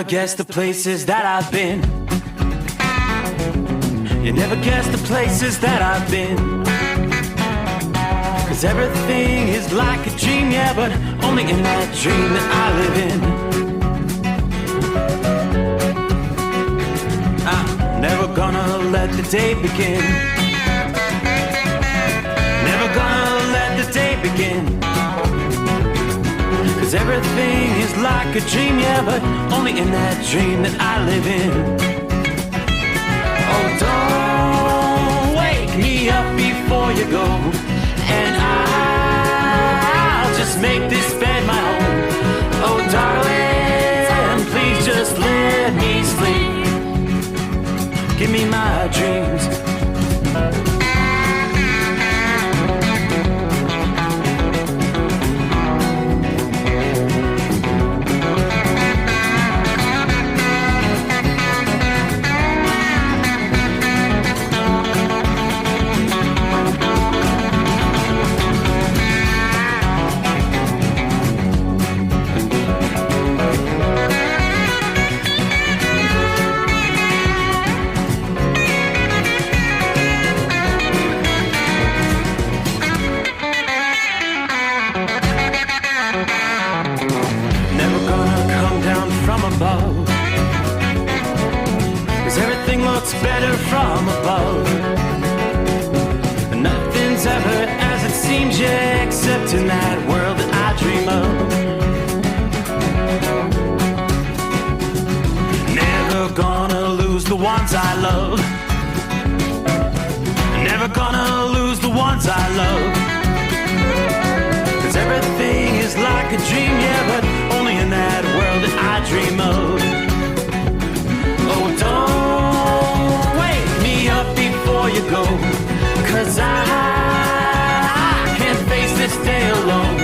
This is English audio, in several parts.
never guess the places that I've been. You never guess the places that I've been. 'Cause everything is like a dream, yeah, but only in that dream that I live in. I'm never gonna let the day begin. Never gonna let the day begin. 'Cause everything is like a dream, yeah, but only in that dream that I live in. Oh, don't wake me up before you go, and I'll just make this bed my home. Oh, darling, please just let me sleep. Give me my dreams. Better from above. Nothing's ever as it seems, yeah, except in that world that I dream of. Never gonna lose the ones I love. Never gonna lose the ones I love. 'Cause everything is like a dream, yeah, but only in that world that I dream of. Oh, don't before you go, 'cause I can't face this day alone.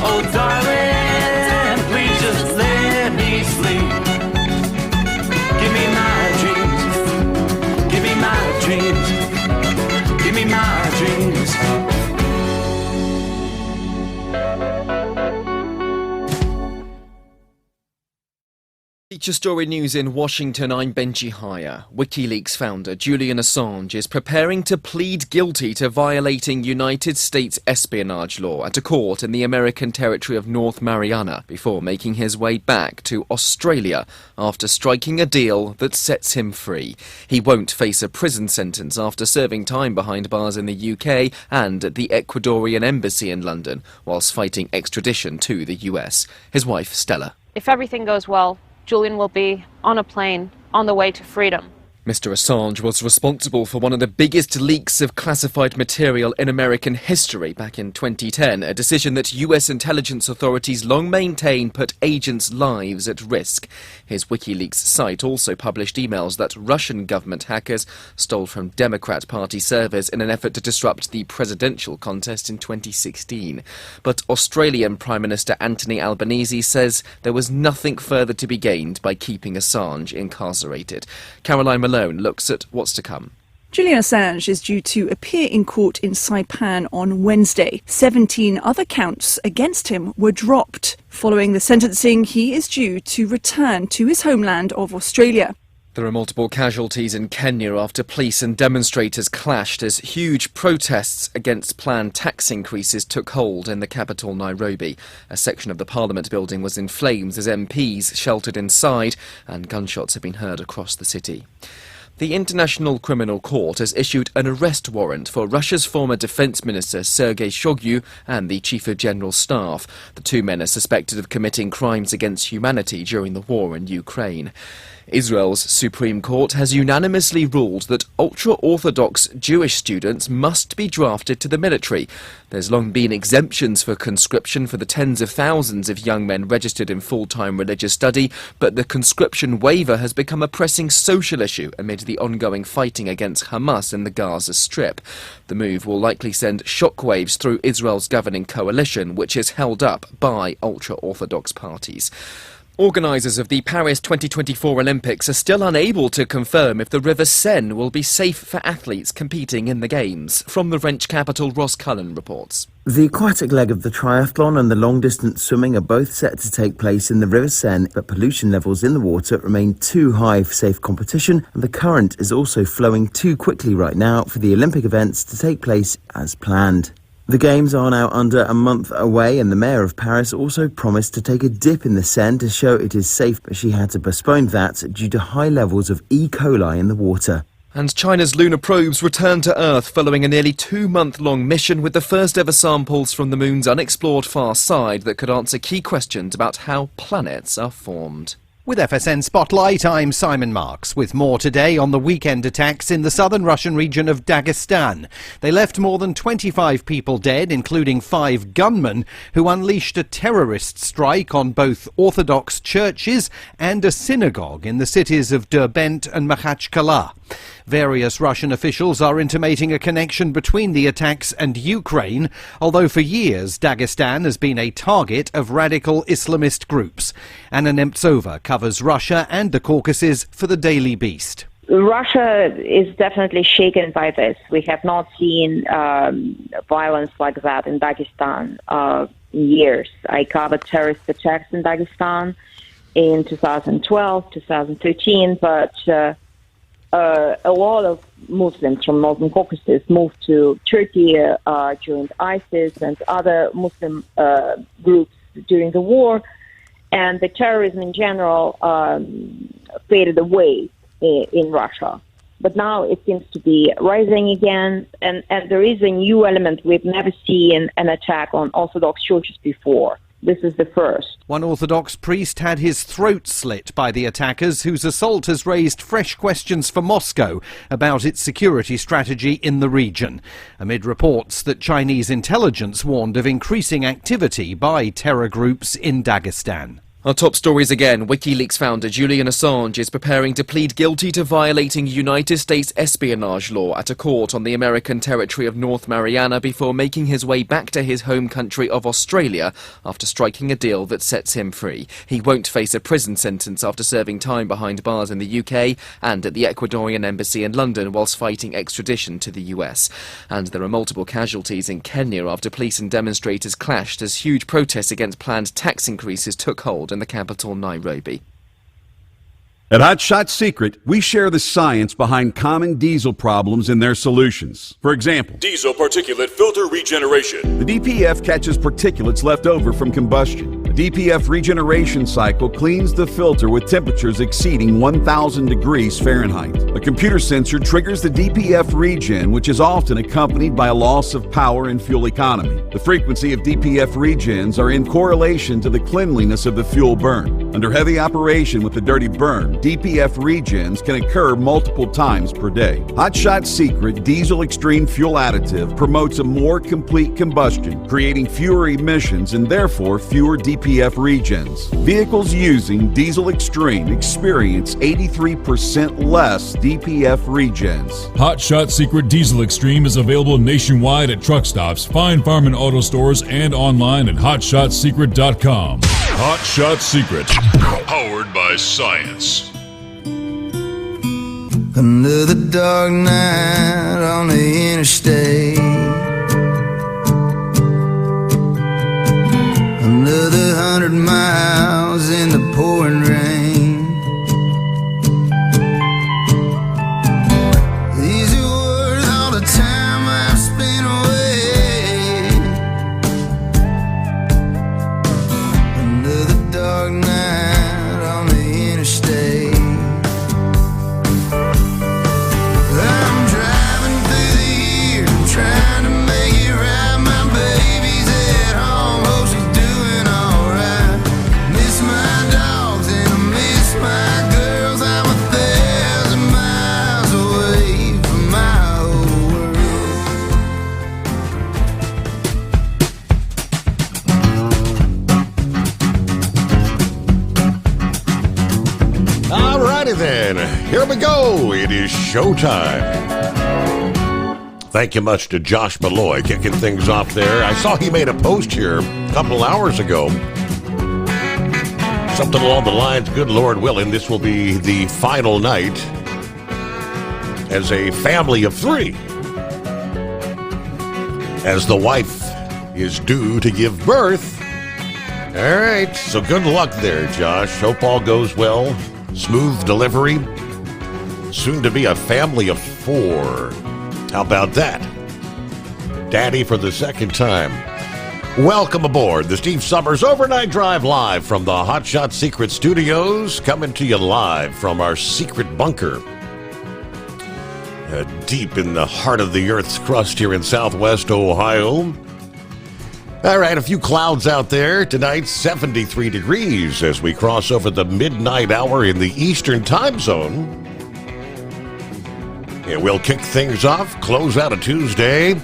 Oh, darling, please just let me sleep. Give me my dreams. Give me my dreams. Give me my dreams. Feature story news in Washington, I'm Benji Haya. WikiLeaks founder Julian Assange is preparing to plead guilty to violating United States espionage law at a court in the American territory of North Mariana before making his way back to Australia after striking a deal that sets him free. He won't face a prison sentence after serving time behind bars in the UK and at the Ecuadorian embassy in London whilst fighting extradition to the US. His wife, Stella. If everything goes well, Julian will be on a plane on the way to freedom. Mr. Assange was responsible for one of the biggest leaks of classified material in American history back in 2010, a decision that US intelligence authorities long maintain put agents' lives at risk. His WikiLeaks site also published emails that Russian government hackers stole from Democrat Party servers in an effort to disrupt the presidential contest in 2016. But Australian Prime Minister Anthony Albanese says there was nothing further to be gained by keeping Assange incarcerated. Caroline Malone looks at what's to come. Julian Assange is due to appear in court in Saipan on Wednesday. 17 other counts against him were dropped. Following the sentencing, he is due to return to his homeland of Australia. There are multiple casualties in Kenya after police and demonstrators clashed as huge protests against planned tax increases took hold in the capital, Nairobi. A section of the Parliament building was in flames as MPs sheltered inside, and gunshots have been heard across the city. The International Criminal Court has issued an arrest warrant for Russia's former defence minister Sergei Shoigu and the Chief of General Staff. The two men are suspected of committing crimes against humanity during the war in Ukraine. Israel's Supreme Court has unanimously ruled that ultra-Orthodox Jewish students must be drafted to the military. There's long been exemptions for conscription for the tens of thousands of young men registered in full-time religious study, but the conscription waiver has become a pressing social issue amid the ongoing fighting against Hamas in the Gaza Strip. The move will likely send shockwaves through Israel's governing coalition, which is held up by ultra-Orthodox parties. Organisers of the Paris 2024 Olympics are still unable to confirm if the River Seine will be safe for athletes competing in the Games. From the French capital, Ross Cullen reports. The aquatic leg of the triathlon and the long-distance swimming are both set to take place in the River Seine, but pollution levels in the water remain too high for safe competition, and the current is also flowing too quickly right now for the Olympic events to take place as planned. The Games are now under a month away, and the Mayor of Paris also promised to take a dip in the Seine to show it is safe, but she had to postpone that due to high levels of E. coli in the water. And China's lunar probes returned to Earth following a nearly 2-month-long mission with the first ever samples from the moon's unexplored far side that could answer key questions about how planets are formed. With FSN Spotlight, I'm Simon Marks, with more today on the weekend attacks in the southern Russian region of Dagestan. They left more than 25 people dead, including 5 gunmen, who unleashed a terrorist strike on both Orthodox churches and a synagogue in the cities of Derbent and Makhachkala. Various Russian officials are intimating a connection between the attacks and Ukraine, although for years Dagestan has been a target of radical Islamist groups. Anna Nemtsova covers Russia and the Caucasus for the Daily Beast. Russia is definitely shaken by this. We have not seen violence like that in Dagestan in years. I covered terrorist attacks in Dagestan in 2012, 2013, but a lot of Muslims from Northern Caucasus moved to Turkey, joined ISIS and other Muslim groups during the war, and the terrorism in general faded away in Russia. But now it seems to be rising again, and there is a new element. We've never seen an attack on Orthodox churches before. This is the first. One Orthodox priest had his throat slit by the attackers, whose assault has raised fresh questions for Moscow about its security strategy in the region, amid reports that Chinese intelligence warned of increasing activity by terror groups in Dagestan. Our top stories again. WikiLeaks founder Julian Assange is preparing to plead guilty to violating United States espionage law at a court on the American territory of North Mariana before making his way back to his home country of Australia after striking a deal that sets him free. He won't face a prison sentence after serving time behind bars in the UK and at the Ecuadorian embassy in London whilst fighting extradition to the US. And there are multiple casualties in Kenya after police and demonstrators clashed as huge protests against planned tax increases took hold in the capital, Nairobi. At Hot Shot Secret, we share the science behind common diesel problems and their solutions. For example, diesel particulate filter regeneration. The DPF catches particulates left over from combustion. The DPF regeneration cycle cleans the filter with temperatures exceeding 1,000 degrees Fahrenheit. A computer sensor triggers the DPF regen, which is often accompanied by a loss of power and fuel economy. The frequency of DPF regens are in correlation to the cleanliness of the fuel burn. Under heavy operation with the dirty burn, DPF regens can occur multiple times per day. Hot Shot Secret Diesel Extreme Fuel Additive promotes a more complete combustion, creating fewer emissions and therefore fewer DPF regens. Vehicles using Diesel Extreme experience 83% less DPF regens. Hot Shot Secret Diesel Extreme is available nationwide at truck stops, fine farm and auto stores, and online at hotshotsecret.com. Hot Shot Secret, powered by science. Another dark night on the interstate. Another 100 miles in the pouring rain. These are worth all the time I've spent away. Another dark night on the interstate. I'm driving through the year, trying to make it right. My baby's at home, hope she's doing alright. Miss my dogs and I miss my girls. I'm 1,000 miles away from my old world. Alrighty then, here we go. It is showtime. Thank you much to Josh Malloy kicking things off there. I saw he made a post here a couple hours ago. Something along the lines, good Lord willing, this will be the final night as a family of 3. As the wife is due to give birth. All right, so good luck there, Josh. Hope all goes well. Smooth delivery. Soon to be a family of 4. How about that? Daddy for the second time. Welcome aboard the Steve Summers Overnight Drive live from the Hot Shot Secret Studios, coming to you live from our secret bunker deep in the heart of the Earth's crust here in Southwest Ohio. All right, a few clouds out there. Tonight, 73 degrees as we cross over the midnight hour in the Eastern time zone. And we'll kick things off, close out a Tuesday.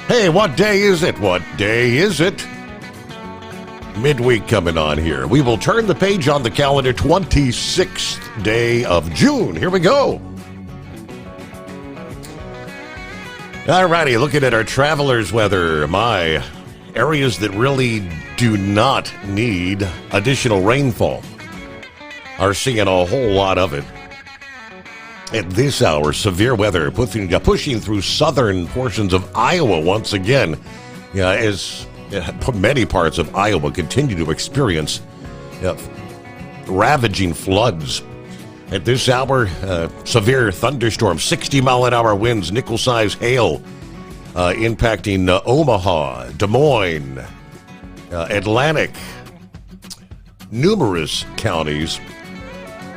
Hey, what day is it? What day is it? Midweek coming on here. We will turn the page on the calendar, 26th day of June. Here we go. All righty, looking at our travelers' weather. My areas that really do not need additional rainfall are seeing a whole lot of it. At this hour, severe weather pushing through southern portions of Iowa once again, as many parts of Iowa continue to experience ravaging floods. At this hour, severe thunderstorms, 60-mile-an-hour winds, nickel-size hail impacting Omaha, Des Moines, Atlantic, numerous counties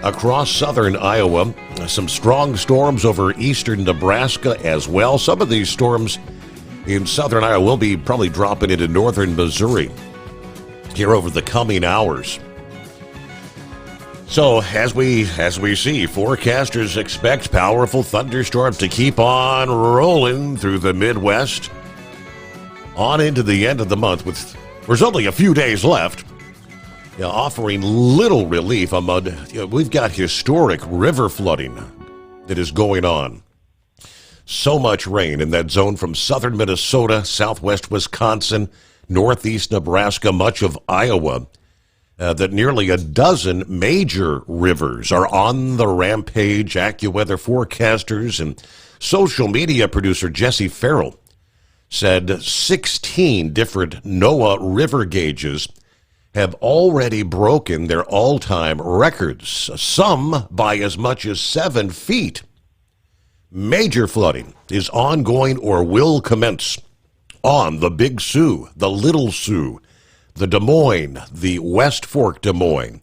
across southern Iowa. Some strong storms over eastern Nebraska as well. Some of these storms in southern Iowa will be probably dropping into northern Missouri here over the coming hours. So, as we see, forecasters expect powerful thunderstorms to keep on rolling through the Midwest on into the end of the month. There's only a few days left, offering little relief amid, we've got historic river flooding that is going on. So much rain in that zone from southern Minnesota, southwest Wisconsin, northeast Nebraska, much of Iowa, that nearly a dozen major rivers are on the rampage. AccuWeather forecasters and social media producer Jesse Farrell said 16 different NOAA river gauges have already broken their all-time records, some by as much as 7 feet. Major flooding is ongoing or will commence on the Big Sioux, the Little Sioux, the Des Moines, the West Fork Des Moines,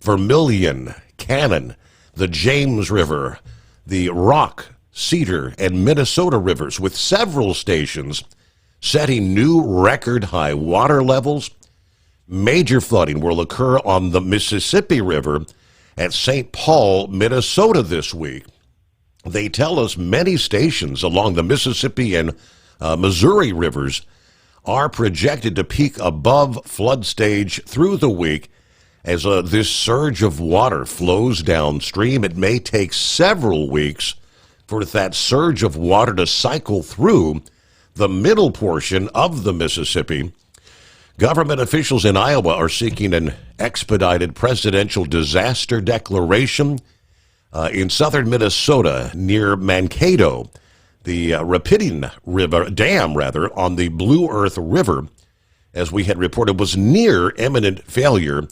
Vermilion, Cannon, the James River, the Rock, Cedar, and Minnesota rivers, with several stations setting new record high water levels. Major flooding will occur on the Mississippi River at St. Paul, Minnesota this week. They tell us many stations along the Mississippi and Missouri rivers are projected to peak above flood stage through the week. As this surge of water flows downstream, it may take several weeks for that surge of water to cycle through the middle portion of the Mississippi. Government officials in Iowa are seeking an expedited presidential disaster declaration. In southern Minnesota, near Mankato, the Rapidan Dam on the Blue Earth River, as we had reported, was near imminent failure.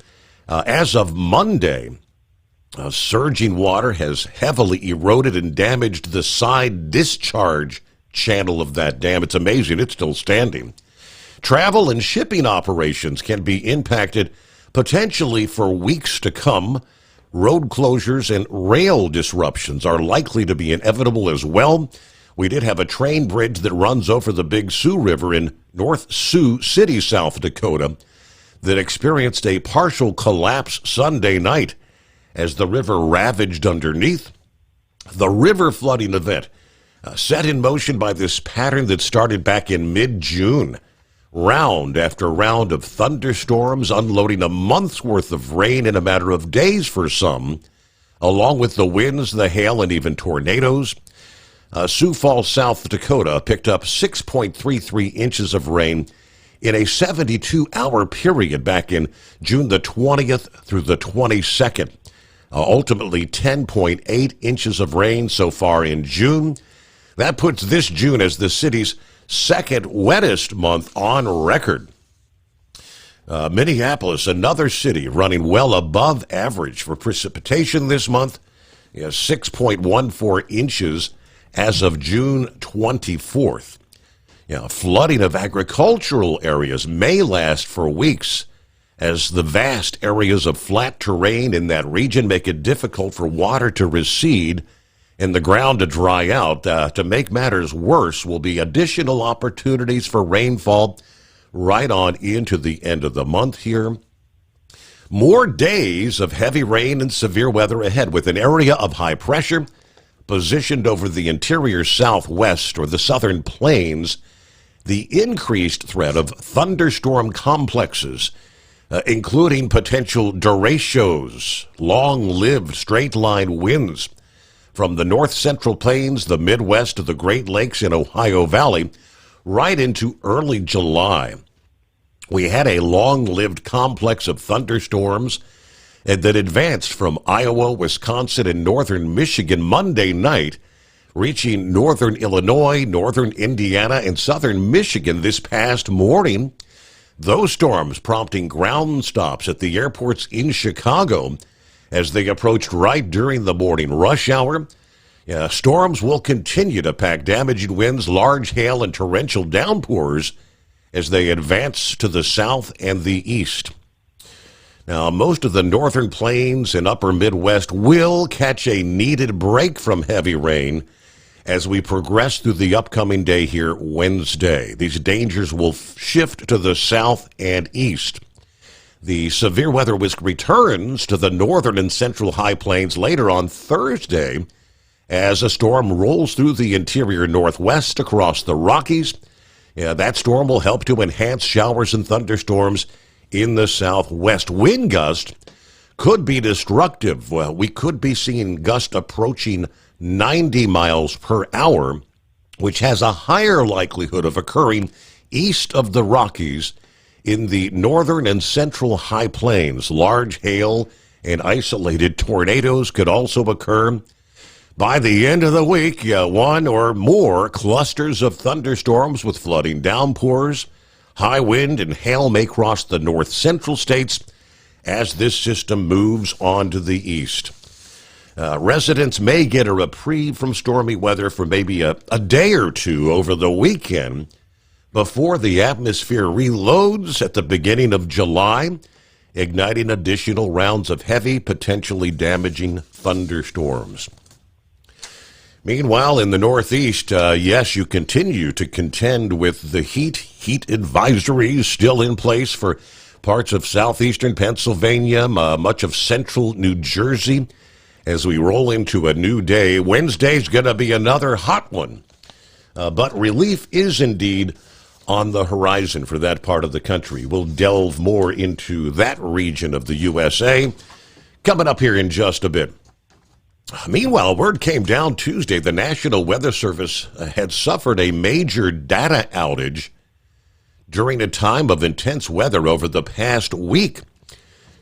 As of Monday, surging water has heavily eroded and damaged the side discharge channel of that dam. It's amazing it's still standing. Travel and shipping operations can be impacted potentially for weeks to come. Road closures and rail disruptions are likely to be inevitable as well. We did have a train bridge that runs over the Big Sioux River in North Sioux City, South Dakota, that experienced a partial collapse Sunday night as the river ravaged underneath. The river flooding event set in motion by this pattern that started back in mid-June. Round after round of thunderstorms, unloading a month's worth of rain in a matter of days for some, along with the winds, the hail, and even tornadoes. Sioux Falls, South Dakota picked up 6.33 inches of rain in a 72-hour period back in June the 20th through the 22nd. Ultimately, 10.8 inches of rain so far in June. That puts this June as the city's second wettest month on record. Minneapolis, another city running well above average for precipitation this month, 6.14 inches as of June 24th. Flooding of agricultural areas may last for weeks, as the vast areas of flat terrain in that region make it difficult for water to recede and the ground to dry out. To make matters worse will be additional opportunities for rainfall right on into the end of the month here. More days of heavy rain and severe weather ahead, with an area of high pressure positioned over the interior southwest or the southern plains. The increased threat of thunderstorm complexes, including potential derechos, long-lived straight-line winds from the north central plains, the Midwest to the Great Lakes and Ohio Valley, right into early July. We had a long-lived complex of thunderstorms that advanced from Iowa, Wisconsin, and northern Michigan Monday night, reaching northern Illinois, northern Indiana, and southern Michigan this past morning. Those storms prompting ground stops at the airports in Chicago as they approached right during the morning rush hour. Storms will continue to pack damaging winds, large hail, and torrential downpours as they advance to the south and the east. Now, most of the northern plains and upper Midwest will catch a needed break from heavy rain as we progress through the upcoming day here Wednesday. These dangers will shift to the south and east. The severe weather risk returns to the northern and central high plains later on Thursday as a storm rolls through the interior northwest across the Rockies. That storm will help to enhance showers and thunderstorms in the southwest. Wind gust could be destructive. We could be seeing gusts approaching 90 miles per hour, which has a higher likelihood of occurring east of the Rockies in the northern and central high plains. Large hail and isolated tornadoes could also occur. By the end of the week, one or more clusters of thunderstorms with flooding downpours, high wind and hail may cross the north central states as this system moves on to the east. Residents may get a reprieve from stormy weather for maybe a day or two over the weekend before the atmosphere reloads at the beginning of July, igniting additional rounds of heavy, potentially damaging thunderstorms. Meanwhile, in the Northeast, yes, you continue to contend with the heat. Heat advisories still in place for parts of southeastern Pennsylvania, much of central New Jersey. As we roll into a new day, Wednesday's going to be another hot one. But relief is indeed on the horizon for that part of the country. We'll delve more into that region of the USA coming up here in just a bit. Meanwhile, word came down Tuesday the National Weather Service had suffered a major data outage during a time of intense weather over the past week.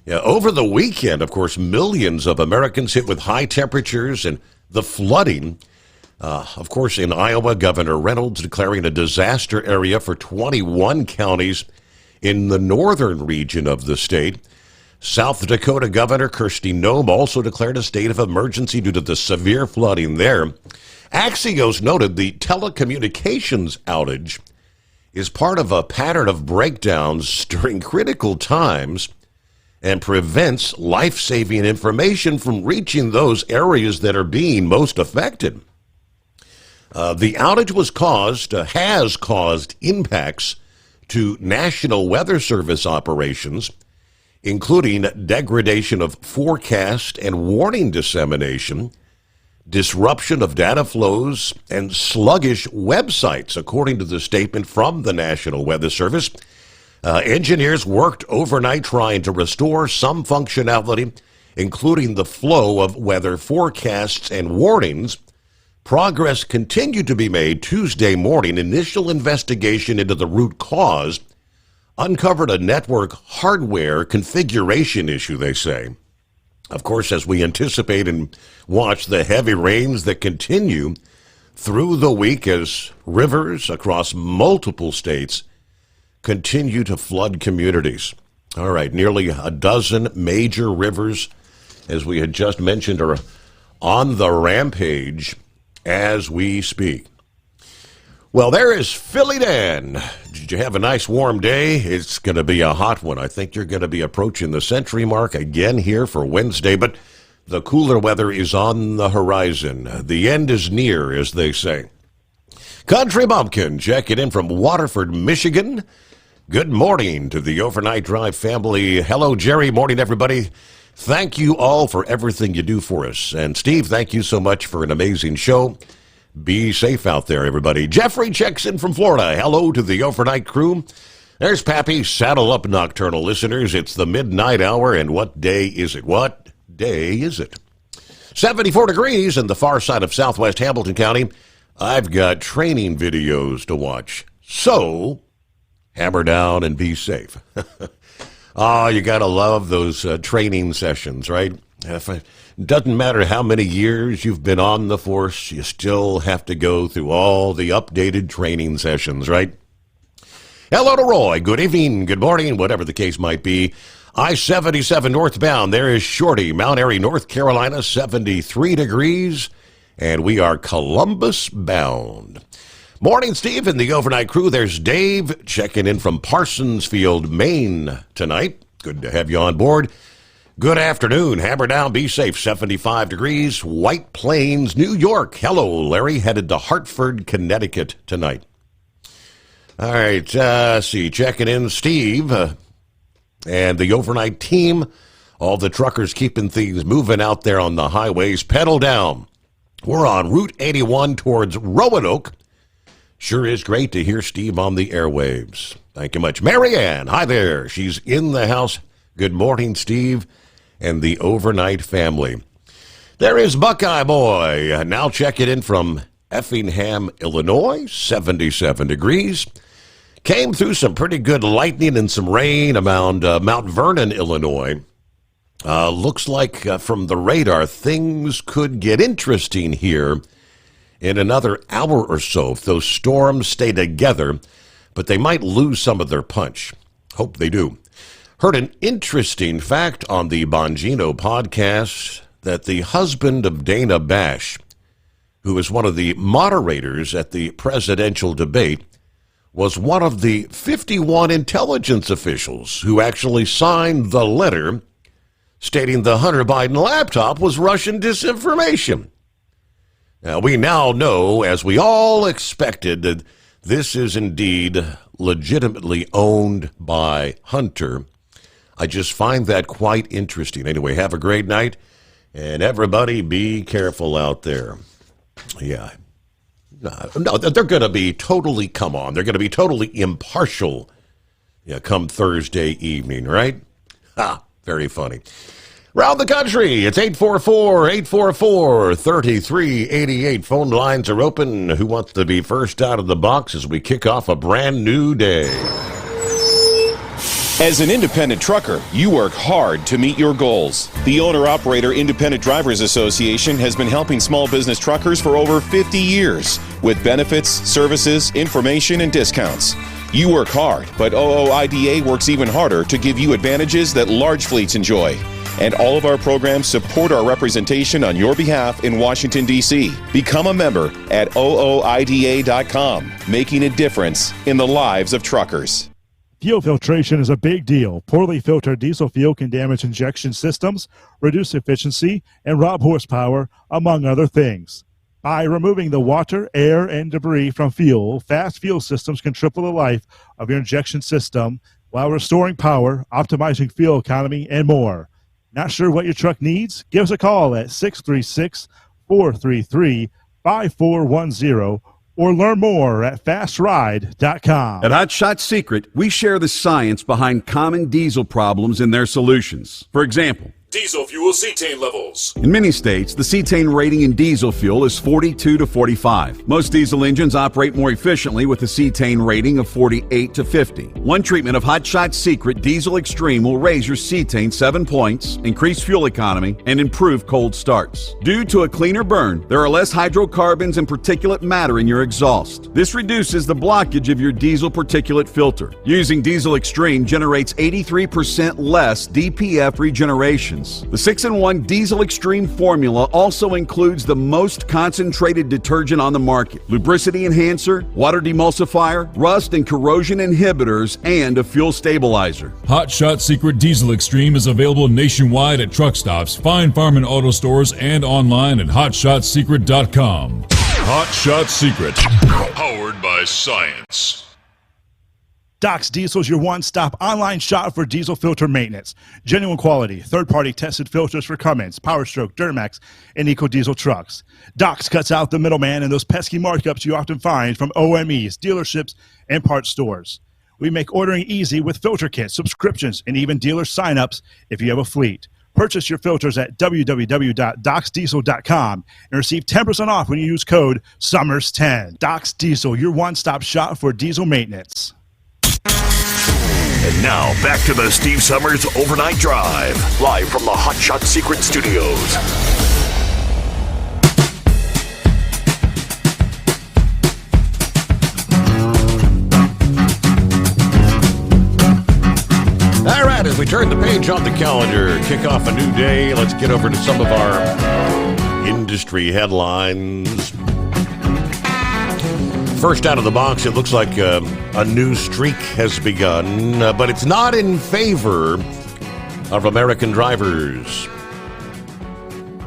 Over the weekend, of course, millions of Americans hit with high temperatures and the flooding. Of course, in Iowa, Governor Reynolds declaring a disaster area for 21 counties in the northern region of the state. South Dakota Governor Kristi Noem also declared a state of emergency due to the severe flooding there. Axios noted the telecommunications outage is part of a pattern of breakdowns during critical times and prevents life-saving information from reaching those areas that are being most affected. The outage has caused impacts to National Weather Service operations, including degradation of forecast and warning dissemination, disruption of data flows, and sluggish websites, according to the statement from the National Weather Service. Engineers worked overnight trying to restore some functionality, including the flow of weather forecasts and warnings. Progress continued to be made Tuesday morning. Initial investigation into the root cause uncovered a network hardware configuration issue, they say. Of course, as we anticipate and watch the heavy rains that continue through the week as rivers across multiple states continue to flood communities. All right, nearly a dozen major rivers, as we had just mentioned, are on the rampage as we speak. Well, there is Philly Dan. Did you have a nice warm day? It's going to be a hot one. I think you're going to be approaching the century mark again here for Wednesday, but the cooler weather is on the horizon. The end is near, as they say. Country Bumpkin checking in from Waterford, Michigan. Good morning to the Overnight Drive family. Hello, Jerry. Morning, everybody. Thank you all for everything you do for us. And Steve, thank you so much for an amazing show. Be safe out there, everybody. Jeffrey checks in from Florida. Hello to the overnight crew. There's Pappy. Saddle up, nocturnal listeners. It's the midnight hour, and what day is it? What day is it? 74 degrees in the far side of southwest Hamilton County. I've got training videos to watch. So, hammer down and be safe. Oh, you got to love those training sessions, right? It doesn't matter how many years you've been on the force, you still have to go through all the updated training sessions, right? Hello to Roy. Good evening, good morning, whatever the case might be. I-77 northbound, there is Shorty, Mount Airy, North Carolina, 73 degrees, and we are Columbus bound. Morning, Steve, and the overnight crew. There's Dave checking in from Parsonsfield, Maine tonight. Good to have you on board. Good afternoon. Hammer down, be safe. 75 degrees, White Plains, New York. Hello, Larry. Headed to Hartford, Connecticut tonight. All right, see, checking in, Steve, and the overnight team. All the truckers keeping things moving out there on the highways. Pedal down. We're on Route 81 towards Roanoke. Sure is great to hear Steve on the airwaves. Thank you much. Marianne, hi there. She's in the house. Good morning, Steve and the overnight family. There is Buckeye Boy, now checking in from Effingham, Illinois, 77 degrees. Came through some pretty good lightning and some rain around Mount Vernon, Illinois. Looks like from the radar, things could get interesting here in another hour or so if those storms stay together, but they might lose some of their punch. Hope they do. Heard an interesting fact on the Bongino podcast that the husband of Dana Bash, who is one of the moderators at the presidential debate, was one of the 51 intelligence officials who actually signed the letter stating the Hunter Biden laptop was Russian disinformation. Now, we now know, as we all expected, that this is indeed legitimately owned by Hunter. I just find that quite interesting. Anyway, have a great night, and everybody be careful out there. Yeah. No, they're going to be totally, come on, they're going to be totally impartial come Thursday evening, right? Ha, very funny. Around the country, it's 844-844-3388. Phone lines are open. Who wants to be first out of the box as we kick off a brand new day? As an independent trucker, you work hard to meet your goals. The Owner-Operator Independent Drivers Association has been helping small business truckers for over 50 years with benefits, services, information, and discounts. You work hard, but OOIDA works even harder to give you advantages that large fleets enjoy. And all of our programs support our representation on your behalf in Washington, D.C. Become a member at OOIDA.com, making a difference in the lives of truckers. Fuel filtration is a big deal. Poorly filtered diesel fuel can damage injection systems, reduce efficiency, and rob horsepower, among other things. By removing the water, air, and debris from fuel, fast fuel systems can triple the life of your injection system while restoring power, optimizing fuel economy, and more. Not sure what your truck needs? Give us a call at 636-433-5410 or learn more at fastride.com. At Hot Shot Secret, we share the science behind common diesel problems and their solutions. For example, Diesel fuel cetane levels. In many states, the cetane rating in diesel fuel is 42 to 45. Most diesel engines operate more efficiently with a cetane rating of 48 to 50. One treatment of Hot Shot Secret Diesel Extreme will raise your cetane 7 points, increase fuel economy, and improve cold starts. Due to a cleaner burn, there are less hydrocarbons and particulate matter in your exhaust. This reduces the blockage of your diesel particulate filter. Using Diesel Extreme generates 83% less DPF regeneration. The 6-in-1 Diesel Extreme formula also includes the most concentrated detergent on the market, lubricity enhancer, water demulsifier, rust and corrosion inhibitors, and a fuel stabilizer. Hot Shot Secret Diesel Extreme is available nationwide at truck stops, Fine Farm and auto stores, and online at hotshotsecret.com. Hot Shot Secret, powered by science. Doc's Diesel is your one-stop online shop for diesel filter maintenance. Genuine quality, third-party tested filters for Cummins, PowerStroke, Duramax, and EcoDiesel trucks. Doc's cuts out the middleman and those pesky markups you often find from OMEs, dealerships, and parts stores. We make ordering easy with filter kits, subscriptions, and even dealer sign-ups if you have a fleet. Purchase your filters at www.docsdiesel.com and receive 10% off when you use code SUMMERS10. Doc's Diesel, your one-stop shop for diesel maintenance. And now, back to the Steve Summers Overnight Drive, live from the Hot Shot Secret Studios. All right, as we turn the page on the calendar, kick off a new day, let's get over to some of our industry headlines. First out of the box, it looks like a new streak has begun, but it's not in favor of American drivers.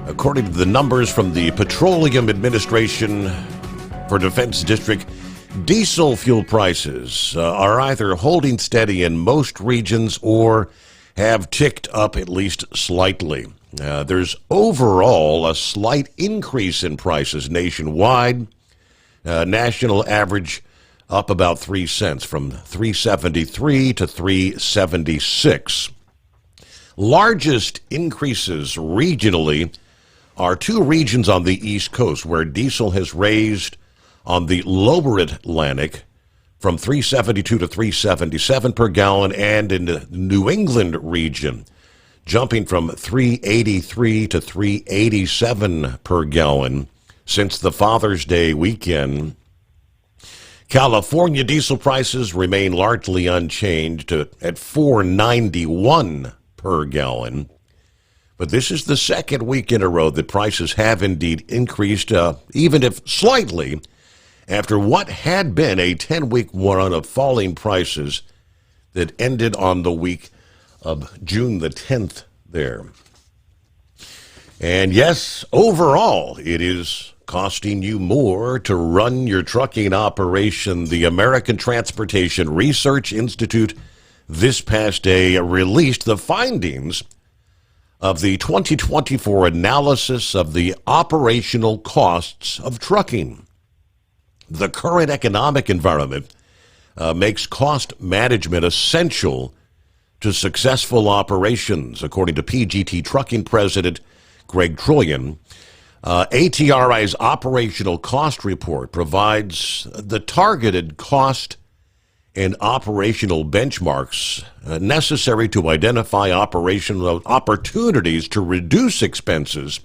According to the numbers from the Petroleum Administration for Defense District, diesel fuel prices are either holding steady in most regions or have ticked up at least slightly. There's overall a slight increase in prices nationwide. National average up about 3 cents from $3.73 to $3.76. Largest increases regionally are two regions on the East Coast where diesel has raised on the lower Atlantic from $3.72 to $3.77 per gallon, and in the New England region jumping from $3.83 to $3.87 per gallon since the Father's Day weekend. California diesel prices remain largely unchanged at $4.91 per gallon. But this is the second week in a row that prices have indeed increased, even if slightly, after what had been a 10-week run of falling prices that ended on the week of June the 10th there. And yes, overall, it is costing you more to run your trucking operation. The American Transportation Research Institute this past day released the findings of the 2024 analysis of the operational costs of trucking. The current economic environment makes cost management essential to successful operations, according to PGT Trucking President Greg Trillian. ATRI's operational cost report provides the targeted cost and operational benchmarks necessary to identify operational opportunities to reduce expenses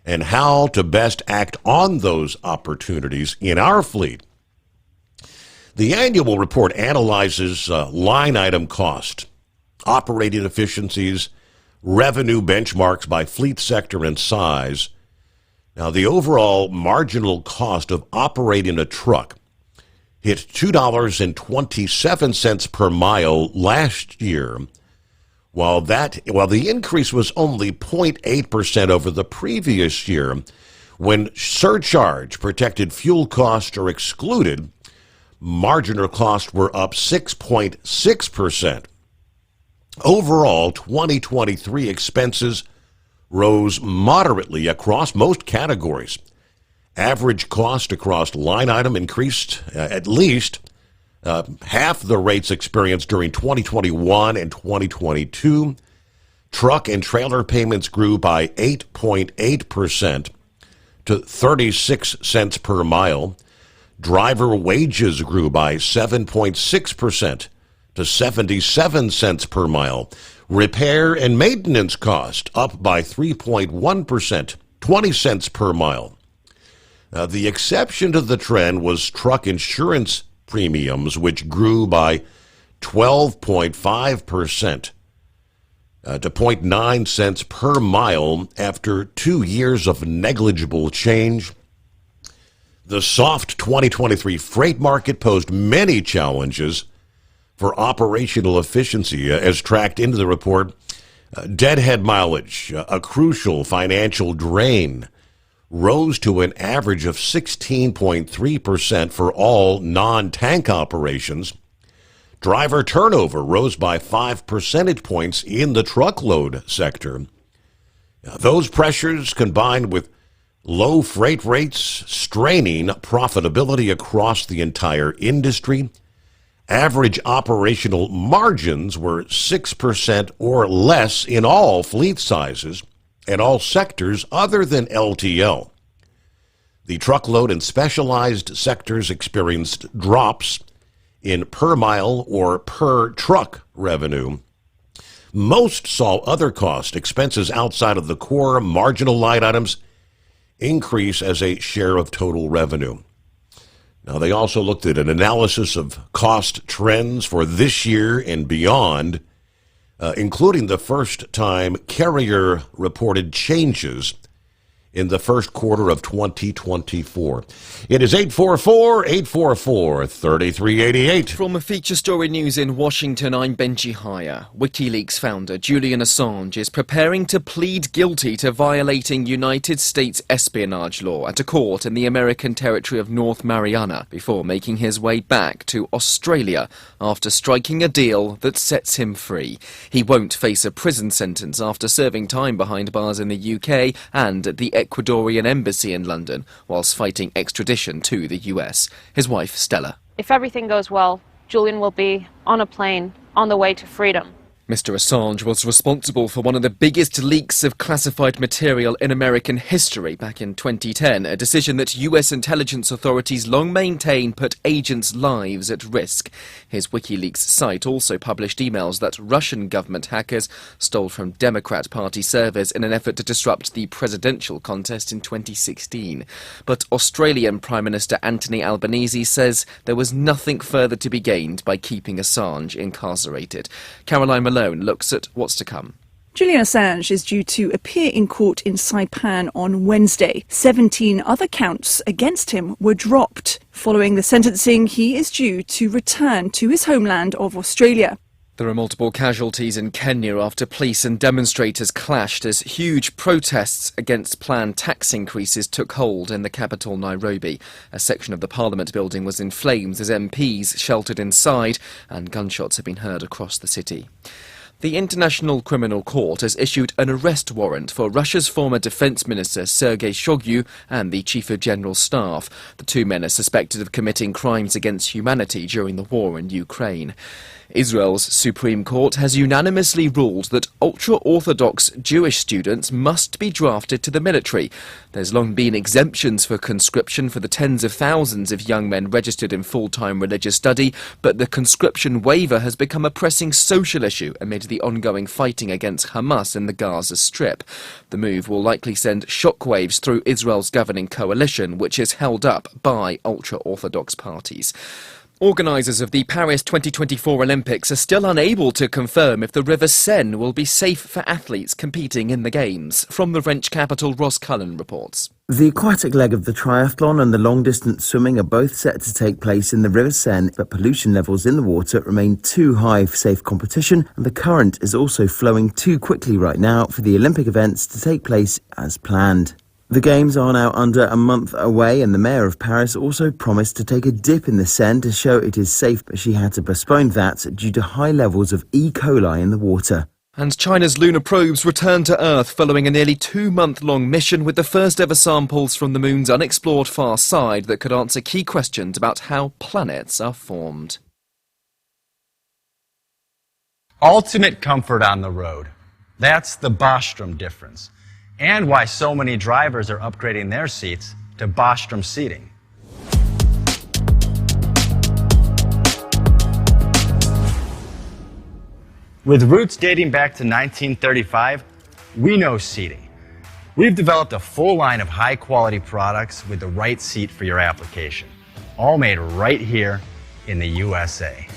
and how to best act on those opportunities in our fleet. The annual report analyzes line item cost, operating efficiencies, revenue benchmarks by fleet sector and size. Now, the overall marginal cost of operating a truck hit $2.27 per mile last year, while the increase was only 0.8% over the previous year. When surcharge protected fuel costs are excluded, marginal costs were up 6.6%. Overall, 2023 expenses rose moderately across most categories. Average cost across line item increased at least half the rates experienced during 2021 and 2022. Truck and trailer payments grew by 8.8% to 36 cents per mile. Driver wages grew by 7.6% to 77 cents per mile. Repair and maintenance cost up by 3.1%, 20 cents per mile. The exception to the trend was truck insurance premiums, which grew by 12.5% to 0.9 cents per mile after 2 years of negligible change. The soft 2023 freight market posed many challenges for operational efficiency, as tracked into the report. Deadhead mileage, a crucial financial drain, rose to an average of 16.3% for all non-tank operations. Driver turnover rose by 5 percentage points in the truckload sector. Those pressures, combined with low freight rates, straining profitability across the entire industry. Average operational margins were 6% or less in all fleet sizes and all sectors other than LTL. The truckload and specialized sectors experienced drops in per mile or per truck revenue. Most saw other cost expenses outside of the core marginal line items increase as a share of total revenue. Now, they also looked at an analysis of cost trends for this year and beyond, including the first time carrier reported changes in the first quarter of 2024. It is 844-844-3388. From a feature story news in Washington, I'm Benji Haya. WikiLeaks founder Julian Assange is preparing to plead guilty to violating United States espionage law at a court in the American territory of North Mariana before making his way back to Australia after striking a deal that sets him free. He won't face a prison sentence after serving time behind bars in the UK and at the Ecuadorian embassy in London, whilst fighting extradition to the US. His wife, Stella. If everything goes well, Julian will be on a plane on the way to freedom. Mr. Assange was responsible for one of the biggest leaks of classified material in American history back in 2010, a decision that US intelligence authorities long maintain put agents' lives at risk. His WikiLeaks site also published emails that Russian government hackers stole from Democrat Party servers in an effort to disrupt the presidential contest in 2016. But Australian Prime Minister Anthony Albanese says there was nothing further to be gained by keeping Assange incarcerated. Caroline Malone looks at what's to come. Julian Assange is due to appear in court in Saipan on Wednesday. 17 other counts against him were dropped. Following the sentencing, he is due to return to his homeland of Australia. There are multiple casualties in Kenya after police and demonstrators clashed as huge protests against planned tax increases took hold in the capital, Nairobi. A section of the Parliament building was in flames as MPs sheltered inside, and gunshots have been heard across the city. The International Criminal Court has issued an arrest warrant for Russia's former defence minister Sergei Shoigu and the Chief of General Staff. The two men are suspected of committing crimes against humanity during the war in Ukraine. Israel's Supreme Court has unanimously ruled that ultra-Orthodox Jewish students must be drafted to the military. There's long been exemptions for conscription for the tens of thousands of young men registered in full-time religious study, but the conscription waiver has become a pressing social issue amid the ongoing fighting against Hamas in the Gaza Strip. The move will likely send shockwaves through Israel's governing coalition, which is held up by ultra-Orthodox parties. Organisers of the Paris 2024 Olympics are still unable to confirm if the River Seine will be safe for athletes competing in the Games. From the French capital, Ross Cullen reports. The aquatic leg of the triathlon and the long-distance swimming are both set to take place in the River Seine, but pollution levels in the water remain too high for safe competition, and the current is also flowing too quickly right now for the Olympic events to take place as planned. The Games are now under a month away, and the Mayor of Paris also promised to take a dip in the Seine to show it is safe, but she had to postpone that due to high levels of E. coli in the water. And China's lunar probes returned to Earth following a nearly 2-month-long mission with the first ever samples from the moon's unexplored far side that could answer key questions about how planets are formed. Ultimate comfort on the road. That's the Bostrom difference, and why so many drivers are upgrading their seats to Bostrom seating. With roots dating back to 1935, we know seating. We've developed a full line of high-quality products with the right seat for your application, all made right here in the USA.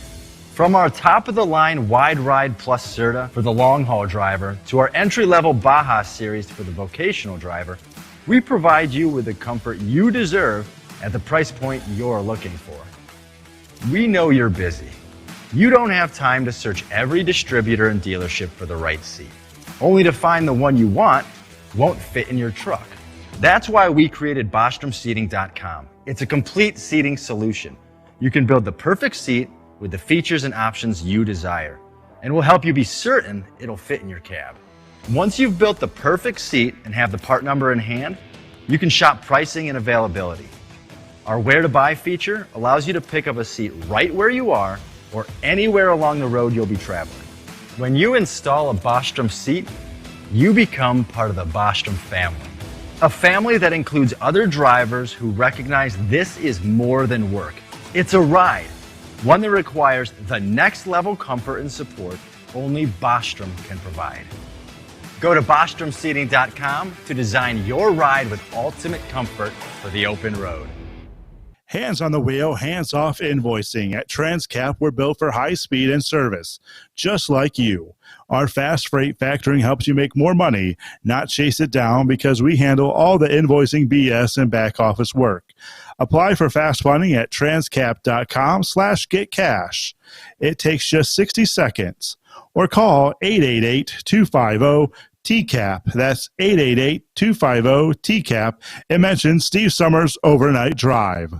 From our top-of-the-line Wide Ride Plus Serta for the long-haul driver to our entry-level Baja series for the vocational driver, we provide you with the comfort you deserve at the price point you're looking for. We know you're busy. You don't have time to search every distributor and dealership for the right seat, only to find the one you want won't fit in your truck. That's why we created BostromSeating.com. It's a complete seating solution. You can build the perfect seat with the features and options you desire, and we'll help you be certain it'll fit in your cab. Once you've built the perfect seat and have the part number in hand, you can shop pricing and availability. Our Where to Buy feature allows you to pick up a seat right where you are or anywhere along the road you'll be traveling. When you install a Bostrom seat, you become part of the Bostrom family. A family that includes other drivers who recognize this is more than work. It's a ride, one that requires the next level comfort and support only Bostrom can provide. Go to BostromSeating.com to design your ride with ultimate comfort for the open road. Hands on the wheel, hands off invoicing. At Transcap, we're built for high speed and service, just like you. Our fast freight factoring helps you make more money, not chase it down, because we handle all the invoicing BS and back office work. Apply for fast funding at transcap.com/getcash. It takes just 60 seconds. Or call 888-250-TCAP. That's 888-250-TCAP. And mention Steve Summers Overnight Drive.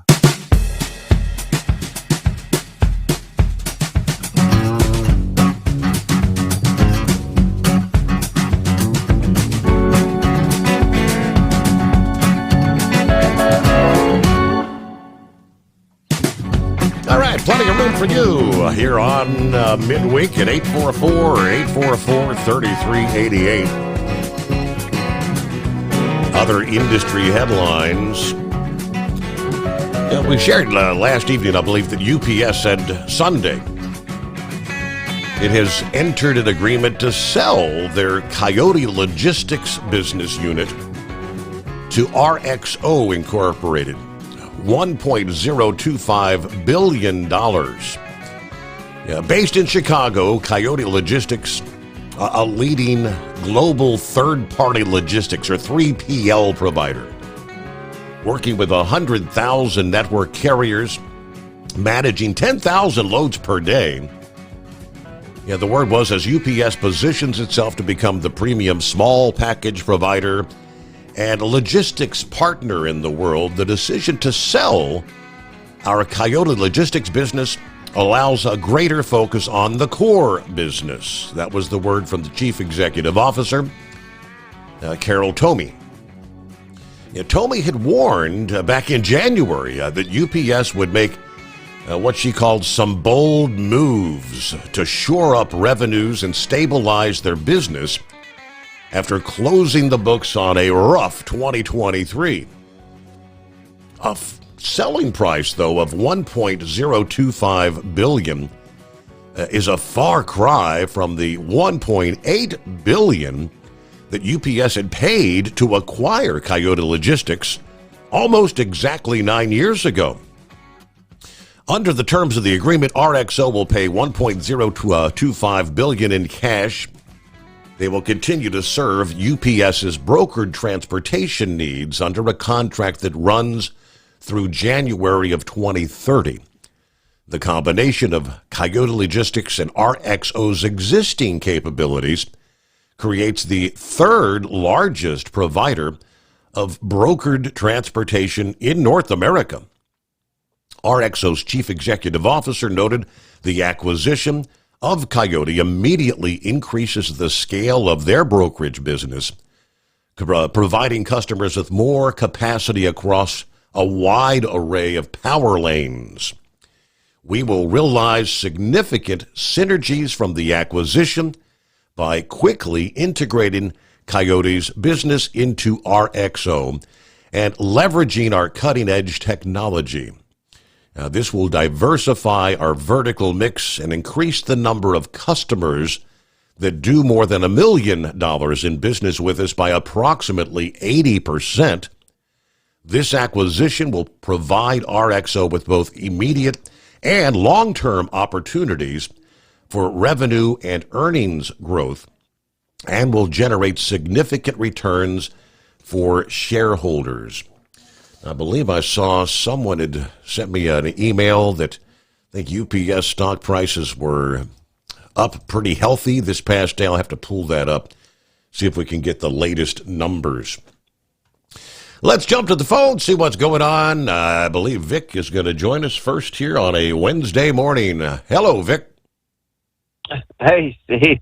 Plenty of room for you here on midweek at 844-844-3388. Other industry headlines. We shared last evening, I believe, that UPS said Sunday it has entered an agreement to sell their Coyote Logistics business unit to RXO Incorporated. $1.025 billion. Based in Chicago, Coyote Logistics, a leading global third-party logistics or 3PL provider, working with 100,000 network carriers, managing 10,000 loads per day. The word was, as UPS positions itself to become the premium small package provider and a logistics partner in the world, the decision to sell our Coyote Logistics business allows a greater focus on the core business. That was the word from the Chief Executive Officer, Carol Tomé. Tomé had warned back in January that UPS would make what she called some bold moves to shore up revenues and stabilize their business after closing the books on a rough 2023. A selling price, though, of $1.025 billion is a far cry from the $1.8 billion that UPS had paid to acquire Coyote Logistics almost exactly 9 years ago. Under the terms of the agreement, RXO will pay $1.025 billion in cash. They will continue to serve UPS's brokered transportation needs under a contract that runs through January of 2030. The combination of Coyote Logistics and RXO's existing capabilities creates the third largest provider of brokered transportation in North America. RXO's chief executive officer noted the acquisition of Coyote immediately increases the scale of their brokerage business, providing customers with more capacity across a wide array of power lanes. We will realize significant synergies from the acquisition by quickly integrating Coyote's business into RXO and leveraging our cutting-edge technology. Now, this will diversify our vertical mix and increase the number of customers that do more than $1 million in business with us by approximately 80%. This acquisition will provide RXO with both immediate and long-term opportunities for revenue and earnings growth, and will generate significant returns for shareholders. I believe I saw someone had sent me an email that I think UPS stock prices were up pretty healthy this past day. I'll have to pull that up, see if we can get the latest numbers. Let's jump to the phone, see what's going on. I believe Vic is going to join us first here on a Wednesday morning. Hello, Vic. Hey, Steve.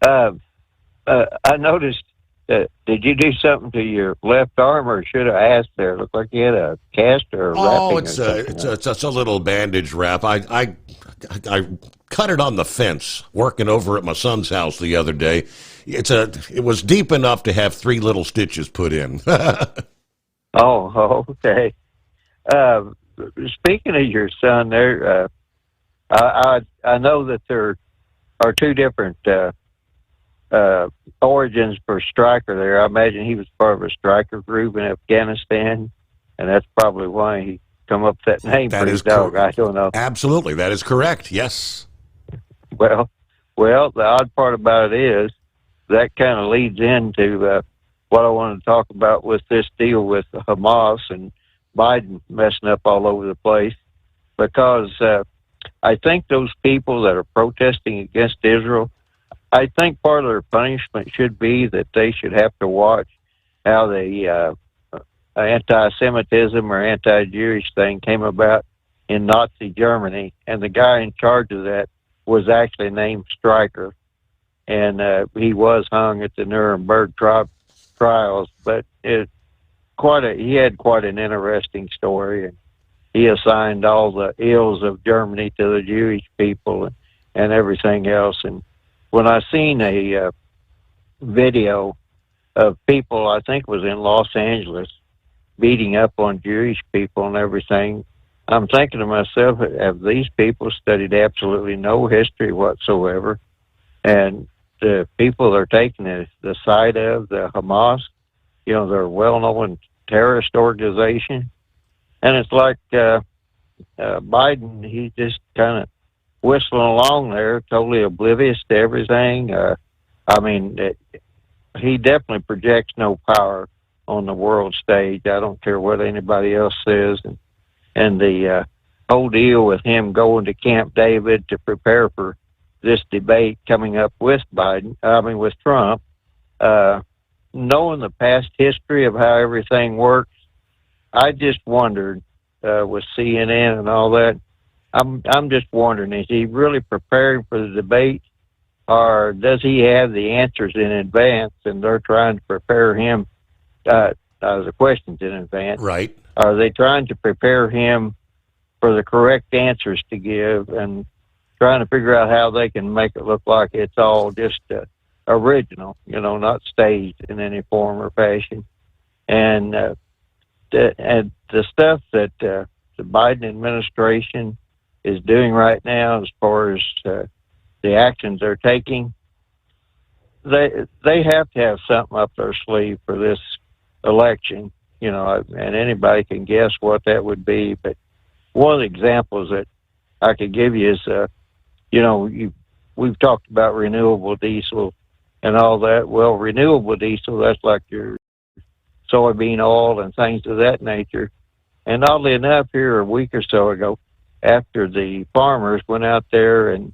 I noticed, did you do something to your left arm, or should I ask there? It looked like you had a cast or a wrapping. It's a little bandage wrap. I cut it on the fence working over at my son's house the other day. It was deep enough to have 3 little stitches put in. Oh, okay. Speaking of your son there, I know that there are 2 different origins for Stryker there. I imagine he was part of a Stryker group in Afghanistan, and that's probably why he come up with that name for his dog. I don't know. Absolutely, that is correct, yes. Well, the odd part about it is that kind of leads into what I want to talk about with this deal with Hamas and Biden messing up all over the place, because I think those people that are protesting against Israel, I think part of their punishment should be that they should have to watch how the anti-Semitism or anti-Jewish thing came about in Nazi Germany, and the guy in charge of that was actually named Stryker, and he was hung at the Nuremberg trials, but he had quite an interesting story, and he assigned all the ills of Germany to the Jewish people and everything else. And when I seen a video of people, I think it was in Los Angeles, beating up on Jewish people and everything, I'm thinking to myself, have these people studied absolutely no history whatsoever? And the people they're taking the side of, the Hamas, they're a well-known terrorist organization. And it's like Biden, he's just kind of whistling along there, totally oblivious to everything. He definitely projects no power on the world stage. I don't care what anybody else says. And the whole deal with him going to Camp David to prepare for this debate coming up with Trump, knowing the past history of how everything works, I just wondered with CNN and all that, I'm just wondering, is he really preparing for the debate, or does he have the answers in advance and they're trying to prepare him, the questions in advance? Right. Are they trying to prepare him for the correct answers to give and trying to figure out how they can make it look like it's all just original, not staged in any form or fashion? And the stuff that the Biden administration is doing right now, as far as the actions they're taking, they have to have something up their sleeve for this election, and anybody can guess what that would be. But one of the examples that I could give you is, we've talked about renewable diesel and all that. Well, renewable diesel, that's like your soybean oil and things of that nature. And oddly enough, here a week or so ago, after the farmers went out there and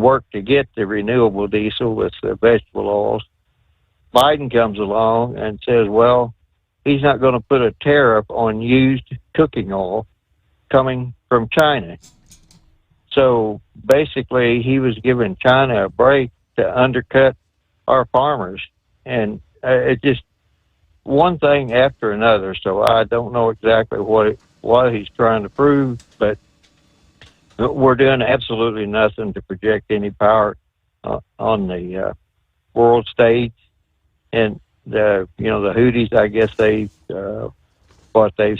worked to get the renewable diesel with the vegetable oils, Biden comes along and says, well, he's not going to put a tariff on used cooking oil coming from China. So basically, he was giving China a break to undercut our farmers. And it just one thing after another. So I don't know exactly what he's trying to prove, but we're doing absolutely nothing to project any power on the world stage, and the Houthis, I guess they've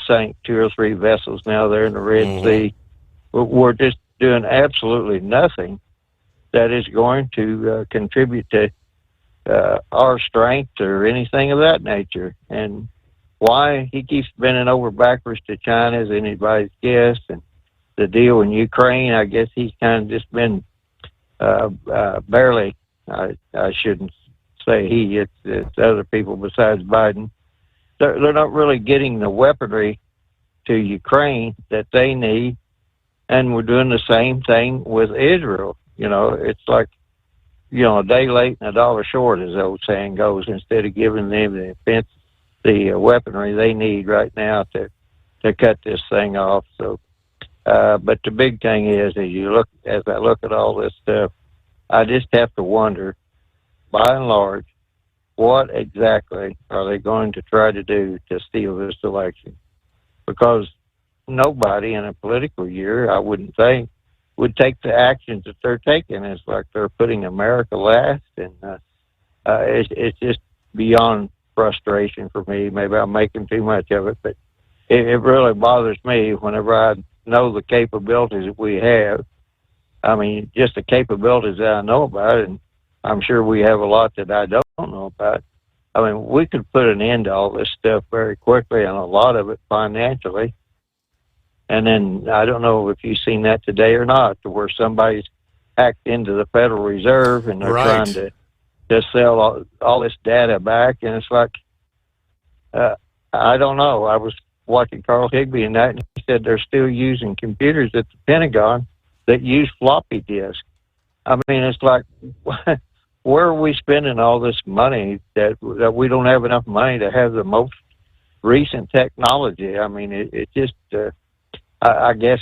sank 2 or 3 vessels now. They're in the Red Sea. We're just doing absolutely nothing that is going to contribute to our strength or anything of that nature. And why he keeps bending over backwards to China is anybody's guess. And the deal in Ukraine, I guess he's kind of just been barely, I shouldn't say he, it's other people besides Biden. They're not really getting the weaponry to Ukraine that they need, and we're doing the same thing with Israel. It's like, a day late and a dollar short, as the old saying goes, instead of giving them the weaponry they need right now to cut this thing off. So, but the big thing is, as I look at all this stuff, I just have to wonder, by and large, what exactly are they going to try to do to steal this election? Because nobody in a political year, I wouldn't think, would take the actions that they're taking. It's like they're putting America last, and it's just beyond frustration for me. Maybe I'm making too much of it, but it really bothers me whenever I know the capabilities that we have. I mean, just the capabilities that I know about, and I'm sure we have a lot that I don't know about. I mean, we could put an end to all this stuff very quickly, and a lot of it financially. And then I don't know if you've seen that today or not, to where somebody's hacked into the Federal Reserve and they're trying to sell all this data back. And it's like, I don't know. I was watching Carl Higbee and that, and he said they're still using computers at the Pentagon that use floppy disks. I mean, it's like, where are we spending all this money that we don't have enough money to have the most recent technology? I mean, it just, I guess,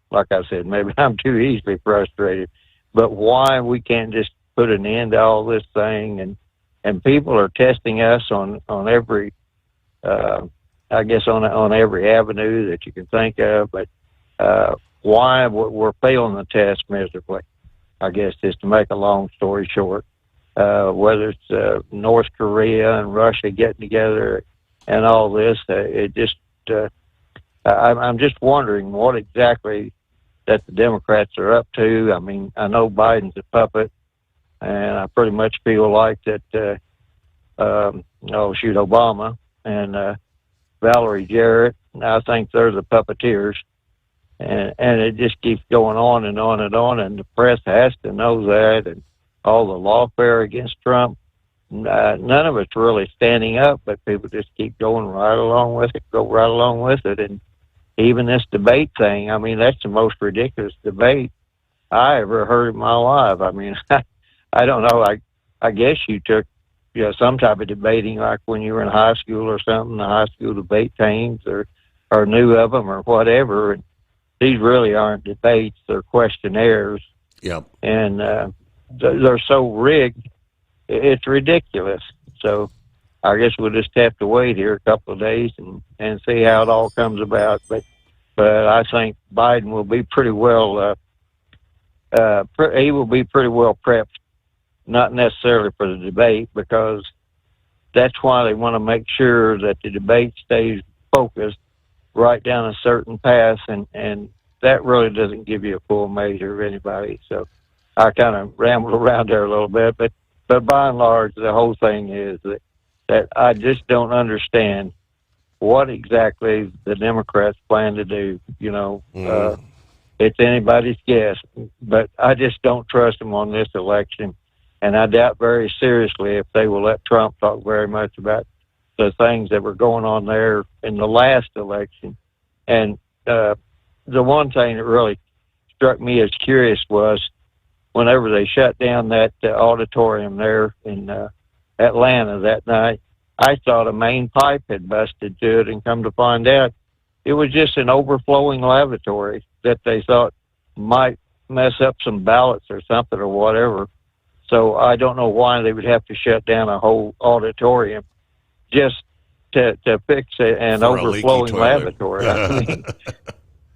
like I said, maybe I'm too easily frustrated, but why we can't just put an end to all this thing? And people are testing us on every, I guess, on every avenue that you can think of, but why we're failing the test miserably, I guess, just to make a long story short. Whether it's North Korea and Russia getting together and all this, it just, I'm just wondering what exactly that the Democrats are up to. I mean, I know Biden's a puppet, and I pretty much feel like that, Obama and Valerie Jarrett, I think they're the puppeteers. And it just keeps going on and on and on, and the press has to know that, and all the lawfare against Trump. None of it's really standing up, but people just keep going right along with it, And even this debate thing, I mean, that's the most ridiculous debate I ever heard in my life. I mean, I don't know. I guess you took some type of debating, like when you were in high school or something, the high school debate teams, or knew of them or whatever. And these really aren't debates; they're questionnaires. Yep. And they're so rigged, it's ridiculous. So I guess we'll just have to wait here a couple of days and see how it all comes about. But I think Biden will be pretty well. He will be pretty well prepped, not necessarily for the debate, because that's why they want to make sure that the debate stays focused right down a certain path, and that really doesn't give you a full measure of anybody. So I kind of rambled around there a little bit, but by and large, the whole thing is that I just don't understand what exactly the Democrats plan to do. It's anybody's guess, but I just don't trust them on this election, and I doubt very seriously if they will let Trump talk very much about the things that were going on there in the last election. And the one thing that really struck me as curious was whenever they shut down that auditorium there in Atlanta that night, I thought a main pipe had busted to it, and come to find out it was just an overflowing lavatory that they thought might mess up some ballots or something or whatever. So I don't know why they would have to shut down a whole auditorium just to fix an overflowing lavatory. I mean,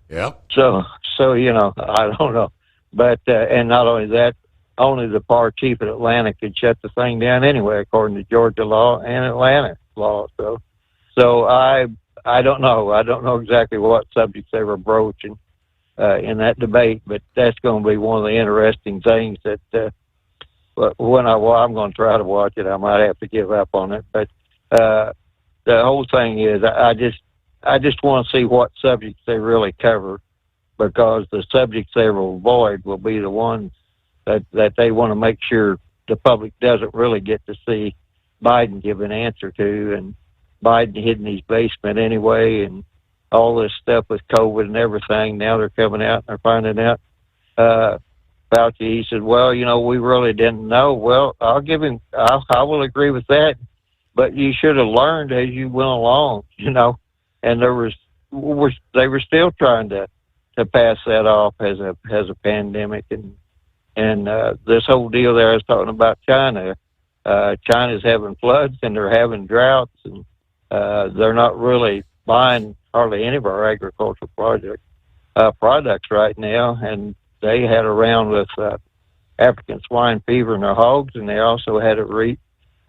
yeah. So I don't know. But and not only that, only the fire chief in Atlanta could shut the thing down anyway, according to Georgia law and Atlanta law. So I don't know. I don't know exactly what subjects they were broaching in that debate, but that's going to be one of the interesting things that when I'm going to try to watch it. I might have to give up on it, but the whole thing is I just want to see what subjects they really cover, because the subjects they will avoid will be the ones that they want to make sure the public doesn't really get to see Biden give an answer to, and Biden hid in his basement anyway, and all this stuff with COVID and everything. Now they're coming out and they're finding out. Fauci, he said, well, we really didn't know. Well, I will agree with that, but you should have learned as you went along, and they were still trying to pass that off as a pandemic, and this whole deal there I was talking about China. China's having floods and they're having droughts, and they're not really buying hardly any of our agricultural products right now, and they had a round with African swine fever in their hogs, and they also had a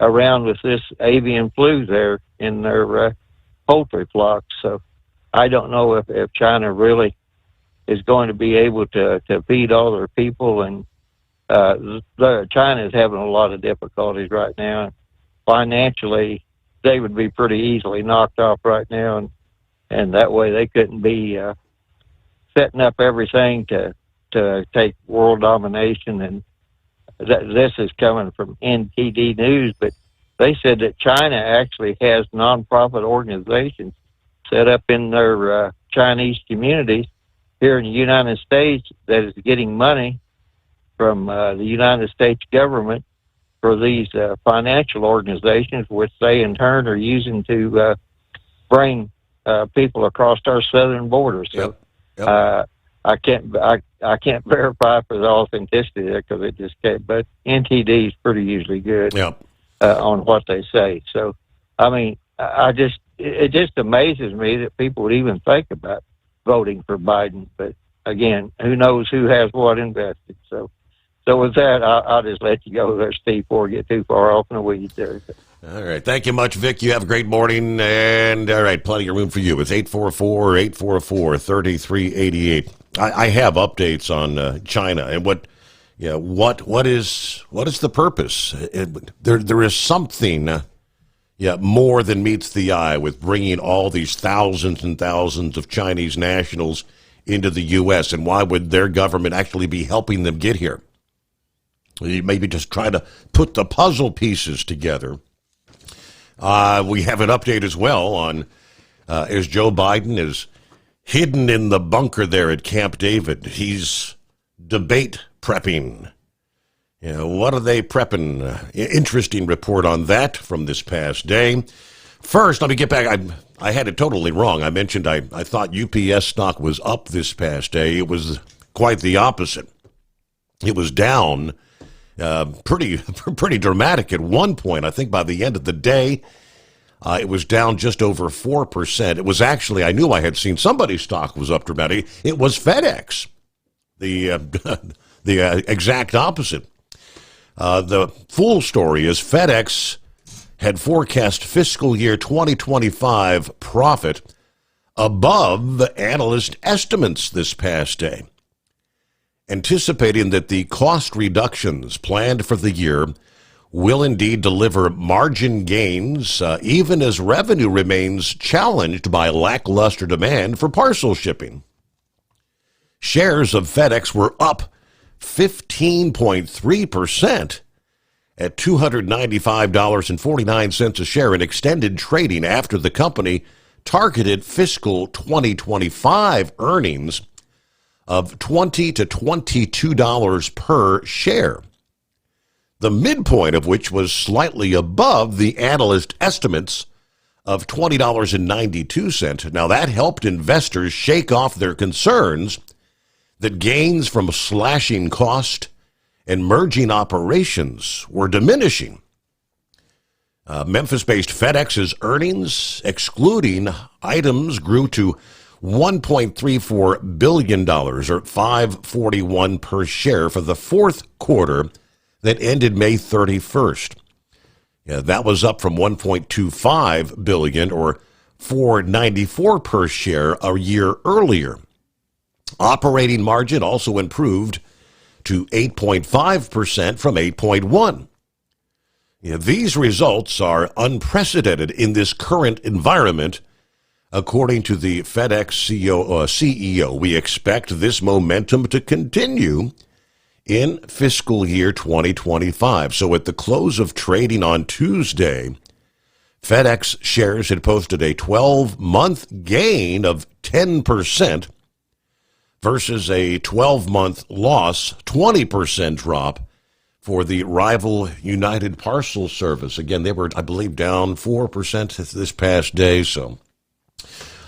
round with this avian flu there in their poultry flocks. So I don't know if China really is going to be able to feed all their people, and China is having a lot of difficulties right now. Financially, they would be pretty easily knocked off right now, and that way they couldn't be setting up everything to take world domination. And this is coming from NTD News, but they said that China actually has nonprofit organizations set up in their Chinese communities here in the United States that is getting money from the United States government for these financial organizations, which they in turn are using to bring people across our southern border. So I can't verify for the authenticity there, because it just can't. But NTD is pretty usually good on what they say. So I mean, it just amazes me that people would even think about voting for Biden. But again, who knows who has what invested? So with that, I'll just let you go there, Steve, before you get too far off in the weeds there. All right. Thank you much, Vic. You have a great morning. And all right, plenty of room for you. It's 844-844-3388. I have updates on China and what is the purpose? There is something more than meets the eye with bringing all these thousands and thousands of Chinese nationals into the U.S. And why would their government actually be helping them get here? You maybe just try to put the puzzle pieces together. We have an update as well on as Joe Biden is hidden in the bunker there at Camp David. He's debate prepping. What are they prepping? Interesting report on that from this past day. First, let me get back. I had it totally wrong. I mentioned I thought UPS stock was up this past day. It was quite the opposite. It was down pretty dramatic at one point. I think by the end of the day, it was down just over 4%. It was actually, I knew I had seen somebody's stock was up dramatically. It was FedEx, the exact opposite. The full story is FedEx had forecast fiscal year 2025 profit above the analyst estimates this past day, anticipating that the cost reductions planned for the year will indeed deliver margin gains, even as revenue remains challenged by lackluster demand for parcel shipping. Shares of FedEx were up 15.3% at $295.49 a share in extended trading after the company targeted fiscal 2025 earnings of $20 to $22 per share, the midpoint of which was slightly above the analyst estimates of $20.92. Now, that helped investors shake off their concerns that gains from slashing cost and merging operations were diminishing. Memphis-based FedEx's earnings, excluding items, grew to $1.34 billion, or $5.41 per share for the fourth quarter that ended May 31st. Yeah, that was up from $1.25 billion, or $4.94 per share a year earlier. Operating margin also improved to 8.5% from 8.1%. Yeah, these results are unprecedented in this current environment. According to the FedEx CEO, we expect this momentum to continue in fiscal year 2025. So at the close of trading on Tuesday, FedEx shares had posted a 12-month gain of 10% versus a 12-month loss, 20% drop for the rival United Parcel Service. Again, they were, I believe, down 4% this past day. So,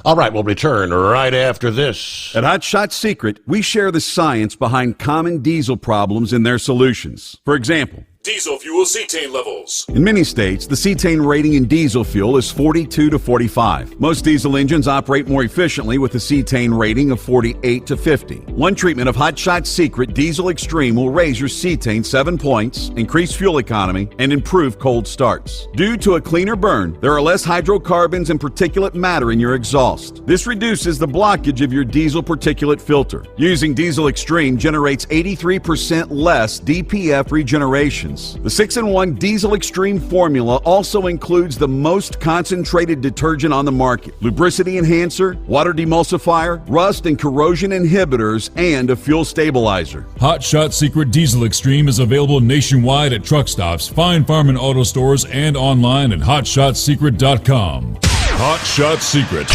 all right, we'll return right after this. At Hot Shot Secret, we share the science behind common diesel problems and their solutions. For example, Diesel fuel cetane levels. in many states, the cetane rating in diesel fuel is 42 to 45. Most diesel engines operate more efficiently with a cetane rating of 48 to 50. One treatment of Hot Shot Secret Diesel Extreme will raise your cetane 7 points, increase fuel economy, and improve cold starts. Due to a cleaner burn, there are less hydrocarbons and particulate matter in your exhaust. This reduces the blockage of your diesel particulate filter. Using Diesel Extreme generates 83% less DPF regeneration. The 6-in-1 Diesel Extreme formula also includes the most concentrated detergent on the market, lubricity enhancer, water demulsifier, rust and corrosion inhibitors, and a fuel stabilizer. Hot Shot Secret Diesel Extreme is available nationwide at truck stops, Fine Farm and auto stores, and online at hotshotsecret.com. Hot Shot Secret,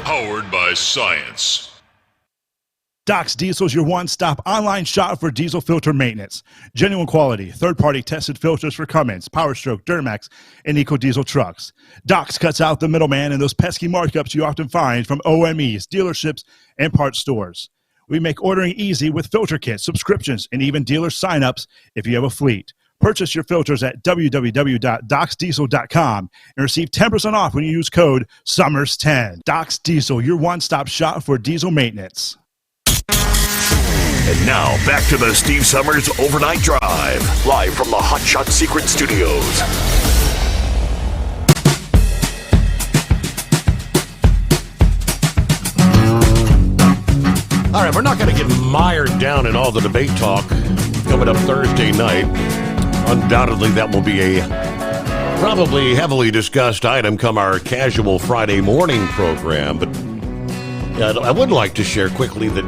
powered by science. Doc's Diesel is your one-stop online shop for diesel filter maintenance. Genuine quality, third-party tested filters for Cummins, PowerStroke, Duramax, and EcoDiesel trucks. Doc's cuts out the middleman and those pesky markups you often find from OMEs, dealerships, and parts stores. We make ordering easy with filter kits, subscriptions, and even dealer sign-ups if you have a fleet. Purchase your filters at www.docsdiesel.com and receive 10% off when you use code SUMMERS10. Doc's Diesel, your one-stop shop for diesel maintenance. And now, back to the Steve Summers Overnight Drive, live from the Hot Shot Secret Studios. All right, we're not going to get mired down in all the debate talk coming up Thursday night. Undoubtedly, that will be a probably heavily discussed item come our casual Friday morning program. But I would like to share quickly that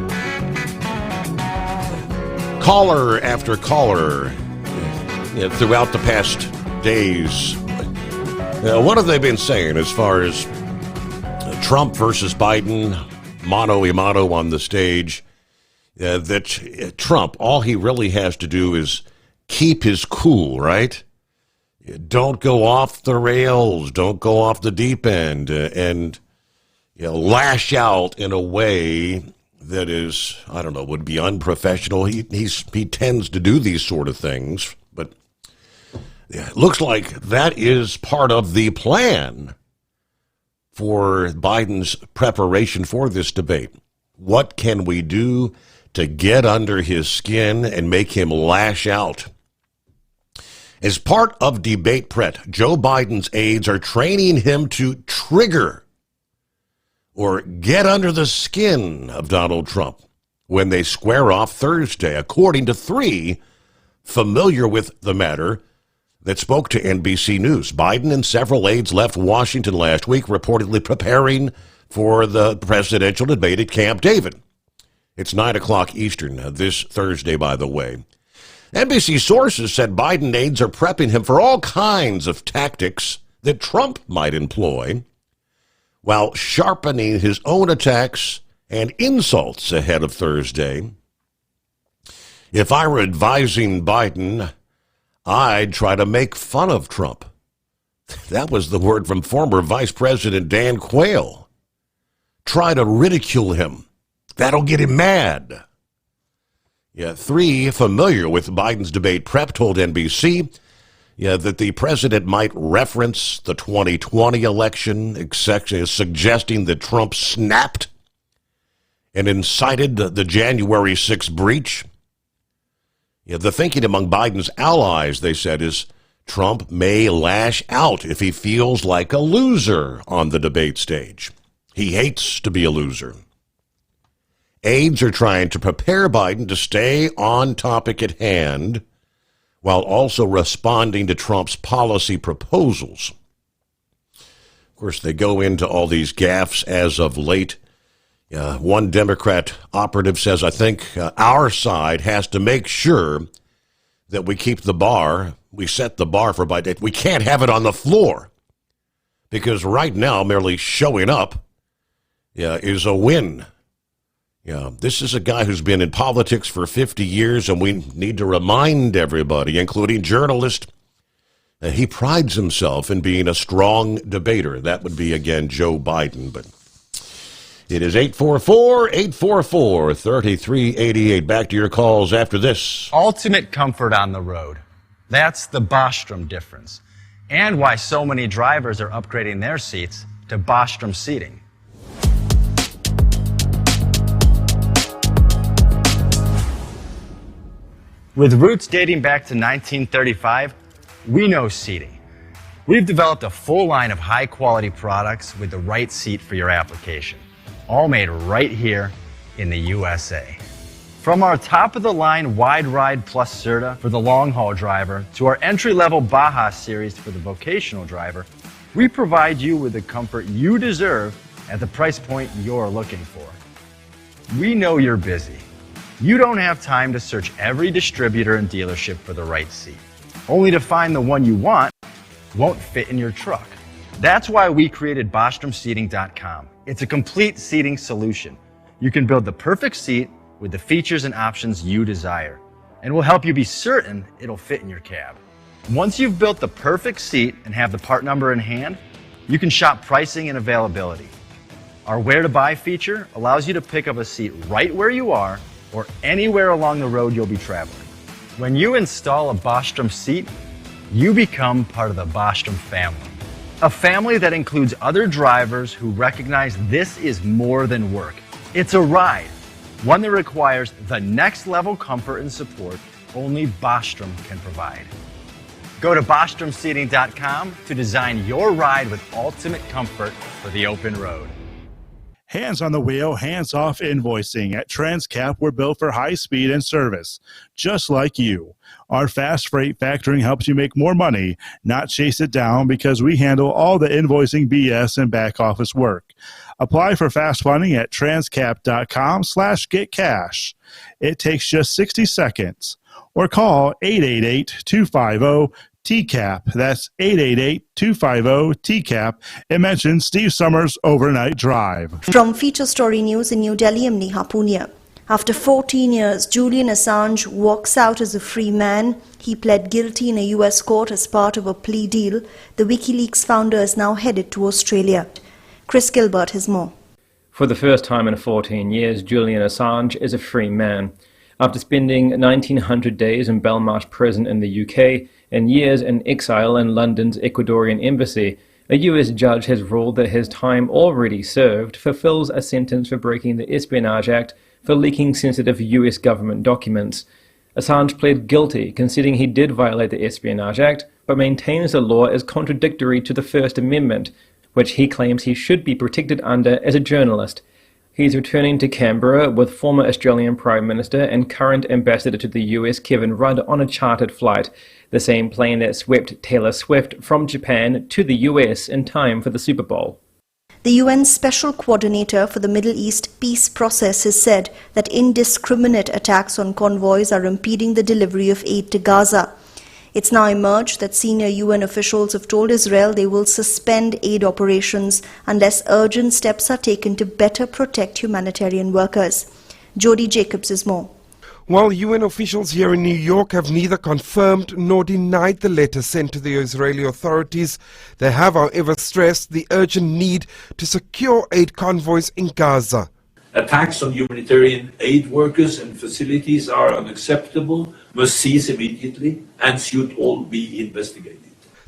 caller after caller throughout the past days, what have they been saying as far as Trump versus Biden, mano a mano on the stage, that Trump, all he really has to do is keep his cool, right? Don't go off the rails, don't go off the deep end, and lash out in a way that is, I don't know, would be unprofessional. He tends to do these sort of things, but it looks like that is part of the plan for Biden's preparation for this debate. What can we do to get under his skin and make him lash out? As part of debate prep, Joe Biden's aides are training him to trigger or get under the skin of Donald Trump when they square off Thursday, according to three familiar with the matter that spoke to NBC News. Biden and several aides left Washington last week, reportedly preparing for the presidential debate at Camp David. It's 9 o'clock Eastern this Thursday, by the way. NBC sources said Biden aides are prepping him for all kinds of tactics that Trump might employ, while sharpening his own attacks and insults ahead of Thursday. If I were advising Biden, I'd try to make fun of Trump. That was the word from former Vice President Dan Quayle. Try to ridicule him. That'll get him mad. Three familiar with Biden's debate prep told NBC that the president might reference the 2020 election, suggesting that Trump snapped and incited the January 6th breach. Yeah, the thinking among Biden's allies, they said, is Trump may lash out if he feels like a loser on the debate stage. He hates to be a loser. Aides are trying to prepare Biden to stay on topic at hand while also responding to Trump's policy proposals. Of course, they go into all these gaffes as of late. One Democrat operative says, I think our side has to make sure that we keep the bar, we set the bar for Biden. We can't have it on the floor because right now merely showing up is a win. Yeah, this is a guy who's been in politics for 50 years, and we need to remind everybody, including journalists, that he prides himself in being a strong debater. That would be, again, Joe Biden. But it is 844-844-3388. Back to your calls after this. Ultimate comfort on the road. That's the Bostrom difference. And why so many drivers are upgrading their seats to Bostrom seating. With roots dating back to 1935, we know seating. We've developed a full line of high-quality products with the right seat for your application, all made right here in the USA. From our top-of-the-line Wide Ride Plus Certa for the long-haul driver to our entry-level Baja series for the vocational driver, we provide you with the comfort you deserve at the price point you're looking for. We know you're busy. You don't have time to search every distributor and dealership for the right seat, only to find the one you want won't fit in your truck. That's why we created BostromSeating.com. It's a complete seating solution. You can build the perfect seat with the features and options you desire, and we'll help you be certain it'll fit in your cab. Once you've built the perfect seat and have the part number in hand, you can shop pricing and availability. Our Where to Buy feature allows you to pick up a seat right where you are or anywhere along the road you'll be traveling. When you install a Bostrom seat, you become part of the Bostrom family. A family that includes other drivers who recognize this is more than work. It's a ride, one that requires the next level comfort and support only Bostrom can provide. Go to BostromSeating.com to design your ride with ultimate comfort for the open road. Hands on the wheel, hands-off invoicing. At Transcap, we're built for high speed and service, just like you. Our fast freight factoring helps you make more money, not chase it down, because we handle all the invoicing BS and back office work. Apply for fast funding at transcap.com/getcash. It takes just 60 seconds. Or call 888-250-TCAP. That's 888-250-TCAP. And mention Steve Summers Overnight Drive. From Feature Story News in New Delhi, I'm Neha Punia. After 14 years, Julian Assange walks out as a free man. He pled guilty in a US court as part of a plea deal. The WikiLeaks founder is now headed to Australia. Chris Gilbert has more. For the first time in 14 years, Julian Assange is a free man. After spending 1,900 days in Belmarsh prison in the UK and years in exile in London's Ecuadorian embassy, a US judge has ruled that his time already served fulfills a sentence for breaking the Espionage Act for leaking sensitive US government documents. Assange pled guilty, conceding he did violate the Espionage Act, but maintains the law is contradictory to the First Amendment, which he claims he should be protected under as a journalist. He's returning to Canberra with former Australian Prime Minister and current Ambassador to the US Kevin Rudd on a chartered flight, the same plane that swept Taylor Swift from Japan to the US in time for the Super Bowl. The UN Special Coordinator for the Middle East peace process has said that indiscriminate attacks on convoys are impeding the delivery of aid to Gaza. It's now emerged that senior UN officials have told Israel they will suspend aid operations unless urgent steps are taken to better protect humanitarian workers. Jody Jacobs is more. While UN officials here in New York have neither confirmed nor denied the letter sent to the Israeli authorities, they have, however, stressed the urgent need to secure aid convoys in Gaza. Attacks on humanitarian aid workers and facilities are unacceptable, must cease immediately, and should all be investigated.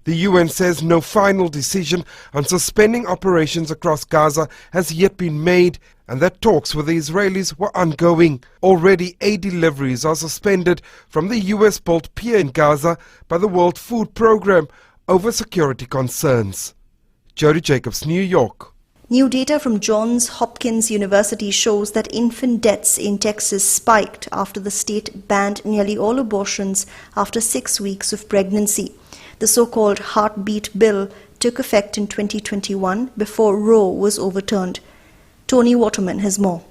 The UN says no final decision on suspending operations across Gaza has yet been made, and that talks with the Israelis were ongoing. Already aid deliveries are suspended from the US-built pier in Gaza by the World Food Programme over security concerns. Jody Jacobs, New York. New data from Johns Hopkins University shows that infant deaths in Texas spiked after the state banned nearly all abortions after 6 weeks of pregnancy. The so-called Heartbeat Bill took effect in 2021 before Roe was overturned. Tony Waterman has more.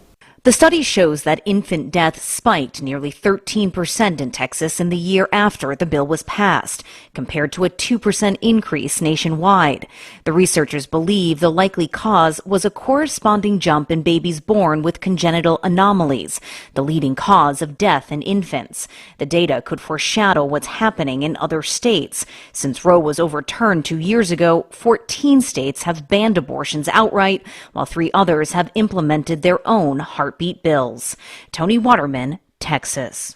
The study shows that infant deaths spiked nearly 13% in Texas in the year after the bill was passed, compared to a 2% increase nationwide. The researchers believe the likely cause was a corresponding jump in babies born with congenital anomalies, the leading cause of death in infants. The data could foreshadow what's happening in other states. Since Roe was overturned 2 years ago, 14 states have banned abortions outright, while 3 others have implemented their own heartbeat bills. Tony Waterman, Texas.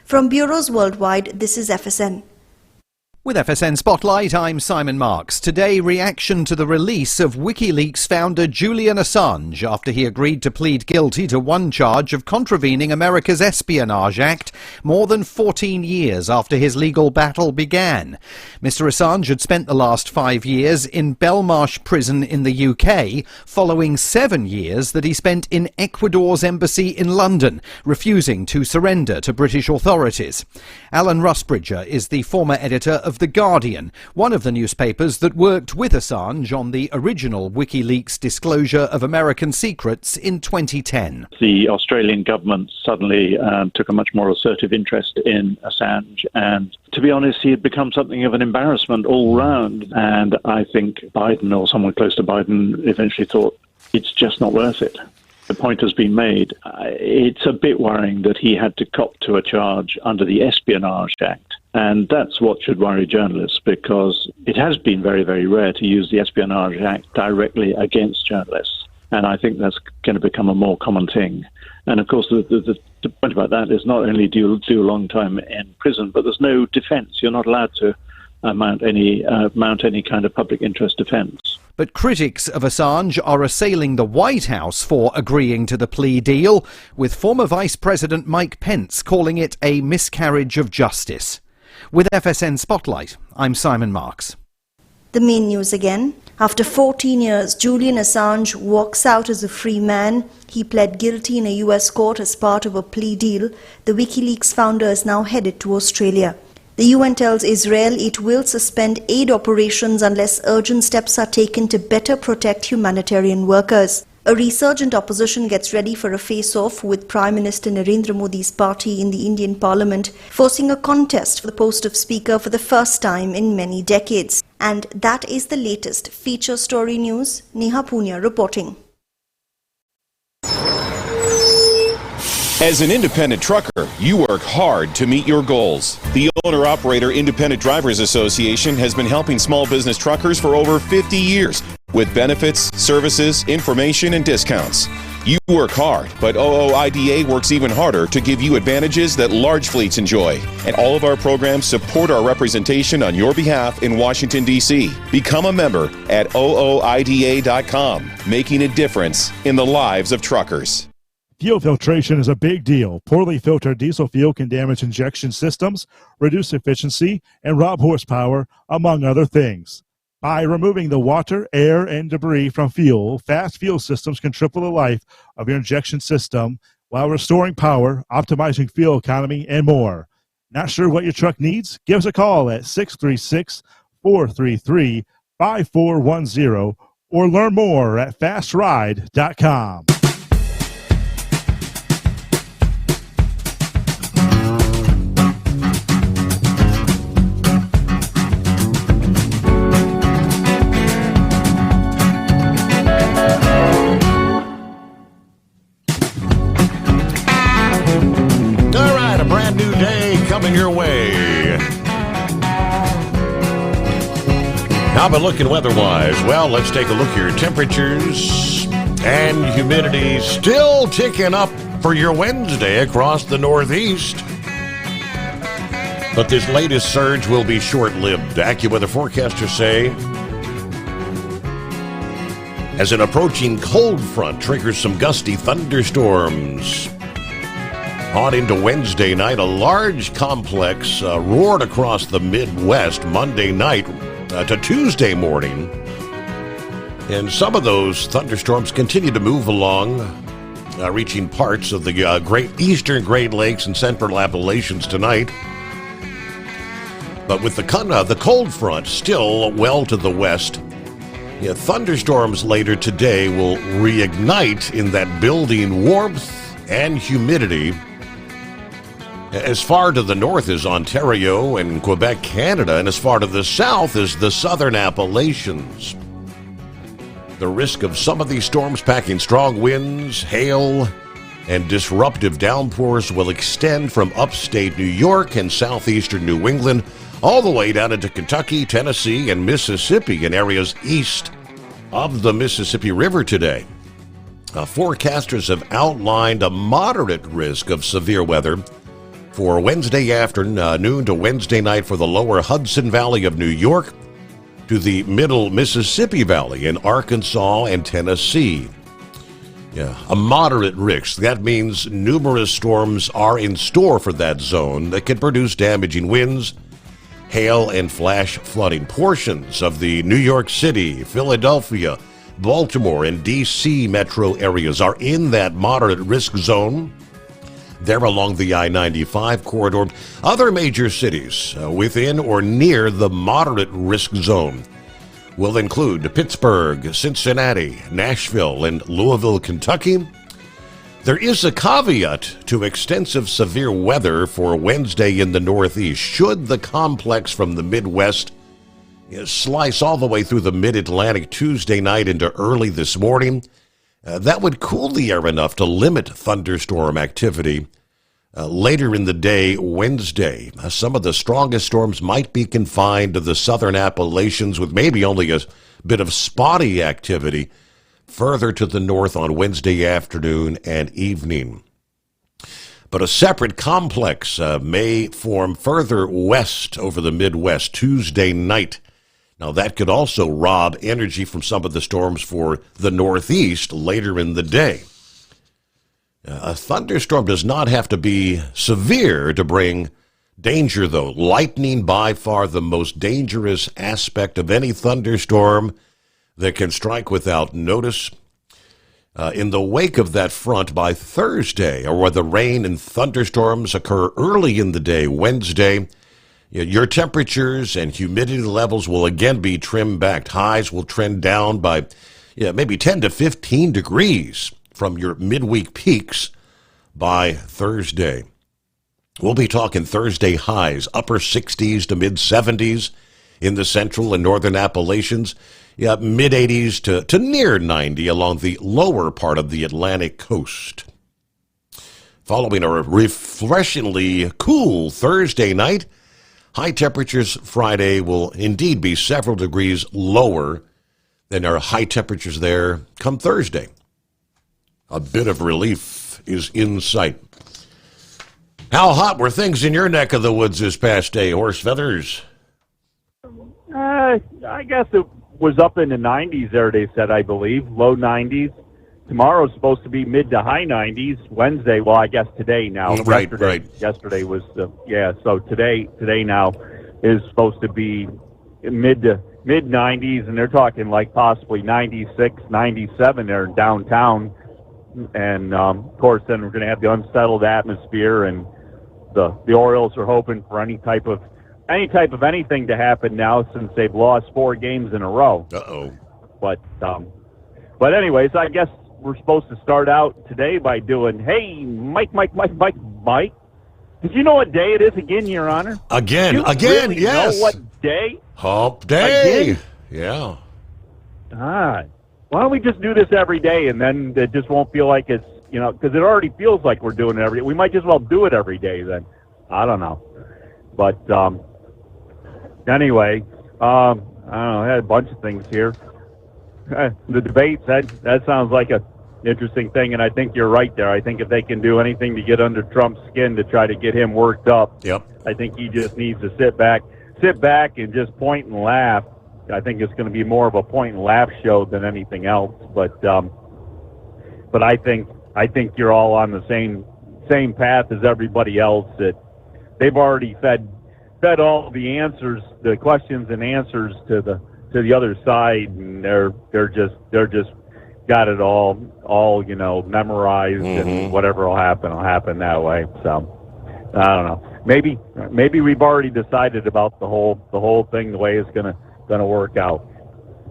From bureaus worldwide, this is FSN. With FSN Spotlight, I'm Simon Marks. Today, reaction to the release of WikiLeaks founder Julian Assange after he agreed to plead guilty to one charge of contravening America's Espionage Act more than 14 years after his legal battle began. Mr. Assange had spent the last 5 years in Belmarsh prison in the UK, following 7 years that he spent in Ecuador's embassy in London, refusing to surrender to British authorities. Alan Rusbridger is the former editor of The Guardian, one of the newspapers that worked with Assange on the original WikiLeaks disclosure of American secrets in 2010. The Australian government suddenly took a much more assertive interest in Assange, and to be honest, he had become something of an embarrassment all round. And I think Biden, or someone close to Biden, eventually thought it's just not worth it. The point has been made. It's a bit worrying that he had to cop to a charge under the Espionage Act. And that's what should worry journalists, because it has been very, very rare to use the Espionage Act directly against journalists. And I think that's going to become a more common thing. And of course, the point about that is not only do you do a long time in prison, but there's no defense. You're not allowed to mount any kind of public interest defense. But critics of Assange are assailing the White House for agreeing to the plea deal, with former Vice President Mike Pence calling it a miscarriage of justice. With FSN Spotlight, I'm Simon Marks. The main news again. After 14 years, Julian Assange walks out as a free man. He pled guilty in a US court as part of a plea deal. The WikiLeaks founder is now headed to Australia. The UN tells Israel it will suspend aid operations unless urgent steps are taken to better protect humanitarian workers. A resurgent opposition gets ready for a face-off with Prime Minister Narendra Modi's party in the Indian Parliament, forcing a contest for the post of Speaker for the first time in many decades. And that is the latest feature story news. Neha Punya reporting. As an independent trucker, you work hard to meet your goals. The Owner-Operator Independent Drivers Association has been helping small business truckers for over 50 years with benefits, services, information, and discounts. You work hard, but OOIDA works even harder to give you advantages that large fleets enjoy. And all of our programs support our representation on your behalf in Washington, D.C. Become a member at OOIDA.com, making a difference in the lives of truckers. Fuel filtration is a big deal. Poorly filtered diesel fuel can damage injection systems, reduce efficiency, and rob horsepower, among other things. By removing the water, air, and debris from fuel, fast fuel systems can triple the life of your injection system while restoring power, optimizing fuel economy, and more. Not sure what your truck needs? Give us a call at 636-433-5410 or learn more at fastride.com. Your way. How about looking weather-wise? Well, let's take a look here. Temperatures and humidity still ticking up for your Wednesday across the Northeast. But this latest surge will be short-lived. AccuWeather forecasters say as an approaching cold front triggers some gusty thunderstorms. On into Wednesday night, a large complex roared across the Midwest Monday night to Tuesday morning. And some of those thunderstorms continue to move along, reaching parts of the eastern Great Lakes and central Appalachians tonight. But with the cold front still well to the west, thunderstorms later today will reignite in that building warmth and humidity. As far to the north as Ontario and Quebec, Canada, and as far to the south as the southern Appalachians. The risk of some of these storms packing strong winds, hail, and disruptive downpours will extend from upstate New York and southeastern New England all the way down into Kentucky, Tennessee, and Mississippi in areas east of the Mississippi River today. Forecasters have outlined a moderate risk of severe weather for Wednesday afternoon to Wednesday night for the lower Hudson Valley of New York to the middle Mississippi Valley in Arkansas and Tennessee. A moderate risk. That means numerous storms are in store for that zone that could produce damaging winds, hail, and flash flooding. Portions of the New York City, Philadelphia, Baltimore, and D.C. metro areas are in that moderate risk zone. They're along the I-95 corridor. Other major cities within or near the moderate risk zone will include Pittsburgh, Cincinnati, Nashville, and Louisville, Kentucky. There is a caveat to extensive severe weather for Wednesday in the Northeast. Should the complex from the Midwest slice all the way through the Mid-Atlantic Tuesday night into early this morning, that would cool the air enough to limit thunderstorm activity. Later in the day, Wednesday, some of the strongest storms might be confined to the southern Appalachians with maybe only a bit of spotty activity further to the north on Wednesday afternoon and evening. But a separate complex may form further west over the Midwest Tuesday night. Now, that could also rob energy from some of the storms for the Northeast later in the day. A thunderstorm does not have to be severe to bring danger, though. Lightning, by far the most dangerous aspect of any thunderstorm that can strike without notice. In the wake of that front by Thursday, or where the rain and thunderstorms occur early in the day, Wednesday, your temperatures and humidity levels will again be trimmed back. Highs will trend down by maybe 10 to 15 degrees from your midweek peaks by Thursday. We'll be talking Thursday highs, upper 60s to mid-70s in the central and northern Appalachians, mid-80s to near 90 along the lower part of the Atlantic coast. Following a refreshingly cool Thursday night, high temperatures Friday will indeed be several degrees lower than our high temperatures there come Thursday. A bit of relief is in sight. How hot were things in your neck of the woods this past day, Horse Feathers? I guess it was up in the 90s there, they said, I believe, low 90s. Tomorrow's supposed to be mid to high 90s. Wednesday, well, I guess today now. Right. Yesterday was, so today now is supposed to be mid 90s, and they're talking like possibly 96, 97 there in downtown. And, of course, then we're going to have the unsettled atmosphere, and the Orioles are hoping for any type of anything to happen now since they've lost 4 games in a row. Uh-oh. But anyways, I guess we're supposed to start out today by doing, hey, Mike. Did you know what day it is again, Your Honor? Again, really yes. Know what day? Hump Day. Again? Yeah. All right. Why don't we just do this every day, and then it just won't feel like it's, because it already feels like we're doing it every day. We might just well do it every day then. I don't know. But anyway, I don't know. I had a bunch of things here. The debates, that sounds like a interesting thing, and I think you're right there. I think if they can do anything to get under Trump's skin to try to get him worked up, yep. I think he just needs to sit back and just point and laugh. I think it's going to be more of a point and laugh show than anything else. But I think you're all on the same path as everybody else. That they've already fed all the answers, the questions and answers to the other side, and they're just got it all memorized, and whatever will happen that way. So I don't know. Maybe we've already decided about the whole thing, the way it's gonna work out.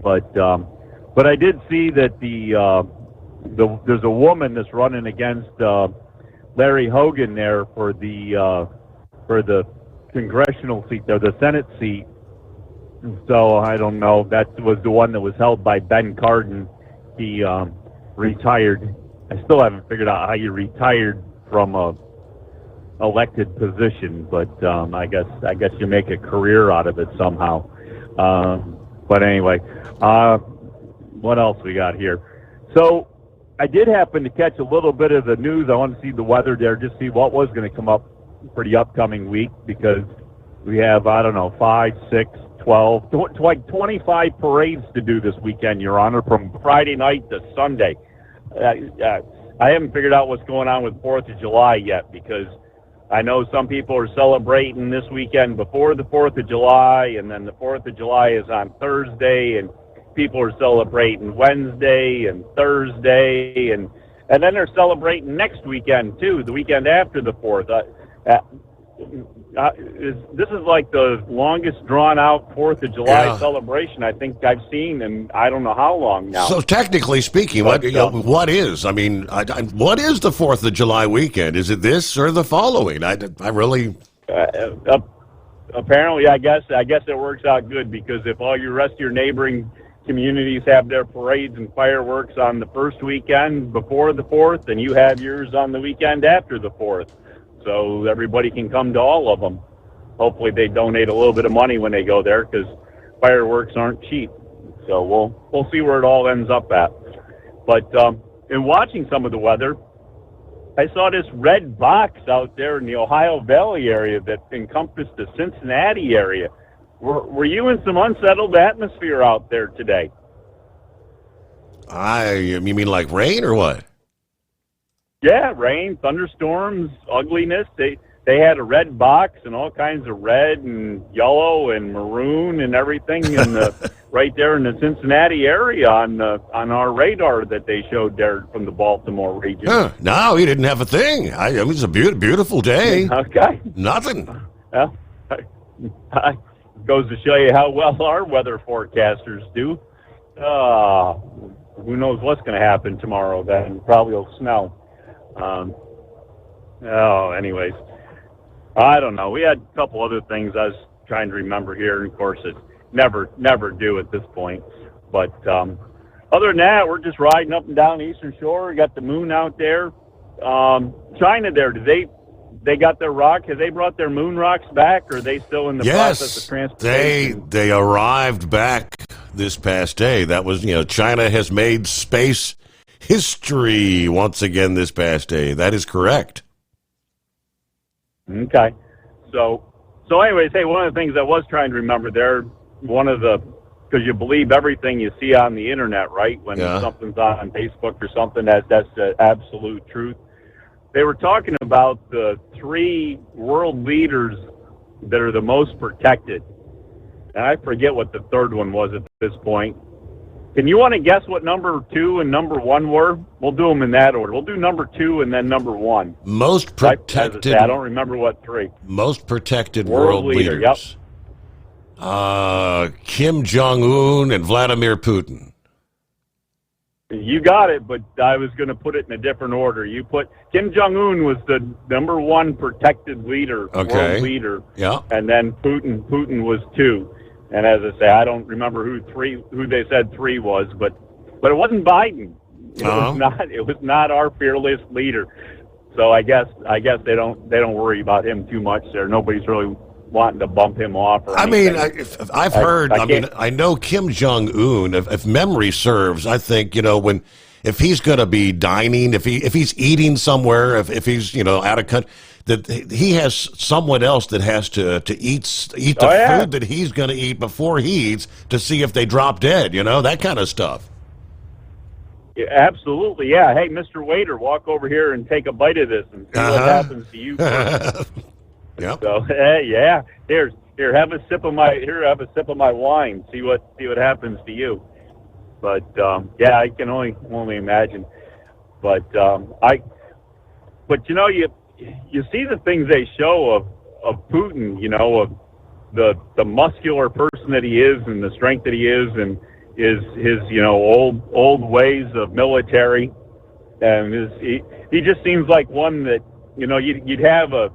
But I did see that there's a woman that's running against Larry Hogan there for the congressional seat there, the Senate seat. So I don't know. That was the one that was held by Ben Cardin. He retired. I still haven't figured out how you retired from a elected position, but I guess you make a career out of it somehow. But anyway, what else we got here? So I did happen to catch a little bit of the news. I want to see the weather there, just see what was going to come up for the upcoming week, because we have, 5, 6, 12, 25 parades to do this weekend, Your Honor, from Friday night to Sunday. I haven't figured out what's going on with 4th of July yet, because I know some people are celebrating this weekend before the 4th of July, and then the 4th of July is on Thursday, and people are celebrating Wednesday and Thursday, and then they're celebrating next weekend, too, the weekend after the 4th. This is like the longest drawn-out 4th of July celebration I think I've seen in I don't know how long now. So technically speaking, what is? I mean, what is the 4th of July weekend? Is it this or the following? I really... apparently, I guess it works out good, because if all your rest of your neighboring communities have their parades and fireworks on the first weekend before the 4th, and you have yours on the weekend after the 4th. So everybody can come to all of them. Hopefully they donate a little bit of money when they go there, because fireworks aren't cheap. So we'll see where it all ends up at. But in watching some of the weather, I saw this red box out there in the Ohio Valley area that encompassed the Cincinnati area. Were you in some unsettled atmosphere out there today? You mean like rain or what? Yeah, rain, thunderstorms, ugliness. They had a red box and all kinds of red and yellow and maroon and everything in right there in the Cincinnati area on our radar that they showed there from the Baltimore region. Huh. No, he didn't have a thing. It was a beautiful day. Okay. Nothing. Well, goes to show you how well our weather forecasters do. Who knows what's going to happen tomorrow then? Probably will snow. Anyways, I don't know. We had a couple other things I was trying to remember here, and of course it never do at this point. But other than that, we're just riding up and down the Eastern Shore. We got the moon out there. China there, they got their rock? Have they brought their moon rocks back, or are they still in the process of transportation? They arrived back this past day. That was, China has made space history once again this past day. That is correct. Okay. So anyways, hey, one of the things I was trying to remember there, because you believe everything you see on the internet, right? When something's on Facebook or something, that's the absolute truth. They were talking about the 3 world leaders that are the most protected. And I forget what the third one was at this point. Can you want to guess what number 2 and number 1 were? We'll do them in that order. We'll do number 2 and then number 1. Most protected. I don't remember what 3. Most protected world leaders. Yep. Kim Jong-un and Vladimir Putin. You got it, but I was going to put it in a different order. You put Kim Jong-un was the number 1 protected leader, world leader. Yeah. And then Putin was 2. And as I say, I don't remember who they said 3 was, but it wasn't Biden. It was not our fearless leader. So I guess they don't worry about him too much there. Nobody's really wanting to bump him off or anything. I've heard, I know Kim Jong-un, if memory serves, I think, when if he's going to be dining, if he's eating somewhere, if he's out of country, that he has someone else that has to eat the food that he's going to eat before he eats to see if they drop dead. That kind of stuff. Yeah, absolutely, yeah. Hey, Mr. Waiter, walk over here and take a bite of this and see what happens to you first. Yep. So, yeah. Here, have a sip of my wine. See what happens to you. But yeah, I can only imagine. But you see the things they show of Putin. Of the muscular person that he is and the strength that he is, and his old ways of military, and he just seems like one that you'd have a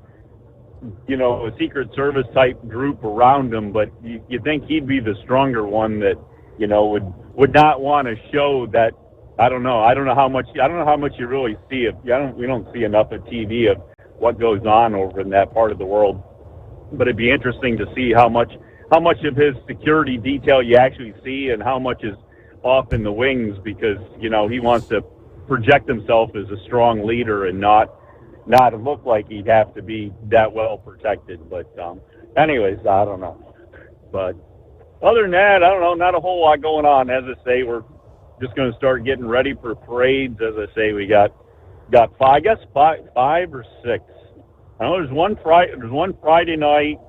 Secret Service type group around him, but you think he'd be the stronger one that would not want to show that. I don't know how much you really see of. We don't see enough of TV of what goes on over in that part of the world, but it'd be interesting to see how much of his security detail you actually see and how much is off in the wings, because he wants to project himself as a strong leader and not look like he'd have to be that well protected. But anyways, I don't know. But other than that, I don't know, not a whole lot going on. As I say, we're just going to start getting ready for parades. As I say, we got five or six. I know there's one Friday night.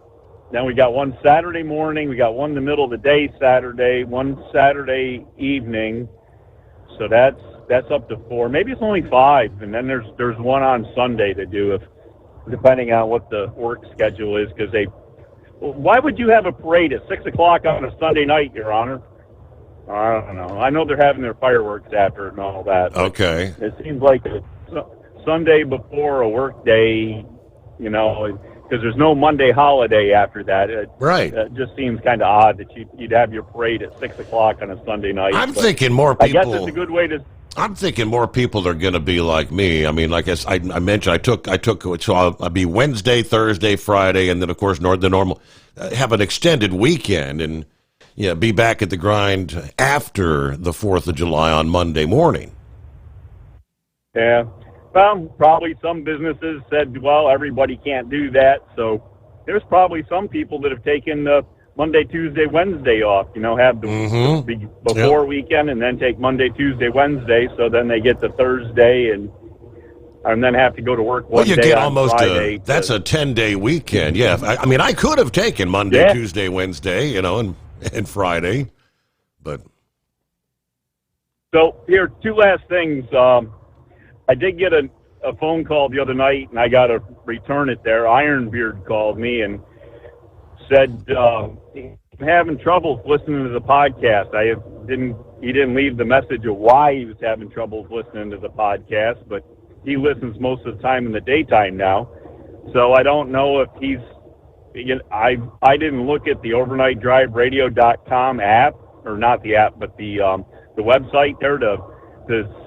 Then we got one Saturday morning. We got one in the middle of the day Saturday. One Saturday evening. So that's up to 4. Maybe it's only 5. And then there's one on Sunday to do, depending on what the work schedule is. Because why would you have a parade at 6 o'clock on a Sunday night, Your Honor? I don't know. I know they're having their fireworks after it and all that. Okay. It seems like a Sunday before a work day, because there's no Monday holiday after that. Right. It just seems kind of odd that you'd have your parade at 6 o'clock on a Sunday night. I'm thinking more people. I guess it's a good way to. I'm thinking more people are going to be like me. I mean, like I mentioned, I took. So I'll be Wednesday, Thursday, Friday, and then of course the normal. Have an extended weekend and be back at the grind after the 4th of July on Monday morning. Yeah. Well, probably some businesses said, well, everybody can't do that. So there's probably some people that have taken the Monday, Tuesday, Wednesday off, have the before weekend and then take Monday, Tuesday, Wednesday. So then they get the Thursday and then have to go to work one day. Well, you get on almost Friday that's a 10-day weekend. Yeah. I mean, I could have taken Monday, Tuesday, Wednesday, and Friday, but. So here, 2 last things. I did get a phone call the other night, and I got to return it there. Ironbeard called me and said he's having trouble listening to the podcast. He didn't leave the message of why he was having trouble listening to the podcast, but he listens most of the time in the daytime now. So I don't know if he's. I didn't look at the overnightdriveradio.com app, or not the app, but the website there to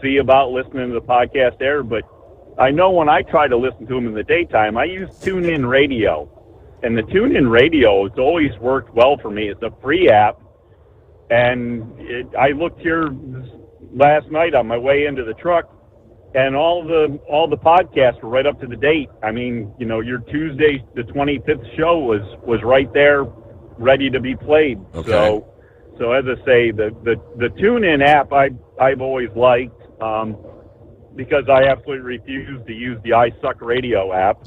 see about listening to the podcast there, but I know when I try to listen to them in the daytime, I use TuneIn Radio, and the TuneIn Radio has always worked well for me. It's a free app, and I looked here last night on my way into the truck, and all the podcasts were right up to the date. I mean, your Tuesday, the 25th show was right there, ready to be played. Okay. So as I say, the TuneIn app I've always liked, because I absolutely refuse to use the iSuck Radio app.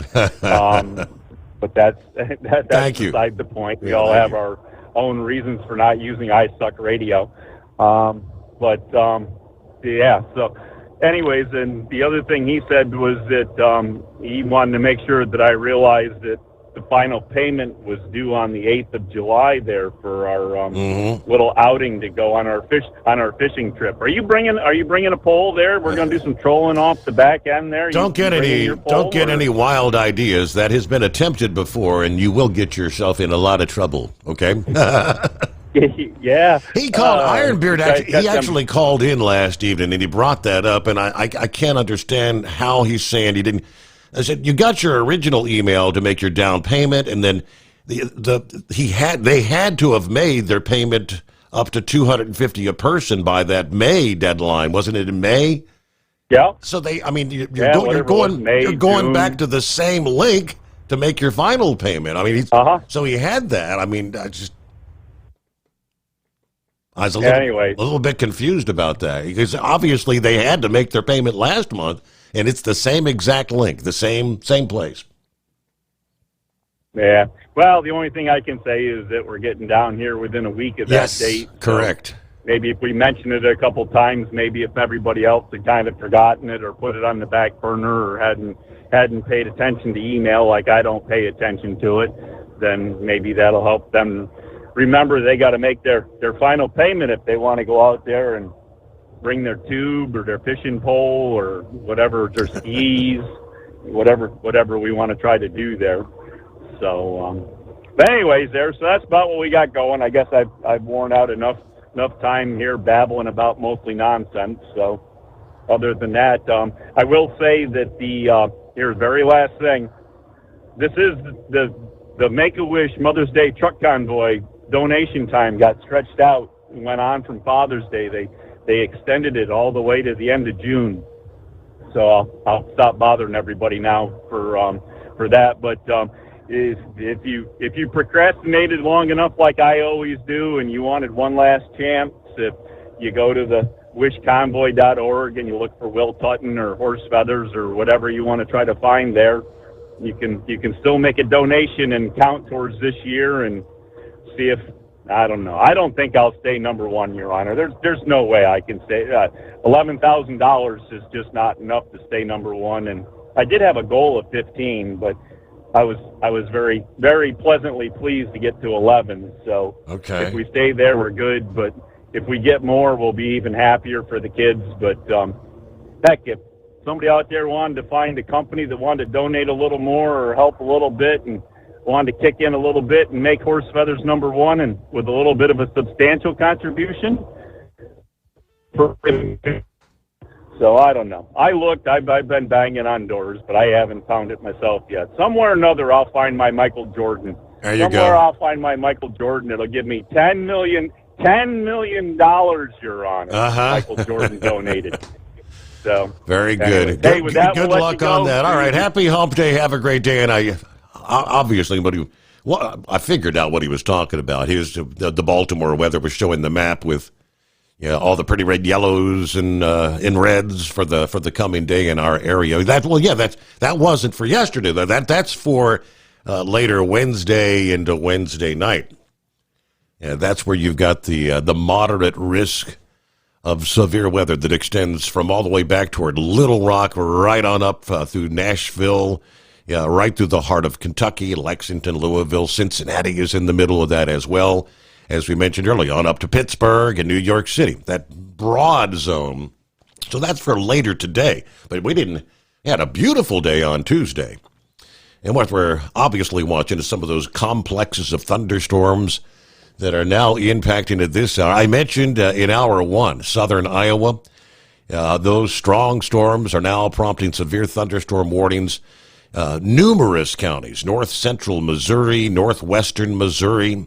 But that's beside the point. We all have our own reasons for not using iSuck Radio. Yeah. So, anyways, and the other thing he said was that he wanted to make sure that I realized that the final payment was due on the 8th of July there for our little outing to go on our fishing trip. Are you bringing a pole there? We're going to do some trolling off the back end there. Don't get any wild ideas. That has been attempted before, and you will get yourself in a lot of trouble. Okay. Yeah. He called Ironbeard. He actually called in last evening, and he brought that up, and I can't understand how he's saying he didn't. I said, you got your original email to make your down payment, and then they had to have made their payment up to $250 a person by that May deadline. Wasn't it in May? Yeah. So you're Yeah, going June. back to the same link to make your final payment. I mean, so he had that. I mean, I was a little bit confused about that, because obviously they had to make their payment last month, and it's the same exact link, the same place. Yeah. Well, the only thing I can say is that we're getting down here within a week of that date. Correct. So maybe if we mention it a couple times, maybe if everybody else had kind of forgotten it or put it on the back burner or hadn't paid attention to email like I don't pay attention to it, then maybe that'll help them remember they got to make their final payment if they want to go out there and bring their tube or their fishing pole or whatever, their skis, whatever we want to try to do there. So, but anyways, so that's about what we got going. I guess I've worn out enough time here babbling about mostly nonsense. So, other than that, I will say that here's the very last thing. This is the Make-A-Wish Mother's Day truck convoy donation time got stretched out and went on from Father's Day. They extended it all the way to the end of June. So I'll stop bothering everybody now for that. But if you procrastinated long enough like I always do and you wanted one last chance, if you go to the wishconvoy.org and you look for Will Tutton or Horse Feathers or whatever you want to try to find there, you can still make a donation and count towards this year and see if, I don't know. I don't think I'll stay number one, Your Honor. There's no way I can stay. $11,000 is just not enough to stay number one. And I did have a goal of 15, but I was very, very pleasantly pleased to get to 11. So if we stay there, we're good. But if we get more, we'll be even happier for the kids. But heck, if somebody out there wanted to find a company that wanted to donate a little more or help a little bit and wanted to kick in a little bit and make Horse Feathers number one and with a little bit of a substantial contribution. So I don't know. I looked, I've been banging on doors, but I haven't found it myself yet. Somewhere or another, I'll find my Michael Jordan. There you Somewhere go. I'll find my Michael Jordan. It'll give me $10 million, Your Honor. Michael Jordan donated. So very good. Anyway, hey, with that, good we'll luck on that. All right, happy Hump Day. Have a great day. And I figured out what he was talking about. The Baltimore weather was showing the map with all the pretty red yellows and in reds for the coming day in our area. That wasn't for yesterday though. That's for later Wednesday into Wednesday night. Yeah, that's where you've got the moderate risk of severe weather that extends from all the way back toward Little Rock, right on up through Nashville, right through the heart of Kentucky, Lexington, Louisville. Cincinnati is in the middle of that as well, as we mentioned earlier, on up to Pittsburgh and New York City, that broad zone. So that's for later today. But we had a beautiful day on Tuesday. And what we're obviously watching is some of those complexes of thunderstorms that are now impacting at this hour. I mentioned in hour one, southern Iowa, those strong storms are now prompting severe thunderstorm warnings. Numerous counties, north central Missouri, northwestern Missouri.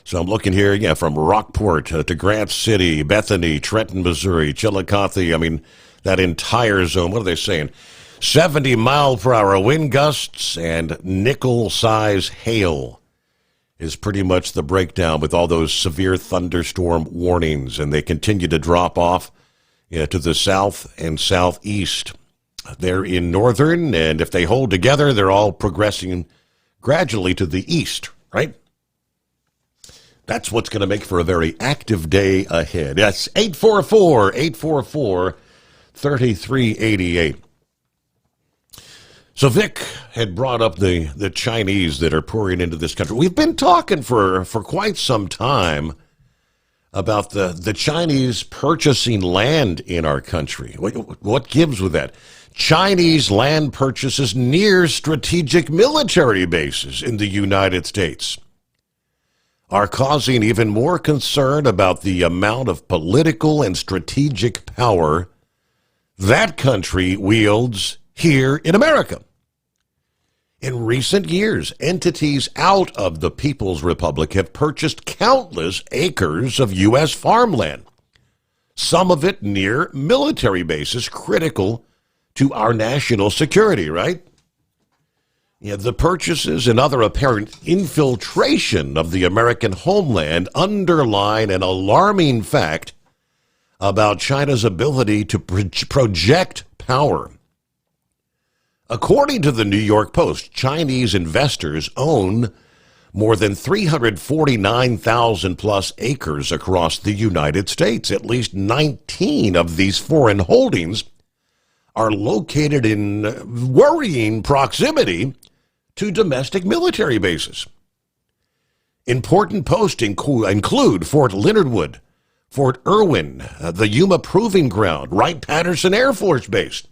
So I'm looking here, from Rockport to Grant City, Bethany, Trenton, Missouri, Chillicothe. I mean, that entire zone. What are they saying? 70-mile-per-hour wind gusts and nickel-size hail is pretty much the breakdown with all those severe thunderstorm warnings, and they continue to drop off to the south and southeast. They're in northern, and if they hold together, they're all progressing gradually to the east, right? That's what's going to make for a very active day ahead. That's 844-3388. So Vic had brought up the Chinese that are pouring into this country. We've been talking for quite some time about the Chinese purchasing land in our country. What gives with that? Chinese land purchases near strategic military bases in the United States are causing even more concern about the amount of political and strategic power that country wields here in America. In recent years, entities out of the People's Republic have purchased countless acres of U.S. farmland, some of it near military bases critical to our national security, right? Yeah, the purchases and other apparent infiltration of the American homeland underline an alarming fact about China's ability to project power. According to the New York Post, Chinese investors own more than 349,000 plus acres across the United States. At least 19 of these foreign holdings are located in worrying proximity to domestic military bases. Important posts include Fort Leonard Wood, Fort Irwin, the Yuma Proving Ground, Wright-Patterson Air Force Base.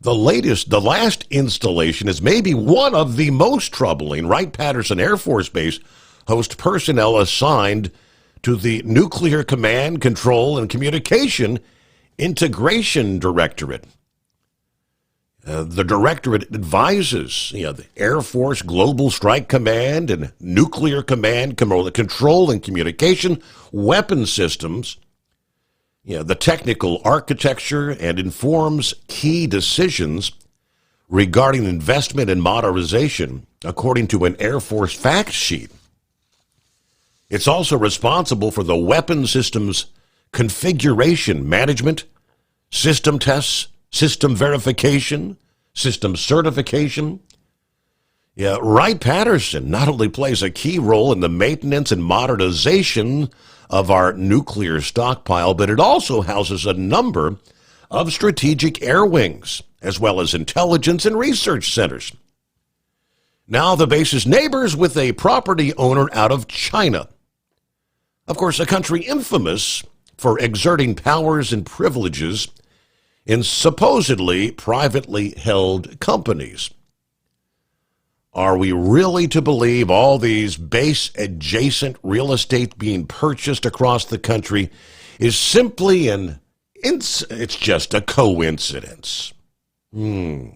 The last installation is maybe one of the most troubling. Wright-Patterson Air Force Base hosts personnel assigned to the Nuclear Command, Control, and Communication Integration Directorate. The directorate advises the Air Force Global Strike Command and Nuclear Command, Control and Communication Weapon Systems, the technical architecture, and informs key decisions regarding investment and modernization, according to an Air Force fact sheet. It's also responsible for the weapon systems configuration management, system tests, system verification, system certification. Wright-Patterson not only plays a key role in the maintenance and modernization of our nuclear stockpile, but it also houses a number of strategic air wings, as well as intelligence and research centers. Now the base is neighbors with a property owner out of China. Of course, a country infamous for exerting powers and privileges in supposedly privately held companies. Are we really to believe all these base-adjacent real estate being purchased across the country is simply it's just a coincidence? We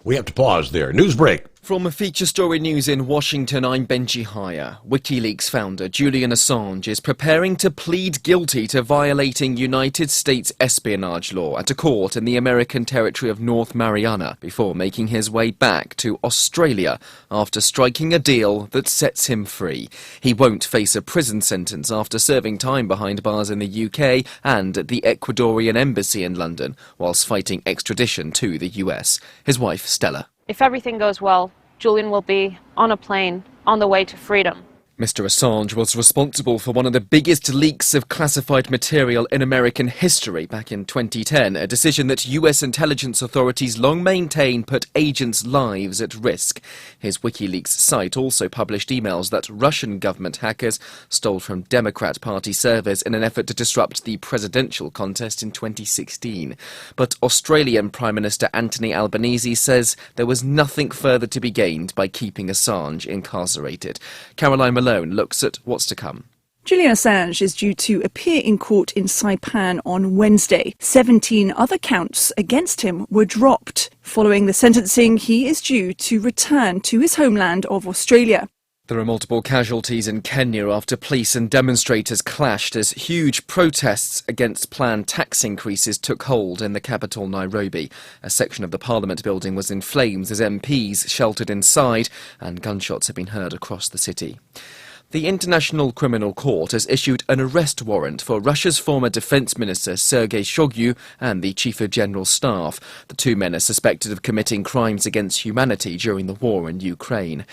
have to pause there. News break. From Feature Story News in Washington, I'm Benji Haya. WikiLeaks founder Julian Assange is preparing to plead guilty to violating United States espionage law at a court in the American territory of North Mariana before making his way back to Australia after striking a deal that sets him free. He won't face a prison sentence after serving time behind bars in the UK and at the Ecuadorian embassy in London, whilst fighting extradition to the US. His wife, Stella. If everything goes well, Julian will be on a plane on the way to freedom. Mr. Assange was responsible for one of the biggest leaks of classified material in American history back in 2010, a decision that US intelligence authorities long maintain put agents' lives at risk. His WikiLeaks site also published emails that Russian government hackers stole from Democrat Party servers in an effort to disrupt the presidential contest in 2016. But Australian Prime Minister Anthony Albanese says there was nothing further to be gained by keeping Assange incarcerated. Caroline Malone looks at what's to come. Julian Assange is due to appear in court in Saipan on Wednesday. 17 other counts against him were dropped. Following the sentencing, he is due to return to his homeland of Australia. There are multiple casualties in Kenya after police and demonstrators clashed as huge protests against planned tax increases took hold in the capital, Nairobi. A section of the Parliament building was in flames as MPs sheltered inside, and gunshots have been heard across the city. The International Criminal Court has issued an arrest warrant for Russia's former defense minister Sergei Shoigu and the Chief of General Staff. The two men are suspected of committing crimes against humanity during the war in Ukraine.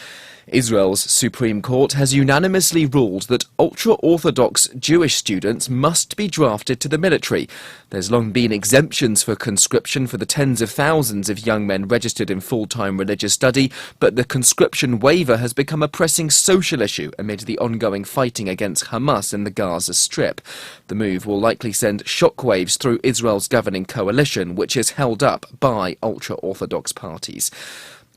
Israel's Supreme Court has unanimously ruled that ultra-Orthodox Jewish students must be drafted to the military. There's long been exemptions for conscription for the tens of thousands of young men registered in full-time religious study, but the conscription waiver has become a pressing social issue amid the ongoing fighting against Hamas in the Gaza Strip. The move will likely send shockwaves through Israel's governing coalition, which is held up by ultra-Orthodox parties.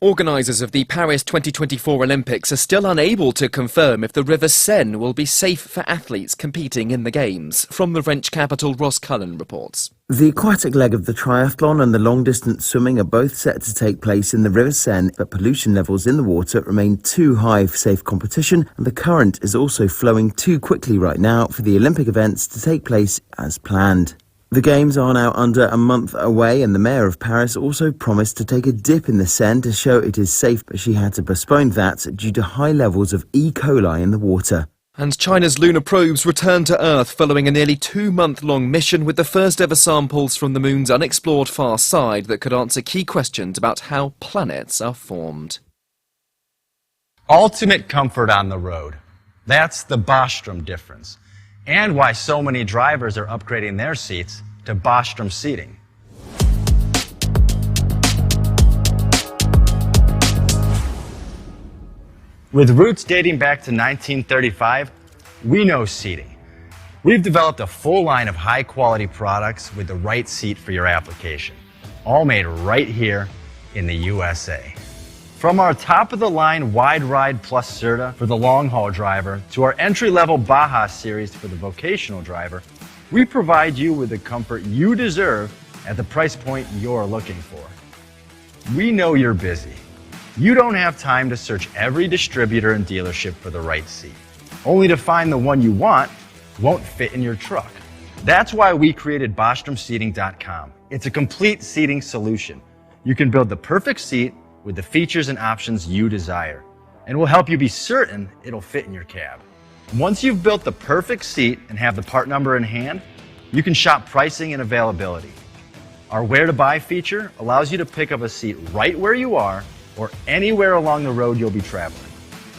Organisers of the Paris 2024 Olympics are still unable to confirm if the River Seine will be safe for athletes competing in the Games. From the French capital, Ross Cullen reports. The aquatic leg of the triathlon and the long-distance swimming are both set to take place in the River Seine, but pollution levels in the water remain too high for safe competition, and the current is also flowing too quickly right now for the Olympic events to take place as planned. The Games are now under a month away, and the Mayor of Paris also promised to take a dip in the Seine to show it is safe, but she had to postpone that due to high levels of E. coli in the water. And China's lunar probes returned to Earth following a nearly 2-month-long mission with the first ever samples from the moon's unexplored far side that could answer key questions about how planets are formed. Ultimate comfort on the road. That's the Bostrom difference. And why so many drivers are upgrading their seats to Bostrom seating. With roots dating back to 1935, we know seating. We've developed a full line of high-quality products with the right seat for your application, all made right here in the USA. From our top-of-the-line Wide Ride Plus Certa for the long-haul driver to our entry-level Baja series for the vocational driver, we provide you with the comfort you deserve at the price point you're looking for. We know you're busy. You don't have time to search every distributor and dealership for the right seat, only to find the one you want won't fit in your truck. That's why we created BostromSeating.com. It's a complete seating solution. You can build the perfect seat with the features and options you desire, and we'll help you be certain it'll fit in your cab. Once you've built the perfect seat and have the part number in hand, you can shop pricing and availability. Our Where to Buy feature allows you to pick up a seat right where you are or anywhere along the road you'll be traveling.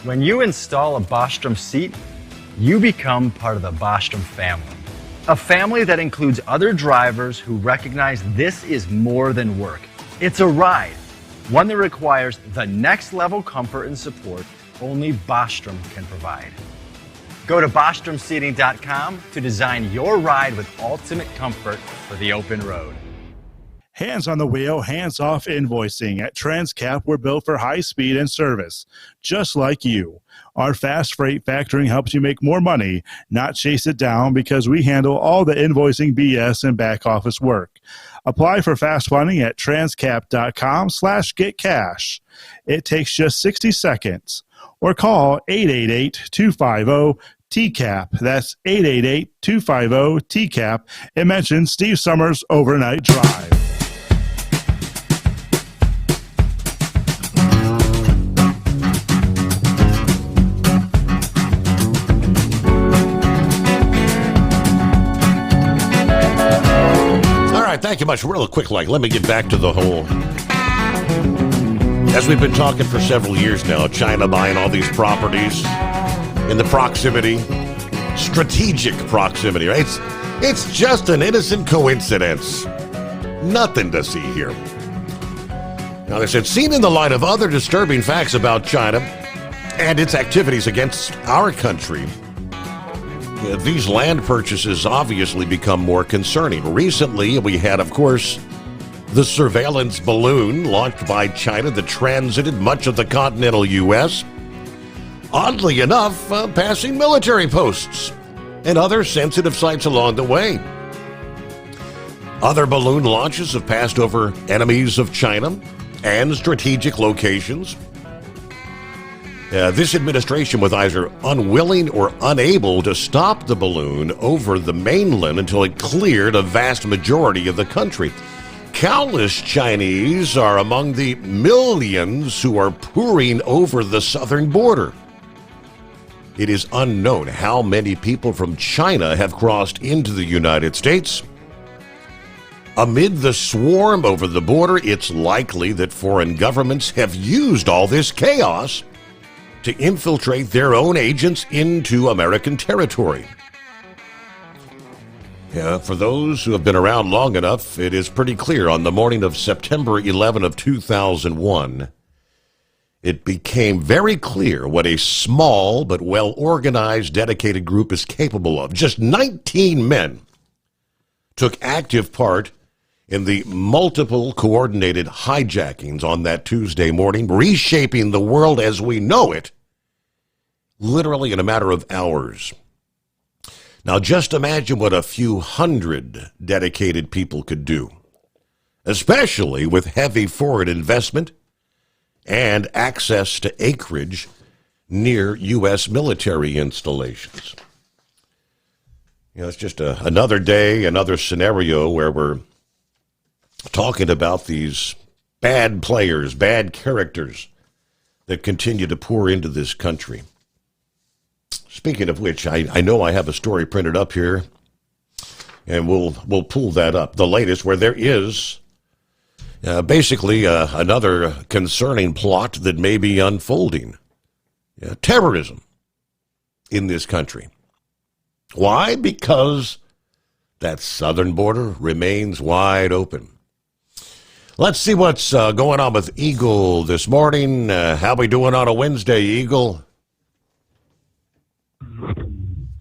When you install a Bostrom seat, you become part of the Bostrom family. A family that includes other drivers who recognize this is more than work. It's a ride, one that requires the next level comfort and support only Bostrom can provide. Go to BostromSeating.com to design your ride with ultimate comfort for the open road. Hands on the wheel, hands-off invoicing. At Transcap, we're built for high speed and service, just like you. Our fast freight factoring helps you make more money, not chase it down, because we handle all the invoicing BS and back office work. Apply for fast funding at transcap.com/getcash. It takes just 60 seconds. Or call 888-250-TCAP. That's 888-250-TCAP. And mention Steve Summers Overnight Drive. Thank you much. Real quick, let me get back to the whole. As we've been talking for several years now, China buying all these properties in the proximity, strategic proximity, right? It's just an innocent coincidence. Nothing to see here. Now, they said, seen in the light of other disturbing facts about China and its activities against our country, these land purchases obviously become more concerning. Recently, we had, of course, the surveillance balloon launched by China that transited much of the continental U.S., oddly enough, passing military posts and other sensitive sites along the way. Other balloon launches have passed over enemies of China and strategic locations. This administration was either unwilling or unable to stop the balloon over the mainland until it cleared a vast majority of the country. Countless Chinese are among the millions who are pouring over the southern border. It is unknown how many people from China have crossed into the United States. Amid the swarm over the border, it's likely that foreign governments have used all this chaos to infiltrate their own agents into American territory. For those who have been around long enough, it is pretty clear on the morning of September 11 of 2001, it became very clear what a small but well-organized, dedicated group is capable of. Just 19 men took active part in the multiple coordinated hijackings on that Tuesday morning, reshaping the world as we know it, literally in a matter of hours. Now, just imagine what a few hundred dedicated people could do, especially with heavy foreign investment and access to acreage near U.S. military installations. It's just another day, another scenario where we're talking about these bad players, bad characters that continue to pour into this country. Speaking of which, I know I have a story printed up here, and we'll pull that up. The latest, where there is basically another concerning plot that may be unfolding. Terrorism in this country. Why? Because that southern border remains wide open. Let's see what's going on with Eagle this morning. How we doing on a Wednesday, Eagle?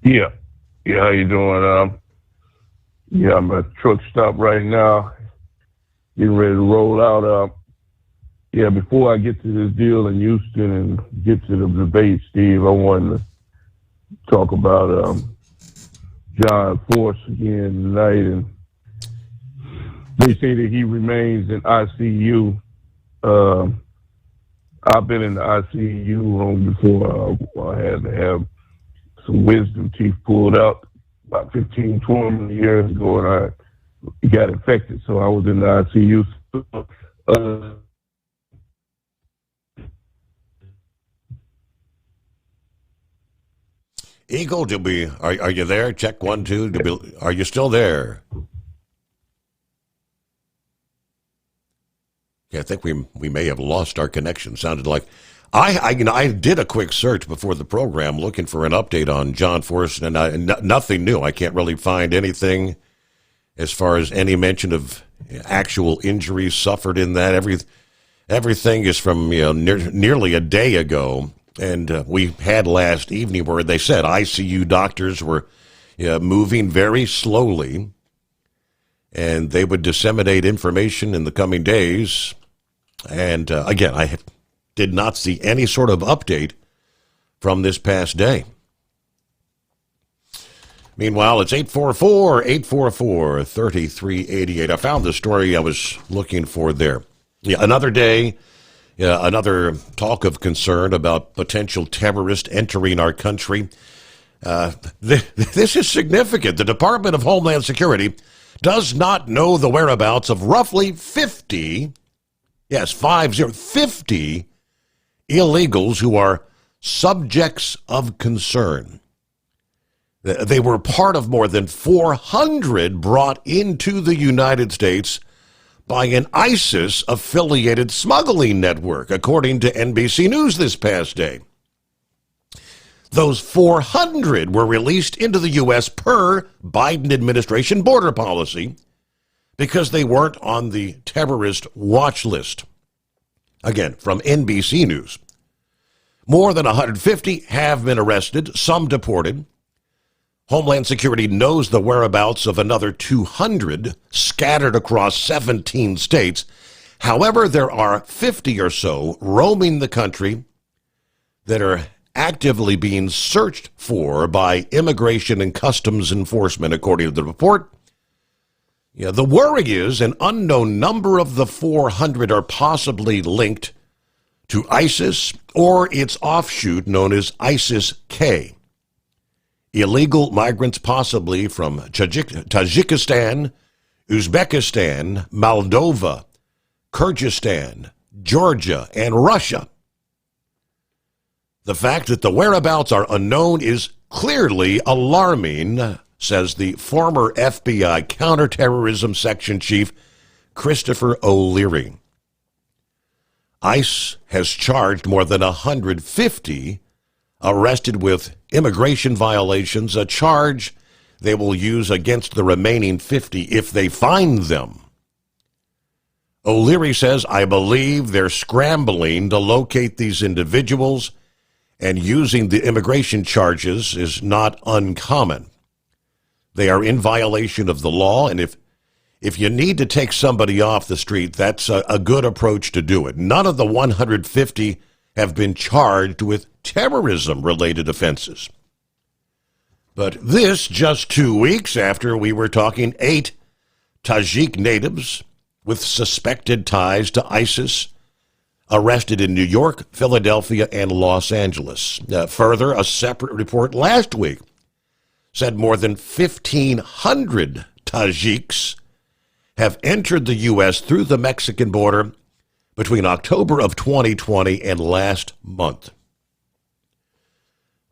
Yeah, how you doing? I'm at a truck stop right now, getting ready to roll out. Before I get to this deal in Houston and get to the debate, Steve, I wanted to talk about John Force again tonight, and they say that he remains in ICU. I've been in the ICU room before. I had to have some wisdom teeth pulled out about 15, 20 years ago, and I got infected, so I was in the ICU. Eagle, are you there? Check 1, 2. Are you still there? Yeah, I think we may have lost our connection. Sounded like I did a quick search before the program looking for an update on John Force, and nothing new. I can't really find anything as far as any mention of actual injuries suffered in that. Everything is from nearly a day ago. And we had last evening where they said ICU doctors were moving very slowly, and they would disseminate information in the coming days. And again, I did not see any sort of update from this past day. Meanwhile, it's 844-844-3388. I found the story I was looking for there. Another day. Another talk of concern about potential terrorists entering our country. This is significant. The Department of Homeland Security does not know the whereabouts of roughly 50 illegals who are subjects of concern. They were part of more than 400 brought into the United States by an ISIS-affiliated smuggling network, according to NBC News this past day. Those 400 were released into the U.S. per Biden administration border policy because they weren't on the terrorist watch list. Again, from NBC News. More than 150 have been arrested, some deported. Homeland Security knows the whereabouts of another 200 scattered across 17 states. However, there are 50 or so roaming the country that are actively being searched for by Immigration and Customs Enforcement, according to the report. The worry is an unknown number of the 400 are possibly linked to ISIS or its offshoot known as ISIS-K. Illegal migrants possibly from Tajikistan, Uzbekistan, Moldova, Kyrgyzstan, Georgia, and Russia. The fact that the whereabouts are unknown is clearly alarming, says the former FBI counterterrorism section chief, Christopher O'Leary. ICE has charged more than 150 arrested with immigration violations, a charge they will use against the remaining 50 if they find them. O'Leary says, I believe they're scrambling to locate these individuals, and using the immigration charges is not uncommon. They are in violation of the law, and if you need to take somebody off the street, that's a good approach to do it. None of the 150 have been charged with terrorism-related offenses. But this just 2 weeks after we were talking 8 Tajik natives with suspected ties to ISIS arrested in New York, Philadelphia, and Los Angeles. Further, a separate report last week said more than 1,500 Tajiks have entered the U.S. through the Mexican border between October of 2020 and last month.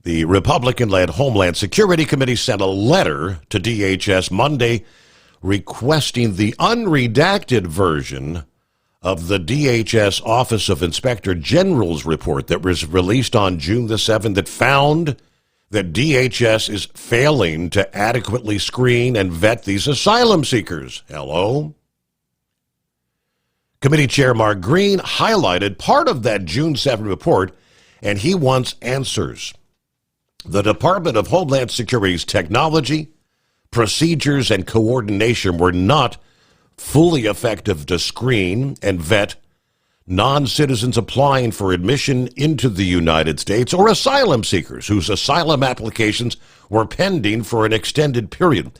The Republican-led Homeland Security Committee sent a letter to DHS Monday requesting the unredacted version of the DHS Office of Inspector General's report that was released on June the 7th that found that DHS is failing to adequately screen and vet these asylum seekers. Hello? Committee Chair Mark Green highlighted part of that June 7 report, and he wants answers. The Department of Homeland Security's technology, procedures, and coordination were not fully effective to screen and vet non-citizens applying for admission into the United States or asylum seekers whose asylum applications were pending for an extended period.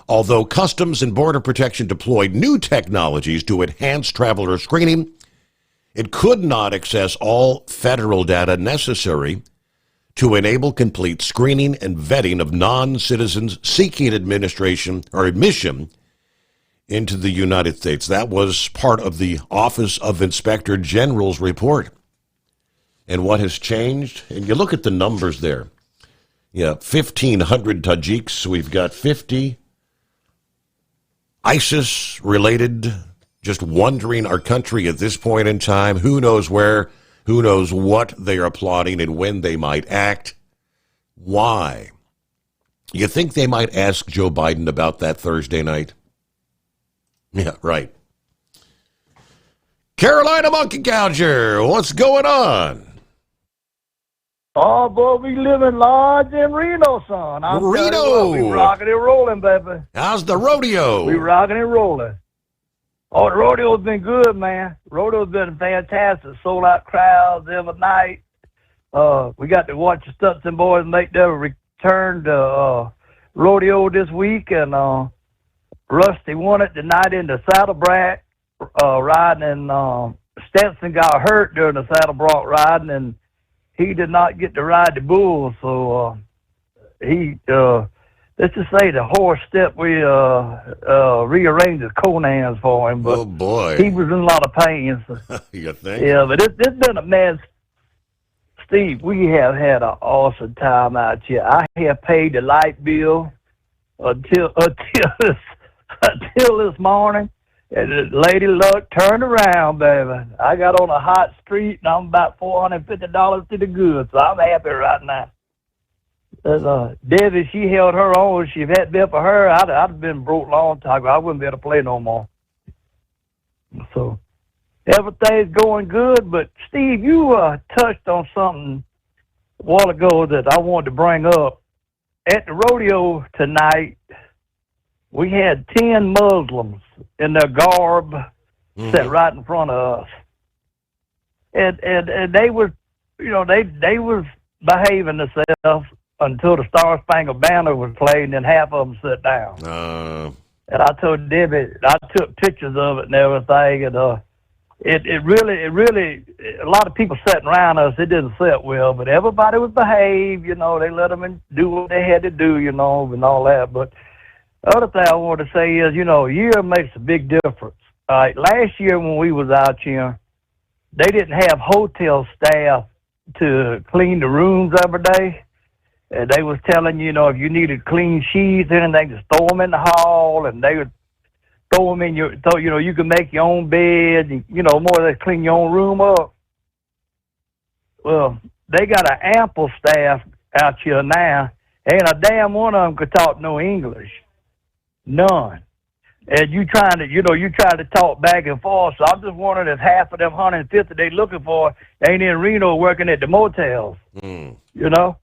Although Customs and Border Protection deployed new technologies to enhance traveler screening, it could not access all federal data necessary to enable complete screening and vetting of non-citizens seeking administration or admission into the United States. That was part of the Office of Inspector General's report. And what has changed? And you look at the numbers there. Yeah, 1,500 Tajiks. We've got 50 ISIS-related, just wandering our country at this point in time. Who knows where, who knows what they are plotting and when they might act. Why? You think they might ask Joe Biden about that Thursday night? Yeah, right. Carolina Monkey Gouger, what's going on? Oh, boy, we living large in Reno, son. I'm Reno! We rocking and rolling, baby. How's the rodeo? We rocking and rolling. Oh, the rodeo's been good, man. Rodeo's been fantastic. Sold out crowds every night. We got to watch the Stutson boys make their return to rodeo this week, and Rusty won it tonight in the Saddleback riding, and Stetson got hurt during the Saddleback riding, and he did not get to ride the bull, so he, let's just say the horse stepped, we rearranged his conans for him, but oh boy, he was in a lot of pain. So. You think? Yeah, but it's been a mess. Steve, we have had an awesome time out here. I have paid the light bill until this morning, and the Lady Luck turned around, baby. I got on a hot street, and I'm about $450 to the good, so I'm happy right now. Debbie, she held her own. If it hadn't been for her, I'd have been broke a long time ago. I wouldn't be able to play no more. So everything's going good, but Steve, you touched on something a while ago that I wanted to bring up. At the rodeo tonight, we had 10 Muslims in their garb sat right in front of us. And they was, you know, they was behaving themselves until the Star Spangled Banner was played, and then half of them sat down. And I told Debbie, I took pictures of it and everything, and it really, a lot of people sitting around us, it didn't sit well, but everybody was behaved, you know, they let them do what they had to do, you know, and all that. But the other thing I want to say is, you know, a year makes a big difference. All right, last year when we was out here, they didn't have hotel staff to clean the rooms every day. And they was telling you know, if you needed clean sheets, anything, just throw them in the hall, and they would throw them in your, so, you know, you can make your own bed, and, you know, more or less clean your own room up. Well, they got an ample staff out here now. Ain't a damn one of them could talk no English. None. And you trying to, you know, you try to talk back and forth. So I'm just wondering if half of them 150 they looking for ain't in Reno working at the motels. You know?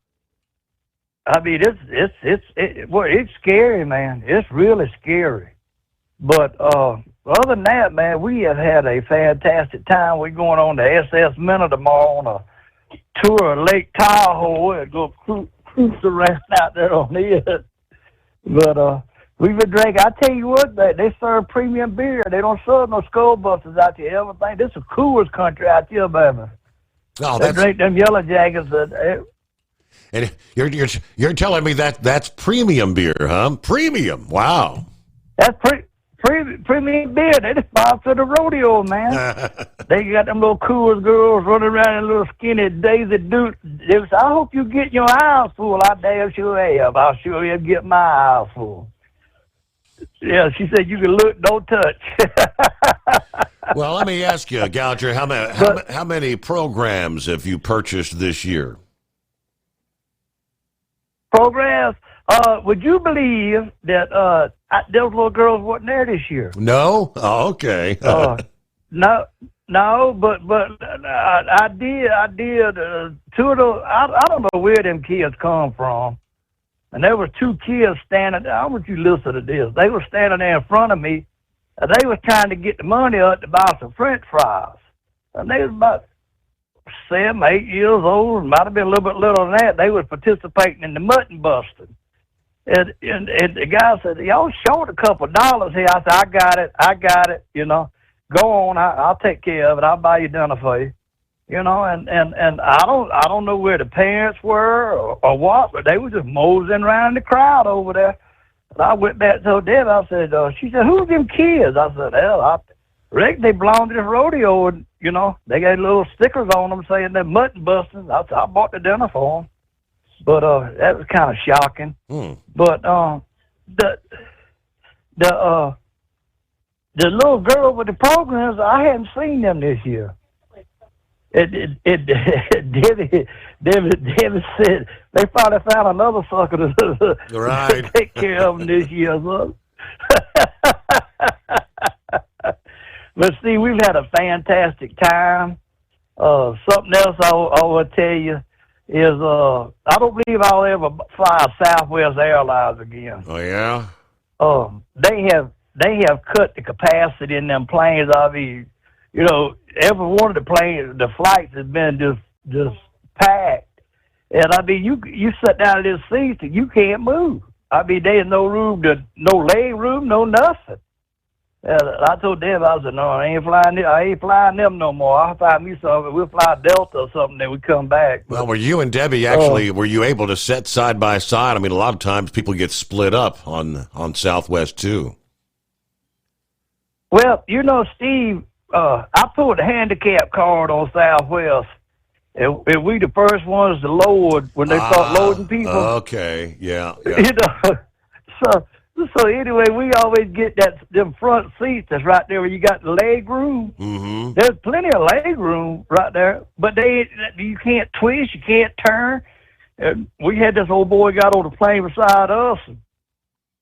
I mean, it's scary, man. It's really scary. But other than that, man, we have had a fantastic time. We're going on to SS Minnow tomorrow on a tour of Lake Tahoe and go coops around out there on it. But we've been drinking. I tell you what, they serve premium beer. They don't serve no skull busters out here. Everything. This is Coors country out here, baby. Oh, they drink them Yellow Jackets. And you're telling me that's premium beer, huh? Premium. Wow. That's premium beer. They just sponsor the rodeo, man. They got them little Coors girls running around in little skinny Daisy Dukes. I hope you get your eyes full. I damn sure have. I'll sure have get my eyes full. Yeah, she said you can look, don't touch. Well, let me ask you, Gouger, how many programs have you purchased this year? Programs? Would you believe that those little girls wasn't there this year? No? Oh, okay. No, but I did. Two of those. I don't know where them kids come from. And there were two kids standing. I want you to listen to this. They were standing there in front of me, and they was trying to get the money up to buy some French fries. And they was about 7, 8 years old. Might have been a little bit little than that. They was participating in the mutton busting. And the guy said, "Y'all short a couple $2 here." I said, I got it. You know, go on. I'll take care of it. I'll buy you dinner for you. You know, and I don't know where the parents were or what, but they were just moseying around the crowd over there. And I went back to Deb. I said, she said, "Who's them kids?" I said, "Hell, I reckon they belong to this rodeo, and you know, they got little stickers on them saying they're mutton busters." I said, "I bought the dinner for them." But that was kind of shocking. But the little girl with the programs, I hadn't seen them this year. Debbie said they finally found another sucker to take care of them this year. But see, we've had a fantastic time. Something else I will tell you is I don't believe I'll ever fly Southwest Airlines again. Oh yeah. They have cut the capacity in them planes. I mean, you know, every one of the planes, the flights has been just packed. And I mean, you sit down in this seat and you can't move. I mean, there's no room no leg room, no nothing. I told Deb, I said, "No, I ain't flying them no more. I'll find me something. We'll fly Delta or something, then we come back." But, well, were you and Debbie actually, were you able to sit side by side? I mean, a lot of times people get split up on Southwest too. Well, you know, Steve, I pulled a handicap card on Southwest, and we the first ones to load when they start loading people. Okay, yeah. You know, so anyway, we always get them front seats that's right there where you got the leg room. Mm-hmm. There's plenty of leg room right there, but you can't twist, you can't turn. And we had this old boy got on the plane beside us,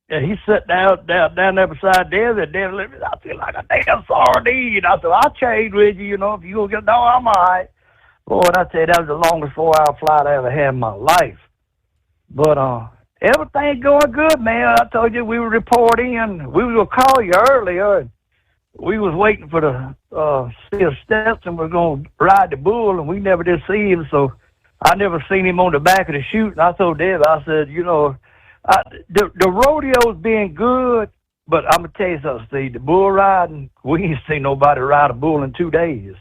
and he sat down there beside Debbie, and Debbie let me, I feel like a damn sardine. I said, "I'll change with you, you know, if you gonna get, no, I'm all right." Boy, and I tell you, that was the longest 4-hour flight I ever had in my life. But, everything going good, man. I told you we were reporting, and we were going to call you earlier. And we was waiting for the Steve Stetson was going to ride the bull, and we never did see him, so I never seen him on the back of the chute. And I told Deb, I said, you know, the rodeo's been good, but I'm going to tell you something, Steve. The bull riding, we ain't seen nobody ride a bull in 2 days.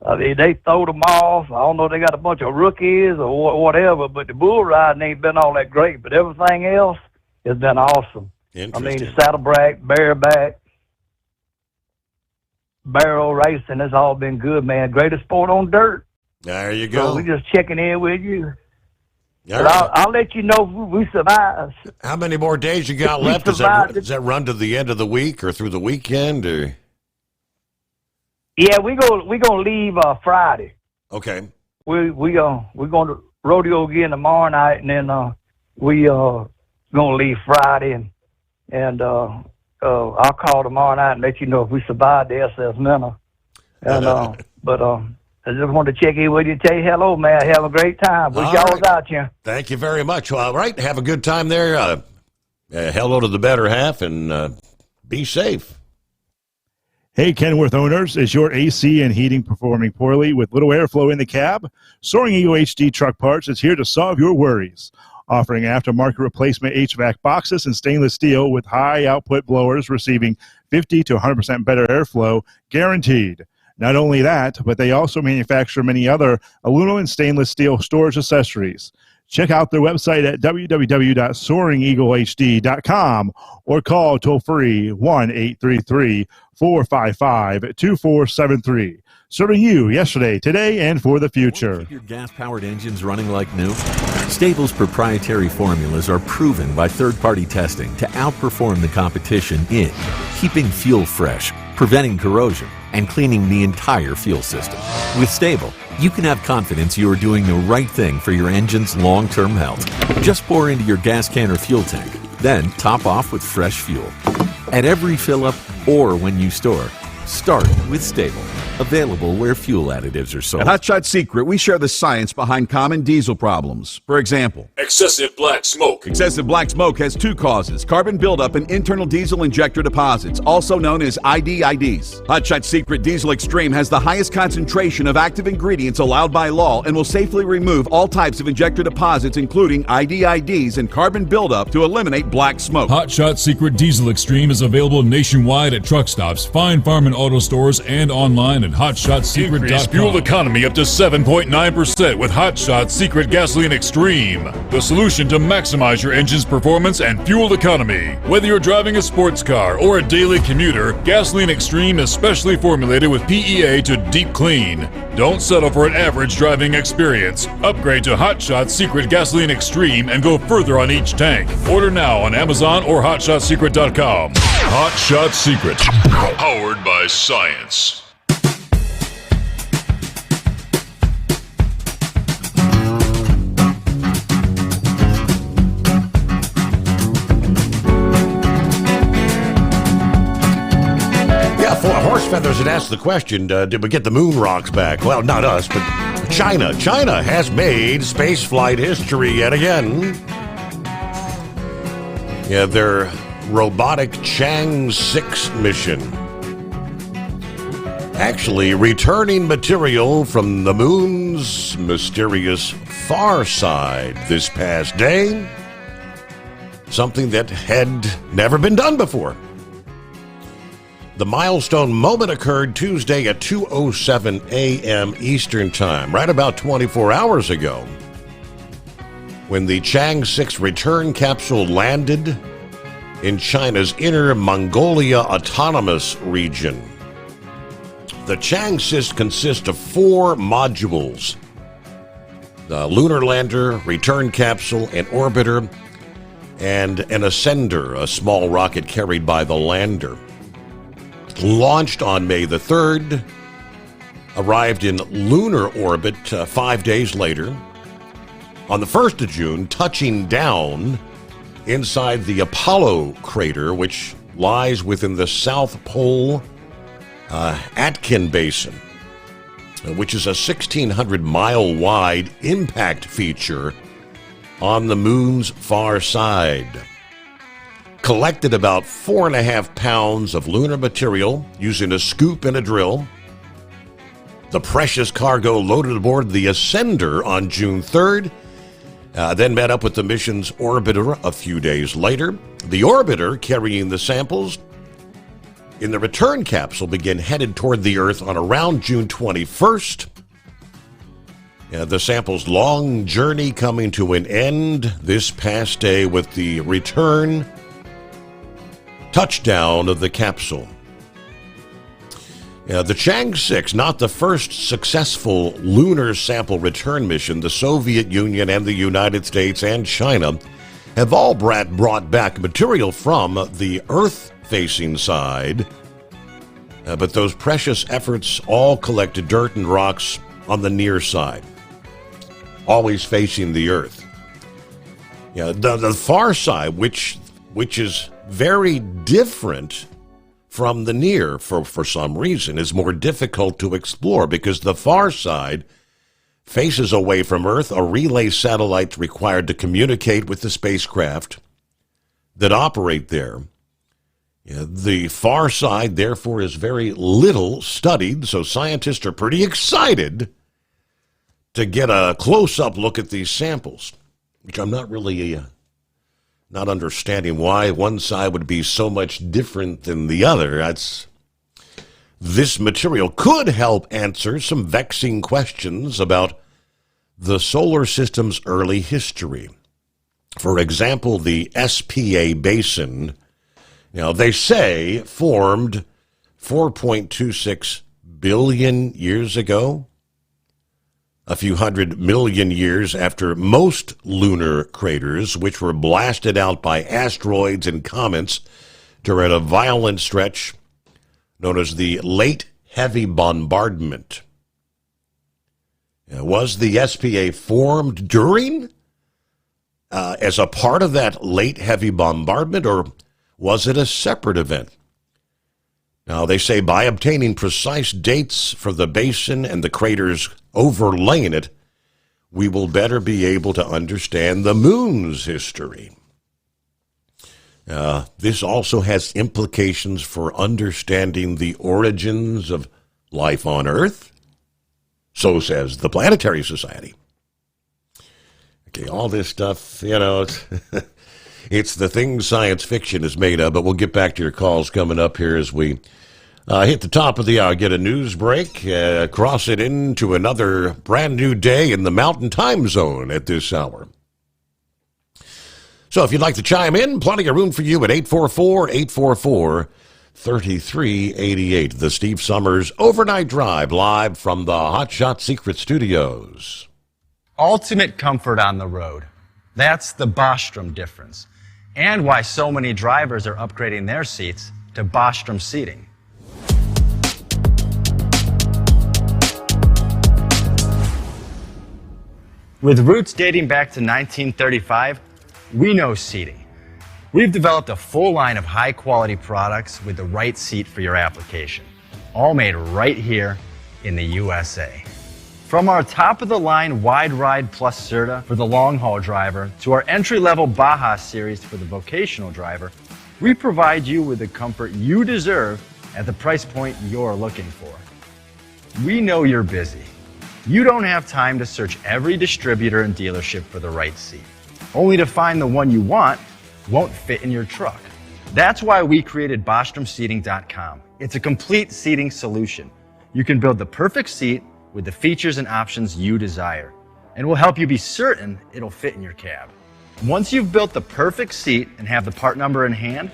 I mean, they throw them off. I don't know if they got a bunch of rookies or whatever, but the bull riding ain't been all that great. But everything else has been awesome. I mean, the saddleback, bareback, barrel racing, it's all been good, man. Greatest sport on dirt. There you go. So we just checking in with you. All right. I'll let you know if we survive. How many more days you got left? Does that run to the end of the week or through the weekend? Or? Yeah, we gonna leave Friday. Okay. We're going to rodeo again tomorrow night, and then we gonna leave Friday, and I'll call tomorrow night and let you know if we survive the SS Minnow. And but I just wanted to check in with you and tell you hello, man. Have a great time. Wish y'all was out here. Thank you very much. All right, have a good time there. Hello to the better half, and be safe. Hey, Kenworth owners, is your AC and heating performing poorly with little airflow in the cab? Soaring Eagle HD Truck Parts is here to solve your worries. Offering aftermarket replacement HVAC boxes and stainless steel with high output blowers receiving 50 to 100% better airflow, guaranteed. Not only that, but they also manufacture many other aluminum and stainless steel storage accessories. Check out their website at www.soaringeaglehd.com or call toll-free 1-833-455-2473. Serving you yesterday, today, and for the future. Keep your gas-powered engines running like new? Stable's proprietary formulas are proven by third-party testing to outperform the competition in keeping fuel fresh, preventing corrosion, and cleaning the entire fuel system. With Stable, you can have confidence you are doing the right thing for your engine's long-term health. Just pour into your gas can or fuel tank, then top off with fresh fuel. At every fill-up or when you store, start with Stable. Available where fuel additives are sold. At Hot Shot Secret, we share the science behind common diesel problems. For example, excessive black smoke. Excessive black smoke has two causes: carbon buildup and internal diesel injector deposits, also known as IDIDs. Hot Shot Secret Diesel Extreme has the highest concentration of active ingredients allowed by law and will safely remove all types of injector deposits, including IDIDs and carbon buildup, to eliminate black smoke. Hot Shot Secret Diesel Extreme is available nationwide at truck stops, fine farm and auto stores, and online at hotshotsecret.com. Increase fuel economy up to 7.9% with Hot Shot Secret Gasoline Extreme, the solution to maximize your engine's performance and fuel economy. Whether you're driving a sports car or a daily commuter, Gasoline Extreme is specially formulated with PEA to deep clean. Don't settle for an average driving experience. Upgrade to Hot Shot Secret Gasoline Extreme and go further on each tank. Order now on Amazon or hotshotsecret.com. Hot Shot Secret, powered by science. Horse Feathers had asked the question, did we get the moon rocks back? Well, not us, but China. China has made spaceflight history yet again. Yeah, their robotic Chang'e 6 mission. Actually returning material from the moon's mysterious far side this past day. Something that had never been done before. The milestone moment occurred Tuesday at 2:07 a.m. Eastern Time, right about 24 hours ago, when the Chang'e 6 return capsule landed in China's Inner Mongolia Autonomous Region. The Chang'e 6 consists of 4 modules: the lunar lander, return capsule, an orbiter, and an ascender, a small rocket carried by the lander. Launched on May the 3rd, arrived in lunar orbit 5 days later. On the 1st of June, touching down inside the Apollo crater, which lies within the South Pole Atkin Basin, which is a 1,600-mile-wide impact feature on the moon's far side. Collected about 4.5 pounds of lunar material using a scoop and a drill. The precious cargo loaded aboard the Ascender on June 3rd, then met up with the mission's orbiter a few days later. The orbiter, carrying the samples in the return capsule, began headed toward the Earth on around June 21st. The sample's long journey coming to an end this past day with the return touchdown of the capsule. The Chang'e 6, not the first successful lunar sample return mission. The Soviet Union and the United States and China have all brought back material from the Earth-facing side, but those precious efforts all collected dirt and rocks on the near side, always facing the Earth. The far side, which is very different from the near for some reason, is more difficult to explore because the far side faces away from Earth, a relay satellite required to communicate with the spacecraft that operate there. The far side, therefore, is very little studied, so scientists are pretty excited to get a close-up look at these samples, which I'm not really not understanding why one side would be so much different than the other. This material could help answer some vexing questions about the solar system's early history. For example, the SPA basin, they say formed 4.26 billion years ago, a few 100 million years after most lunar craters, which were blasted out by asteroids and comets during a violent stretch known as the Late Heavy Bombardment. Was the SPA formed during, as a part of that Late Heavy Bombardment, or was it a separate event? Now, they say by obtaining precise dates for the basin and the craters overlaying it, we will better be able to understand the moon's history. This also has implications for understanding the origins of life on Earth. So says the Planetary Society. Okay, all this stuff, it's the things science fiction is made of, but we'll get back to your calls coming up here as we hit the top of the hour, get a news break, cross it into another brand new day in the Mountain Time Zone at this hour. So if you'd like to chime in, plenty of room for you at 844-844-3388. The Steve Summers Overnight Drive, live from the Hot Shot Secret Studios. Ultimate comfort on the road. That's the Bostrom difference. And why so many drivers are upgrading their seats to Bostrom seating. With roots dating back to 1935, we know seating. We've developed a full line of high-quality products with the right seat for your application, all made right here in the USA. From our top-of-the-line Wide Ride Plus Certa for the long-haul driver to our entry-level Baja series for the vocational driver, we provide you with the comfort you deserve at the price point you're looking for. We know you're busy. You don't have time to search every distributor and dealership for the right seat, only to find the one you want won't fit in your truck. That's why we created BostromSeating.com. It's a complete seating solution. You can build the perfect seat with the features and options you desire, and we'll help you be certain it'll fit in your cab. Once you've built the perfect seat and have the part number in hand,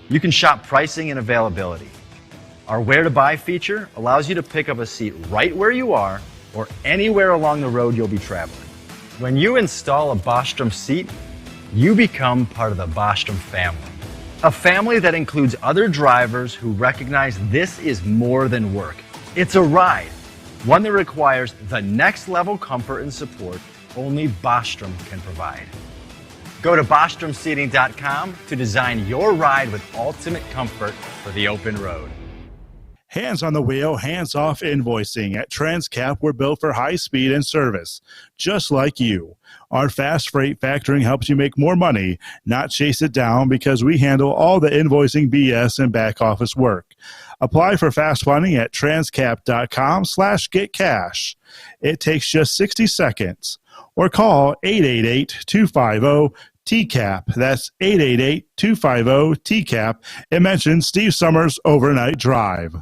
you can shop pricing and availability. Our Where to Buy feature allows you to pick up a seat right where you are or anywhere along the road you'll be traveling. When you install a Bostrom seat, you become part of the Bostrom family. A family that includes other drivers who recognize this is more than work. It's a ride, one that requires the next level comfort and support only Bostrom can provide. Go to BostromSeating.com to design your ride with ultimate comfort for the open road. Hands on the wheel, hands-off invoicing. At Transcap, we're built for high speed and service, just like you. Our fast freight factoring helps you make more money, not chase it down, because we handle all the invoicing BS and back office work. Apply for fast funding at transcap.com/getcash. It takes just 60 seconds. Or call 888-250-TCAP. That's 888-250-TCAP. And mention Steve Summers Overnight Drive.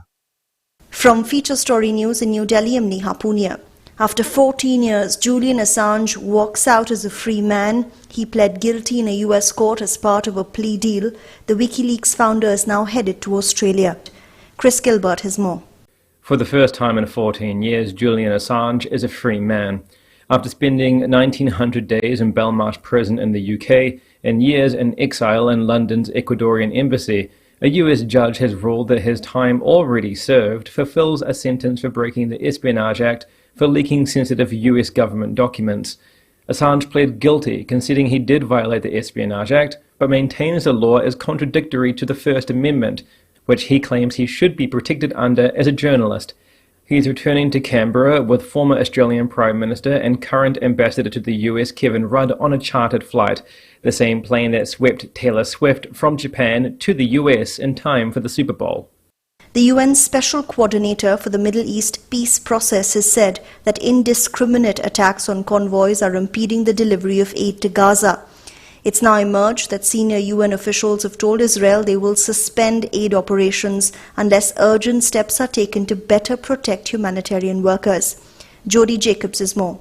From Feature Story News in New Delhi, I'm Neha Punia. After 14 years, Julian Assange walks out as a free man. He pled guilty in a US court as part of a plea deal. The WikiLeaks founder is now headed to Australia. Chris Gilbert has more. For the first time in 14 years, Julian Assange is a free man. After spending 1,900 days in Belmarsh prison in the UK and years in exile in London's Ecuadorian embassy, a US judge has ruled that his time already served fulfills a sentence for breaking the Espionage Act for leaking sensitive US government documents. Assange pled guilty, conceding he did violate the Espionage Act, but maintains the law is contradictory to the First Amendment, which he claims he should be protected under as a journalist. He's returning to Canberra with former Australian Prime Minister and current Ambassador to the US Kevin Rudd on a chartered flight, the same plane that swept Taylor Swift from Japan to the US in time for the Super Bowl. The UN Special Coordinator for the Middle East peace process has said that indiscriminate attacks on convoys are impeding the delivery of aid to Gaza. It's now emerged that senior UN officials have told Israel they will suspend aid operations unless urgent steps are taken to better protect humanitarian workers. Jody Jacobs is more.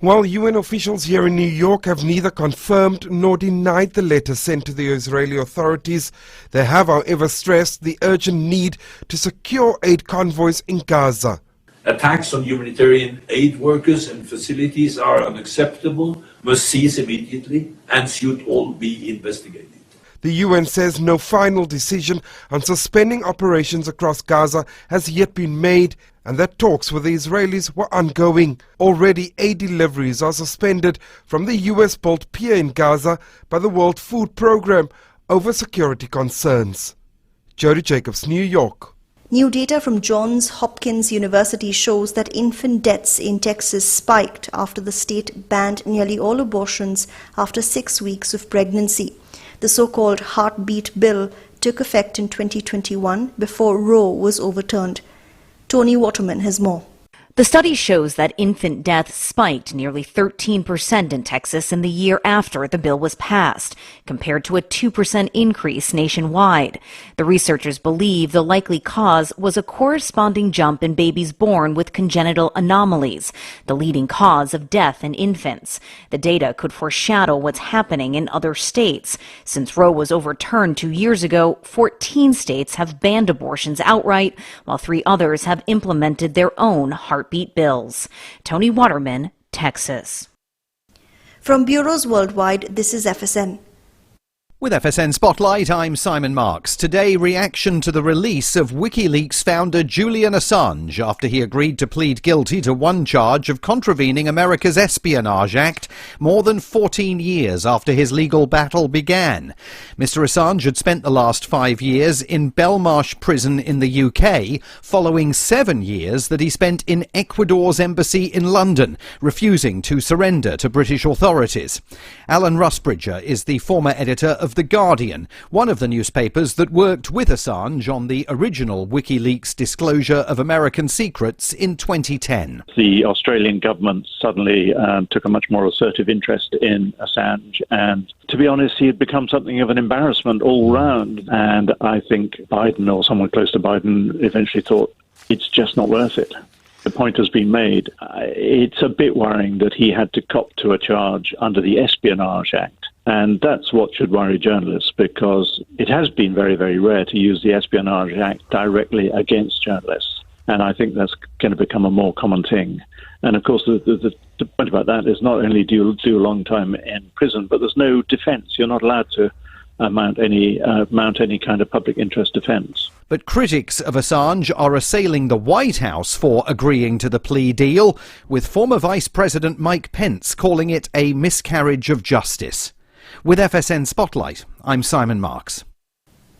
While UN officials here in New York have neither confirmed nor denied the letter sent to the Israeli authorities, they have, however, stressed the urgent need to secure aid convoys in Gaza. Attacks on humanitarian aid workers and facilities are unacceptable, must cease immediately, and should all be investigated. The UN says no final decision on suspending operations across Gaza has yet been made, and that talks with the Israelis were ongoing. Already aid deliveries are suspended from the US-built pier in Gaza by the World Food Programme over security concerns. Jody Jacobs, New York. New data from Johns Hopkins University shows that infant deaths in Texas spiked after the state banned nearly all abortions after 6 weeks of pregnancy. The so-called Heartbeat Bill took effect in 2021 before Roe was overturned. Tony Waterman has more. The study shows that infant deaths spiked nearly 13% in Texas in the year after the bill was passed, compared to a 2% increase nationwide. The researchers believe the likely cause was a corresponding jump in babies born with congenital anomalies, the leading cause of death in infants. The data could foreshadow what's happening in other states. Since Roe was overturned 2 years ago, 14 states have banned abortions outright, while 3 others have implemented their own heartbeat bills. Tony Waterman, Texas. From bureaus worldwide, this is FSN. With FSN Spotlight, I'm Simon Marks. Today, reaction to the release of WikiLeaks founder Julian Assange after he agreed to plead guilty to one charge of contravening America's Espionage Act more than 14 years after his legal battle began. Mr. Assange had spent the last 5 years in Belmarsh prison in the UK, following 7 years that he spent in Ecuador's embassy in London, refusing to surrender to British authorities. Alan Rusbridger is the former editor of The Guardian, one of the newspapers that worked with Assange on the original WikiLeaks disclosure of American secrets in 2010. The Australian government suddenly took a much more assertive interest in Assange, and to be honest, he had become something of an embarrassment all round. And I think Biden, or someone close to Biden, eventually thought it's just not worth it. The point has been made. It's a bit worrying that he had to cop to a charge under the Espionage Act. And that's what should worry journalists, because it has been very, very rare to use the Espionage Act directly against journalists. And I think that's going to become a more common thing. And of course, the point about that is not only do you do a long time in prison, but there's no defense. You're not allowed to mount any kind of public interest defense. But critics of Assange are assailing the White House for agreeing to the plea deal, with former Vice President Mike Pence calling it a miscarriage of justice. With FSN Spotlight, I'm Simon Marks.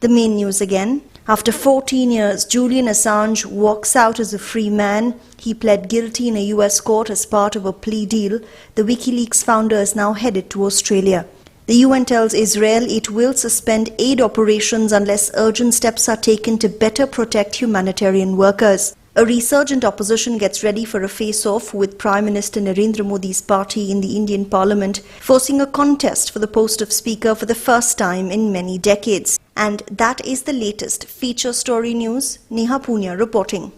The main news again. After 14 years, Julian Assange walks out as a free man. He pled guilty in a US court as part of a plea deal. The WikiLeaks founder is now headed to Australia. The UN tells Israel it will suspend aid operations unless urgent steps are taken to better protect humanitarian workers. A resurgent opposition gets ready for a face-off with Prime Minister Narendra Modi's party in the Indian Parliament, forcing a contest for the post of Speaker for the first time in many decades. And that is the latest feature story news. Neha Punya reporting.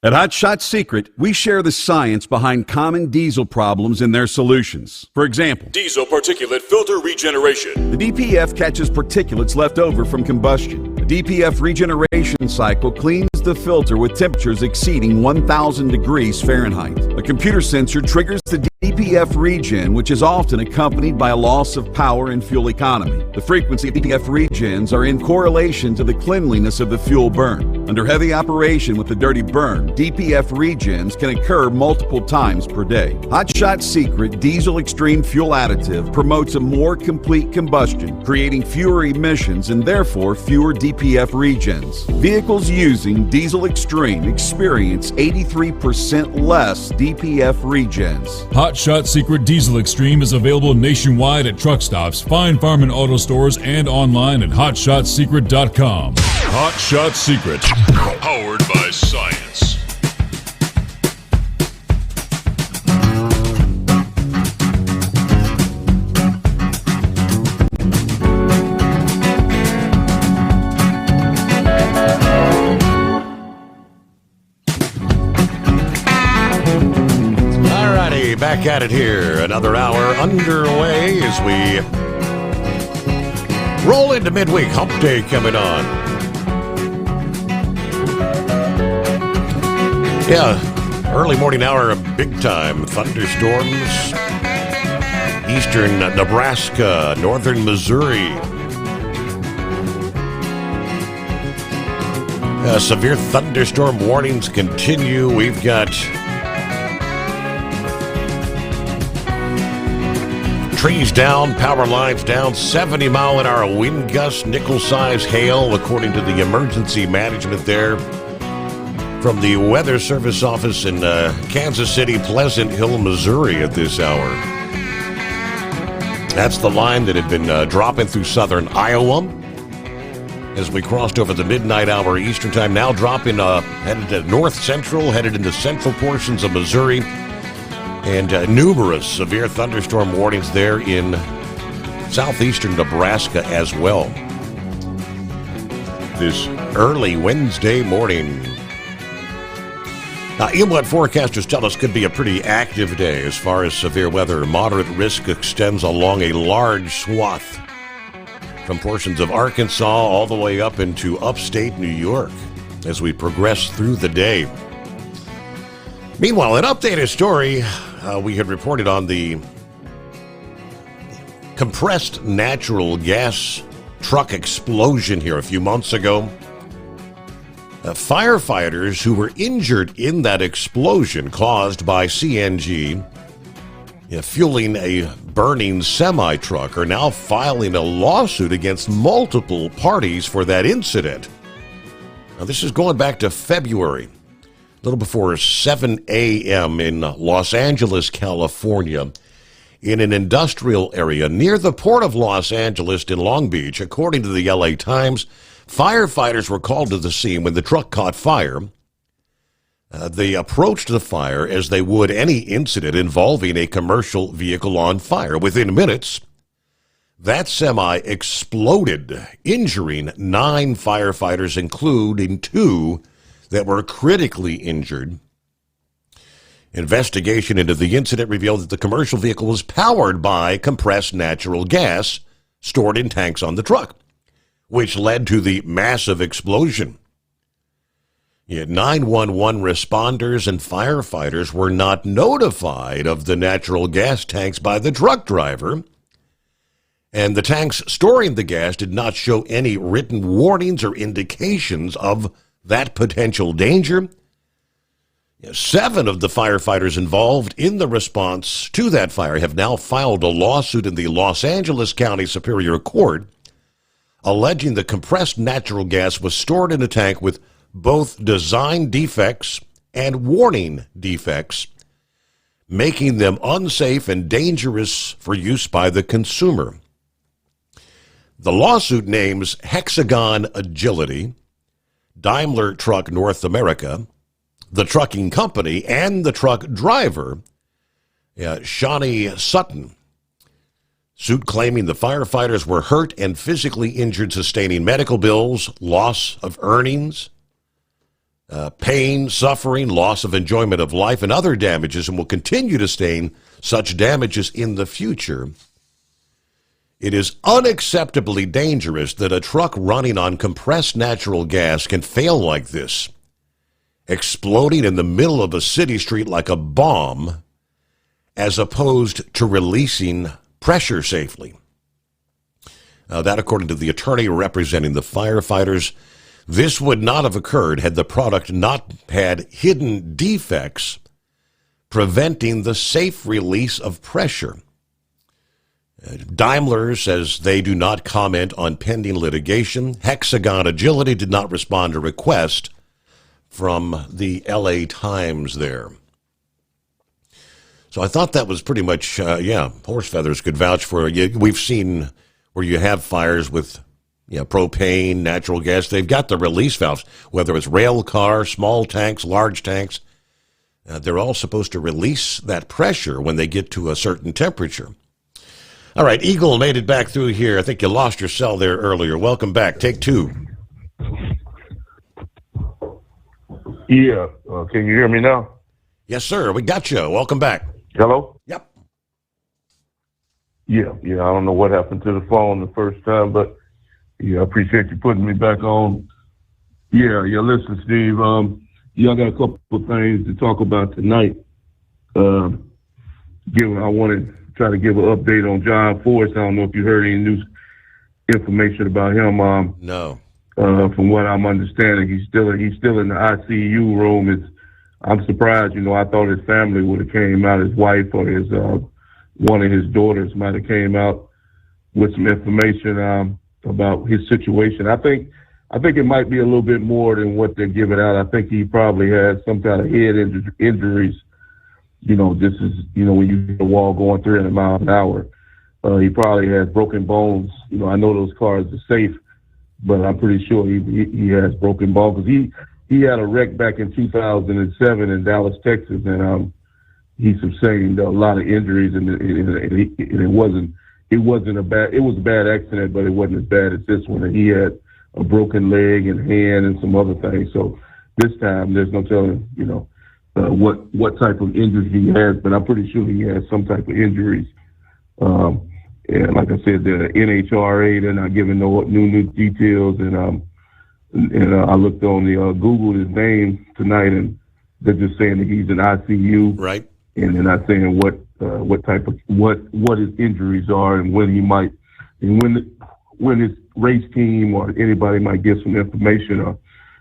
At Hot Shot Secret, we share the science behind common diesel problems and their solutions. For example, Diesel particulate filter regeneration. the DPF catches particulates left over from combustion. The DPF regeneration cycle cleans the filter with temperatures exceeding 1,000 degrees Fahrenheit. A computer sensor triggers the DPF regen, which is often accompanied by a loss of power and fuel economy. The frequency of DPF regens are in correlation to the cleanliness of the fuel burn. Under heavy operation with the dirty burn, DPF regens can occur multiple times per day. Hot Shot Secret Diesel Extreme Fuel Additive promotes a more complete combustion, creating fewer emissions and therefore fewer DPF regens. Vehicles using Diesel Extreme experience 83% less DPF regens. Hot Shot Secret Diesel Extreme is available nationwide at truck stops, Fine Farm and auto stores, and online at hotshotsecret.com. Hot Shot Secret, powered by science. Back at it here. Another hour underway as we roll into midweek. Hump Day coming on. Yeah, early morning hour of big time thunderstorms. Eastern Nebraska, northern Missouri. Severe thunderstorm warnings continue. We've got trees down, power lines down, 70-mile-an-hour wind gusts, nickel-size hail, according to the emergency management there from the Weather Service office in Kansas City, Pleasant Hill, Missouri at this hour. That's the line that had been dropping through southern Iowa as we crossed over the midnight hour Eastern time, now dropping headed to north central, headed into central portions of Missouri. And numerous severe thunderstorm warnings there in southeastern Nebraska as well. This early Wednesday morning. Now, in what forecasters tell us could be a pretty active day as far as severe weather. Moderate risk extends along a large swath from portions of Arkansas all the way up into upstate New York as we progress through the day. Meanwhile, an updated story we had reported on the compressed natural gas truck explosion here a few months ago. Firefighters who were injured in that explosion caused by CNG fueling a burning semi-truck are now filing a lawsuit against multiple parties for that incident. Now, this is going back to February. A little before 7 a.m. in Los Angeles, California, in an industrial area near the Port of Los Angeles in Long Beach. According to the LA Times, firefighters were called to the scene when the truck caught fire. They approached the fire as they would any incident involving a commercial vehicle on fire. Within minutes, that semi exploded, injuring 9 firefighters, including 2 that were critically injured. Investigation into the incident revealed that the commercial vehicle was powered by compressed natural gas stored in tanks on the truck, which led to the massive explosion. Yet 911 responders and firefighters were not notified of the natural gas tanks by the truck driver, and the tanks storing the gas did not show any written warnings or indications of that potential danger. 7 of the firefighters involved in the response to that fire have now filed a lawsuit in the Los Angeles County Superior Court, alleging the compressed natural gas was stored in a tank with both design defects and warning defects, making them unsafe and dangerous for use by the consumer. The lawsuit names Hexagon Agility, Daimler Truck North America, the trucking company, and the truck driver, Shawnee Sutton. Suit claiming the firefighters were hurt and physically injured, sustaining medical bills, loss of earnings, pain, suffering, loss of enjoyment of life, and other damages, and will continue to sustain such damages in the future. It is unacceptably dangerous that a truck running on compressed natural gas can fail like this, exploding in the middle of a city street like a bomb, as opposed to releasing pressure safely. That, according to the attorney representing the firefighters, this would not have occurred had the product not had hidden defects preventing the safe release of pressure. Daimler says they do not comment on pending litigation. Hexagon Agility did not respond to request from the LA Times there. So I thought that was pretty much, horse feathers could vouch for it. We've seen where you have fires with propane, natural gas. They've got the release valves, whether it's rail car, small tanks, large tanks. They're all supposed to release that pressure when they get to a certain temperature. All right, Eagle made it back through here. I think you lost your cell there earlier. Welcome back. Take two. Yeah. Can you hear me now? Yes, sir. We got you. Welcome back. Hello? Yep. Yeah. I don't know what happened to the phone the first time, but I appreciate you putting me back on. Listen, Steve. I got a couple of things to talk about tonight. I want to try to give an update on John Force. I don't know if you heard any news information about him. No. From what I'm understanding, he's still in the ICU room. I'm surprised. I thought his family would have came out. His wife or his one of his daughters might have came out with some information about his situation. I think it might be a little bit more than what they're giving out. I think he probably had some kind of head injuries. This is when you hit a wall going 300 miles an hour. He probably has broken bones. I know those cars are safe, but I'm pretty sure he has broken bones because he had a wreck back in 2007 in Dallas, Texas, and he sustained a lot of injuries, and it was a bad accident, but it wasn't as bad as this one. And he had a broken leg and hand and some other things. So this time there's no telling, what type of injuries he has, but I'm pretty sure he has some type of injuries. And like I said, the NHRA, they're not giving no new details, and I looked on the Googled his name tonight, and they're just saying that he's in ICU. Right. And they're not saying what his injuries are and when he might, and when his race team or anybody might get some information,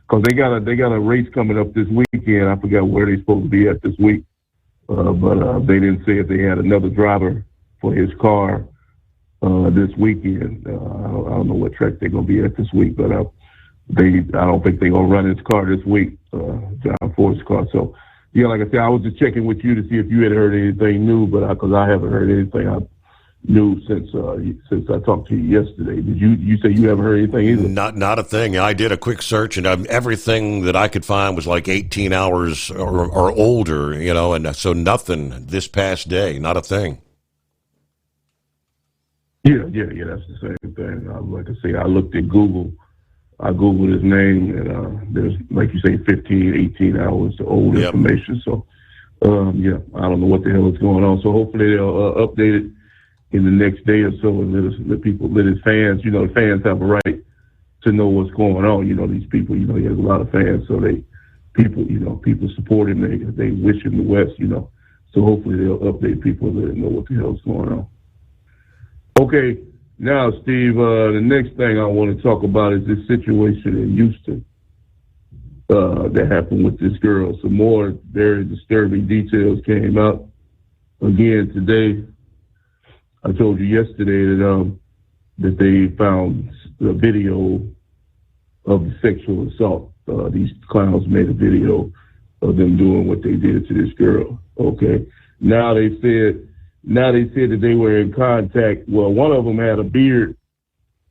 because they got a race coming up this weekend. I forgot where they're supposed to be at this week, but they didn't say if they had another driver for his car this weekend. I don't know what track they're gonna be at this week, but I don't think they're gonna run his car this week, John Ford's car. So like I said, I was just checking with you to see if you had heard anything new, but because I haven't heard anything new since I talked to you yesterday. Did you say you haven't heard anything either? Not a thing. I did a quick search, and everything that I could find was like 18 hours or older, and so nothing this past day. Not a thing. Yeah, that's the same thing. Like I say, I looked at Google. I Googled his name, and there's, like you say, 15, 18 hours old information. So, I don't know what the hell is going on. So hopefully they'll update it in the next day or so, and let his fans, the fans have a right to know what's going on. These people, he has a lot of fans, so people support him. They wish him the best, So hopefully they'll update people and let them know what the hell's going on. Okay. Now, Steve, the next thing I want to talk about is this situation in Houston that happened with this girl. Some more very disturbing details came out again today. I told you yesterday that they found a video of the sexual assault. These clowns made a video of them doing what they did to this girl. Okay. Now they said that they were in contact. Well, one of them had a beard.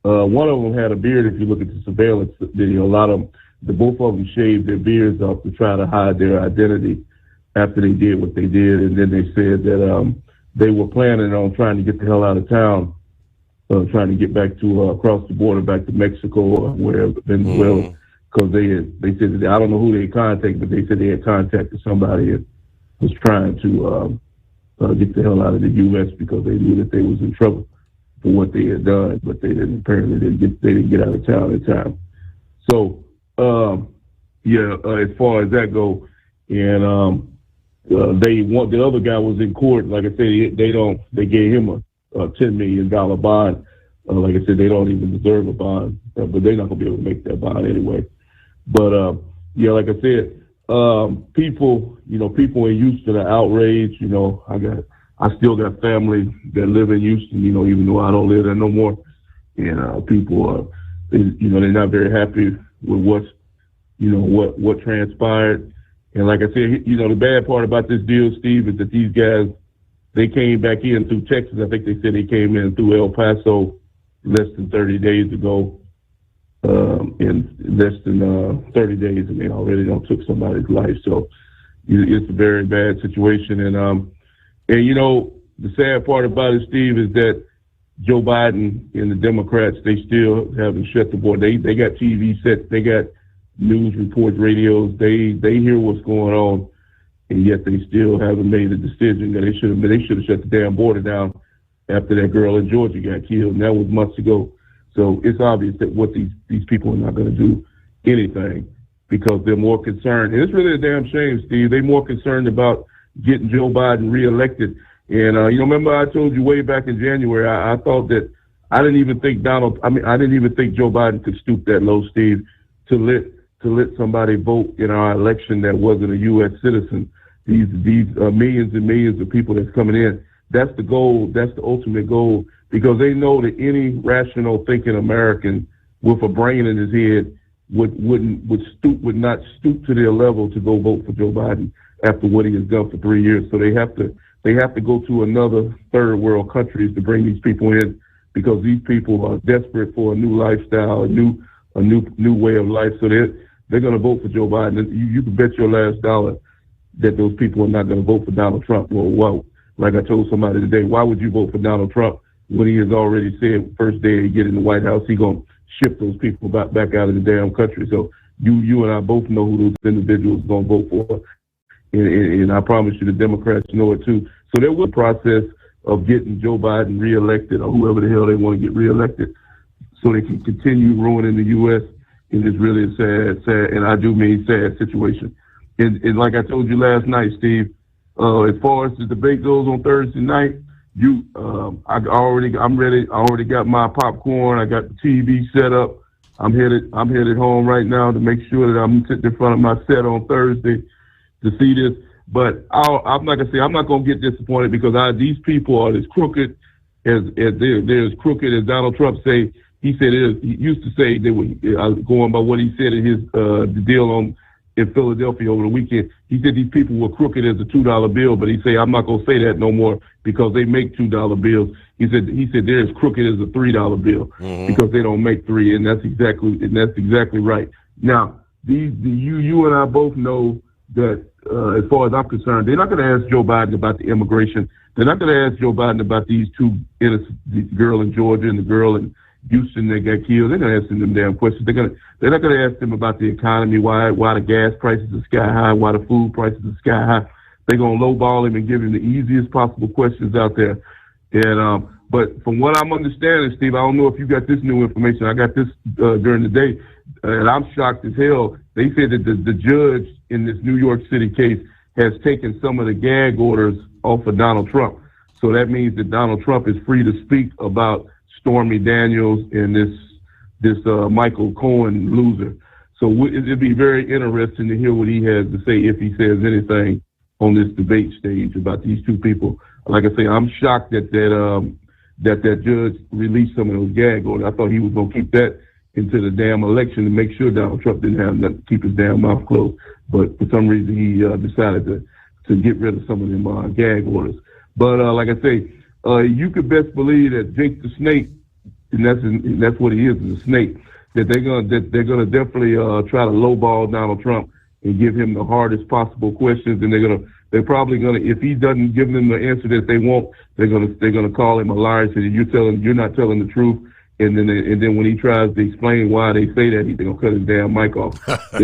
If you look at the surveillance video, both of them shaved their beards off to try to hide their identity after they did what they did. And then they said that they were planning on trying to get the hell out of town, trying to get back to across the border, back to Mexico or wherever, Venezuela. Because they said that I don't know who they contacted, but they said they had contacted somebody and was trying to get the hell out of the U.S. because they knew that they was in trouble for what they had done, but they didn't get out of town in time. So, as far as that go, and the other guy was in court. Like I said, they gave him a $10 million bond. Like I said, they don't even deserve a bond, but they're not going to be able to make that bond anyway. But yeah, like I said, people in Houston are outraged. I still got family that live in Houston, even though I don't live there no more. And people are, they're not very happy with what transpired. And like I said, the bad part about this deal, Steve, is that these guys, they came back in through Texas. I think they said they came in through El Paso less than 30 days ago. In less than 30 days, and they already took somebody's life. So it's a very bad situation. And the sad part about it, Steve, is that Joe Biden and the Democrats, they still haven't shut the border. They got TV sets, they got news reports, radios. They hear what's going on, and yet they still haven't made a decision that they should have shut the damn border down after that girl in Georgia got killed, and that was months ago. So it's obvious that what these people are not going to do anything because they're more concerned. And it's really a damn shame, Steve. They're more concerned about getting Joe Biden reelected. And, remember I told you way back in January, I thought that I didn't even think Joe Biden could stoop that low, Steve, to let somebody vote in our election that wasn't a U.S. citizen. These millions and millions of people that's coming in. That's the goal. That's the ultimate goal. Because they know that any rational thinking American with a brain in his head would not stoop to their level to go vote for Joe Biden after what he has done for 3 years. So they have to go to another third world countries to bring these people in because these people are desperate for a new lifestyle, a new way of life. So they're going to vote for Joe Biden. You can bet your last dollar that those people are not going to vote for Donald Trump. Well, like I told somebody today, why would you vote for Donald Trump? When he has already said first day he get in the White House, he gonna ship those people back out of the damn country. So you and I both know who those individuals are gonna vote for, and I promise you the Democrats know it too. So there was a process of getting Joe Biden reelected or whoever the hell they want to get reelected, so they can continue ruining the U.S. in this really sad, and I do mean sad situation. And like I told you last night, Steve, as far as the debate goes on Thursday night. I'm ready. I already got my popcorn. I got the TV set up. I'm headed home right now to make sure that I'm sitting in front of my set on Thursday to see this. But I'm not gonna say I'm not gonna get disappointed because these people are as crooked as they're as crooked as Donald Trump say. He used to say they were going by what he said in his the deal in Philadelphia over the weekend. He said these people were crooked as a $2 bill, but he said I'm not gonna say that no more because they make $2 bills. He said they're as crooked as a $3 bill because they don't make three, and that's exactly right. Now, you and I both know that as far as I'm concerned, they're not going to ask Joe Biden about the immigration. They're not going to ask Joe Biden about these two innocent, the girl in Georgia and the girl in Houston that got killed. They're going to ask them damn questions. They're not going to ask them about the economy, why the gas prices are sky high, why the food prices are sky high. They're going to lowball him and give him the easiest possible questions out there. And but from what I'm understanding, Steve, I don't know if you got this new information. I got this during the day, and I'm shocked as hell. They said that the judge in this New York City case has taken some of the gag orders off of Donald Trump. So that means that Donald Trump is free to speak about Stormy Daniels and this Michael Cohen loser. So it'd be very interesting to hear what he has to say if he says anything on this debate stage about these two people. Like I say, I'm shocked that judge released some of those gag orders. I thought he was going to keep that into the damn election to make sure Donald Trump didn't have nothing to keep his damn mouth closed. But for some reason, he decided to get rid of some of them gag orders. But like I say, you could best believe that Jake the Snake, and that's what he is a snake, that they're gonna definitely try to lowball Donald Trump and give him the hardest possible questions, and they're probably gonna, if he doesn't give them the answer that they want, they're gonna call him a liar and say you're not telling the truth. And then when he tries to explain why they say that, they're gonna cut his damn mic off. and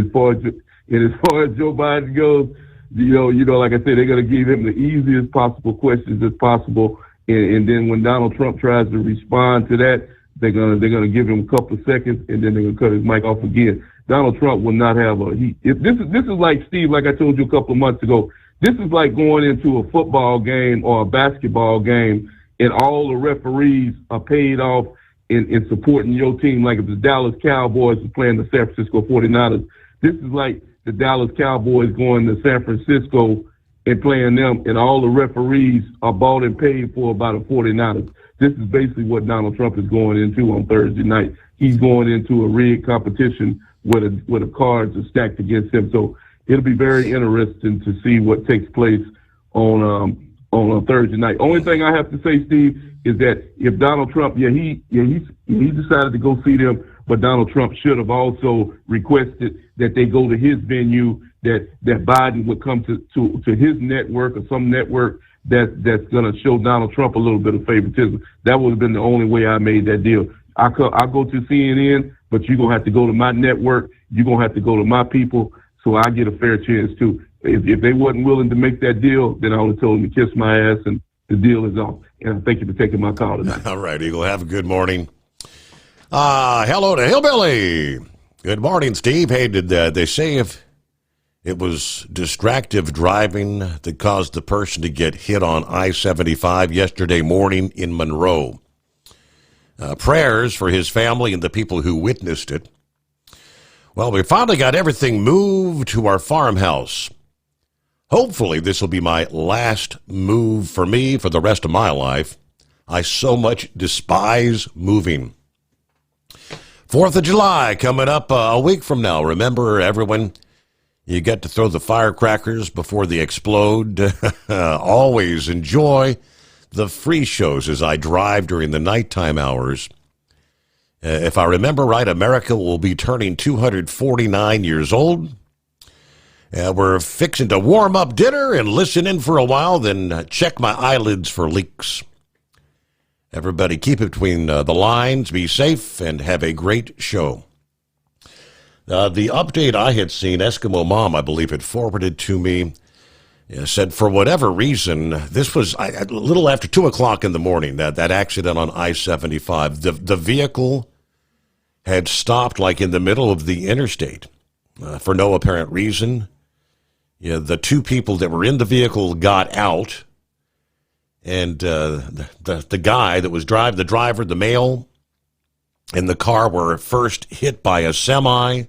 as far as Joe Biden goes, you know, like I said, they're gonna give him the easiest possible questions as possible. And then when Donald Trump tries to respond to that, they're gonna give him a couple of seconds, and then they're gonna cut his mic off again. Donald Trump will not have this is like, Steve, like I told you a couple of months ago, this is like going into a football game or a basketball game and all the referees are paid off in supporting your team. Like if the Dallas Cowboys are playing the San Francisco 49ers, this is like the Dallas Cowboys going to San Francisco and playing them, and all the referees are bought and paid for by the 49ers. This is basically what Donald Trump is going into on Thursday night. He's going into a rigged competition where the cards are stacked against him. So it'll be very interesting to see what takes place on Thursday night. Only thing I have to say, Steve, is that if Donald Trump, he decided to go see them, but Donald Trump should have also requested that they go to his venue, that Biden would come to his network or some network that's going to show Donald Trump a little bit of favoritism. That would have been the only way I made that deal. I'll go to CNN, but you're going to have to go to my network. You're going to have to go to my people, so I get a fair chance too. If they wasn't willing to make that deal, then I would have told them to kiss my ass, and the deal is off. And thank you for taking my call tonight. All right, Eagle, have a good morning. Hello to Hillbilly. Good morning, Steve. Hey, did they say if it was distracted driving that caused the person to get hit on I-75 yesterday morning in Monroe? Prayers for his family and the people who witnessed it. Well, we finally got everything moved to our farmhouse. Hopefully, this will be my last move for me for the rest of my life. I so much despise moving. 4th of July coming up a week from now. Remember, everyone, you get to throw the firecrackers before they explode. Always enjoy the free shows as I drive during the nighttime hours. If I remember right, America will be turning 249 years old. We're fixing to warm up dinner and listen in for a while, then check my eyelids for leaks. Everybody keep it between the lines, be safe, and have a great show. The update I had seen, Eskimo Mom, I believe, had forwarded to me, said for whatever reason, this was a little after 2 o'clock in the morning, that accident on I-75. The vehicle had stopped like in the middle of the interstate for no apparent reason. The two people that were in the vehicle got out, and the guy that was the driver, the male, and the car were first hit by a semi,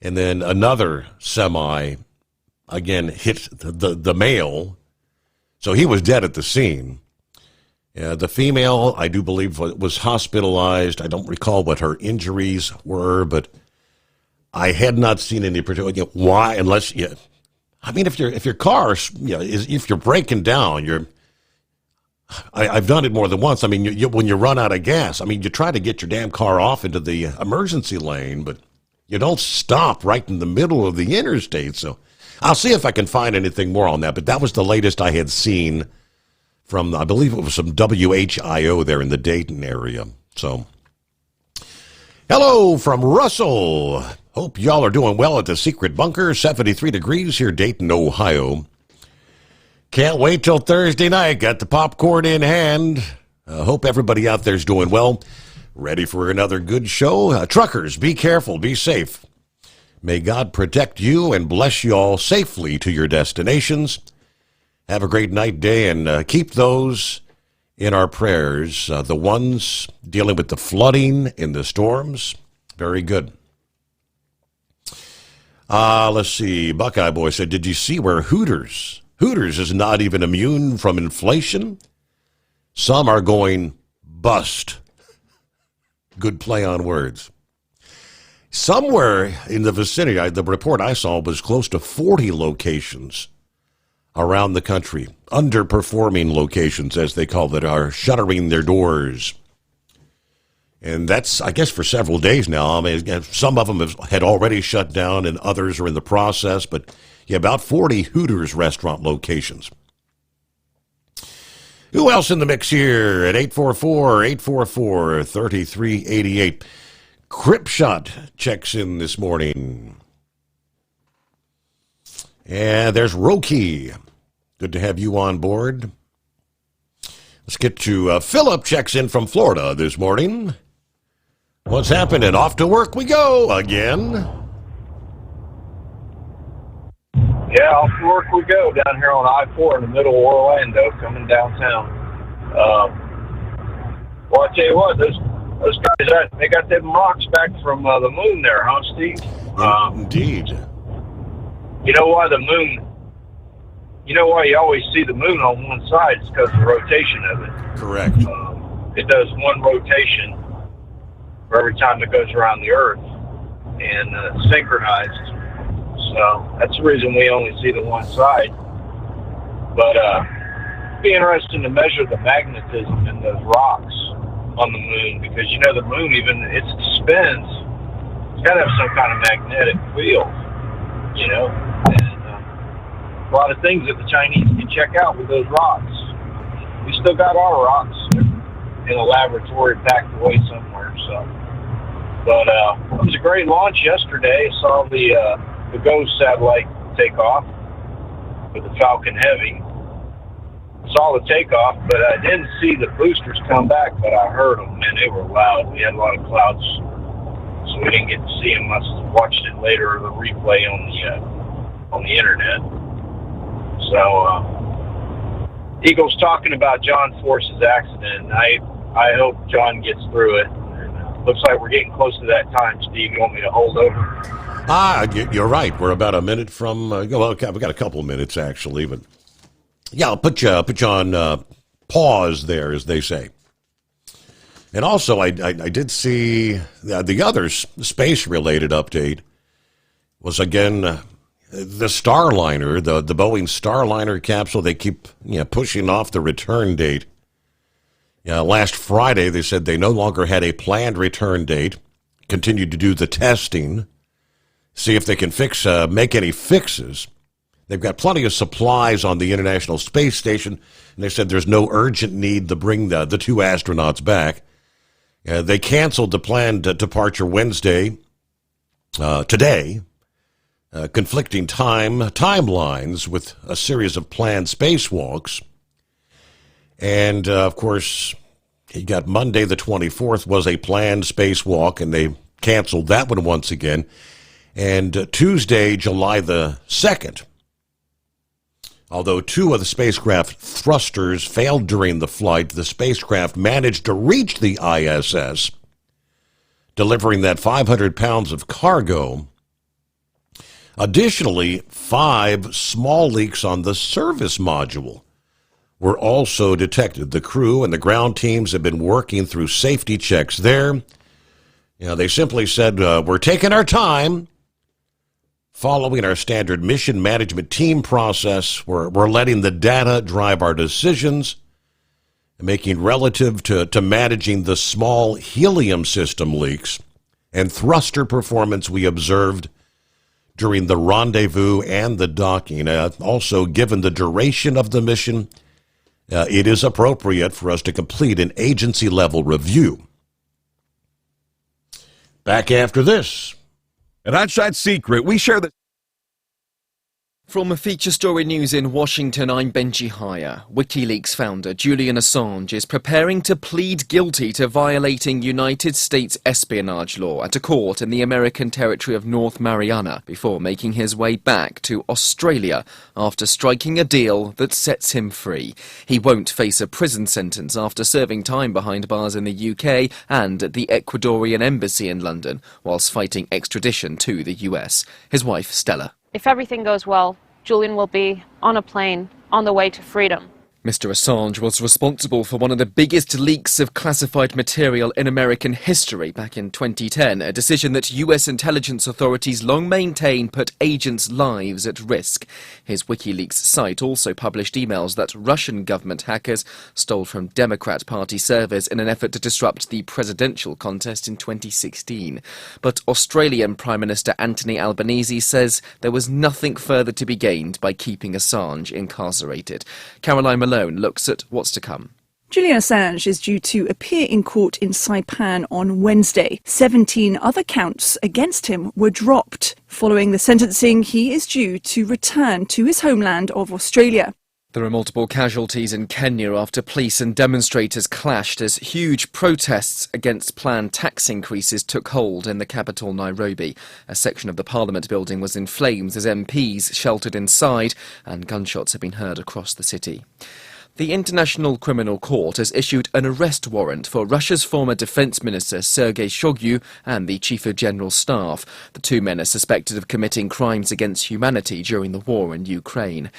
and then another semi again hit the male, so he was dead at the scene. The female, I do believe, was hospitalized. I don't recall what her injuries were, but I had not seen any particular. Why? Unless you, I mean, if your car, if you're breaking down, I've done it more than once. I mean, when you run out of gas, I mean, you try to get your damn car off into the emergency lane, but you don't stop right in the middle of the interstate. So I'll see if I can find anything more on that. But that was the latest I had seen from, I believe it was some WHIO there in the Dayton area. So, hello from Russell. Hope y'all are doing well at the Secret Bunker. 73 degrees here, Dayton, Ohio. Can't wait till Thursday night. Got the popcorn in hand. Hope everybody out there's doing well. Ready for another good show. Truckers, be careful, be safe. May God protect you and bless you all safely to your destinations. Have a great night, day, and keep those in our prayers. The ones dealing with the flooding and the storms. Very good. Let's see. Buckeye Boy said, did you see where Hooters is not even immune from inflation? Some are going bust. Good play on words. Somewhere in the vicinity, the report I saw was close to 40 locations around the country, underperforming locations, as they call it, are shuttering their doors. And that's, I guess, for several days now. I mean, some of them had already shut down and others are in the process, but yeah, about 40 Hooters restaurant locations. Who else in the mix here at 844-844-3388? Cripshot checks in this morning. And there's Roki. Good to have you on board. Let's get to Philip checks in from Florida this morning. What's happening? Off to work we go again. Yeah, off to work we go down here on I-4 in the middle of Orlando, coming downtown. Well, I tell you what, those guys, they got them rocks back from the moon there, huh, Steve? Indeed. You know why the moon? You know why you always see the moon on one side? It's because of the rotation of it. Correct. It does one rotation for every time it goes around the Earth, and synchronized. So that's the reason we only see the one side. But it'd be interesting to measure the magnetism in those rocks on the moon, because you know the moon, even it spins, it's got to have some kind of magnetic field, you know. And a lot of things that the Chinese can check out with those rocks. We still got our rocks in a laboratory packed away somewhere. So, but it was a great launch yesterday. I saw the GOES satellite take off with the Falcon Heavy. Saw the takeoff, but I didn't see the boosters come back, but I heard them, and they were loud. We had a lot of clouds, so we didn't get to see them. I watched it later, the replay on the internet. So, Eagle's talking about John Force's accident, and I hope John gets through it. And, looks like we're getting close to that time, Steve. You want me to hold over? You're right. We're about a minute from, well, we've got a couple of minutes, actually, but yeah, I'll put you on pause there, as they say. And also, I did see the other space-related update was, again, the Starliner, the Boeing Starliner capsule. They keep pushing off the return date. Last Friday, they said they no longer had a planned return date, continued to do the testing, see if they can make any fixes. They've got plenty of supplies on the International Space Station, and they said there's no urgent need to bring the two astronauts back. They canceled the planned departure Wednesday, today, conflicting timelines with a series of planned spacewalks. And, of course, you got Monday the 24th was a planned spacewalk, and they canceled that one once again. And Tuesday, July the 2nd, although two of the spacecraft thrusters failed during the flight, the spacecraft managed to reach the ISS, delivering that 500 pounds of cargo. Additionally, 5 small leaks on the service module were also detected. The crew and the ground teams have been working through safety checks there. They simply said, we're taking our time, following our standard mission management team process. We're letting the data drive our decisions, making relative to managing the small helium system leaks and thruster performance we observed during the rendezvous and the docking. Also, given the duration of the mission, it is appropriate for us to complete an agency-level review. Back after this. At Hot Shot Secret, we share the... From a Feature Story News in Washington, I'm Benji Haya. WikiLeaks founder Julian Assange is preparing to plead guilty to violating United States espionage law at a court in the American territory of North Mariana before making his way back to Australia after striking a deal that sets him free. He won't face a prison sentence after serving time behind bars in the UK and at the Ecuadorian embassy in London, whilst fighting extradition to the US. His wife, Stella. If everything goes well, Julian will be on a plane on the way to freedom. Mr. Assange was responsible for one of the biggest leaks of classified material in American history back in 2010, a decision that US intelligence authorities long maintain put agents' lives at risk. His WikiLeaks site also published emails that Russian government hackers stole from Democrat Party servers in an effort to disrupt the presidential contest in 2016. But Australian Prime Minister Anthony Albanese says there was nothing further to be gained by keeping Assange incarcerated. Caroline Malone looks at what's to come. Julian Assange is due to appear in court in Saipan on Wednesday. 17 other counts against him were dropped. Following the sentencing, he is due to return to his homeland of Australia. There are multiple casualties in Kenya after police and demonstrators clashed as huge protests against planned tax increases took hold in the capital, Nairobi. A section of the Parliament building was in flames as MPs sheltered inside, and gunshots have been heard across the city. The International Criminal Court has issued an arrest warrant for Russia's former defence minister Sergei Shoigu and the Chief of General Staff. The two men are suspected of committing crimes against humanity during the war in Ukraine.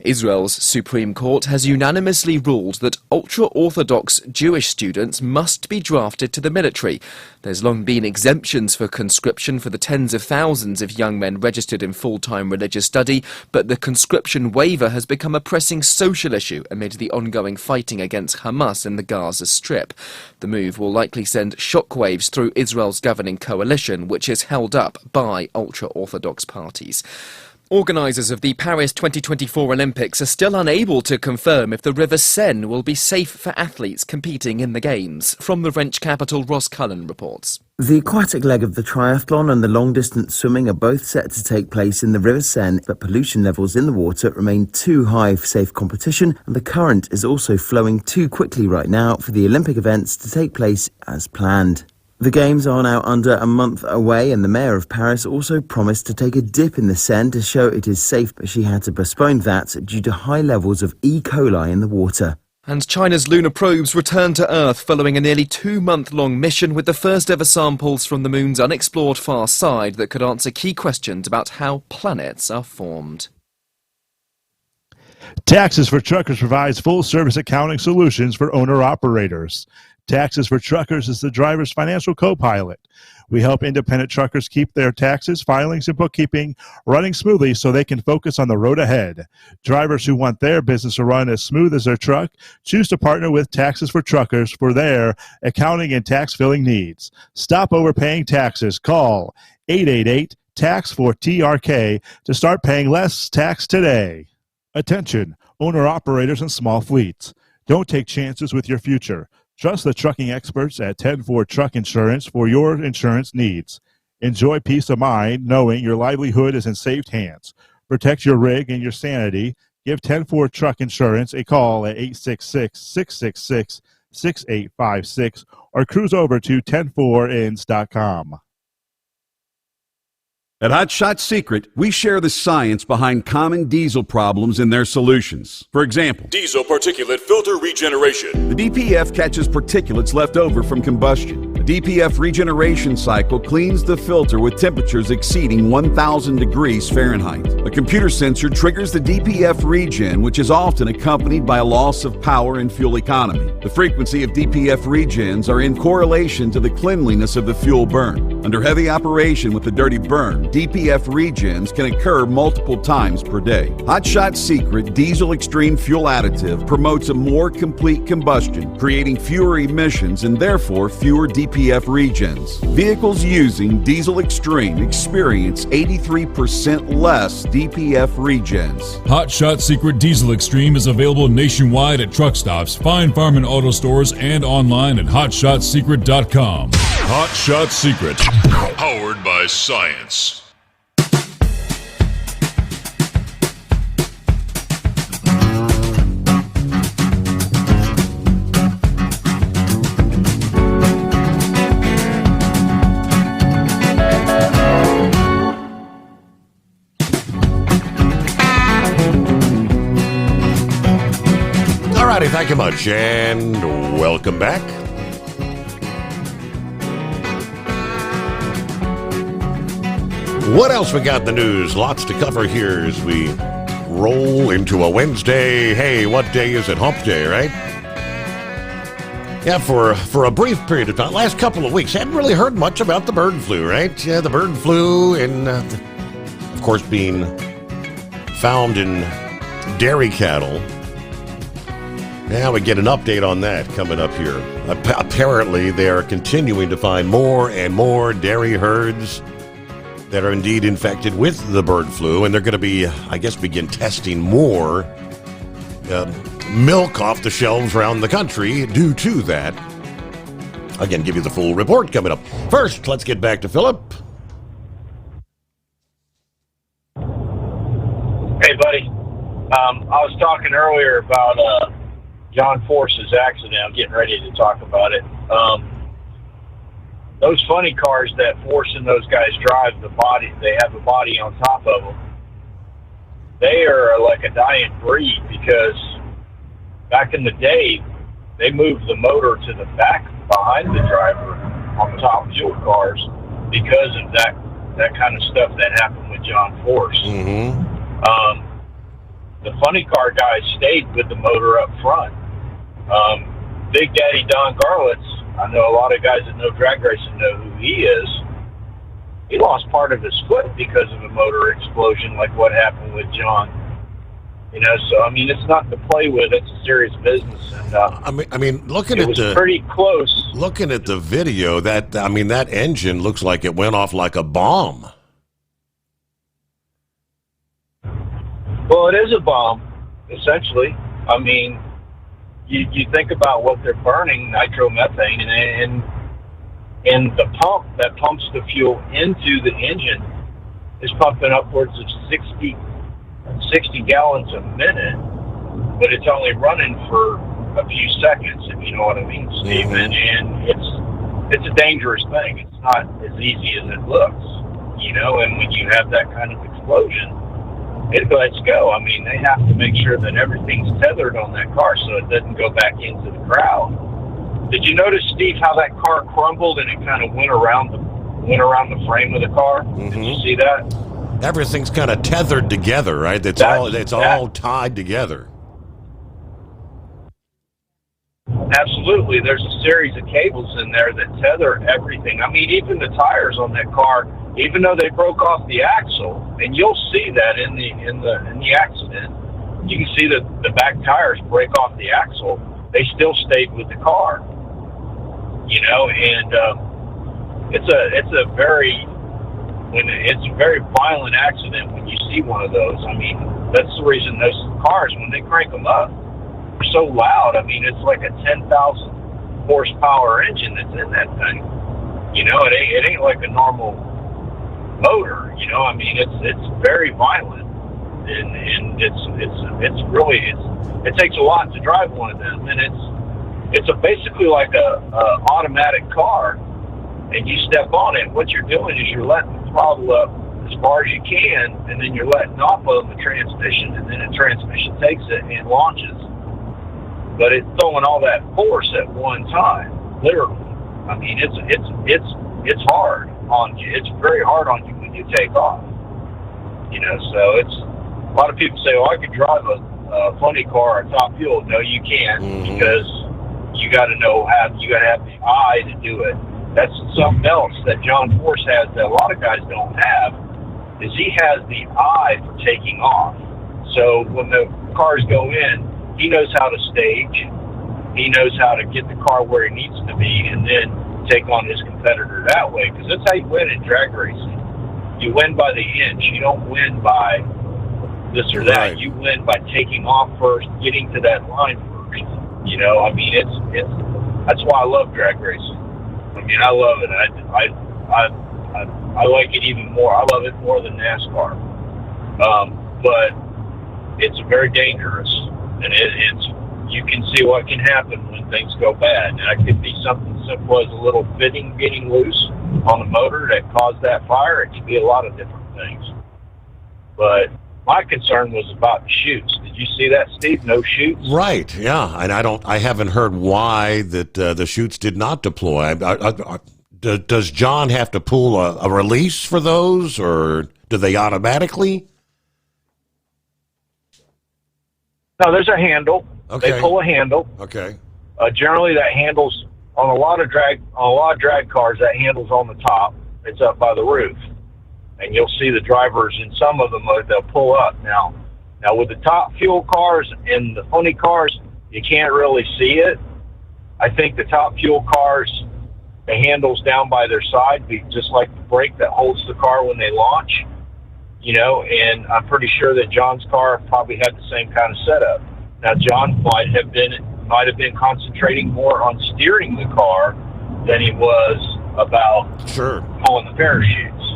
Israel's Supreme Court has unanimously ruled that ultra-Orthodox Jewish students must be drafted to the military. There's long been exemptions for conscription for the tens of thousands of young men registered in full-time religious study, but the conscription waiver has become a pressing social issue amid the ongoing fighting against Hamas in the Gaza Strip. The move will likely send shockwaves through Israel's governing coalition, which is held up by ultra-Orthodox parties. Organisers of the Paris 2024 Olympics are still unable to confirm if the River Seine will be safe for athletes competing in the Games. From the French capital, Ross Cullen reports. The aquatic leg of the triathlon and the long-distance swimming are both set to take place in the River Seine, but pollution levels in the water remain too high for safe competition, and the current is also flowing too quickly right now for the Olympic events to take place as planned. The Games are now under a month away, and the Mayor of Paris also promised to take a dip in the Seine to show it is safe, but she had to postpone that due to high levels of E. coli in the water. And China's lunar probes returned to Earth following a nearly 2-month-long mission with the first ever samples from the moon's unexplored far side that could answer key questions about how planets are formed. Taxes for Truckers provides full-service accounting solutions for owner-operators. Taxes for Truckers is the driver's financial co-pilot. We help independent truckers keep their taxes, filings, and bookkeeping running smoothly so they can focus on the road ahead. Drivers who want their business to run as smooth as their truck choose to partner with Taxes for Truckers for their accounting and tax filing needs. Stop overpaying taxes. Call 888-TAX-4TRK to start paying less tax today. Attention, owner-operators and small fleets. Don't take chances with your future. Trust the trucking experts at 10-4 Truck Insurance for your insurance needs. Enjoy peace of mind knowing your livelihood is in safe hands. Protect your rig and your sanity. Give 10-4 Truck Insurance a call at 866-666-6856 or cruise over to 104ins.com. At Hot Shot Secret, we share the science behind common diesel problems and their solutions. For example, Diesel particulate filter regeneration. the DPF catches particulates left over from combustion. The DPF regeneration cycle cleans the filter with temperatures exceeding 1,000 degrees Fahrenheit. A computer sensor triggers the DPF regen, which is often accompanied by a loss of power and fuel economy. The frequency of DPF regens are in correlation to the cleanliness of the fuel burn. Under heavy operation with the dirty burn, DPF regens can occur multiple times per day. Hot Shot Secret Diesel Extreme Fuel Additive promotes a more complete combustion, creating fewer emissions and therefore fewer DPF regens. Vehicles using Diesel Extreme experience 83% less DPF regens. Hot Shot Secret Diesel Extreme is available nationwide at truck stops, fine farm and auto stores, and online at hotshotsecret.com. Hot Shot Secret, powered by science. Alrighty, thank you much, and welcome back. What else we got in the news? Lots to cover here as we roll into a Wednesday. Hey, what day is it? Hump Day, right? Yeah, for a brief period of time, last couple of weeks, hadn't really heard much about the bird flu, right? Yeah, the bird flu, and of course being found in dairy cattle. Now we get an update on that coming up here. Apparently, they are continuing to find more and more dairy herds that are indeed infected with the bird flu, and they're going to be, I guess, begin testing more milk off the shelves around the country due to that. Again, give you the full report coming up. First, let's get back to Philip. Hey, buddy. was talking earlier about John Force's accident. I'm getting ready to talk about it. Those funny cars that Force and those guys drive, they have a body on top of them. They are like a dying breed because back in the day, they moved the motor to the back behind the driver on top fuel cars because of that kind of stuff that happened with John Force. The funny car guys stayed with the motor up front. Big Daddy Don Garlitz, I know a lot of guys that know drag racing know who he is. He lost part of his foot because of a motor explosion like what happened with John. You know, so I mean, it's not to play with. It's a serious business. And I mean, looking at the pretty close. Looking at the video, that engine looks like it went off like a bomb. Well, it is a bomb, essentially. I mean, you think about what they're burning, nitromethane, and the pump that pumps the fuel into the engine is pumping upwards of 60 gallons a minute, but it's only running for a few seconds, if you know what I mean, Steve. And it's a dangerous thing. It's not as easy as it looks, you know, and when you have that kind of explosion, it lets go. I mean, they have to make sure that everything's tethered on that car so it doesn't go back into the crowd. Did you notice, Steve, how that car crumbled and it kind of went around the frame of the car? Did you see that? Everything's kind of tethered together, right? It's all tied together. Absolutely. There's a series of cables in there that tether everything. I mean, even the tires on that car, even though they broke off the axle, and you'll see that in the accident, you can see that the back tires break off the axle. They still stayed with the car, you know, and it's a very violent accident when you see one of those. I mean, that's the reason those cars, when they crank them up, are so loud. I mean, it's like a 10,000 horsepower engine that's in that thing. You know, it ain't like a normal motor. You know, I mean, it's very violent, and it takes a lot to drive one of them, and it's basically like a automatic car, and you step on it. What you're doing is you're letting the throttle up as far as you can, and then you're letting off of the transmission, and then the transmission takes it and launches. But it's throwing all that force at one time, literally. I mean, it's hard on you. It's very hard on you when you take off. You know, so it's a lot of people say, "Oh, I could drive a funny car on top fuel." No, you can't, because you got to have the eye to do it. That's something else that John Force has that a lot of guys don't have, is he has the eye for taking off. So when the cars go in, he knows how to stage. He knows how to get the car where he needs to be, and then take on his competitor that way. Because that's how you win in drag racing. You win by the inch. You don't win by this or that. Right. You win by taking off first, getting to that line first. You know, I mean, that's why I love drag racing. I mean, I love it. I like it even more. I love it more than NASCAR. But it's very dangerous, and you can see what can happen when things go bad. And it could be something simple as a little fitting getting loose on the motor that caused that fire. It could be a lot of different things. But my concern was about the chutes. Did you see that, Steve? No chutes? Right. Yeah. And I haven't heard why that the chutes did not deploy. Does John have to pull a release for those, or do they automatically? No, there's a handle. Okay. They pull a handle. Okay. Generally, that handle's on a lot of drag cars. That handle's on the top. It's up by the roof, and you'll see the drivers in some of them. They'll pull up. Now with the top fuel cars and the funny cars, you can't really see it. I think the top fuel cars, the handle's down by their side, just like the brake that holds the car when they launch. You know, and I'm pretty sure that John's car probably had the same kind of setup. Now, John might have been concentrating more on steering the car than he was about pulling the parachutes.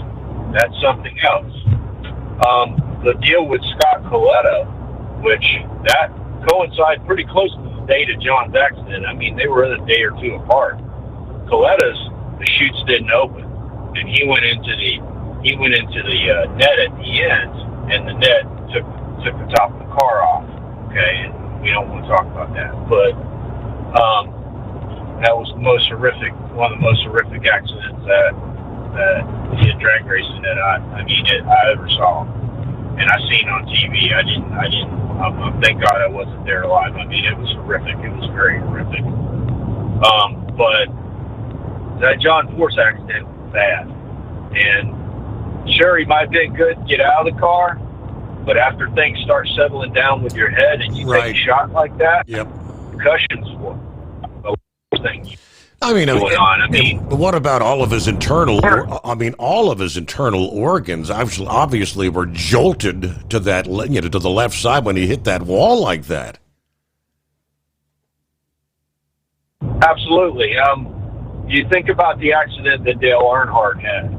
That's something else. The deal with Scott Coletta which that coincided pretty close to the date of John's accident. I mean, they were a day or two apart. Coletta's, the chutes didn't open, and he went into the net at the end, and the net took the top of the car off. Okay, and we don't want to talk about that, but that was one of the most horrific accidents that in drag racing that I ever saw, and I seen on TV. I didn't. Thank God I wasn't there live. I mean, it was horrific. It was very horrific. But that John Force accident was bad, and sure, he might have been good to get out of the car, but after things start settling down with your head and you take a shot like that, concussions were the worst thing. But what about all of his internal? All of his internal organs obviously were jolted to that, to the left side when he hit that wall like that. Absolutely. You think about the accident that Dale Earnhardt had.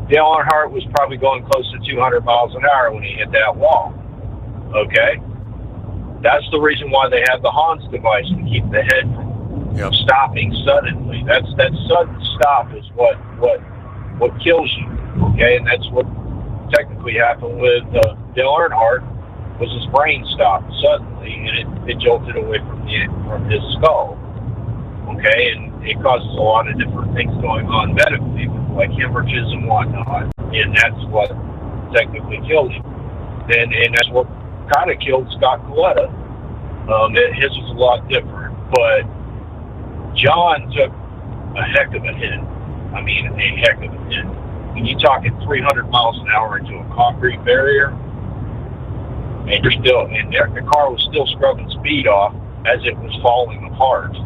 Dale Earnhardt was probably going close to 200 miles an hour when he hit that wall. Okay, that's the reason why they have the Hans device to keep the head from stopping suddenly. That sudden stop is what kills you. Okay, and that's what technically happened with Dale Earnhardt. Was his brain stopped suddenly and it jolted away from his skull. Okay, and it causes a lot of different things going on medically, like hemorrhages and whatnot, and that's what technically killed him. And that's what kind of killed Scott Coletta. His was a lot different, but John took a heck of a hit. I mean, a heck of a hit. When you're talking 300 miles an hour into a concrete barrier, and the car was still scrubbing speed off as it was falling apart.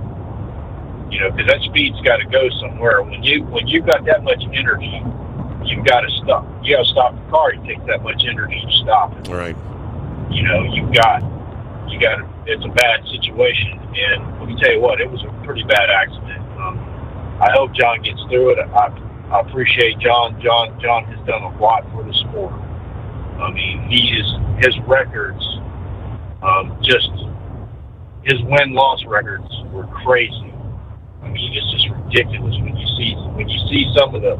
You know, because that speed's got to go somewhere. When you've got that much energy, you've got to stop. You got to stop the car. It takes that much energy to stop it. Right. You know, you got. It's a bad situation, and let me tell you what, it was a pretty bad accident. I hope John gets through it. I appreciate John. John has done a lot for the sport. I mean, his records, just his win-loss records were crazy. I mean, it's just ridiculous when you see some of the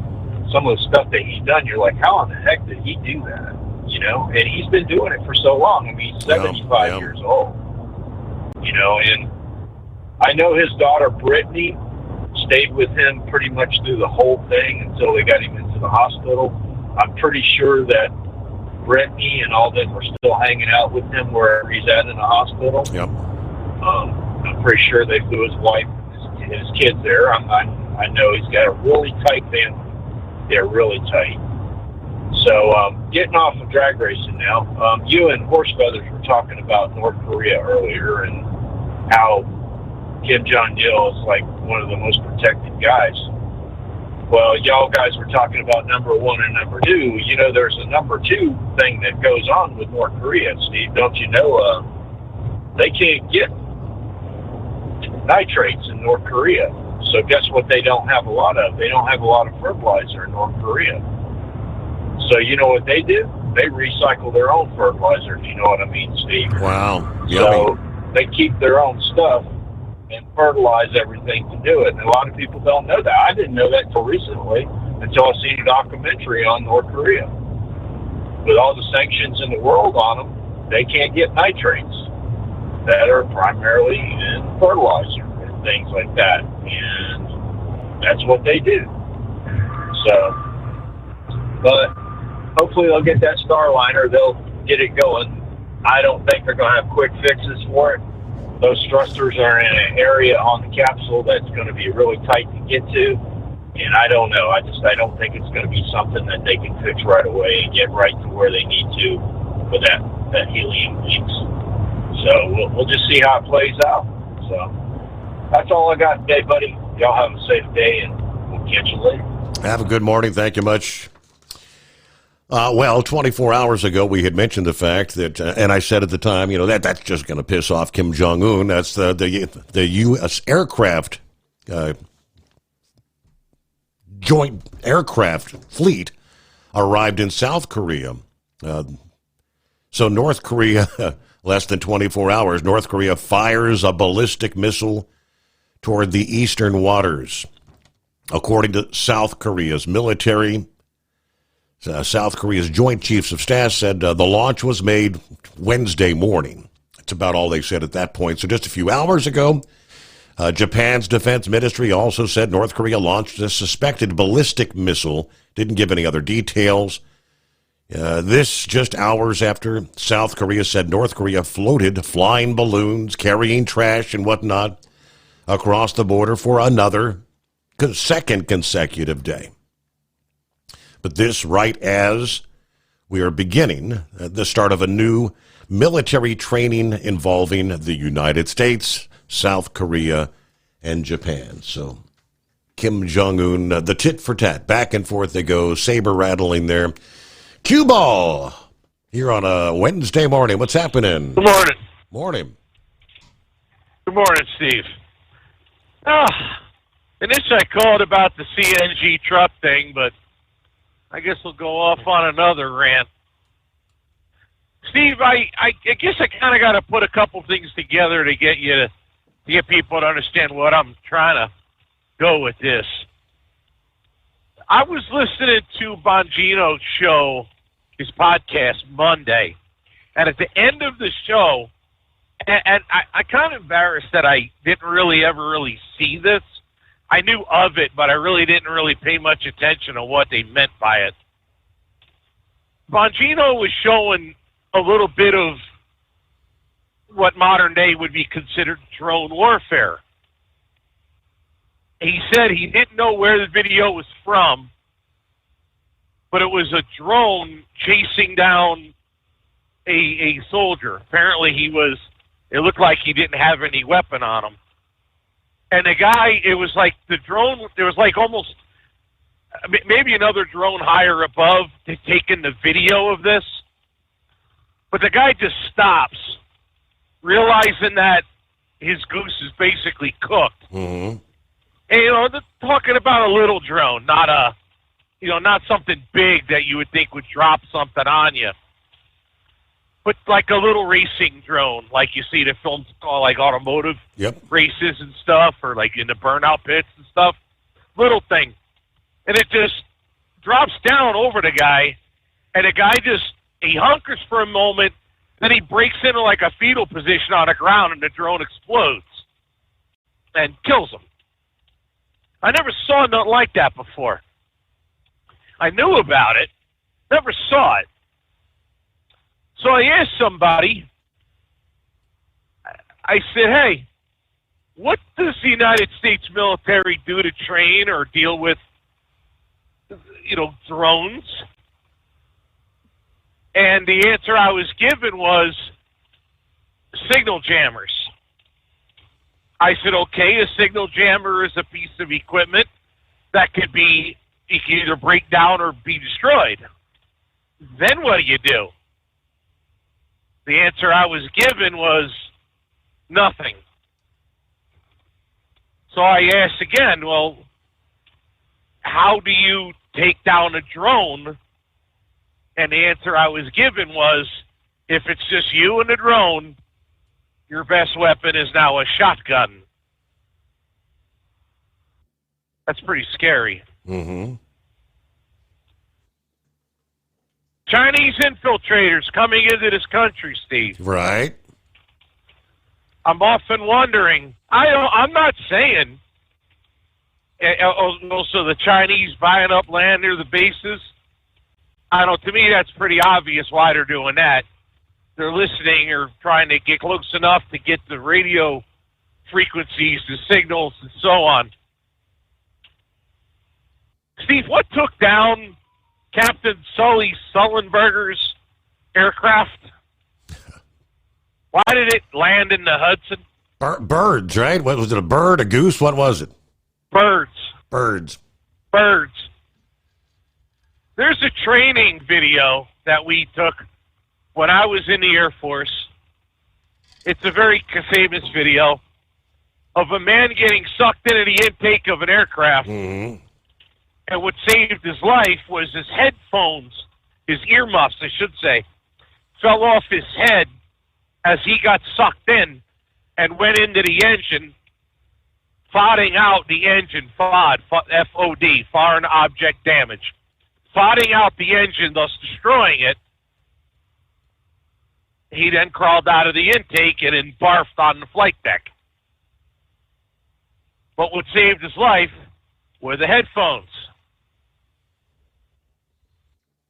stuff that he's done. You're like, how in the heck did he do that? You know, and he's been doing it for so long. I mean, he's 75 years old. You know, and I know his daughter Brittany stayed with him pretty much through the whole thing until they got him into the hospital. I'm pretty sure that Brittany and all them were still hanging out with him wherever he's at in the hospital. Yep. I'm pretty sure they flew his wife and his kids there. I know he's got a really tight family. They're really tight. So, getting off of drag racing now, you and Horse Feathers were talking about North Korea earlier and how Kim Jong-il is like one of the most protected guys. Well, y'all guys were talking about number one and number two. You know, there's a number two thing that goes on with North Korea, Steve. Don't you know? They can't get nitrates in North Korea. So guess what they don't have a lot of? They don't have a lot of fertilizer in North Korea. So you know what they do? They recycle their own fertilizer, if you know what I mean, Steve. Wow. So they keep their own stuff and fertilize everything to do it. And a lot of people don't know that. I didn't know that until recently, until I seen a documentary on North Korea. With all the sanctions in the world on them, they can't get nitrates that are primarily in fertilizer and things like that. And that's what they do. So, but hopefully they'll get that Starliner. They'll get it going. I don't think they're going to have quick fixes for it. Those thrusters are in an area on the capsule that's going to be really tight to get to. And I don't know. I don't think it's going to be something that they can fix right away and get right to where they need to for that helium leaks. So we'll just see how it plays out. So that's all I got today, buddy. Y'all have a safe day, and we'll catch you later. Have a good morning. Thank you much. 24 hours ago, we had mentioned the fact that, and I said at the time, you know, that's just going to piss off Kim Jong-un. That's the U.S. aircraft, joint aircraft fleet arrived in South Korea. So North Korea Less than 24 hours, North Korea fires a ballistic missile toward the eastern waters. According to South Korea's military, South Korea's Joint Chiefs of Staff said the launch was made Wednesday morning. That's about all they said at that point. So just a few hours ago, Japan's defense ministry also said North Korea launched a suspected ballistic missile. Didn't give any other details. This just hours after South Korea said North Korea floated flying balloons carrying trash and whatnot across the border for another second consecutive day. But this right as we are beginning the start of a new military training involving the United States, South Korea, and Japan. So Kim Jong-un, the tit for tat, back and forth they go, saber rattling there. Cue ball here on a Wednesday morning. What's happening? Good morning. Morning. Good morning, Steve. Initially I called about the CNG truck thing, but I guess we'll go off on another rant. Steve, I guess I kind of got to put a couple things together to get people to understand what I'm trying to go with this. I was listening to Bongino's show, his podcast, Monday, and at the end of the show, and I kind of embarrassed that I didn't ever really see this. I knew of it, but I really didn't pay much attention to what they meant by it. Bongino was showing a little bit of what modern day would be considered drone warfare. He said he didn't know where the video was from, but it was a drone chasing down a soldier. Apparently it looked like he didn't have any weapon on him. And the guy, it was like the drone, there was like almost maybe another drone higher above taking the video of this. But the guy just stops, realizing that his goose is basically cooked. Mm-hmm. And, they're talking about a little drone, not something big that you would think would drop something on you. But like a little racing drone, like you see the films like automotive races and stuff, or like in the burnout pits and stuff. Little thing. And it just drops down over the guy, and the guy he hunkers for a moment, then he breaks into like a fetal position on the ground, and the drone explodes and kills him. I never saw nothing like that before. I knew about it, never saw it. So I asked somebody, I said, hey, what does the United States military do to train or deal with, drones? And the answer I was given was signal jammers. I said, okay, a signal jammer is a piece of equipment that it can either break down or be destroyed. Then what do? The answer I was given was nothing. So I asked again, well, how do you take down a drone? And the answer I was given was, if it's just you and the drone, your best weapon is now a shotgun. That's pretty scary. Mm-hmm. Chinese infiltrators coming into this country, Steve. Right. I'm often wondering, I'm not saying, also the Chinese buying up land near the bases. To me that's pretty obvious why they're doing that. They're listening or trying to get close enough to get the radio frequencies, the signals, and so on. Steve, what took down Captain Sully Sullenberger's aircraft? Why did it land in the Hudson? Birds, right? What was it, a bird, a goose? What was it? Birds. Birds. There's a training video that we took when I was in the Air Force. It's a very famous video of a man getting sucked into the intake of an aircraft. Mm-hmm. And what saved his life was his headphones, his earmuffs, I should say, fell off his head as he got sucked in and went into the engine, FODing out the engine, F-O-D, foreign object damage. FODing out the engine, thus destroying it. He then crawled out of the intake and then barfed on the flight deck. But what saved his life were the headphones.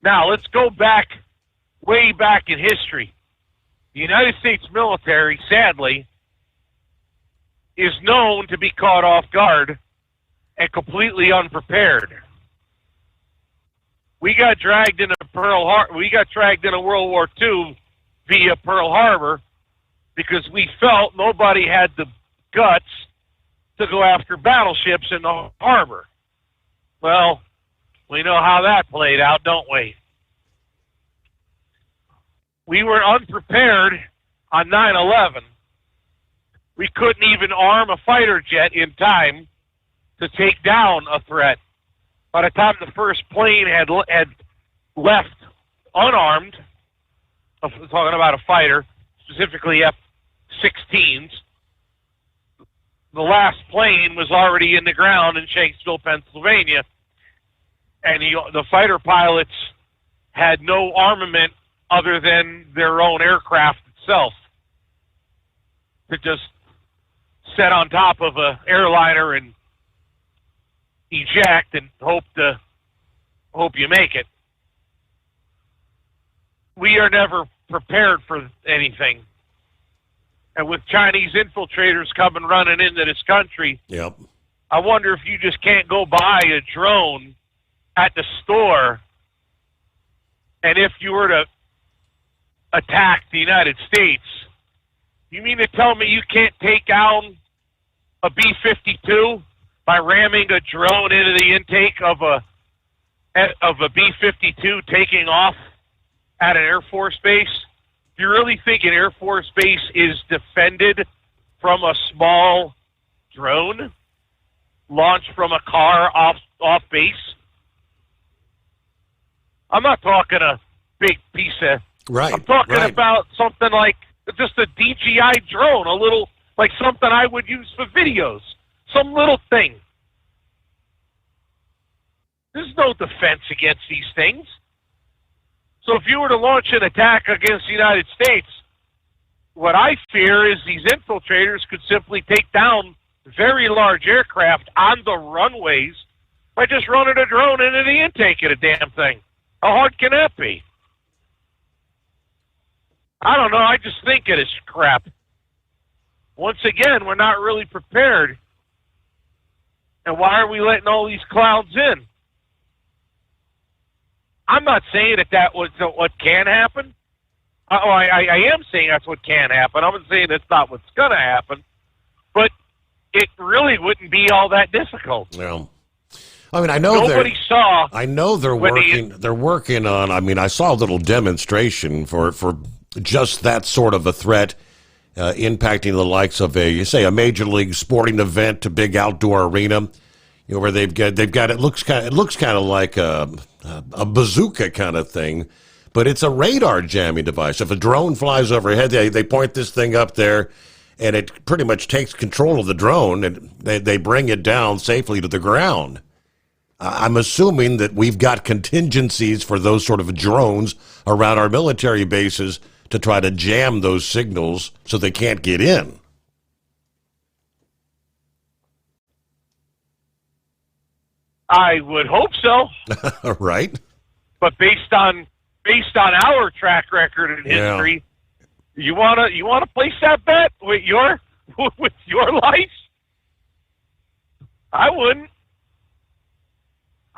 Now, let's go back, way back in history. The United States military, sadly, is known to be caught off guard and completely unprepared. We got dragged into World War II via Pearl Harbor because we felt nobody had the guts to go after battleships in the harbor. Well, we know how that played out, don't we? We were unprepared on 9/11. We couldn't even arm a fighter jet in time to take down a threat. By the time the first plane had left unarmed, I'm talking about a fighter, specifically F-16s, the last plane was already in the ground in Shanksville, Pennsylvania, and the fighter pilots had no armament other than their own aircraft itself to just set on top of an airliner and eject and hope you make it. We are never prepared for anything. And with Chinese infiltrators coming running into this country, Yep. I wonder if you just can't go buy a drone at the store, and if you were to attack the United States, you mean to tell me you can't take down a B-52 by ramming a drone into the intake of a B-52 taking off at an Air Force base? Do you really think an Air Force base is defended from a small drone launched from a car off base? I'm not talking a big piece of... Right. I'm talking about something like just a DJI drone, a little, like something I would use for videos. Some little thing. There's no defense against these things. So if you were to launch an attack against the United States, what I fear is these infiltrators could simply take down very large aircraft on the runways by just running a drone into the intake of the damn thing. How hard can that be? I don't know. I just think it is crap. Once again, we're not really prepared. And why are we letting all these clowns in? I'm not saying that was what can happen. I am saying that's what can happen. I'm not saying that's not what's going to happen. But it really wouldn't be all that difficult. No. I mean, I know nobody saw. I know they're working. They're working on. I mean, I saw a little demonstration for just that sort of a threat impacting the likes of a major league sporting event, a big outdoor arena, where they've got it looks kind of like a bazooka kind of thing, but it's a radar jamming device. If a drone flies overhead, they point this thing up there, and it pretty much takes control of the drone, and they bring it down safely to the ground. I'm assuming that we've got contingencies for those sort of drones around our military bases to try to jam those signals so they can't get in. I would hope so. Right. But based on our track record in history, you wanna place that bet with your life? I wouldn't.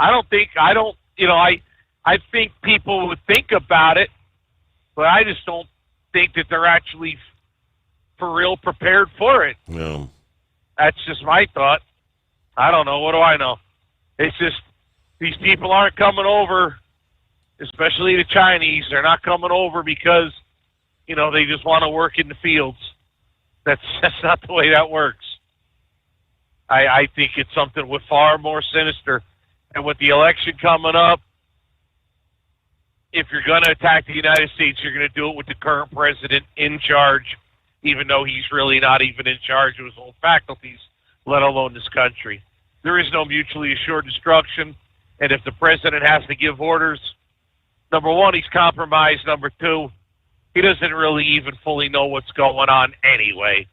I think people would think about it, but I just don't think that they're actually for real prepared for it. No. That's just my thought. I don't know. What do I know? It's just these people aren't coming over, especially the Chinese. They're not coming over because, they just want to work in the fields. That's not the way that works. I think it's something with far more sinister. And with the election coming up, if you're going to attack the United States, you're going to do it with the current president in charge, even though he's really not even in charge of his own faculties, let alone this country. There is no mutually assured destruction, and if the president has to give orders, number one, he's compromised. Number two, he doesn't really even fully know what's going on anyway.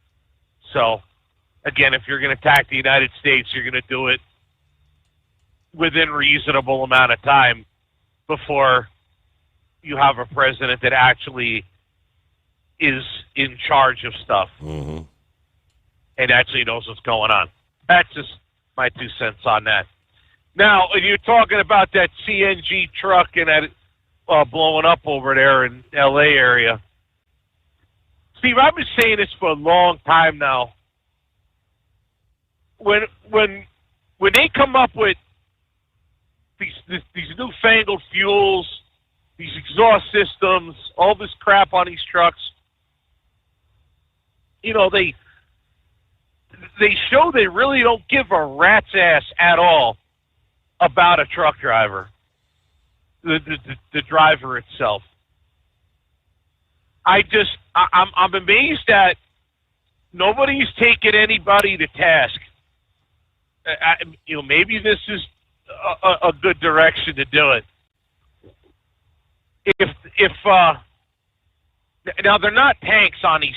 So, again, if you're going to attack the United States, you're going to do it within reasonable amount of time before you have a president that actually is in charge of stuff and actually knows what's going on. That's just my 2 cents on that. Now, you're talking about that CNG truck and that blowing up over there in L.A. area. Steve, I've been saying this for a long time now. When they come up with these newfangled fuels, these exhaust systems, all this crap on these trucks, you know, they show they really don't give a rat's ass at all about a truck driver, the driver itself. I'm amazed that nobody's taken anybody to task. Maybe this is a good direction to do it. If now they're not tanks on these.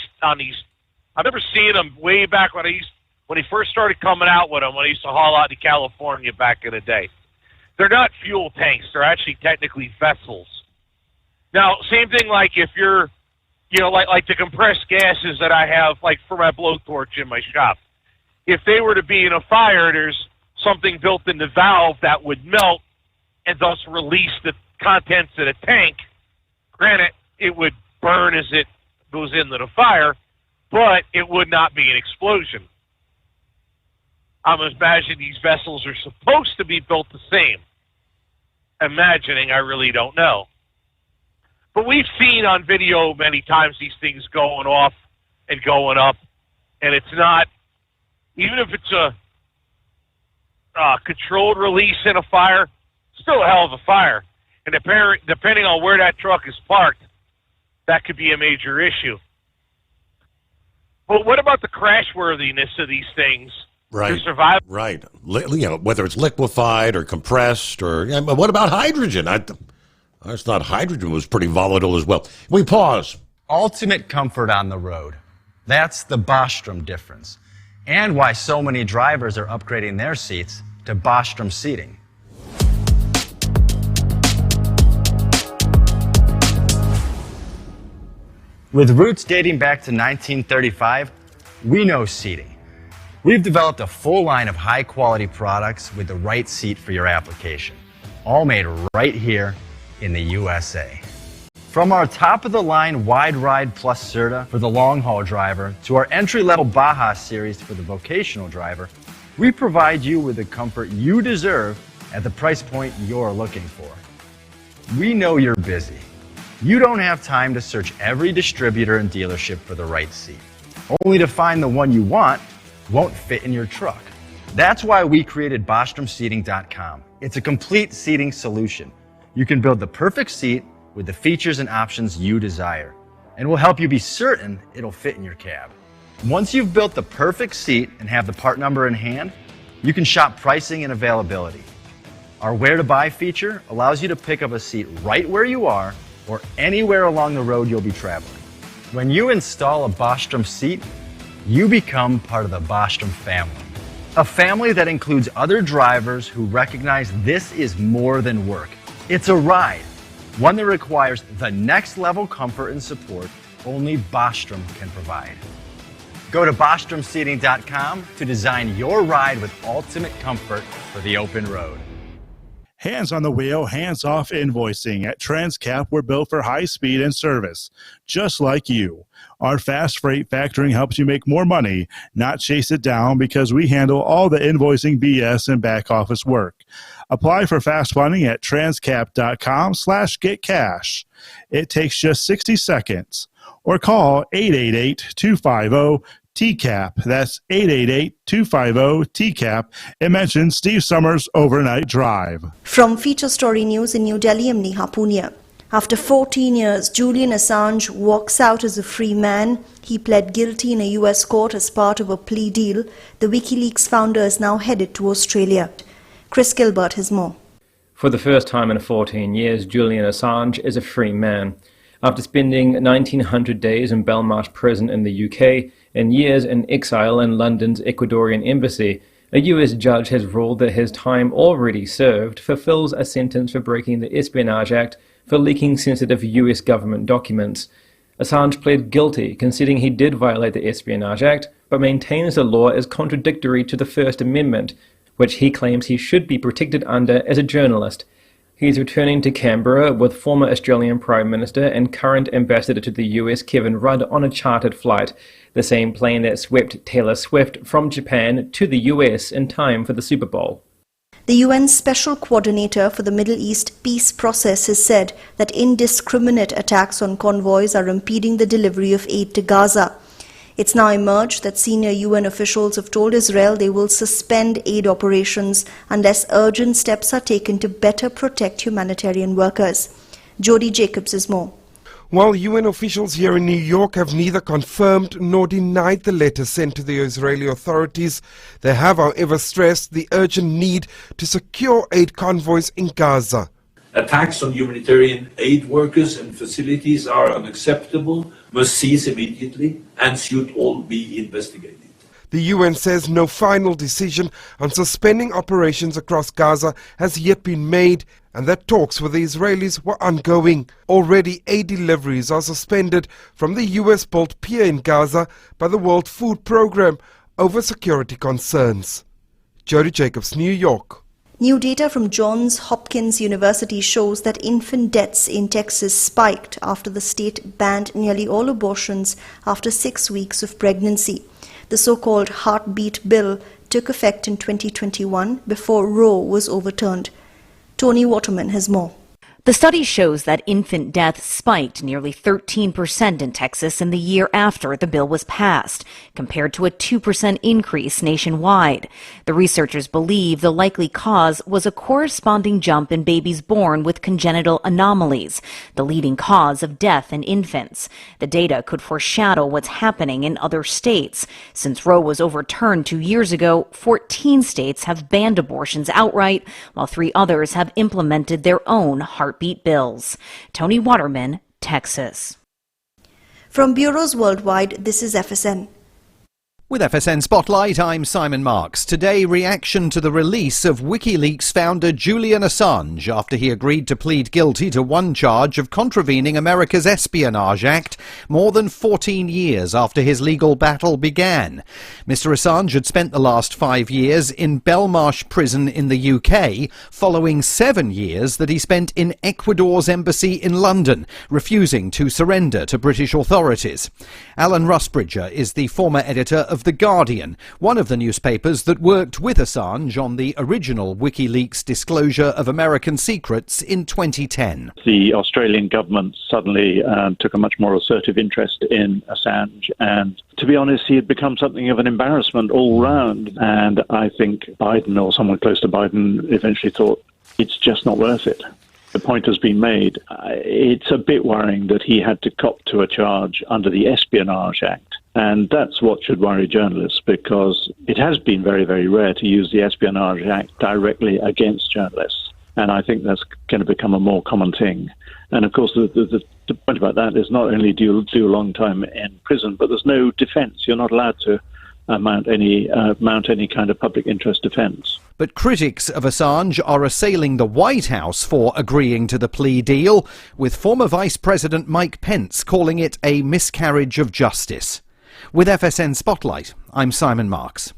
I've never seen them way back when he first started coming out with them, when I used to haul out to California back in the day. They're not fuel tanks. They're actually technically vessels. Now, same thing like if you're, like the compressed gases that I have, like for my blowtorch in my shop. If they were to be in a fire, there's something built in the valve that would melt and thus release the contents of the tank. Granted, it would burn as it goes into the fire, but it would not be an explosion. I'm imagining these vessels are supposed to be built the same. Imagining, I really don't know. But we've seen on video many times these things going off and going up, and it's not, even if it's a controlled release in a fire, still a hell of a fire. And depending on where that truck is parked, that could be a major issue. But what about the crashworthiness of these things? Right. To survive? Right. Whether it's liquefied or compressed or... Yeah, but what about hydrogen? I thought hydrogen was pretty volatile as well. We pause. Ultimate comfort on the road. That's the Bostrom difference. And why so many drivers are upgrading their seats to Bostrom seating. With roots dating back to 1935, we know seating. We've developed a full line of high-quality products with the right seat for your application, all made right here in the USA. From our top-of-the-line Wide Ride Plus Certa for the long-haul driver to our entry-level Baja series for the vocational driver, we provide you with the comfort you deserve at the price point you're looking for. We know you're busy. You don't have time to search every distributor and dealership for the right seat, only to find the one you want won't fit in your truck. That's why we created BostromSeating.com. It's a complete seating solution. You can build the perfect seat with the features and options you desire, and we'll help you be certain it'll fit in your cab. Once you've built the perfect seat and have the part number in hand, you can shop pricing and availability. Our Where to Buy feature allows you to pick up a seat right where you are or anywhere along the road you'll be traveling. When you install a Bostrom seat, you become part of the Bostrom family. A family that includes other drivers who recognize this is more than work. It's a ride, one that requires the next level comfort and support only Bostrom can provide. Go to BostromSeating.com to design your ride with ultimate comfort for the open road. Hands on the wheel, hands off invoicing. At Transcap, we're built for high speed and service, just like you. Our fast freight factoring helps you make more money, not chase it down, because we handle all the invoicing BS and back office work. Apply for fast funding at transcap.com/getcash. It takes just 60 seconds. Or call 888-250-TCAP. That's 888-250-TCAP. And mention Steve Summers' Overnight Drive. From Feature Story News in New Delhi, I'm Neha Punia. After 14 years, Julian Assange walks out as a free man. He pled guilty in a US court as part of a plea deal. The WikiLeaks founder is now headed to Australia. Chris Gilbert has more. For the first time in 14 years, Julian Assange is a free man. After spending 1,900 days in Belmarsh prison in the UK and years in exile in London's Ecuadorian embassy, a US judge has ruled that his time already served fulfills a sentence for breaking the Espionage Act for leaking sensitive US government documents. Assange pled guilty, conceding he did violate the Espionage Act, but maintains the law is contradictory to the First Amendment, which he claims he should be protected under as a journalist. He's returning to Canberra with former Australian Prime Minister and current Ambassador to the US Kevin Rudd on a chartered flight, the same plane that swept Taylor Swift from Japan to the US in time for the Super Bowl. The UN Special Coordinator for the Middle East peace process has said that indiscriminate attacks on convoys are impeding the delivery of aid to Gaza. It's now emerged that senior UN officials have told Israel they will suspend aid operations unless urgent steps are taken to better protect humanitarian workers. Jody Jacobs has more. While UN officials here in New York have neither confirmed nor denied the letter sent to the Israeli authorities, they have, however, stressed the urgent need to secure aid convoys in Gaza. Attacks on humanitarian aid workers and facilities are unacceptable, must cease immediately, and should all be investigated. The UN says no final decision on suspending operations across Gaza has yet been made, and that talks with the Israelis were ongoing. Already aid deliveries are suspended from the US-built pier in Gaza by the World Food Programme over security concerns. Jody Jacobs, New York. New data from Johns Hopkins University shows that infant deaths in Texas spiked after the state banned nearly all abortions after 6 weeks of pregnancy. The so-called Heartbeat Bill took effect in 2021 before Roe was overturned. Tony Waterman has more. The study shows that infant deaths spiked nearly 13% in Texas in the year after the bill was passed, compared to a 2% increase nationwide. The researchers believe the likely cause was a corresponding jump in babies born with congenital anomalies, the leading cause of death in infants. The data could foreshadow what's happening in other states. Since Roe was overturned 2 years ago, 14 states have banned abortions outright, while 3 others have implemented their own heartbeat bills. Tony Waterman, Texas. From bureaus worldwide, this is FSN. With FSN Spotlight, I'm Simon Marks. Today, reaction to the release of WikiLeaks founder Julian Assange after he agreed to plead guilty to one charge of contravening America's Espionage Act more than 14 years after his legal battle began. Mr. Assange had spent the last 5 years in Belmarsh prison in the UK, following 7 years that he spent in Ecuador's embassy in London, refusing to surrender to British authorities. Alan Rusbridger is the former editor of The Guardian, one of the newspapers that worked with Assange on the original WikiLeaks disclosure of American secrets in 2010. The Australian government suddenly took a much more assertive interest in Assange, and to be honest, he had become something of an embarrassment all round. And I think Biden, or someone close to Biden, eventually thought it's just not worth it. The point has been made. It's a bit worrying that he had to cop to a charge under the Espionage Act. And that's what should worry journalists, because it has been very, very rare to use the Espionage Act directly against journalists. And I think that's going to become a more common thing. And of course, the point about that is not only do you do a long time in prison, but there's no defense. You're not allowed to mount any kind of public interest defense. But critics of Assange are assailing the White House for agreeing to the plea deal, with former Vice President Mike Pence calling it a miscarriage of justice. With FSN Spotlight, I'm Simon Marks.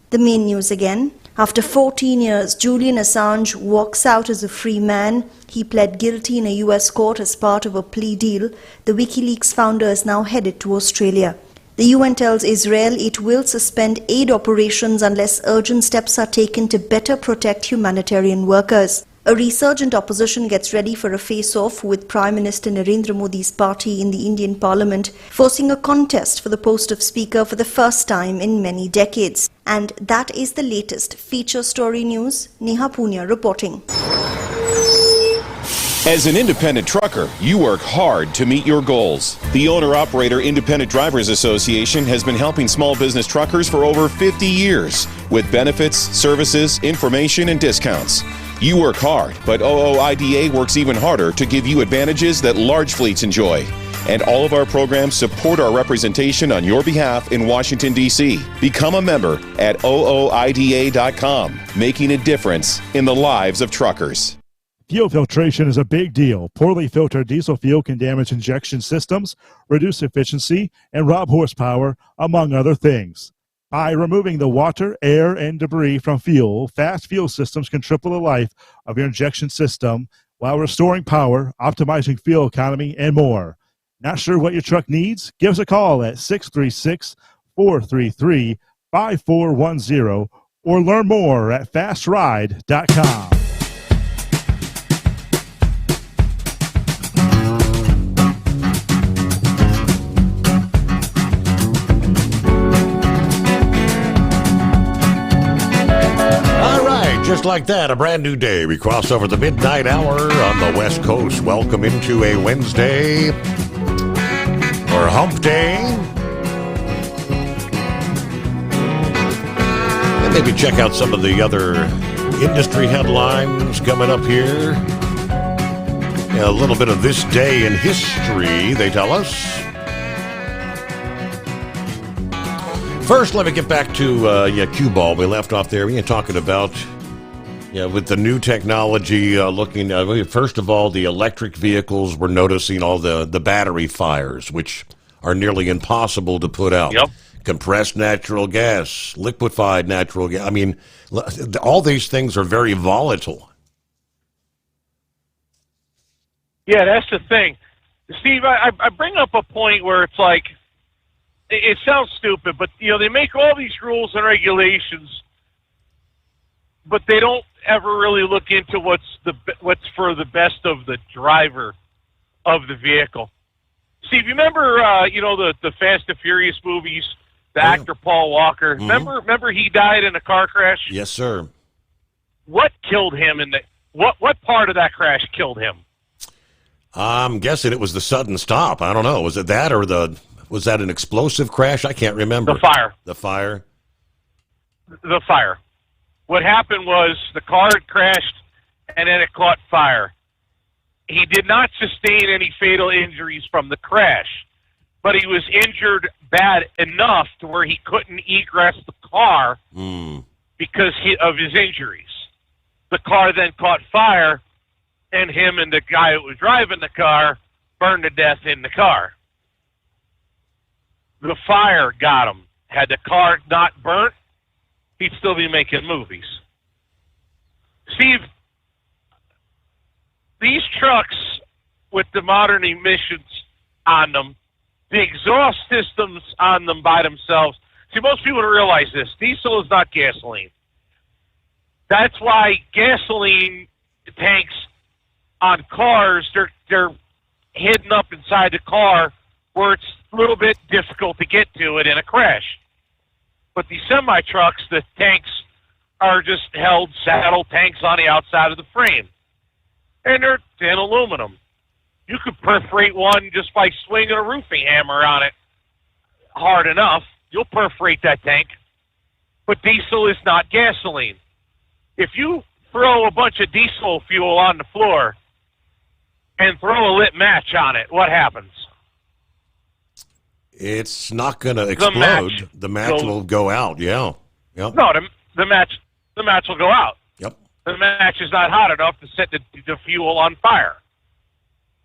The main news again. After 14 years, Julian Assange walks out as a free man. He pled guilty in a US court as part of a plea deal. The WikiLeaks founder is now headed to Australia. The UN tells Israel it will suspend aid operations unless urgent steps are taken to better protect humanitarian workers. A resurgent opposition gets ready for a face-off with Prime Minister Narendra Modi's party in the Indian Parliament, forcing a contest for the post of Speaker for the first time in many decades. And that is the latest feature story news. Neha Punya reporting. As an independent trucker, you work hard to meet your goals. The Owner-Operator Independent Drivers Association has been helping small business truckers for over 50 years with benefits, services, information, and discounts. You work hard, but OOIDA works even harder to give you advantages that large fleets enjoy. And all of our programs support our representation on your behalf in Washington, D.C. Become a member at OOIDA.com, making a difference in the lives of truckers. Fuel filtration is a big deal. Poorly filtered diesel fuel can damage injection systems, reduce efficiency, and rob horsepower, among other things. By removing the water, air, and debris from fuel, fast fuel systems can triple the life of your injection system while restoring power, optimizing fuel economy, and more. Not sure what your truck needs? Give us a call at 636-433-5410 or learn more at fastride.com. Just like that, a brand new day. We cross over the midnight hour on the West Coast. Welcome into a Wednesday or hump day. And maybe check out some of the other industry headlines coming up here. A little bit of this day in history, they tell us. First, let me get back to cue ball. We left off there. We were talking about with the new technology, first of all, the electric vehicles, we're noticing all the battery fires, which are nearly impossible to put out. Yep. Compressed natural gas, liquefied natural gas. I mean, all these things are very volatile. Yeah, that's the thing. Steve, I bring up a point where it's like, it sounds stupid, but, they make all these rules and regulations, but they don't ever really look into what's for the best of the driver of the vehicle. Steve, you remember the Fast and Furious movies, the actor Paul Walker? Mm-hmm. Remember he died in a car crash? Yes, sir. What killed him what part of that crash killed him? I'm guessing it was the sudden stop. I don't know. Was it that or was that an explosive crash? I can't remember. The fire. The fire. The fire. What happened was the car had crashed, and then it caught fire. He did not sustain any fatal injuries from the crash, but he was injured bad enough to where he couldn't egress the car because of his injuries. The car then caught fire, and him and the guy who was driving the car burned to death in the car. The fire got him. Had the car not burnt, he'd still be making movies. Steve, these trucks with the modern emissions on them, the exhaust systems on them by themselves. See, most people don't realize this. Diesel is not gasoline. That's why gasoline tanks on cars, they're hidden up inside the car where it's a little bit difficult to get to it in a crash. But the semi-trucks, the tanks are just held saddle tanks on the outside of the frame. And they're thin aluminum. You could perforate one just by swinging a roofing hammer on it hard enough. You'll perforate that tank. But diesel is not gasoline. If you throw a bunch of diesel fuel on the floor and throw a lit match on it, what happens? It's not going to explode. The match will go out. Yeah. Yep. No, the match will go out. Yep. The match is not hot enough to set the fuel on fire.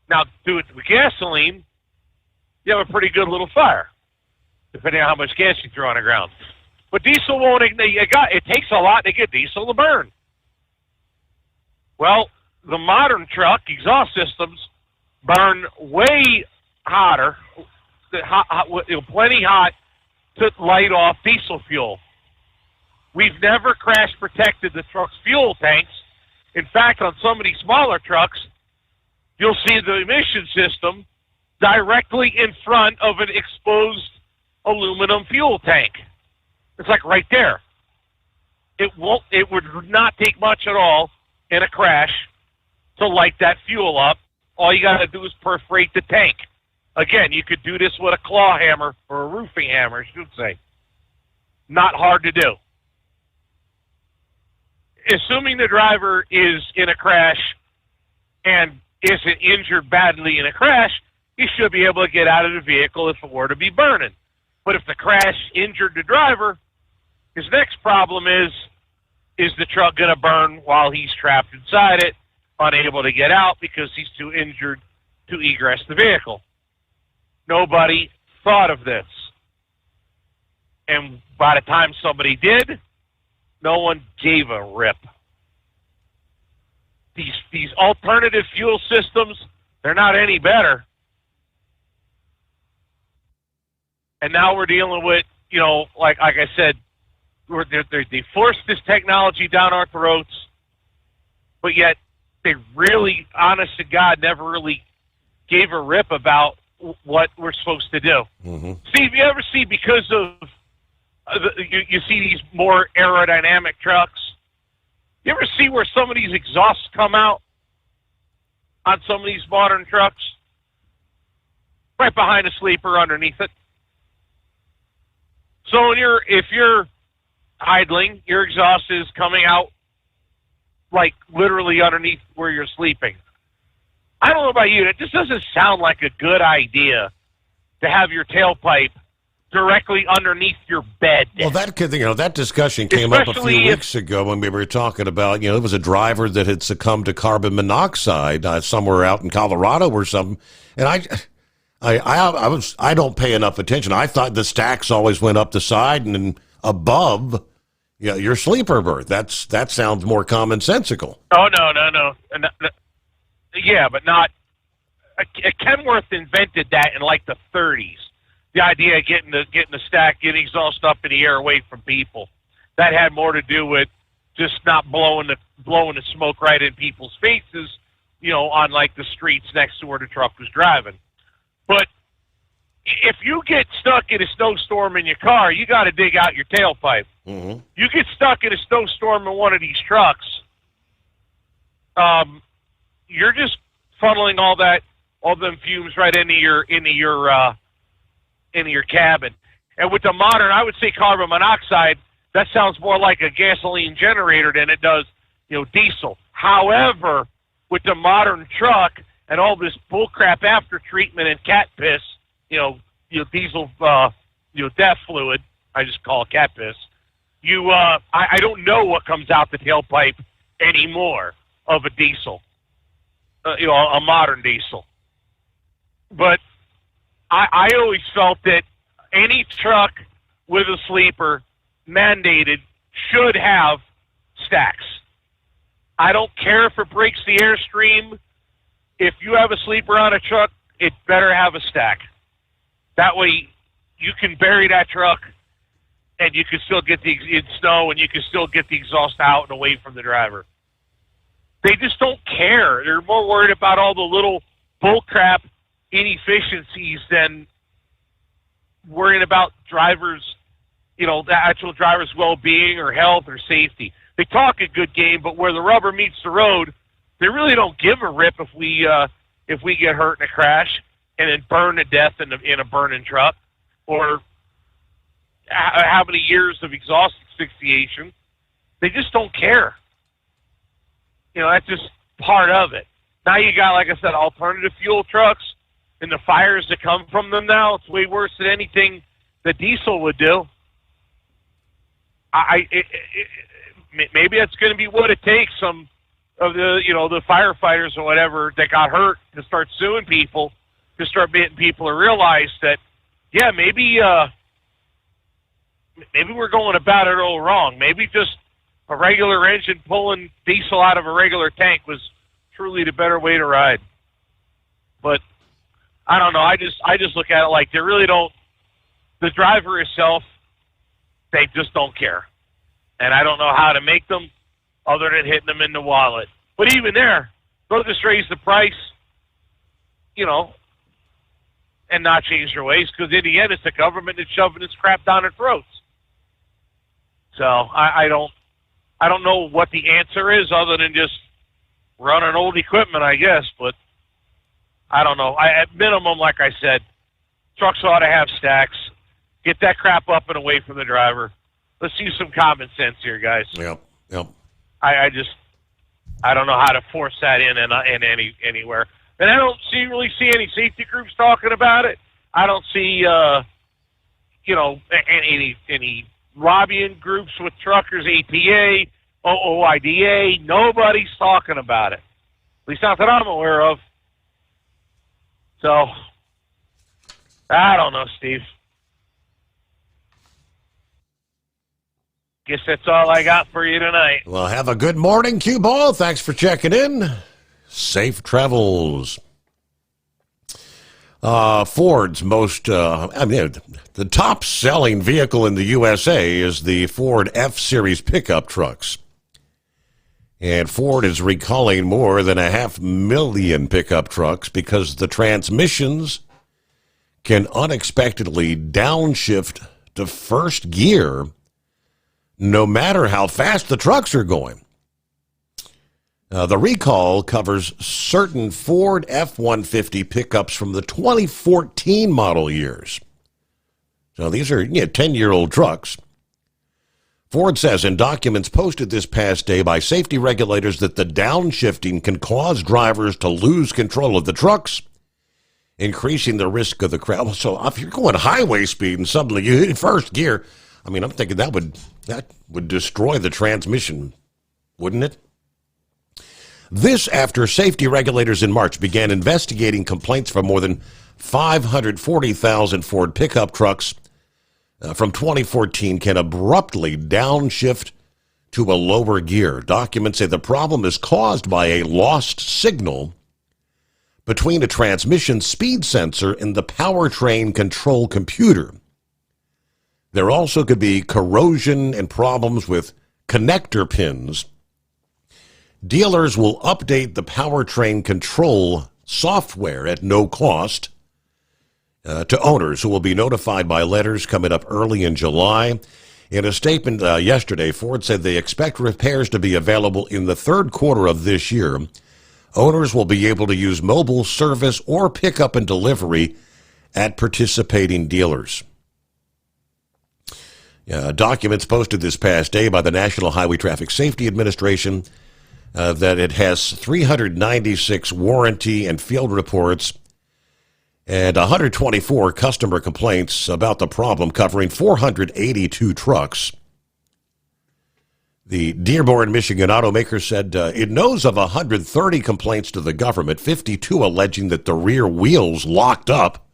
Now, do it with gasoline, you have a pretty good little fire, depending on how much gas you throw on the ground. But diesel won't ignite. It takes a lot to get diesel to burn. Well, the modern truck exhaust systems burn way hotter, plenty hot to light off diesel fuel. We've never crash protected the truck's fuel tanks. In fact, on some of these smaller trucks, you'll see the emission system directly in front of an exposed aluminum fuel tank. It's like right there. It would not take much at all in a crash to light that fuel up. All you got to do is perforate the tank. Again, you could do this with a claw hammer or a roofing hammer, I should say. Not hard to do. Assuming the driver is in a crash and isn't injured badly in a crash, he should be able to get out of the vehicle if it were to be burning. But if the crash injured the driver, his next problem is the truck going to burn while he's trapped inside it, unable to get out because he's too injured to egress the vehicle? Nobody thought of this. And by the time somebody did, no one gave a rip. These alternative fuel systems, they're not any better. And now we're dealing with, like I said, they forced this technology down our throats, but yet they really, honest to God, never really gave a rip about what we're supposed to do. Mm-hmm. Steve, you ever see, because of you see these more aerodynamic trucks, you ever see where some of these exhausts come out on some of these modern trucks? Right behind the sleeper, underneath it. So if you're idling, your exhaust is coming out like literally underneath where you're sleeping. I don't know about you, it just doesn't sound like a good idea to have your tailpipe directly underneath your bed. Well, that discussion came up a few weeks ago when we were talking about, it was a driver that had succumbed to carbon monoxide somewhere out in Colorado or something, and I don't pay enough attention. I thought the stacks always went up the side and then above, your sleeper berth. That sounds more commonsensical. Oh no. Yeah, but not. Kenworth invented that in like the 30s. The idea of getting the stack, getting exhaust up in the air away from people. That had more to do with just not blowing the smoke right in people's faces, on like the streets next to where the truck was driving. But if you get stuck in a snowstorm in your car, you got to dig out your tailpipe. Mm-hmm. You get stuck in a snowstorm in one of these trucks, you're just funneling all them fumes right into your cabin. And with the modern, I would say carbon monoxide, that sounds more like a gasoline generator than it does, diesel. However, with the modern truck and all this bullcrap after treatment and cat piss, diesel, death fluid, I just call it cat piss. I don't know what comes out the tailpipe anymore of a diesel, a modern diesel. But I always felt that any truck with a sleeper mandated should have stacks. I don't care if it breaks the airstream. If you have a sleeper on a truck, it better have a stack. That way you can bury that truck and you can still get in snow and you can still get the exhaust out and away from the driver. They just don't care. They're more worried about all the little bullcrap inefficiencies than worrying about drivers, the actual driver's well-being or health or safety. They talk a good game, but where the rubber meets the road, they really don't give a rip if we get hurt in a crash and then burn to death in a burning truck, or how many years of exhaust asphyxiation. They just don't care. That's just part of it. Now you got, like I said, alternative fuel trucks, and the fires that come from them now, it's way worse than anything that diesel would do. Maybe that's going to be what it takes. Some of the firefighters or whatever that got hurt to start suing people, to start getting people to realize that, maybe we're going about it all wrong. Maybe just a regular engine pulling diesel out of a regular tank was truly the better way to ride. But I don't know. I just look at it like they really don't. The driver itself, they just don't care, and I don't know how to make them other than hitting them in the wallet. But even there, they'll just raise the price, and not change their ways, because in the end, it's the government that's shoving this crap down their throats. So I don't know what the answer is other than just running old equipment, I guess, but I don't know. At minimum, like I said, trucks ought to have stacks. Get that crap up and away from the driver. Let's use some common sense here, guys. Yep. I don't know how to force that in anywhere. And I don't really see any safety groups talking about it. I don't see, any lobbying groups with truckers, ATA, OOIDA. Nobody's talking about it. At least not that I'm aware of. So, I don't know, Steve. Guess that's all I got for you tonight. Well, have a good morning, Cue Ball. Thanks for checking in. Safe travels. Ford's the top-selling vehicle in the USA is the Ford F-Series pickup trucks. And Ford is recalling more than 500,000 pickup trucks because the transmissions can unexpectedly downshift to first gear no matter how fast the trucks are going. The recall covers certain Ford F-150 pickups from the 2014 model years. So these are 10-year-old trucks. Ford says in documents posted this past day by safety regulators that the downshifting can cause drivers to lose control of the trucks, increasing the risk of the crash. So if you're going highway speed and suddenly you hit first gear, I'm thinking that would destroy the transmission, wouldn't it? This after safety regulators in March began investigating complaints from more than 540,000 Ford pickup trucks from 2014 can abruptly downshift to a lower gear. Documents say the problem is caused by a lost signal between a transmission speed sensor and the powertrain control computer. There also could be corrosion and problems with connector pins. Dealers will update the powertrain control software at no cost to owners who will be notified by letters coming up early in July. In a statement yesterday, Ford said they expect repairs to be available in the third quarter of this year. Owners will be able to use mobile service or pickup and delivery at participating dealers. Documents posted this past day by the National Highway Traffic Safety Administration that it has 396 warranty and field reports and 124 customer complaints about the problem, covering 482 trucks. The Dearborn, Michigan automaker said it knows of 130 complaints to the government, 52 alleging that the rear wheels locked up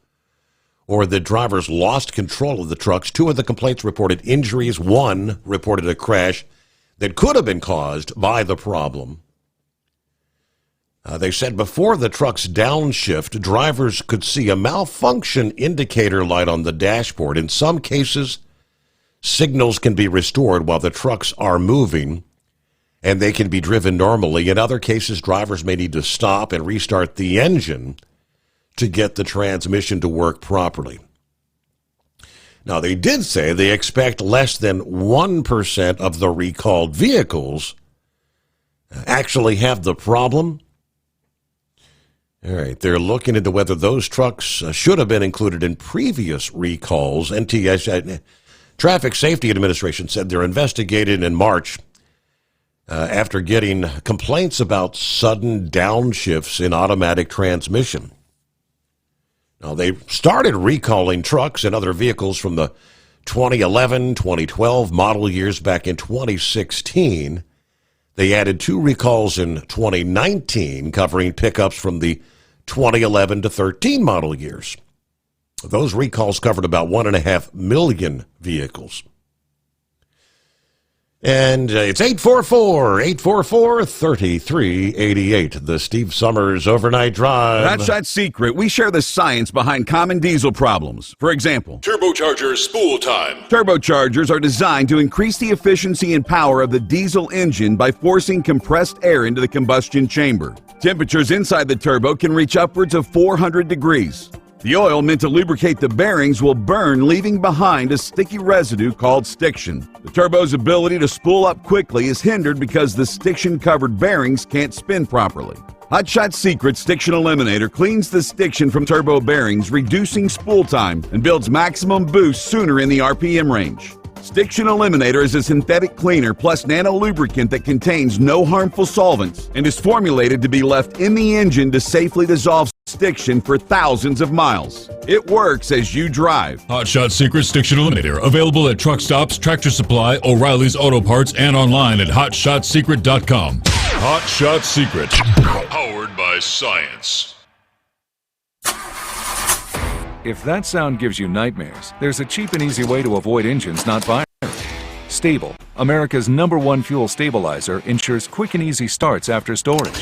or the drivers lost control of the trucks. 2 of the complaints reported injuries. 1 reported a crash that could have been caused by the problem. They said before the truck's downshift, drivers could see a malfunction indicator light on the dashboard. In some cases, signals can be restored while the trucks are moving, and they can be driven normally. In other cases, drivers may need to stop and restart the engine to get the transmission to work properly. Now, they did say they expect less than 1% of the recalled vehicles actually have the problem. All right, they're looking into whether those trucks should have been included in previous recalls. NTS, Traffic Safety Administration, said they're investigating in March after getting complaints about sudden downshifts in automatic transmission. Now, they started recalling trucks and other vehicles from the 2011, 2012 model years back in 2016. They added 2 recalls in 2019 covering pickups from the 2011 to 13 model years. Those recalls covered about 1.5 million vehicles. And it's 844-3388, the Steve Summers Overnight Drive. Hot Shot Secret, we share the science behind common diesel problems. For example, Turbocharger spool time. Turbochargers are designed to increase the efficiency and power of the diesel engine by forcing compressed air into the combustion chamber. Temperatures inside the turbo can reach upwards of 400 degrees. The oil meant to lubricate the bearings will burn, leaving behind a sticky residue called stiction. The turbo's ability to spool up quickly is hindered because the stiction-covered bearings can't spin properly. Hot Shot Secret Stiction Eliminator cleans the stiction from turbo bearings, reducing spool time, and builds maximum boost sooner in the RPM range. Stiction Eliminator is a synthetic cleaner plus nano lubricant that contains no harmful solvents and is formulated to be left in the engine to safely dissolve stiction for thousands of miles. It works as you drive. Hot Shot Secret Stiction Eliminator, available at truck stops, Tractor Supply, O'Reilly's Auto Parts, and online at hotshotsecret.com. Hot Shot Secret, powered by science. If that sound gives you nightmares, there's a cheap and easy way to avoid engines not firing. Stable, America's #1 fuel stabilizer, ensures quick and easy starts after storage.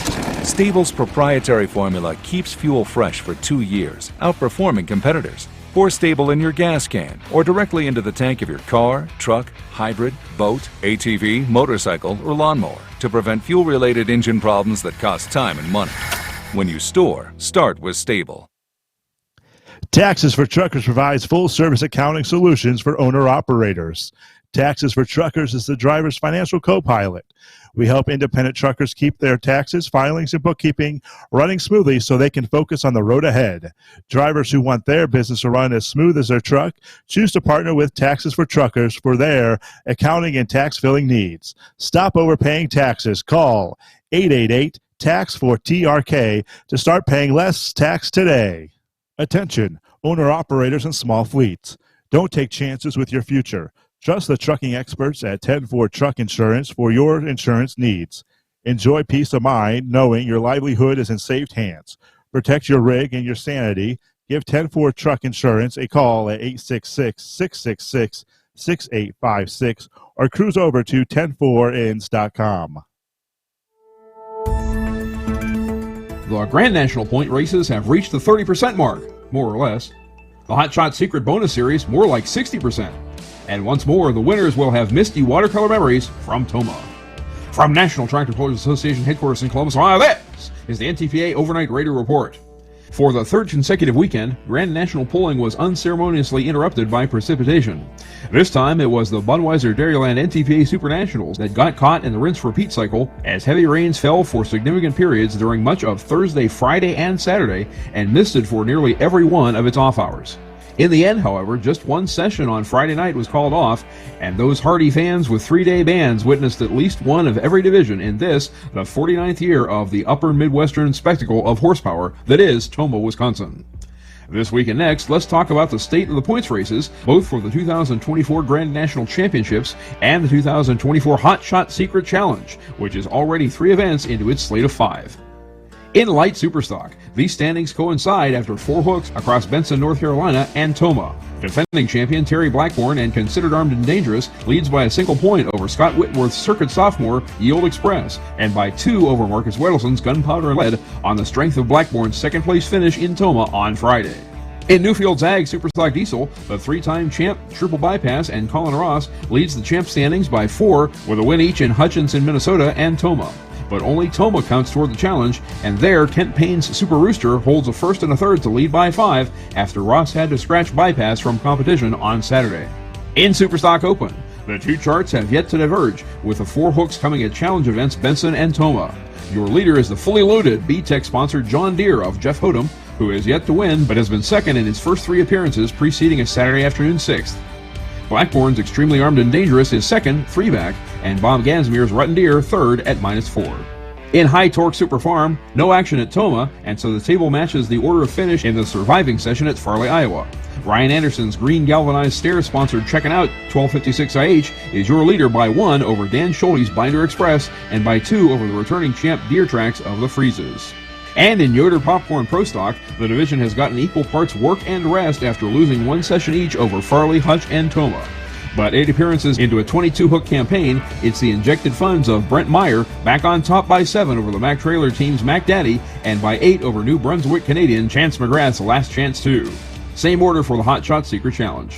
Stable's proprietary formula keeps fuel fresh for 2 years, outperforming competitors. Pour Stable in your gas can or directly into the tank of your car, truck, hybrid, boat, ATV, motorcycle, or lawnmower to prevent fuel-related engine problems that cost time and money. When you store, start with Stable. Taxes for Truckers provides full-service accounting solutions for owner-operators. Taxes for Truckers is the driver's financial co-pilot. We help independent truckers keep their taxes, filings, and bookkeeping running smoothly so they can focus on the road ahead. Drivers who want their business to run as smooth as their truck choose to partner with Taxes for Truckers for their accounting and tax filing needs. Stop overpaying taxes. Call 888-TAX-4TRK to start paying less tax today. Attention, owner-operators and small fleets. Don't take chances with your future. Trust the trucking experts at 10-4 Truck Insurance for your insurance needs. Enjoy peace of mind knowing your livelihood is in safe hands. Protect your rig and your sanity. Give 10-4 Truck Insurance a call at 866-666-6856 or cruise over to 104ins.com. The Grand National Point races have reached the 30% mark, more or less. The Hot Shot Secret bonus series, more like 60%. And once more, the winners will have misty watercolor memories from Toma. From National Tractor Pullers Association headquarters in Columbus, Ohio, this is the NTPA Overnight Radio Report. For the third consecutive weekend, Grand National polling was unceremoniously interrupted by precipitation. This time, it was the Budweiser Dairyland NTPA Super Nationals that got caught in the rinse-repeat cycle as heavy rains fell for significant periods during much of Thursday, Friday, and Saturday, and misted for nearly every one of its off hours. In the end, however, just one session on Friday night was called off, and those hardy fans with 3-day bans witnessed at least one of every division in this, the 49th year of the upper Midwestern spectacle of horsepower that is Toma, Wisconsin. This week and next, let's talk about the state of the points races, both for the 2024 Grand National Championships and the 2024 Hot Shot Secret Challenge, which is already 3 events into its slate of 5. In light superstock, these standings coincide after 4 hooks across Benson, North Carolina, and Toma. Defending champion Terry Blackburn and considered armed and dangerous leads by a single point over Scott Whitworth's circuit sophomore Yield Express, and by 2 over Marcus Wedelson's Gunpowder and Lead on the strength of Blackburn's second-place finish in Toma on Friday. In Newfield's Ag Superstock Diesel, the 3-time champ Triple Bypass and Colin Ross leads the champ standings by 4 with a win each in Hutchinson, Minnesota, and Toma. But only Toma counts toward the challenge, and there Kent Payne's Super Rooster holds a first and a third to lead by 5 after Ross had to scratch Bypass from competition on Saturday. In Superstock Open, the 2 charts have yet to diverge, with the 4 hooks coming at challenge events Benson and Toma. Your leader is the fully loaded B-Tech-sponsored John Deere of Jeff Hodem, who has yet to win but has been second in his first 3 appearances preceding a Saturday afternoon 6th. Blackburn's Extremely Armed and Dangerous is second, 3-back, and Bob Gansmere's Rutten Deer third at -4. In High Torque Super Farm, no action at Toma, and so the table matches the order of finish in the surviving session at Farley, Iowa. Ryan Anderson's Green Galvanized Stairs-sponsored Checkin' Out 1256 IH is your leader by 1 over Dan Schulte's Binder Express and by 2 over the returning champ Deer Tracks of the Freezes. And in Yoder Popcorn Pro Stock, the division has gotten equal parts work and rest after losing 1 session each over Farley, Hutch, and Toma. But 8 appearances into a 22-hook campaign, it's the injected funds of Brent Meyer back on top by 7 over the Mack Trailer team's Mac Daddy and by 8 over New Brunswick Canadian Chance McGrath's Last Chance 2. Same order for the Hot Shot Secret Challenge.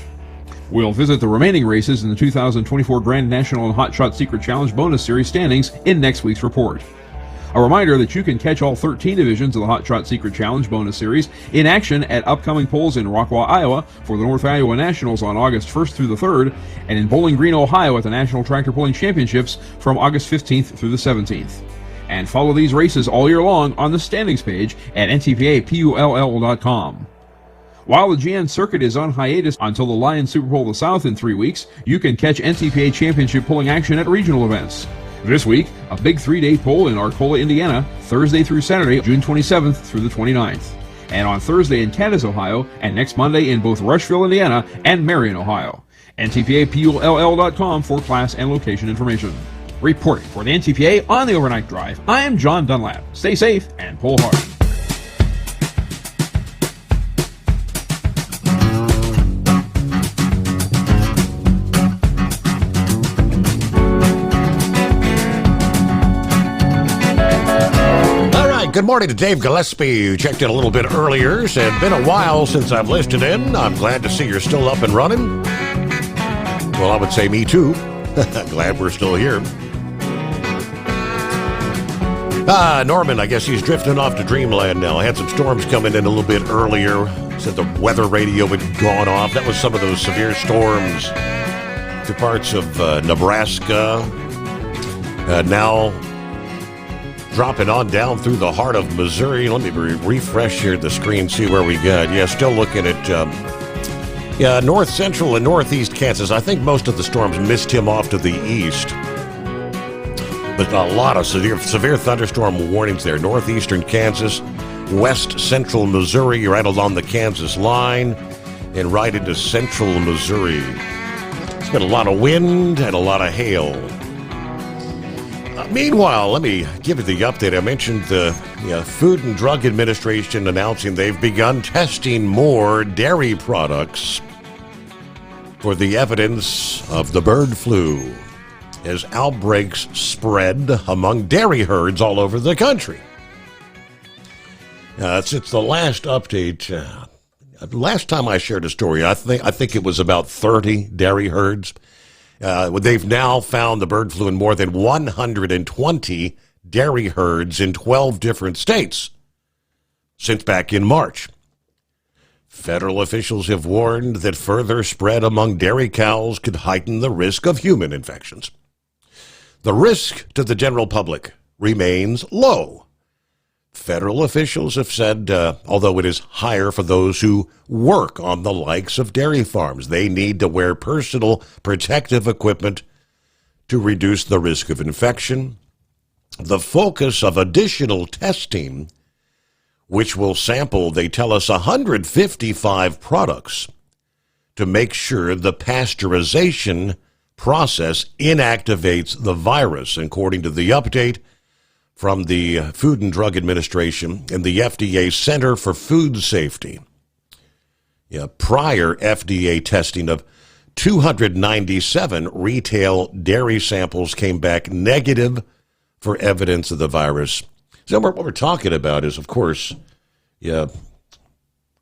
We'll visit the remaining races in the 2024 Grand National and Hot Shot Secret Challenge bonus series standings in next week's report. A reminder that you can catch all 13 divisions of the Hot Shot Secret Challenge bonus series in action at upcoming polls in Rockwall, Iowa for the North Iowa Nationals on August 1st through the 3rd, and in Bowling Green, Ohio at the National Tractor Pulling Championships from August 15th through the 17th. And follow these races all year long on the standings page at ntpapull.com. While the GN circuit is on hiatus until the Lions Super Bowl of the South in 3 weeks, you can catch NTPA championship pulling action at regional events. This week, a big 3-day pull in Arcola, Indiana, Thursday through Saturday, June 27th through the 29th. And on Thursday in Cadiz, Ohio, and next Monday in both Rushville, Indiana, and Marion, Ohio. ntpapull.com for class and location information. Reporting for the NTPA on the Overnight Drive, I am John Dunlap. Stay safe and pull hard. Good morning to Dave Gillespie, who checked in a little bit earlier. Said, been a while since I've listened in. I'm glad to see you're still up and running. Well, I would say me too. Glad we're still here. Norman, I guess he's drifting off to dreamland now. Had some storms coming in a little bit earlier. Said the weather radio had gone off. That was some of those severe storms to parts of Nebraska. Now dropping on down through the heart of Missouri. Let me refresh here the screen, see where we got. Yeah, still looking at north central and northeast Kansas. I think most of the storms missed him off to the east. But a lot of severe thunderstorm warnings there. Northeastern Kansas, west central Missouri, right along the Kansas line, and right into central Missouri. It's been a lot of wind and a lot of hail. Meanwhile, let me give you the update. I mentioned the Food and Drug Administration announcing they've begun testing more dairy products for the evidence of the bird flu as outbreaks spread among dairy herds all over the country. Since the last update, last time I shared a story, I think it was about 30 dairy herds. They've now found the bird flu in more than 120 dairy herds in 12 different states since back in March. Federal officials have warned that further spread among dairy cows could heighten the risk of human infections. The risk to the general public remains low. Federal officials have said, although it is higher for those who work on the likes of dairy farms, they need to wear personal protective equipment to reduce the risk of infection. The focus of additional testing, which will sample, they tell us, 155 products to make sure the pasteurization process inactivates the virus, according to the update from the Food and Drug Administration and the FDA Center for Food Safety. Prior FDA testing of 297 retail dairy samples came back negative for evidence of the virus. So what we're talking about is, of course,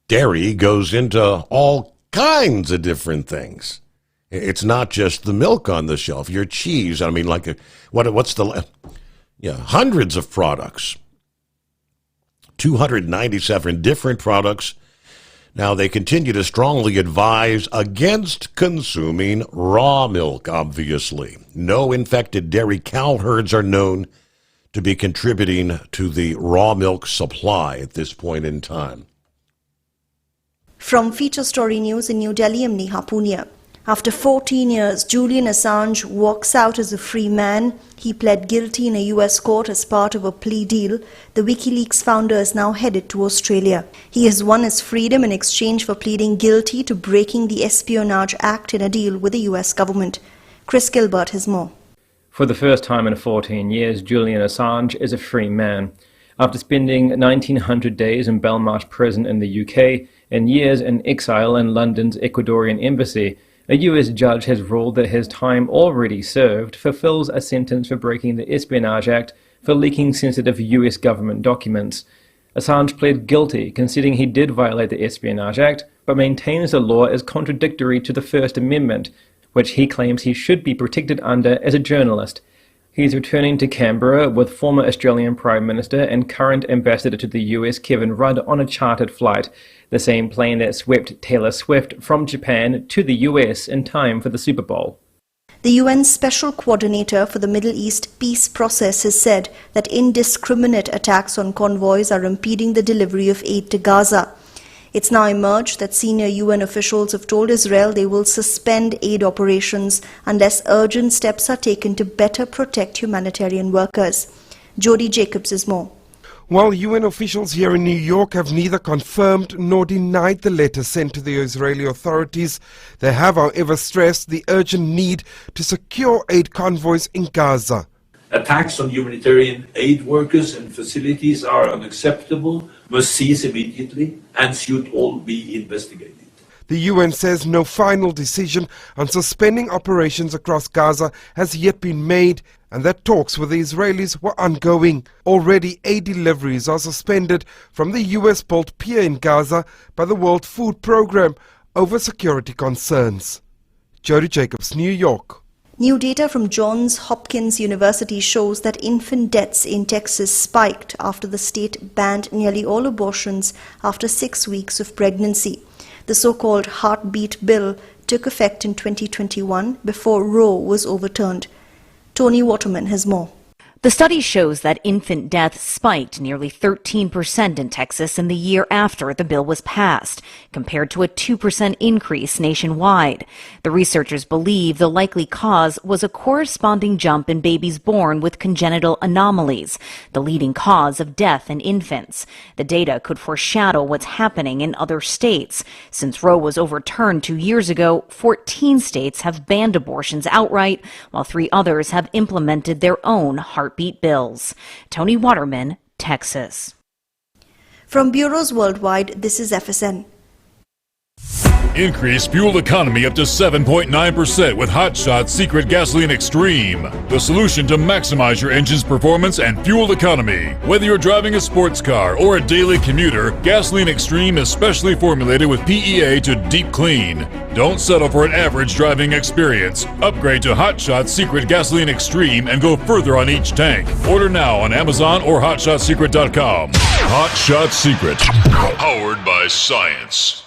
dairy goes into all kinds of different things. It's not just the milk on the shelf, your cheese. I mean, hundreds of products. 297 different products. Now, they continue to strongly advise against consuming raw milk, obviously. No infected dairy cow herds are known to be contributing to the raw milk supply at this point in time. From Feature Story News in New Delhi, I'm Neha Punia. After 14 years, Julian Assange walks out as a free man. He pled guilty in a US court as part of a plea deal. The WikiLeaks founder is now headed to Australia. He has won his freedom in exchange for pleading guilty to breaking the Espionage Act in a deal with the US government. Chris Gilbert has more. For the first time in 14 years, Julian Assange is a free man. After spending 1,900 days in Belmarsh prison in the UK and years in exile in London's Ecuadorian embassy, a US judge has ruled that his time already served fulfills a sentence for breaking the Espionage Act for leaking sensitive US government documents. Assange pled guilty, conceding he did violate the Espionage Act, but maintains the law is contradictory to the First Amendment, which he claims he should be protected under as a journalist. He's returning to Canberra with former Australian Prime Minister and current Ambassador to the US Kevin Rudd on a chartered flight, the same plane that swept Taylor Swift from Japan to the US in time for the Super Bowl. The UN Special Coordinator for the Middle East peace process has said that indiscriminate attacks on convoys are impeding the delivery of aid to Gaza. It's now emerged that senior UN officials have told Israel they will suspend aid operations unless urgent steps are taken to better protect humanitarian workers. Jody Jacobs is more. While UN officials here in New York have neither confirmed nor denied the letter sent to the Israeli authorities, they have, however, stressed the urgent need to secure aid convoys in Gaza. Attacks on humanitarian aid workers and facilities are unacceptable, must cease immediately, and should all be investigated. The UN says no final decision on suspending operations across Gaza has yet been made, and that talks with the Israelis were ongoing. Already aid deliveries are suspended from the US-built pier in Gaza by the World Food Programme over security concerns. Jody Jacobs, New York. New data from Johns Hopkins University shows that infant deaths in Texas spiked after the state banned nearly all abortions after 6 weeks of pregnancy. The so-called Heartbeat Bill took effect in 2021 before Roe was overturned. Tony Waterman has more. The study shows that infant death spiked nearly 13% in Texas in the year after the bill was passed, compared to a 2% increase nationwide. The researchers believe the likely cause was a corresponding jump in babies born with congenital anomalies, the leading cause of death in infants. The data could foreshadow what's happening in other states. Since Roe was overturned 2 years ago, 14 states have banned abortions outright, while 3 others have implemented their own heartbeat bills. Tony Waterman, Texas. From bureaus worldwide, this is FSN. Increase fuel economy up to 7.9% with Hot Shot Secret Gasoline Extreme, the solution to maximize your engine's performance and fuel economy. Whether you're driving a sports car or a daily commuter, Gasoline Extreme is specially formulated with PEA to deep clean. Don't settle for an average driving experience. Upgrade to Hot Shot Secret Gasoline Extreme and go further on each tank. Order now on Amazon or HotShotSecret.com. Hot Shot Secret, powered by science.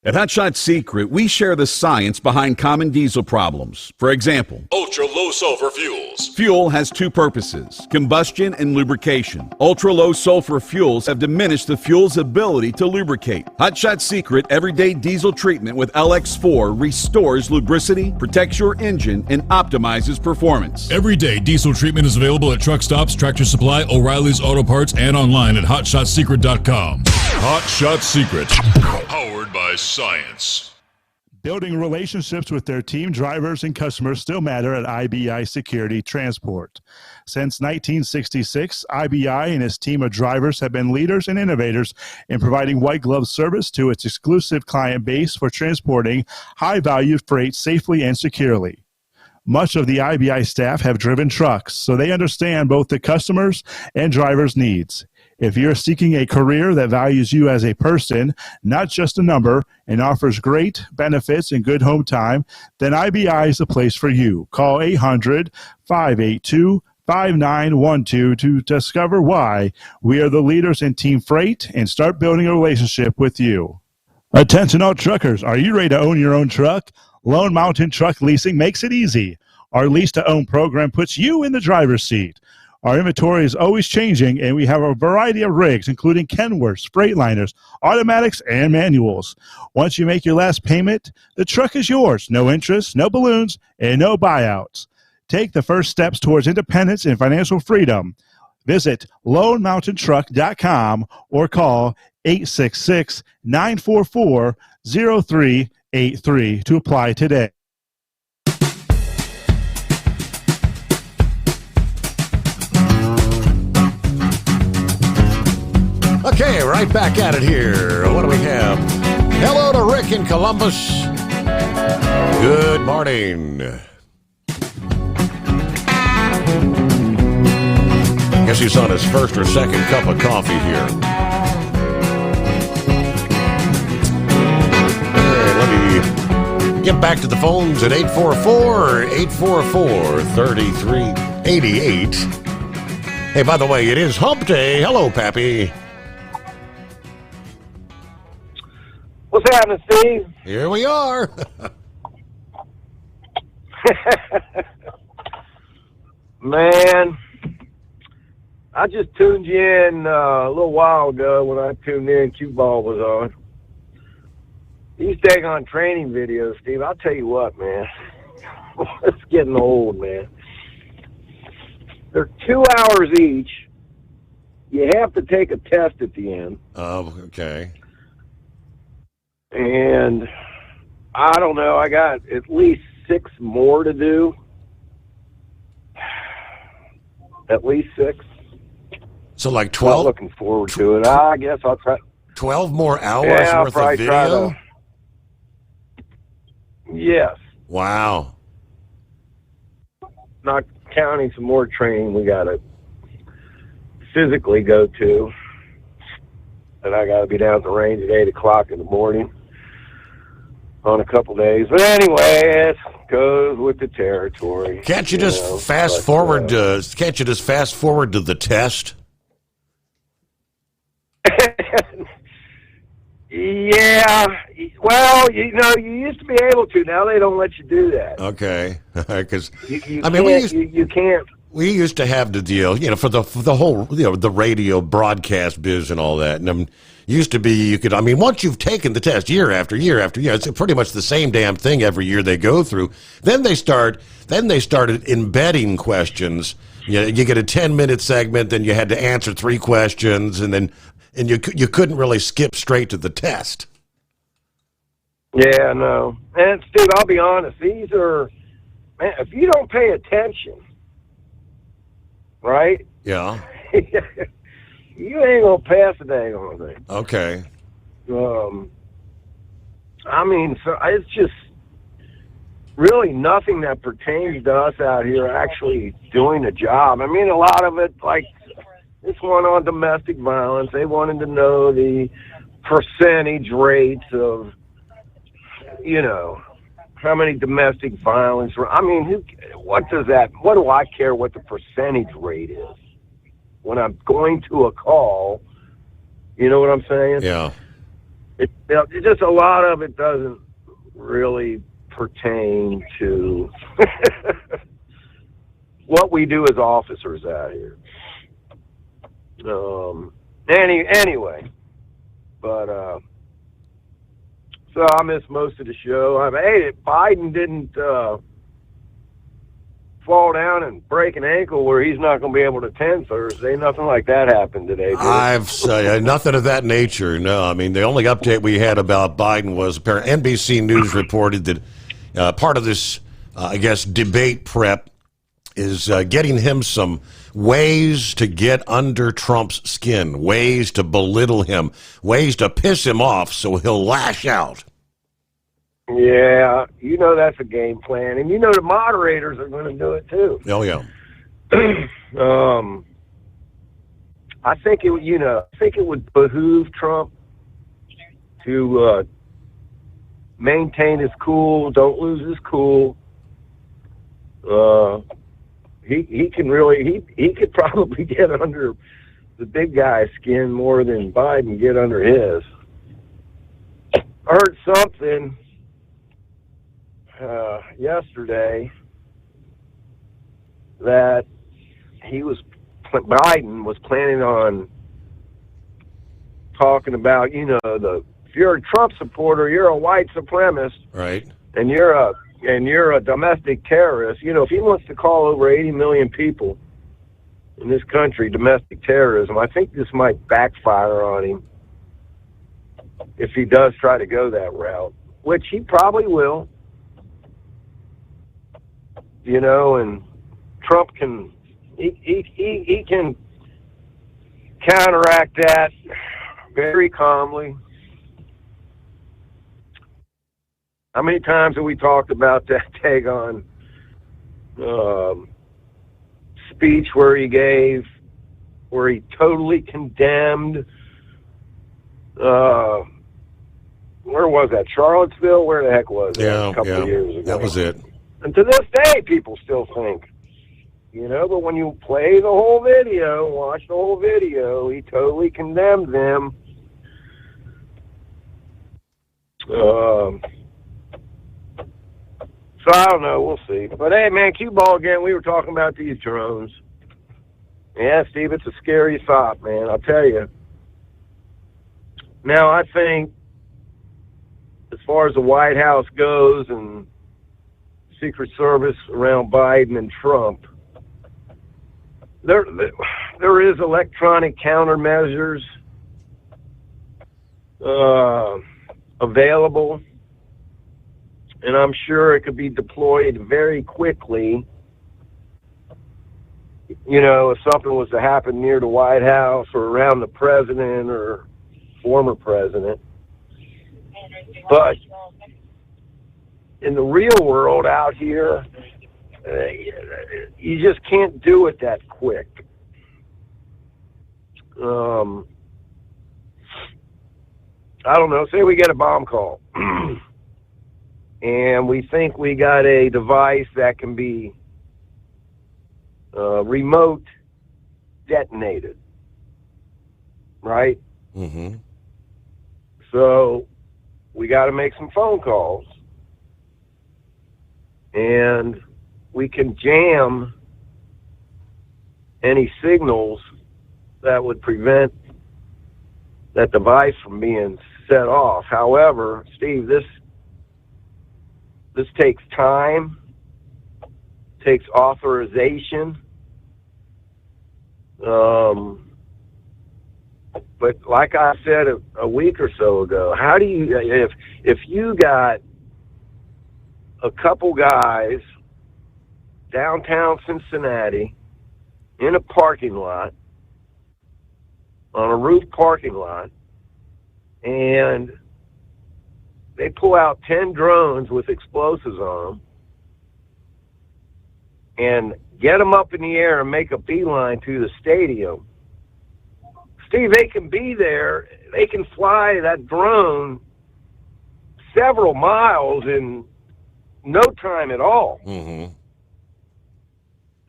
At Hot Shot Secret, we share the science behind common diesel problems. For example, ultra-low sulfur fuels. Fuel has 2 purposes, combustion and lubrication. Ultra-low sulfur fuels have diminished the fuel's ability to lubricate. Hot Shot Secret Everyday Diesel Treatment with LX4 restores lubricity, protects your engine, and optimizes performance. Everyday diesel treatment is available at truck stops, Tractor Supply, O'Reilly's Auto Parts, and online at HotShotSecret.com. Hot Shot Secret, powered by science. Building relationships with their team, drivers, and customers still matter at IBI Security Transport. Since 1966, IBI and its team of drivers have been leaders and innovators in providing white glove service to its exclusive client base for transporting high-value freight safely and securely. Much of the IBI staff have driven trucks, so they understand both the customers' and drivers' needs. If you're seeking a career that values you as a person, not just a number, and offers great benefits and good home time, then IBI is the place for you. Call 800-582-5912 to discover why we are the leaders in team freight and start building a relationship with you. Attention all truckers, are you ready to own your own truck? Lone Mountain Truck Leasing makes it easy. Our lease-to-own program puts you in the driver's seat. Our inventory is always changing, and we have a variety of rigs, including Kenworths, Freightliners, automatics, and manuals. Once you make your last payment, the truck is yours. No interest, no balloons, and no buyouts. Take the first steps towards independence and financial freedom. Visit LoneMountainTruck.com or call 866-944-0383 to apply today. Okay, right back at it here. What do we have? Hello to Rick in Columbus. Good morning. Guess he's on his first or second cup of coffee here. All right, let me Get back to the phones at 844-3388. Hey, by the way, it is Hump Day. Hello, Pappy. What's happening, Steve? Here we are. Man, I just tuned you in a little while ago when I tuned in. Cue Ball was on. These daggone training videos, Steve, I'll tell you what, man. It's getting old, man. They're 2 hours each. You have to take a test at the end. Oh, okay. And I don't know, I got at least 6 more to do. At least 6. So like 12? I'm looking forward to it. I guess I'll try. 12 more hours Yeah, worth of video? Yes. Wow. Not counting some more training we got to physically go to. And I got to be down at the range at 8 o'clock in the morning on a couple days. But anyway, it goes with the territory. Can't you just fast forward to the test? Yeah, well, you used to be able to. Now they don't let you do that. Okay, because you can't. We used to have the deal, for the whole, the radio broadcast biz and all that. And used to be you could. Once you've taken the test year after year after year, it's pretty much the same damn thing every year they go through. Then they started embedding questions. You get a 10-minute segment, then you had to answer 3 questions, and you couldn't really skip straight to the test. Yeah, no. And Steve, I'll be honest, these are, man, if you don't pay attention, right? Yeah. You ain't gonna pass a dang on thing. Okay. So it's just really nothing that pertains to us out here actually doing a job. A lot of it, like this one on domestic violence, they wanted to know the percentage rates of, how many domestic violence. What do I care what the percentage rate is when I'm going to a call? You know what I'm saying? Yeah. It's just a lot of it doesn't really pertain to what we do as officers out here. Anyway, but so I missed most of the show. Hey, Biden didn't fall down and break an ankle where he's not going to be able to attend Thursday. Nothing like that happened today. Nothing of that nature. No, the only update we had about Biden was apparently NBC News reported that part of this, debate prep is getting him some ways to get under Trump's skin, ways to belittle him, ways to piss him off so he'll lash out. Yeah, that's a game plan. And the moderators are going to do it too. Oh, yeah. I think it would behoove Trump to maintain his cool, don't lose his cool. He could probably get under the big guy's skin more than Biden get under his. I heard something yesterday that Biden was planning on talking about, if you're a Trump supporter, you're a white supremacist, right? And you're a domestic terrorist. If he wants to call over 80 million people in this country domestic terrorism, I think this might backfire on him if he does try to go that route, which he probably will. And Trump can he can counteract that very calmly. How many times have we talked about that daggone speech where he totally condemned where was that? Charlottesville? Where the heck was it? A couple of years ago. That was it. And to this day, people still think, but when you play the whole video, watch the whole video, he totally condemned them. So I don't know. We'll see. But hey, man, cue ball again. We were talking about these drones. Yeah, Steve, it's a scary thought, man. I'll tell you. Now, I think as far as the White House goes and Secret Service around Biden and Trump, there is electronic countermeasures available, and I'm sure it could be deployed very quickly. If something was to happen near the White House or around the president or former president. But in the real world out here, you just can't do it that quick. I don't know. Say we get a bomb call and we think we got a device that can be remote detonated, right? Mm-hmm. So we got to make some phone calls, and we can jam any signals that would prevent that device from being set off. However, Steve, this takes time, takes authorization. But like I said a week or so ago, how do you, if you got a couple guys downtown Cincinnati in a parking lot, on a roof parking lot, and they pull out 10 drones with explosives on them and get them up in the air and make a beeline to the stadium. Steve, they can be there. They can fly that drone several miles in no time at all. Mm-hmm.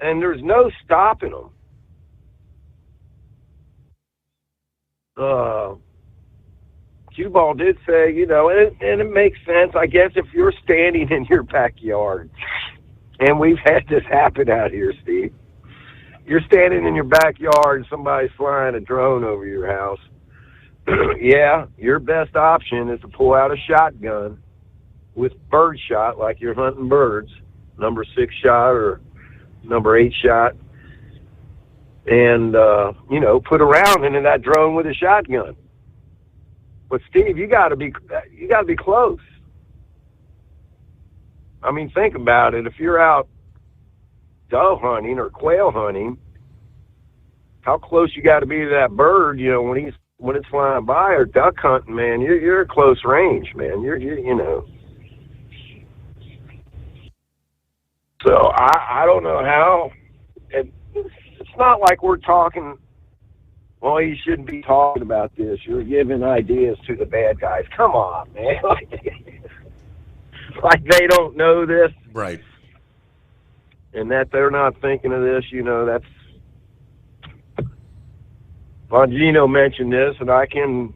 And there's no stopping them. Cue ball did say, and it makes sense, I guess, if you're standing in your backyard, and we've had this happen out here, Steve. You're standing in your backyard and somebody's flying a drone over your house. Yeah, your best option is to pull out a shotgun with bird shot, like you're hunting birds, number 6 shot or number 8 shot, and put a round into that drone with a shotgun. But Steve, you got to be close. I mean, think about it. If you're out dove hunting or quail hunting, how close you got to be to that bird? When it's flying by, or duck hunting, man, you're at close range, man. You're. So I don't know how. It's not like we're talking. Well, you shouldn't be talking about this. You're giving ideas to the bad guys. Come on, man. Like they don't know this. Right. And that they're not thinking of this, that's... Bongino mentioned this, and I can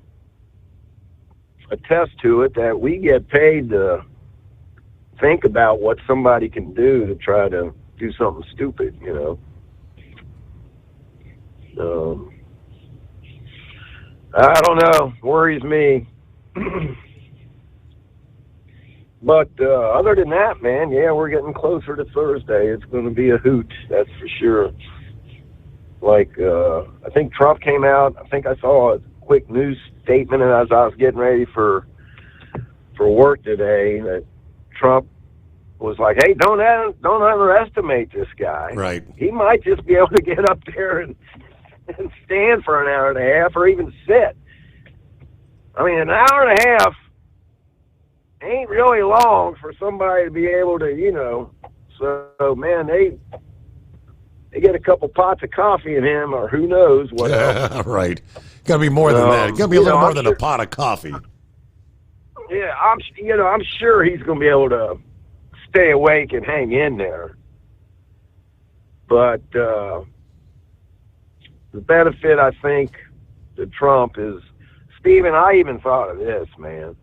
attest to it, that we get paid to think about what somebody can do to try to do something stupid, I don't know. Worries me. But other than that, man, yeah, we're getting closer to Thursday. It's going to be a hoot, that's for sure. Like, I think Trump came out. I think I saw a quick news statement as I was getting ready for work today, that Trump was like, hey, don't underestimate this guy. Right. He might just be able to get up there and stand for an hour and a half or even sit. I mean, an hour and a half ain't really long for somebody to be able to, So, man, they get a couple pots of coffee in him, or who knows what else. Right. Got to be more than that. Got to be a little more than a pot of coffee. Yeah, I'm sure he's going to be able to stay awake and hang in there. But the benefit, I think, to Trump is, Stephen, I even thought of this, man.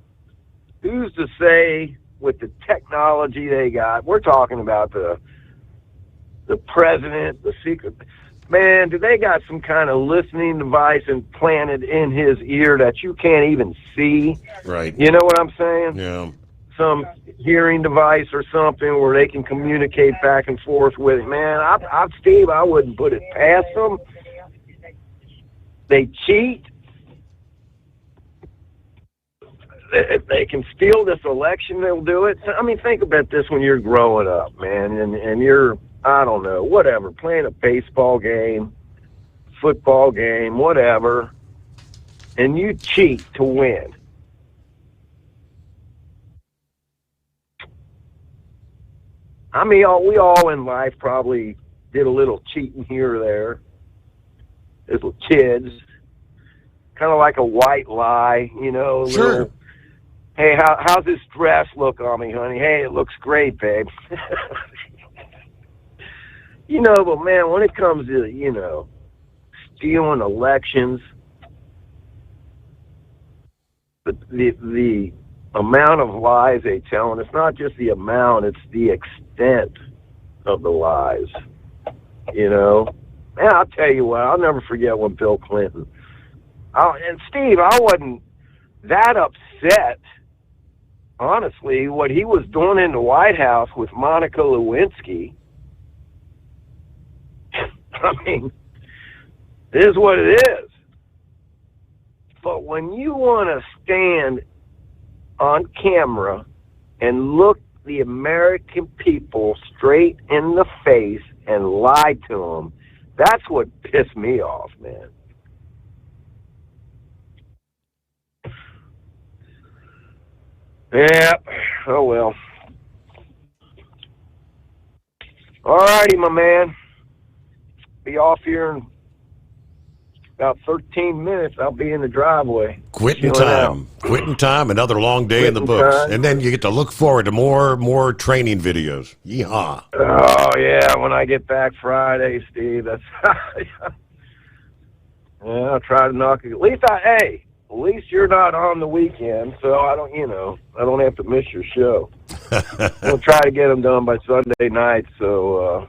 Who's to say with the technology they got, we're talking about the president, the secret, man, do they got some kind of listening device implanted in his ear that you can't even see? Right. You know what I'm saying? Yeah. Some hearing device or something where they can communicate back and forth with it. Man, Steve, I wouldn't put it past them. They cheat. If they can steal this election, they'll do it. I mean, think about this when you're growing up, man, and you're, I don't know, whatever, playing a baseball game, football game, whatever, and you cheat to win. I mean, we all in life probably did a little cheating here or there as kids. Kind of like a white lie, you know. Sure. Little, hey, how's this dress look on me, honey? Hey, it looks great, babe. You know, but man, when it comes to, you know, stealing elections, the amount of lies they tell, and it's not just the amount, it's the extent of the lies, you know. And I'll tell you what, I'll never forget when Bill Clinton, and Steve, I wasn't that upset, honestly, what he was doing in the White House with Monica Lewinsky. I mean, it is what it is. But when you want to stand on camera and look the American people straight in the face and lie to them, that's what pissed me off, man. Yeah, oh well. All righty, my man. Be off here in about 13 minutes. I'll be in the driveway. Quitting time. Quitting time. Another long day in the books. Time. And then you get to look forward to more training videos. Yeehaw. Oh, yeah, when I get back Friday, Steve, that's... yeah, I'll try to knock it. At least you're not on the weekend, so I don't have to miss your show. We'll try to get them done by Sunday night, so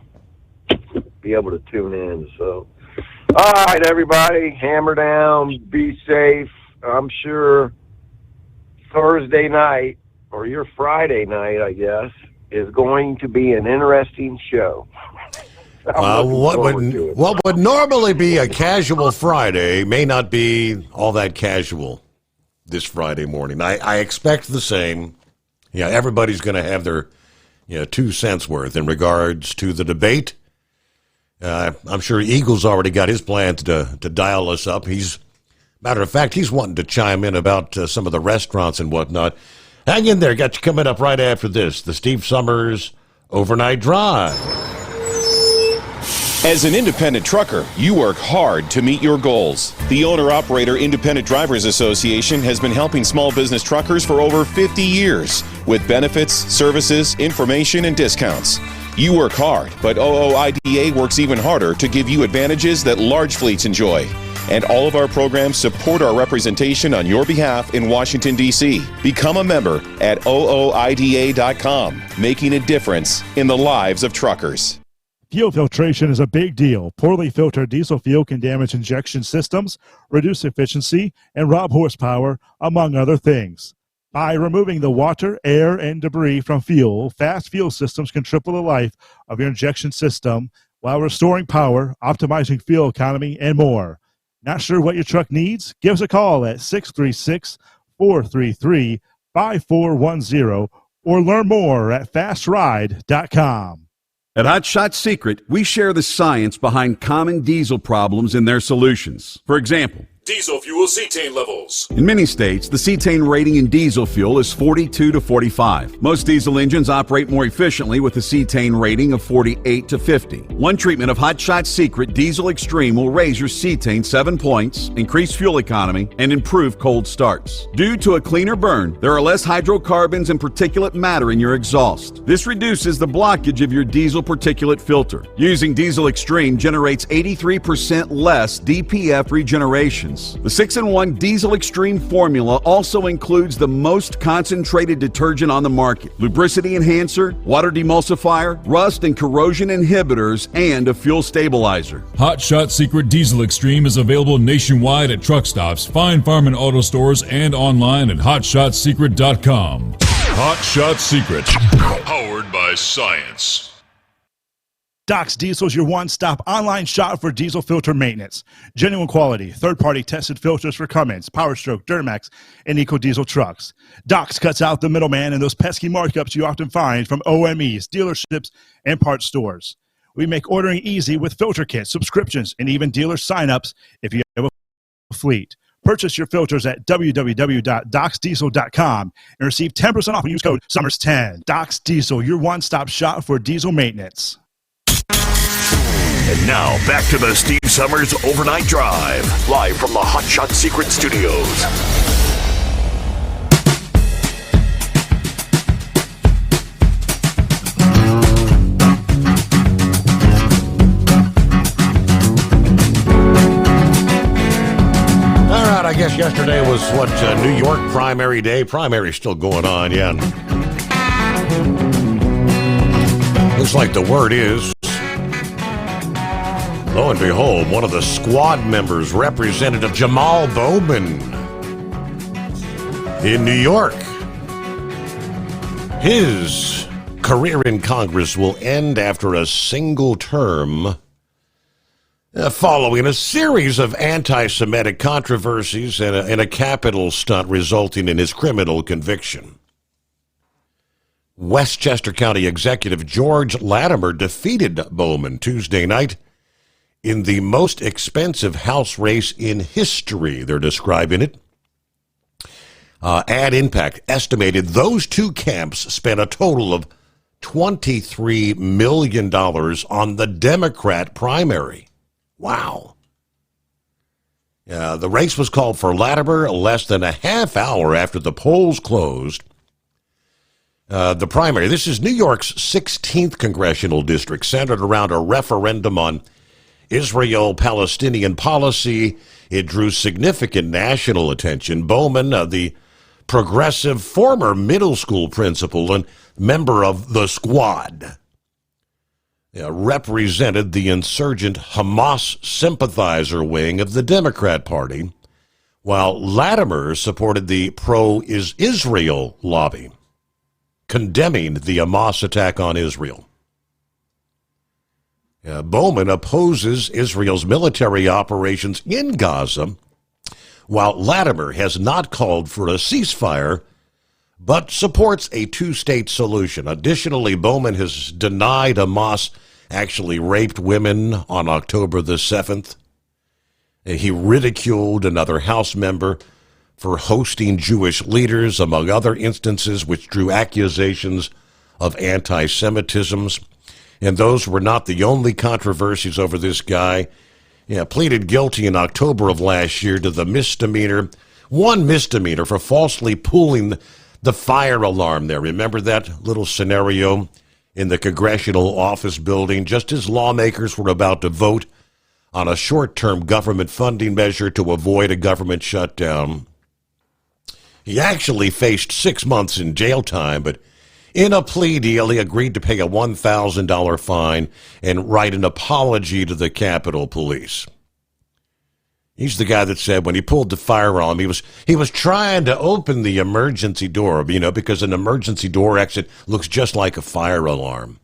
be able to tune in. So, all right, everybody, hammer down, be safe. I'm sure Thursday night, or your Friday night, I guess, is going to be an interesting show. What would normally be a casual Friday may not be all that casual this Friday morning. I expect the same. Yeah, everybody's going to have their 2 cents worth in regards to the debate. I'm sure Eagle's already got his plans to dial us up. Matter of fact, he's wanting to chime in about some of the restaurants and whatnot. Hang in there. Got you coming up right after this. The Steve Summers Overnight Drive. As an independent trucker, you work hard to meet your goals. The Owner-Operator Independent Drivers Association has been helping small business truckers for over 50 years with benefits, services, information, and discounts. You work hard, but OOIDA works even harder to give you advantages that large fleets enjoy. And all of our programs support our representation on your behalf in Washington, D.C. Become a member at OOIDA.com, making a difference in the lives of truckers. Fuel filtration is a big deal. Poorly filtered diesel fuel can damage injection systems, reduce efficiency, and rob horsepower, among other things. By removing the water, air, and debris from fuel, fast fuel systems can triple the life of your injection system while restoring power, optimizing fuel economy, and more. Not sure what your truck needs? Give us a call at 636-433-5410 or learn more at fastride.com. At Hot Shot Secret, we share the science behind common diesel problems and their solutions. For example, diesel fuel cetane levels. In many states, the cetane rating in diesel fuel is 42 to 45. Most diesel engines operate more efficiently with a cetane rating of 48 to 50. One treatment of Hot Shot Secret Diesel Extreme will raise your cetane 7 points, increase fuel economy, and improve cold starts. Due to a cleaner burn, there are less hydrocarbons and particulate matter in your exhaust. This reduces the blockage of your diesel particulate filter. Using Diesel Extreme generates 83% less DPF regenerations. The 6-in-1 Diesel Extreme formula also includes the most concentrated detergent on the market, lubricity enhancer, water demulsifier, rust and corrosion inhibitors, and a fuel stabilizer. Hot Shot Secret Diesel Extreme is available nationwide at truck stops, Fine Farm and auto stores, and online at hotshotsecret.com. Hot Shot Secret, powered by science. Doc's Diesel is your one-stop online shop for diesel filter maintenance. Genuine quality, third-party tested filters for Cummins, PowerStroke, Duramax, and EcoDiesel trucks. Doc's cuts out the middleman and those pesky markups you often find from OMEs, dealerships, and parts stores. We make ordering easy with filter kits, subscriptions, and even dealer sign-ups if you have a fleet. Purchase your filters at www.docsdiesel.com and receive 10% off when you use code SUMMERS10. Doc's Diesel, your one-stop shop for diesel maintenance. And now, back to the Steve Summers Overnight Drive, live from the Hot Shot Secret Studios. All right, I guess yesterday was New York primary day. Primary's still going on, yeah. Looks like the word is, lo and behold, one of the squad members, Representative Jamal Bowman, in New York. His career in Congress will end after a single term, following a series of anti-Semitic controversies and a capital stunt resulting in his criminal conviction. Westchester County Executive George Latimer defeated Bowman Tuesday night in the most expensive House race in history, they're describing it. Ad Impact estimated those two camps spent a total of $23 million on the Democrat primary. Wow. The race was called for Latimer less than a half hour after the polls closed. The primary, this is New York's 16th congressional district, centered around a referendum on Israel-Palestinian policy. It drew significant national attention. Bowman, the progressive former middle school principal and member of the Squad, represented the insurgent Hamas sympathizer wing of the Democrat Party, while Latimer supported the pro-Israel lobby, condemning the Hamas attack on Israel. Bowman opposes Israel's military operations in Gaza, while Latimer has not called for a ceasefire, but supports a two-state solution. Additionally, Bowman has denied Hamas actually raped women on October the 7th. He ridiculed another House member for hosting Jewish leaders, among other instances which drew accusations of anti-Semitism. And those were not the only controversies over this guy. Pleaded guilty in October of last year to one misdemeanor for falsely pulling the fire alarm there. Remember that little scenario in the congressional office building, just as lawmakers were about to vote on a short-term government funding measure to avoid a government shutdown? He actually faced 6 months in jail time, but in a plea deal, he agreed to pay a $1,000 fine and write an apology to the Capitol Police. He's the guy that said when he pulled the firearm, he was trying to open the emergency door, because an emergency door exit looks just like a fire alarm.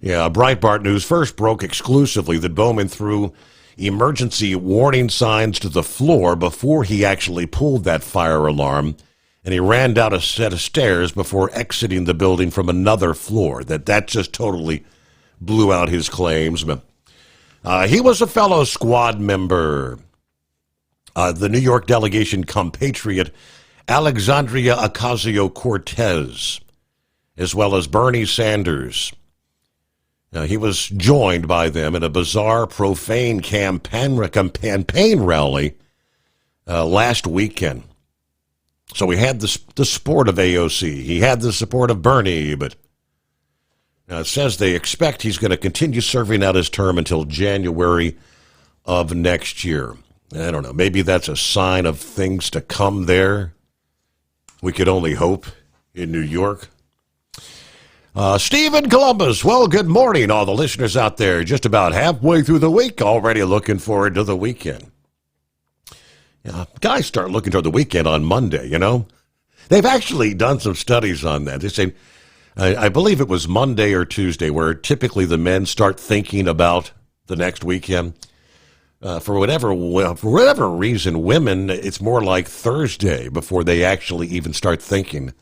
Breitbart News first broke exclusively that Bowman threw emergency warning signs to the floor before he actually pulled that fire alarm, and he ran down a set of stairs before exiting the building from another floor. That just totally blew out his claims. He was a fellow squad member. The New York delegation compatriot Alexandria Ocasio-Cortez, as well as Bernie Sanders. He was joined by them in a bizarre, profane campaign rally last weekend. So he had the support of AOC. He had the support of Bernie, but it says they expect he's going to continue serving out his term until January of next year. I don't know. Maybe that's a sign of things to come there. We could only hope in New York. Steve in Columbus. Well, good morning, all the listeners out there. Just about halfway through the week, already looking forward to the weekend. Guys start looking toward the weekend on Monday, you know. They've actually done some studies on that. They say, I believe it was Monday or Tuesday, where typically the men start thinking about the next weekend. For whatever reason, women, it's more like Thursday before they actually even start thinking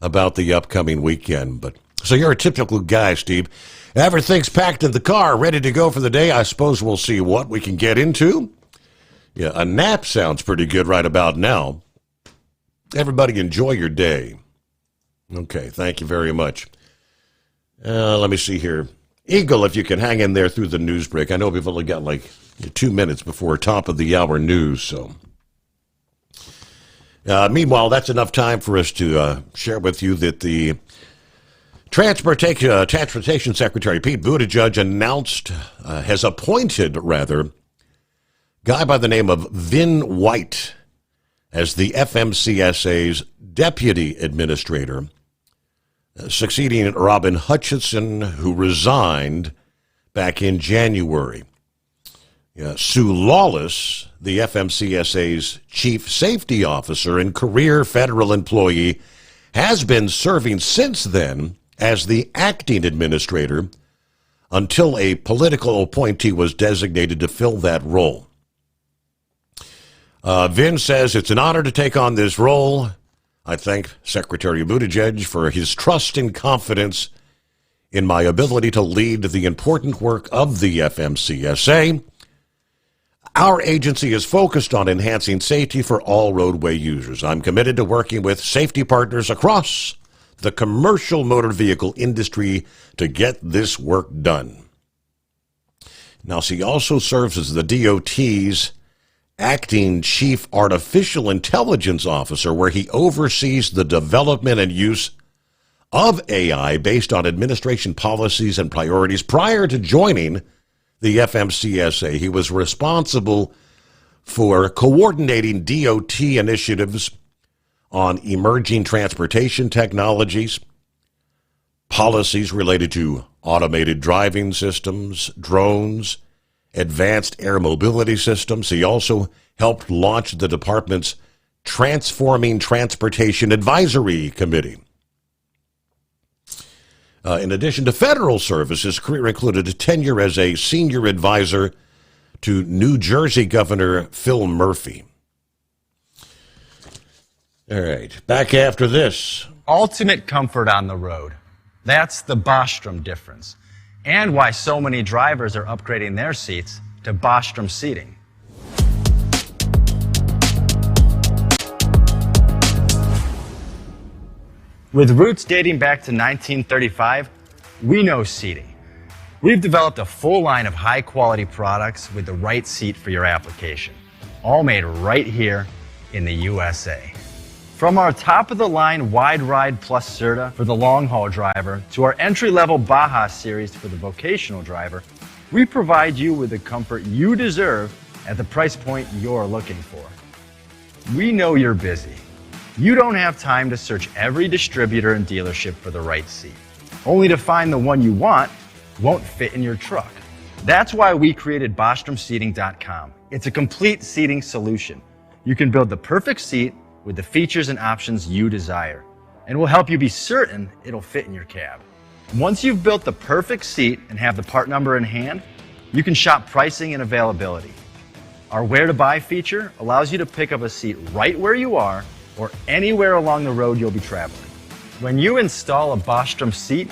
about the upcoming weekend. But so you're a typical guy, Steve. Everything's packed in the car, ready to go for the day. I suppose we'll see what we can get into. Yeah, a nap sounds pretty good right about now. Everybody enjoy your day. Okay, thank you very much. Let me see here. Eagle, if you can hang in there through the news break. I know we've only got like 2 minutes before top of the hour news, so. Meanwhile, that's enough time for us to share with you that the Transportation Secretary Pete Buttigieg has appointed, a guy by the name of Vin White as the FMCSA's deputy administrator, succeeding Robin Hutchinson, who resigned back in January. Sue Lawless, the FMCSA's chief safety officer and career federal employee, has been serving since then as the acting administrator until a political appointee was designated to fill that role. Vin says, it's an honor to take on this role. I thank Secretary Buttigieg for his trust and confidence in my ability to lead the important work of the FMCSA. Our agency is focused on enhancing safety for all roadway users. I'm committed to working with safety partners across the commercial motor vehicle industry to get this work done. Now, he also serves as the DOT's acting chief artificial intelligence officer, where he oversees the development and use of AI based on administration policies and priorities. Prior to joining the FMCSA, he was responsible for coordinating DOT initiatives on emerging transportation technologies, policies related to automated driving systems, drones, advanced air mobility systems. He also helped launch the department's Transforming Transportation Advisory Committee. In addition to federal service, his career included a tenure as a senior advisor to New Jersey Governor Phil Murphy. All right, back after this. Ultimate comfort on the road. That's the Bostrom difference. And why so many drivers are upgrading their seats to Bostrom seating. With roots dating back to 1935, we know seating. We've developed a full line of high-quality products with the right seat for your application, all made right here in the USA. From our top-of-the-line Wide Ride Plus Certa for the long-haul driver to our entry-level Baja series for the vocational driver, we provide you with the comfort you deserve at the price point you're looking for. We know you're busy. You don't have time to search every distributor and dealership for the right seat, only to find the one you want won't fit in your truck. That's why we created BostromSeating.com. It's a complete seating solution. You can build the perfect seat with the features and options you desire, and we'll help you be certain it'll fit in your cab. Once you've built the perfect seat and have the part number in hand, you can shop pricing and availability. Our Where to Buy feature allows you to pick up a seat right where you are or anywhere along the road you'll be traveling. When you install a Bostrom seat,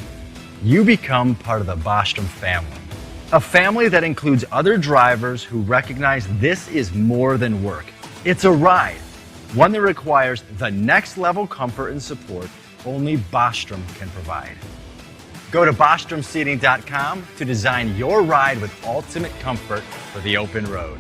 you become part of the Bostrom family. A family that includes other drivers who recognize this is more than work. It's a ride, one that requires the next level comfort and support only Bostrom can provide. Go to BostromSeating.com to design your ride with ultimate comfort for the open road.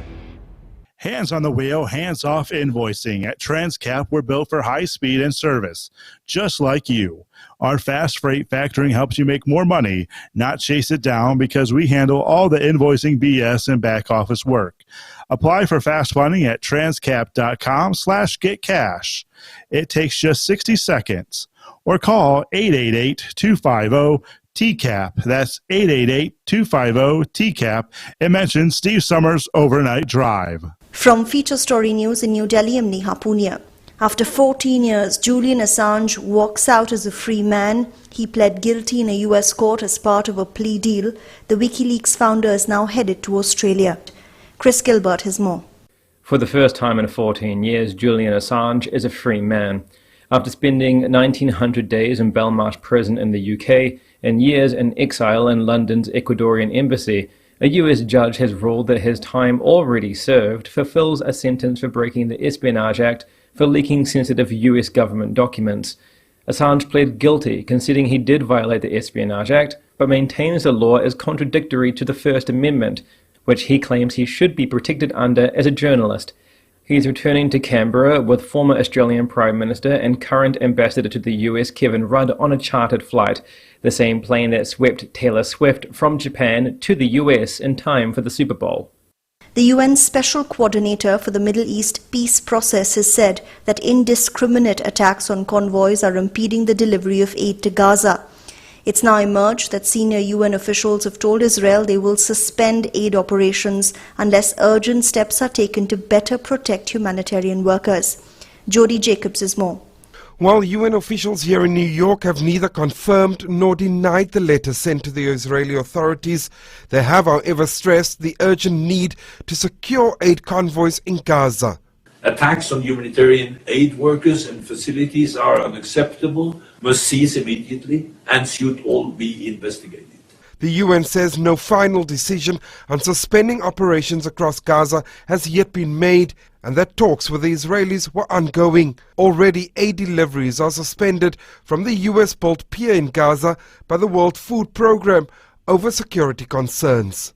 Hands on the wheel, hands off invoicing. At Transcap, we're built for high speed and service, just like you. Our fast freight factoring helps you make more money, not chase it down, because we handle all the invoicing BS and back office work. Apply for fast funding at transcap.com/getcash. It takes just 60 seconds. Or call 888-250-TCAP. That's 888-250-TCAP. And mention Steve Summers' Overnight Drive. From Feature Story News in New Delhi, I'm Neha Punia. After 14 years, Julian Assange walks out as a free man. He pled guilty in a U.S. court as part of a plea deal. The WikiLeaks founder is now headed to Australia. Chris Gilbert has more. For the first time in 14 years, Julian Assange is a free man. After spending 1,900 days in Belmarsh prison in the UK and years in exile in London's Ecuadorian embassy, a US judge has ruled that his time already served fulfills a sentence for breaking the Espionage Act for leaking sensitive US government documents. Assange pled guilty, conceding he did violate the Espionage Act, but maintains the law is contradictory to the First Amendment, which he claims he should be protected under as a journalist. He's returning to Canberra with former Australian Prime Minister and current Ambassador to the US Kevin Rudd on a chartered flight, the same plane that swept Taylor Swift from Japan to the US in time for the Super Bowl. The UN Special Coordinator for the Middle East peace process has said that indiscriminate attacks on convoys are impeding the delivery of aid to Gaza. It's now emerged that senior UN officials have told Israel they will suspend aid operations unless urgent steps are taken to better protect humanitarian workers. Jody Jacobs has more. While UN officials here in New York have neither confirmed nor denied the letter sent to the Israeli authorities, they have, however, stressed the urgent need to secure aid convoys in Gaza. Attacks on humanitarian aid workers and facilities are unacceptable, must cease immediately, and should all be investigated. The UN says no final decision on suspending operations across Gaza has yet been made, and that talks with the Israelis were ongoing. Already aid deliveries are suspended from the US-built pier in Gaza by the World Food Programme over security concerns.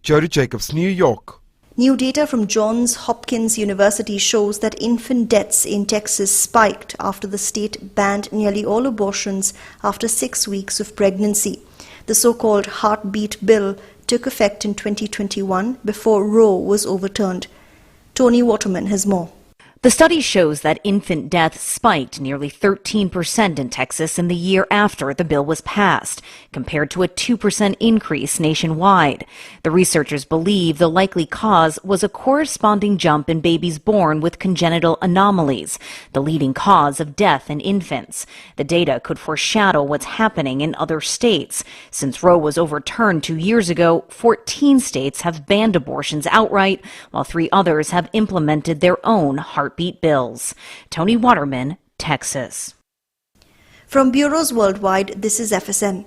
Jody Jacobs, New York. New data from Johns Hopkins University shows that infant deaths in Texas spiked after the state banned nearly all abortions after 6 weeks of pregnancy. The so-called Heartbeat Bill took effect in 2021 before Roe was overturned. Tony Waterman has more. The study shows that infant deaths spiked nearly 13% in Texas in the year after the bill was passed, compared to a 2% increase nationwide. The researchers believe the likely cause was a corresponding jump in babies born with congenital anomalies, the leading cause of death in infants. The data could foreshadow what's happening in other states. Since Roe was overturned 2 years ago, 14 states have banned abortions outright, while 3 others have implemented their own heartbeat bills. Tony Waterman, Texas. From bureaus worldwide, this is FSN.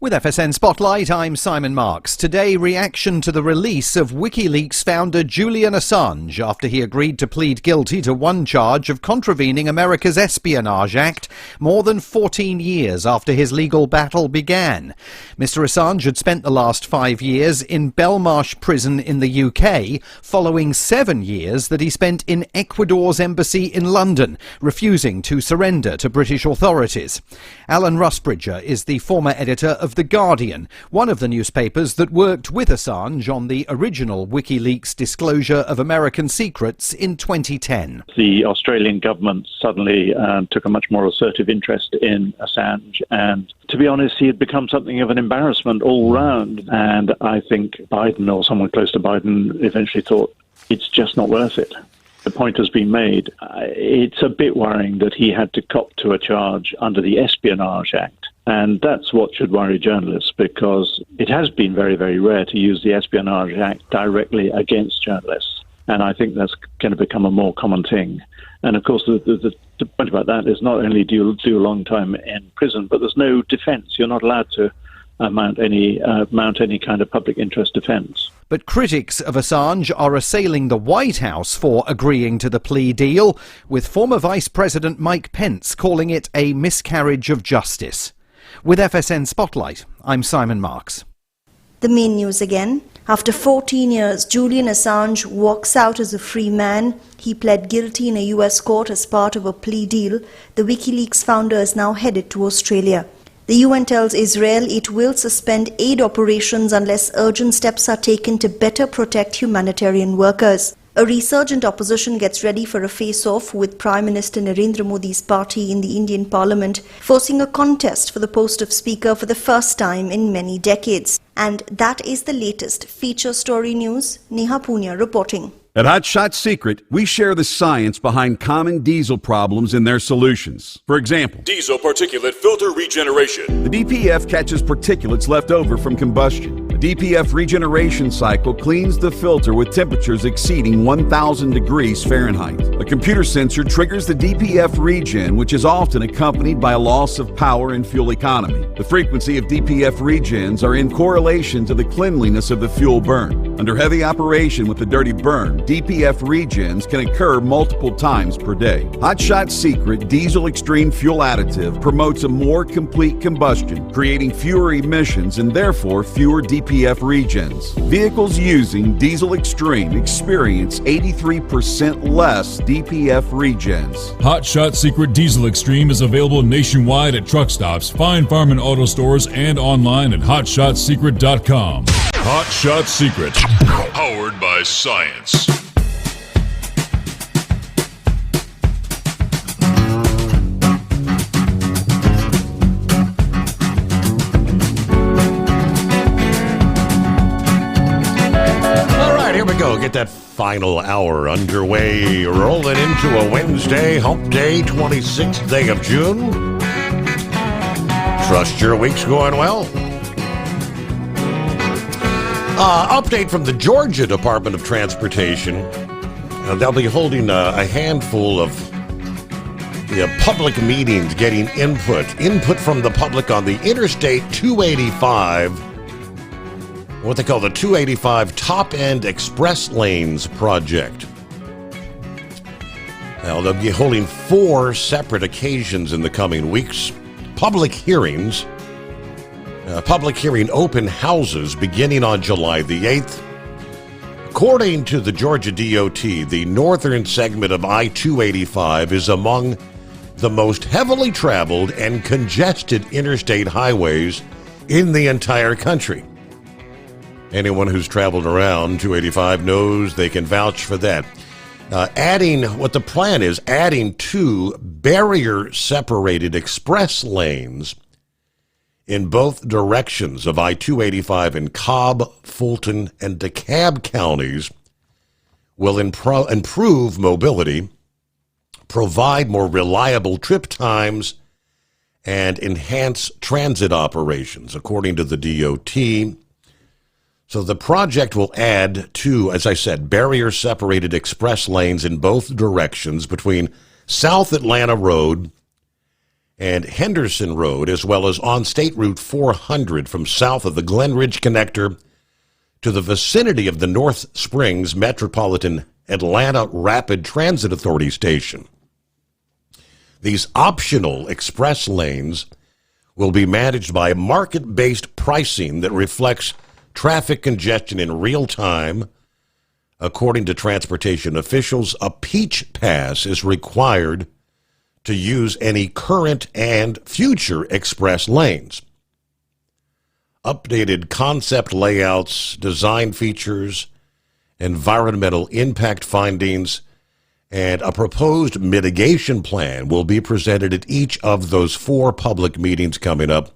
With FSN Spotlight, I'm Simon Marks. Today, reaction to the release of WikiLeaks founder Julian Assange after he agreed to plead guilty to one charge of contravening America's Espionage Act more than 14 years after his legal battle began. Mr. Assange had spent the last 5 years in Belmarsh prison in the UK, following 7 years that he spent in Ecuador's embassy in London, refusing to surrender to British authorities. Alan Rusbridger is the former editor of The Guardian, one of the newspapers that worked with Assange on the original WikiLeaks disclosure of American secrets in 2010. The Australian government suddenly took a much more assertive interest in Assange, and to be honest, he had become something of an embarrassment all round. And I think Biden, or someone close to Biden, eventually thought it's just not worth it. The point has been made. It's a bit worrying that he had to cop to a charge under the Espionage Act. And that's what should worry journalists, because it has been very, very rare to use the Espionage Act directly against journalists. And I think that's going to become a more common thing. And of course, the point about that is not only do you do a long time in prison, but there's no defense. You're not allowed to mount any kind of public interest defence. But critics of Assange are assailing the White House for agreeing to the plea deal, with former Vice President Mike Pence calling it a miscarriage of justice. With FSN Spotlight, I'm Simon Marks. The main news again. After 14 years, Julian Assange walks out as a free man. He pled guilty in a US court as part of a plea deal. The WikiLeaks founder is now headed to Australia. The UN tells Israel it will suspend aid operations unless urgent steps are taken to better protect humanitarian workers. A resurgent opposition gets ready for a face-off with Prime Minister Narendra Modi's party in the Indian Parliament, forcing a contest for the post of Speaker for the first time in many decades. And that is the latest feature story news. Neha Punya reporting. At Hot Shot Secret, we share the science behind common diesel problems and their solutions. For example, Diesel particulate filter regeneration. the DPF catches particulates left over from combustion. The DPF regeneration cycle cleans the filter with temperatures exceeding 1,000 degrees Fahrenheit. A computer sensor triggers the DPF regen, which is often accompanied by a loss of power and fuel economy. The frequency of DPF regens are in correlation to the cleanliness of the fuel burn. Under heavy operation with the dirty burn, DPF regens can occur multiple times per day. Hot Shot Secret Diesel Extreme Fuel Additive promotes a more complete combustion, creating fewer emissions and therefore fewer DPF regens. Vehicles using Diesel Extreme experience 83% less DPF regens. Hot Shot Secret Diesel Extreme is available nationwide at truck stops, Fine Farm and auto stores, and online at hotshotsecret.com. Hot Shot Secret, powered by science. All right, here we go. Get that final hour underway. Rolling into a Wednesday, hump day, 26th day of June. Trust your week's going well. Update from the Georgia Department of Transportation. They'll be holding a handful of public meetings, getting input from the public on the Interstate 285, what they call the 285 Top-End Express Lanes project. Now, they'll be holding 4 separate occasions in the coming weeks. Public hearings. Public hearing open houses beginning on July the 8th. According to the Georgia DOT, the northern segment of I-285 is among the most heavily traveled and congested interstate highways in the entire country. Anyone who's traveled around 285 knows they can vouch for that. What the plan is, adding 2 barrier-separated express lanes in both directions of I-285 in Cobb, Fulton, and DeKalb counties will improve mobility, provide more reliable trip times, and enhance transit operations, according to the DOT. So the project will add 2, as I said, barrier-separated express lanes in both directions between South Atlanta Road and Henderson Road, as well as on State Route 400 from south of the Glen Ridge Connector to the vicinity of the North Springs Metropolitan Atlanta Rapid Transit Authority station. These optional express lanes will be managed by market-based pricing that reflects traffic congestion in real time. According to transportation officials, a Peach Pass is required to use any current and future express lanes. Updated concept layouts, design features, environmental impact findings, and a proposed mitigation plan will be presented at each of those 4 public meetings coming up.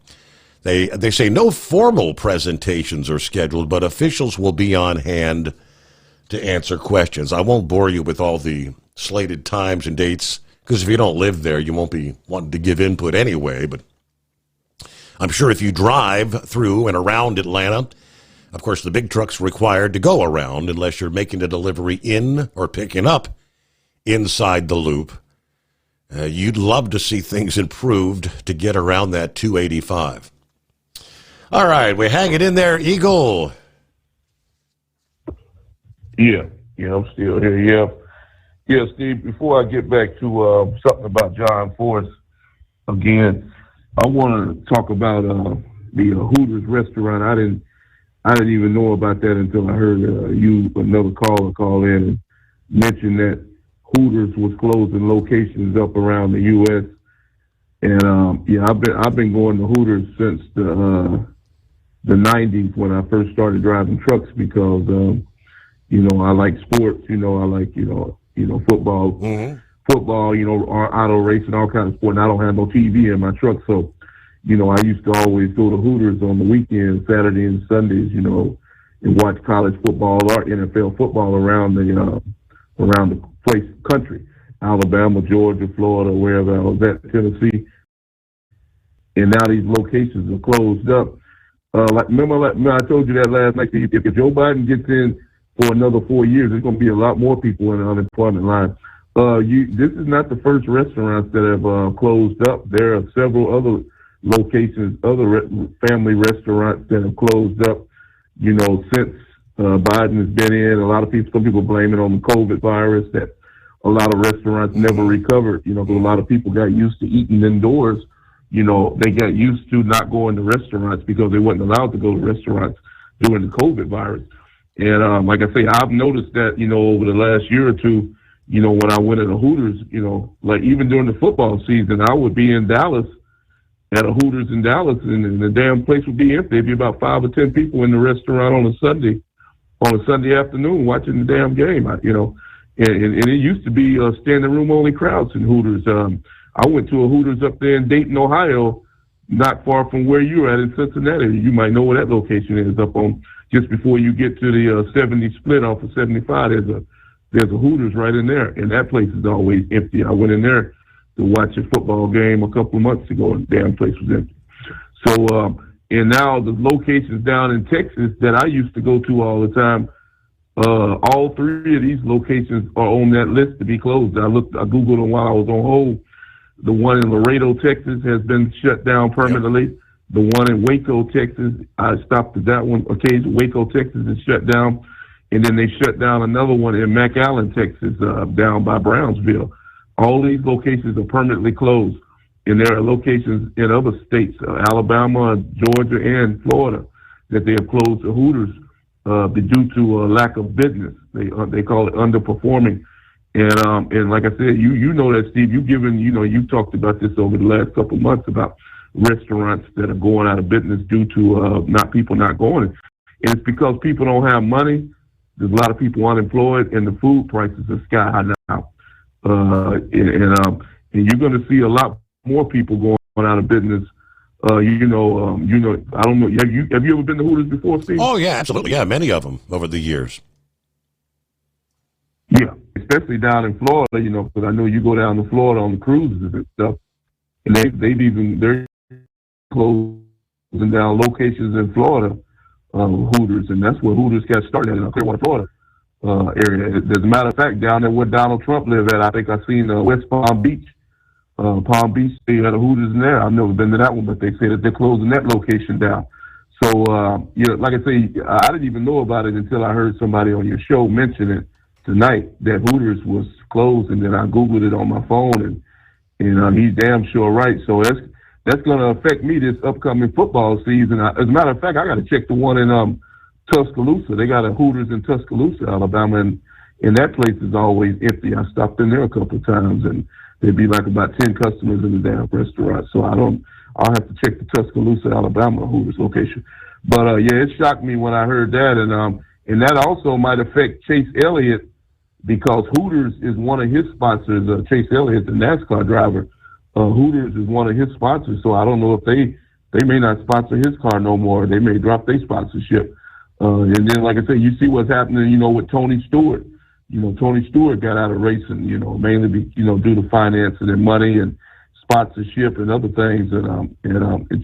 They say no formal presentations are scheduled, but officials will be on hand to answer questions. I won't bore you with all the slated times and dates, because if you don't live there, you won't be wanting to give input anyway. But I'm sure if you drive through and around Atlanta, of course, the big truck's required to go around unless you're making a delivery in or picking up inside the loop. You'd love to see things improved to get around that 285. All right, we hang it in there, Eagle. Yeah, I'm still here. Yeah, Steve. Before I get back to something about John Force again, I want to talk about the Hooters restaurant. I didn't even know about that until I heard another caller call in and mention that Hooters was closing locations up around the U.S. And I've been going to Hooters since the 90s when I first started driving trucks because I like sports. I like football, auto racing, all kinds of sport. And I don't have no TV in my truck, so I used to always go to Hooters on the weekends, Saturday and Sundays, and watch college football or NFL football around the country, Alabama, Georgia, Florida, wherever I was at, Tennessee. And now these locations are closed up. Remember I told you that last night. If Joe Biden gets in for another 4 years, there's going to be a lot more people in the unemployment line. This is not the first restaurants that have closed up. There are several other locations, family restaurants that have closed up, since Biden has been in. Some people blame it on the COVID virus that a lot of restaurants never recovered, because a lot of people got used to eating indoors. They got used to not going to restaurants because they wasn't allowed to go to restaurants during the COVID virus. And like I say, I've noticed that, over the last year or two, when I went to the Hooters, like even during the football season, I would be in Dallas at a Hooters in Dallas, and the damn place would be empty. There'd be about 5 or 10 people in the restaurant on a Sunday afternoon watching the damn game, and it used to be standing room only crowds in Hooters. I went to a Hooters up there in Dayton, Ohio, not far from where you're at in Cincinnati. You might know where that location is, up on just before you get to the 70 split off of 75. There's a Hooters right in there, and that place is always empty. I went in there to watch a football game a couple of months ago, and the damn place was empty. So, and now the locations down in Texas that I used to go to all the time, all 3 of these locations are on that list to be closed. I Googled them while I was on hold. The one in Laredo, Texas has been shut down permanently. Yep. The one in Waco, Texas, I stopped at that one occasionally. Waco, Texas is shut down. And then they shut down another one in McAllen, Texas, down by Brownsville. All these locations are permanently closed. And there are locations in other states, Alabama, Georgia, and Florida, that they have closed the Hooters due to a lack of business. They call it underperforming. And like I said, you know that, Steve. You talked about this over the last couple of months about restaurants that are going out of business due to people not going. And it's because people don't have money. There's a lot of people unemployed, and the food prices are sky high now. And you're going to see a lot more people going out of business. I don't know. Have you ever been to Hooters before, Steve? Oh yeah, absolutely. Yeah, many of them over the years. Yeah, especially down in Florida, because I know you go down to Florida on the cruises and stuff, and they're closing down locations in Florida, Hooters, and that's where Hooters got started in Clearwater, Florida area. As a matter of fact, down there where Donald Trump lived at, I think I seen West Palm Beach. Palm Beach, they had a Hooters in there. I've never been to that one, but they say that they're closing that location down. So, like I say, I didn't even know about it until I heard somebody on your show mention it tonight, that Hooters was closed, and then I Googled it on my phone, and he's damn sure right. So that's going to affect me this upcoming football season. As a matter of fact, I got to check the one in Tuscaloosa. They got a Hooters in Tuscaloosa, Alabama, and that place is always empty. I stopped in there a couple of times, and there'd be like about 10 customers in the damn restaurant. So I'll have to check the Tuscaloosa, Alabama Hooters location. But it shocked me when I heard that, and that also might affect Chase Elliott, because Hooters is one of his sponsors. Chase Elliott, the NASCAR driver, Hooters is one of his sponsors. So I don't know if they may not sponsor his car no more. They may drop their sponsorship. And then, like I said, you see what's happening, with Tony Stewart. Tony Stewart got out of racing, mainly due to financing and money and sponsorship and other things, and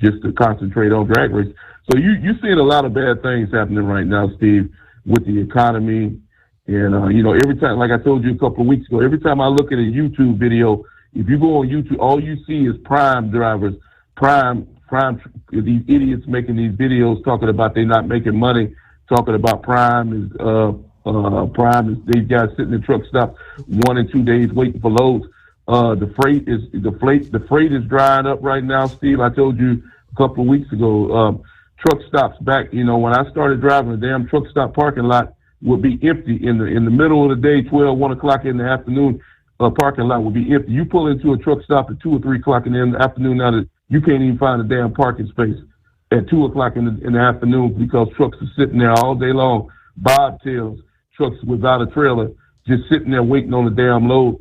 just to concentrate on drag race. So you're seeing a lot of bad things happening right now, Steve, with the economy. And, every time, like I told you a couple of weeks ago, every time I look at a YouTube video, if you go on YouTube, all you see is Prime drivers, Prime these idiots making these videos talking about they're not making money, talking about Prime is these guys sitting in truck stops 1 and 2 days waiting for loads. The freight is drying up right now, Steve. I told you a couple of weeks ago, truck stops back. You know, when I started driving, the damn truck stop parking lot would be empty in the middle of the day, 1 o'clock in the afternoon. Parking lot would be empty. You pull into a truck stop at 2 or 3 o'clock in the afternoon now that you can't even find a damn parking space at 2 o'clock in the afternoon because trucks are sitting there all day long, bobtails, trucks without a trailer, just sitting there waiting on the damn load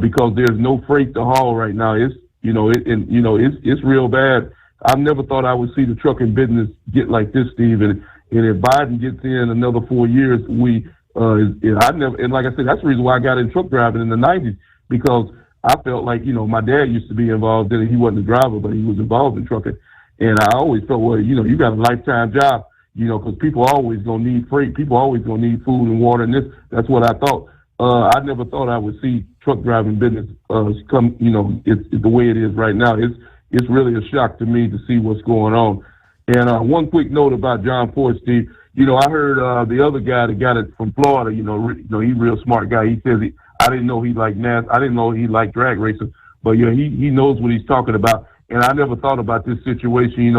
because there's no freight to haul right now. It's real bad. I never thought I would see the trucking business get like this, Steve. And if Biden gets in another 4 years, and like I said, that's the reason why I got in truck driving in the 90s, because I felt like, my dad used to be involved in it. He wasn't a driver, but he was involved in trucking. And I always felt, well, you got a lifetime job, because people are always going to need freight. People are always going to need food and water. And that's what I thought. I never thought I would see truck driving business come, it's the way it is right now. It's really a shock to me to see what's going on. And one quick note about John Ford, Steve. I heard the other guy that got it from Florida. He's a real smart guy. He says I didn't know he liked NASCAR. I didn't know he liked drag racing, but he knows what he's talking about. And I never thought about this situation.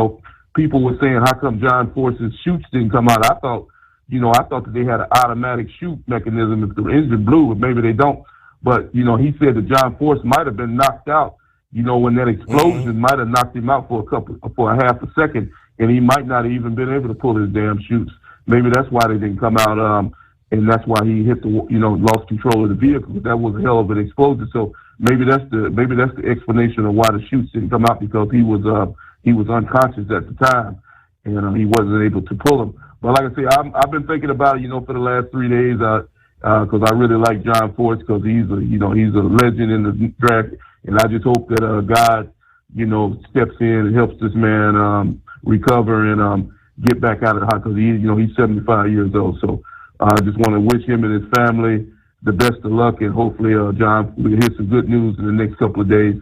People were saying, how come John Force's chutes didn't come out? I thought that they had an automatic chute mechanism if the engine blew, but maybe they don't. But he said that John Force might have been knocked out. When that explosion might have knocked him out for a half a second, and he might not have even been able to pull his damn chutes. Maybe that's why they didn't come out, and that's why he hit lost control of the vehicle. That was a hell of an explosion. So maybe that's the explanation of why the chutes didn't come out, because he was unconscious at the time, and he wasn't able to pull them. But like I say, I've been thinking about it, for the last 3 days, because I really like John Force, because he's a legend in the drag, and I just hope that God, steps in and helps this man recover and get back out of the hot, because he's 75 years old. So I just want to wish him and his family the best of luck, and hopefully John will hear some good news in the next couple of days.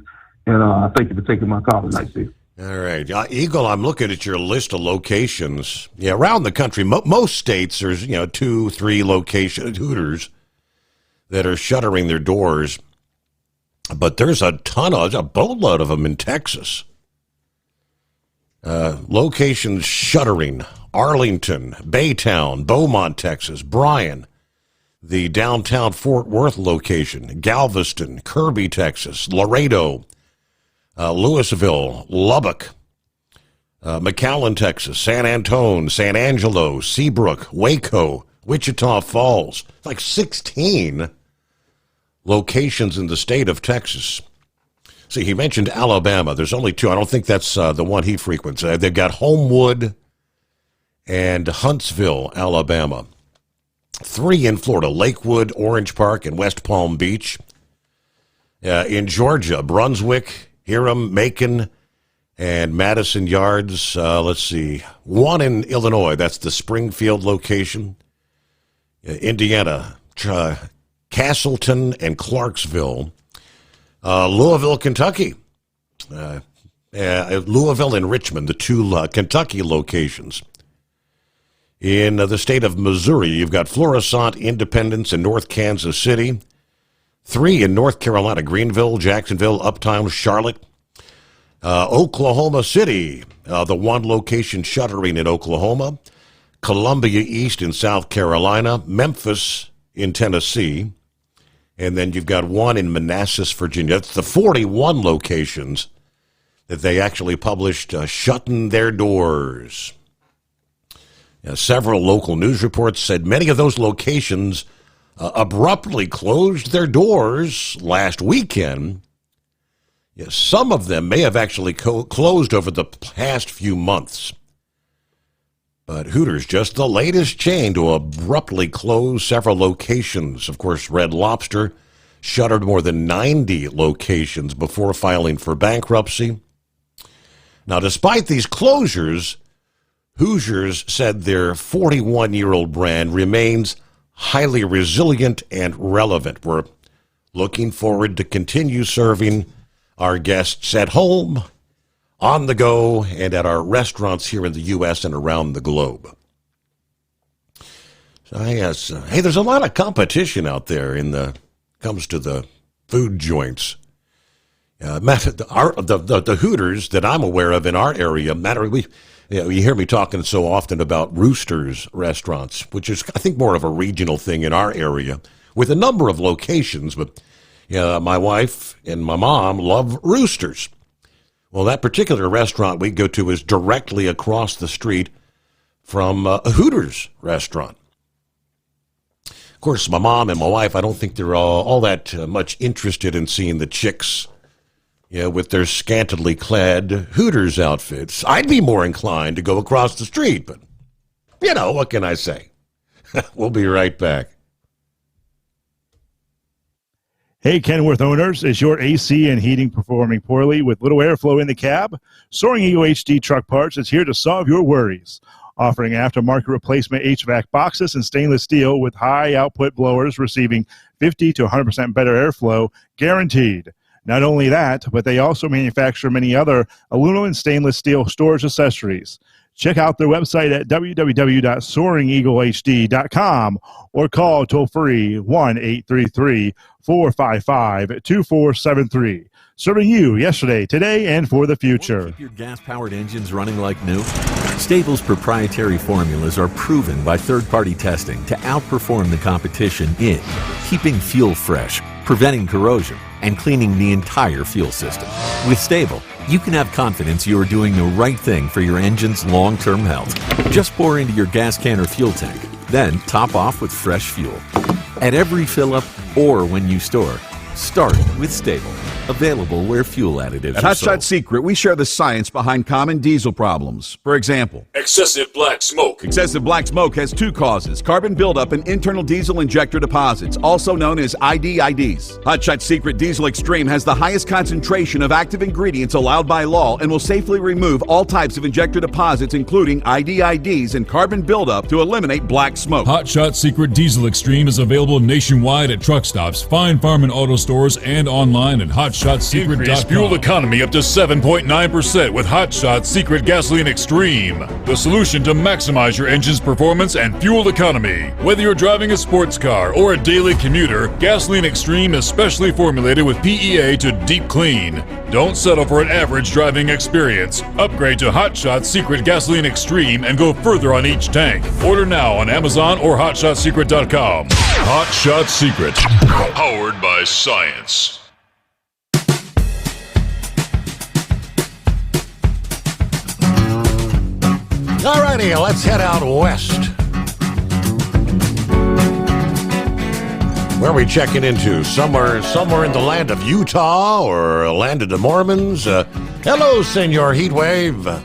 And I thank you for taking my call tonight, Steve. All right. Eagle, I'm looking at your list of locations. Yeah, around the country, most states, there's, 2-3 locations, Hooters, that are shuttering their doors. But there's a boatload of them in Texas. Locations shuttering: Arlington, Baytown, Beaumont, Texas, Bryan, the downtown Fort Worth location, Galveston, Kirby, Texas, Laredo, Louisville, Lubbock, McAllen, Texas, San Antone, San Angelo, Seabrook, Waco, Wichita Falls. It's like 16 locations in the state of Texas. See, he mentioned Alabama. There's only 2. I don't think that's the one he frequents. They've got Homewood and Huntsville, Alabama. 3 in Florida: Lakewood, Orange Park, and West Palm Beach. In Georgia, Brunswick, Hiram, Macon, and Madison Yards. Let's see. 1 in Illinois. That's the Springfield location. Indiana, Castleton and Clarksville. Louisville, Kentucky. Louisville and Richmond, the 2 Kentucky locations. In the state of Missouri, you've got Florissant, Independence, and North Kansas City. 3 in North Carolina: Greenville, Jacksonville, Uptown, Charlotte. Oklahoma City, the 1 location shuttering in Oklahoma. Columbia East in South Carolina. Memphis in Tennessee. And then you've got 1 in Manassas, Virginia. That's the 41 locations that they actually published shutting their doors. Several local news reports said many of those locations abruptly closed their doors last weekend. Some of them may have actually closed over the past few months. But Hooters, just the latest chain to abruptly close several locations. Of course, Red Lobster shuttered more than 90 locations before filing for bankruptcy. Now, despite these closures, Hoosiers said their 41-year-old brand remains highly resilient and relevant. We're looking forward to continue serving our guests at home, on the go and at our restaurants here in the U.S. and around the globe. So yes, hey, there's a lot of competition out there comes to the food joints. Matt, the Hooters that I'm aware of in our area, you hear me talking so often about Roosters restaurants, which is, I think, more of a regional thing in our area with a number of locations. But my wife and my mom love Roosters. Well, that particular restaurant we go to is directly across the street from a Hooters restaurant. Of course, my mom and my wife, I don't think they're all that much interested in seeing the chicks with their scantily clad Hooters outfits. I'd be more inclined to go across the street, but, what can I say? We'll be right back. Hey, Kenworth owners, is your AC and heating performing poorly with little airflow in the cab? Soaring Eagle HD Truck Parts is here to solve your worries. Offering aftermarket replacement HVAC boxes and stainless steel with high output blowers receiving 50 to 100% better airflow, guaranteed. Not only that, but they also manufacture many other aluminum and stainless steel storage accessories. Check out their website at www.soaringeaglehd.com or call toll-free 1-833-455-2473. Serving you yesterday, today, and for the future. Keep your gas-powered engines running like new? Stable's proprietary formulas are proven by third-party testing to outperform the competition in keeping fuel fresh, preventing corrosion, and cleaning the entire fuel system. With Stable, you can have confidence you are doing the right thing for your engine's long-term health. Just pour into your gas can or fuel tank, then top off with fresh fuel. At every fill-up or when you store, start with Stable. Available where fuel additives At are Hot sold. Shot Secret, we share the science behind common diesel problems. For example, Excessive black smoke. excessive black smoke has two causes: carbon buildup and internal diesel injector deposits, also known as IDIDs. Hot Shot Secret Diesel Extreme has the highest concentration of active ingredients allowed by law and will safely remove all types of injector deposits, including IDIDs and carbon buildup, to eliminate black smoke. Hot Shot Secret Diesel Extreme is available nationwide at truck stops, fine farm and auto stores, and online at hotshotsecret.com. Increase fuel economy up to 7.9% with Hot Shot Secret Gasoline Extreme. The solution to maximize your engine's performance and fuel economy. Whether you're driving a sports car or a daily commuter, Gasoline Extreme is specially formulated with PEA to deep clean. Don't settle for an average driving experience. Upgrade to Hot Shot Secret Gasoline Extreme and go further on each tank. Order now on Amazon or hotshotsecret.com. Hot Shot Secret, powered by science. Alrighty, let's head out west. Where are we checking into? Somewhere in the land of Utah or land of the Mormons? Hello, Senor Heatwave.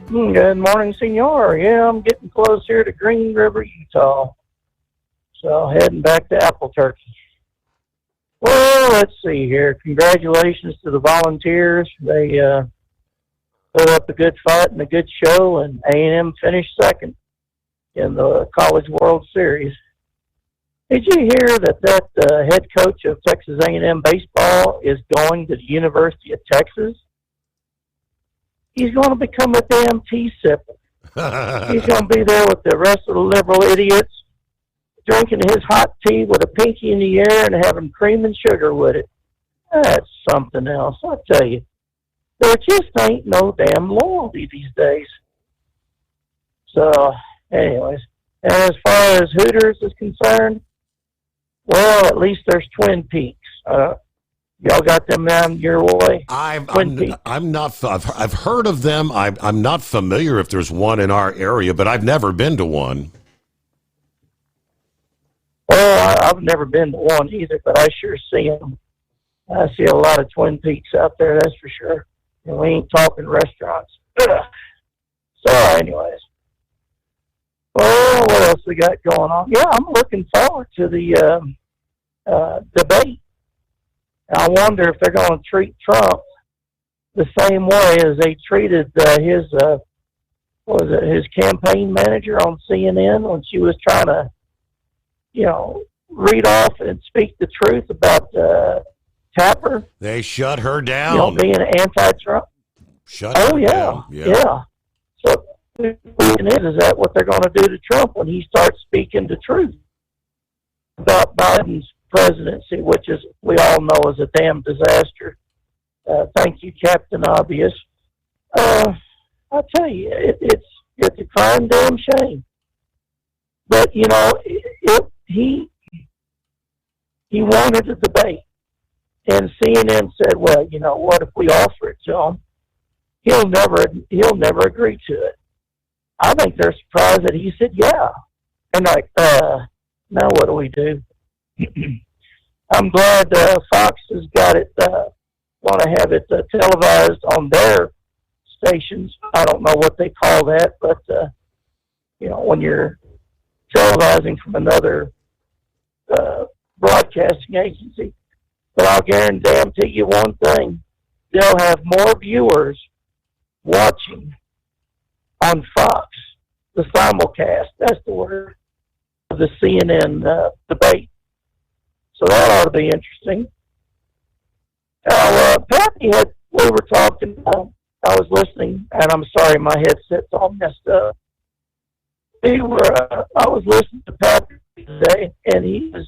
Good morning, Senor. Yeah, I'm getting close here to Green River, Utah. So heading back to Appleturkey. Well, let's see here. Congratulations to the Volunteers. They put up a good fight and a good show, and A&M finished second in the College World Series. Did you hear that head coach of Texas A&M baseball is going to the University of Texas? He's going to become a damn tea sipper. He's going to be there with the rest of the liberal idiots, drinking his hot tea with a pinky in the air and having cream and sugar with it. That's something else, I tell you. There just ain't no damn loyalty these days. So, anyways, and as far as Hooters is concerned, well, at least there's Twin Peaks. Y'all got them down your way? I've heard of them. I'm not familiar if there's one in our area, but I've never been to one. Well, I've never been to one either, but I sure see them. I see a lot of Twin Peaks out there, that's for sure. And we ain't talking restaurants. So, anyways. Well, what else we got going on? Yeah, I'm looking forward to the debate. I wonder if they're going to treat Trump the same way as they treated his campaign manager on CNN when she was trying to, read off and speak the truth about Tapper. They shut her down. You know, being anti-Trump. Shut her yeah, down. yeah. So the question is that what they're going to do to Trump when he starts speaking the truth about Biden's presidency, which is, we all know, is a damn disaster. Thank you, Captain Obvious. I tell you, it's a crying damn shame. But, you know, he wanted a debate. And CNN said, well, you know, what if we offer it to him? He'll never agree to it. I think they're surprised that he said, yeah. And like, now what do we do? I'm glad Fox has got it, want to have it televised on their stations. I don't know what they call that, but, you know, when you're televising from another broadcasting agency. But I'll guarantee you one thing. They'll have more viewers watching on Fox, the simulcast, that's the word, of the CNN debate. So that ought to be interesting. Patty, we were talking, I was listening, and I'm sorry, my headset's all messed up. I was listening to Patrick today, and he was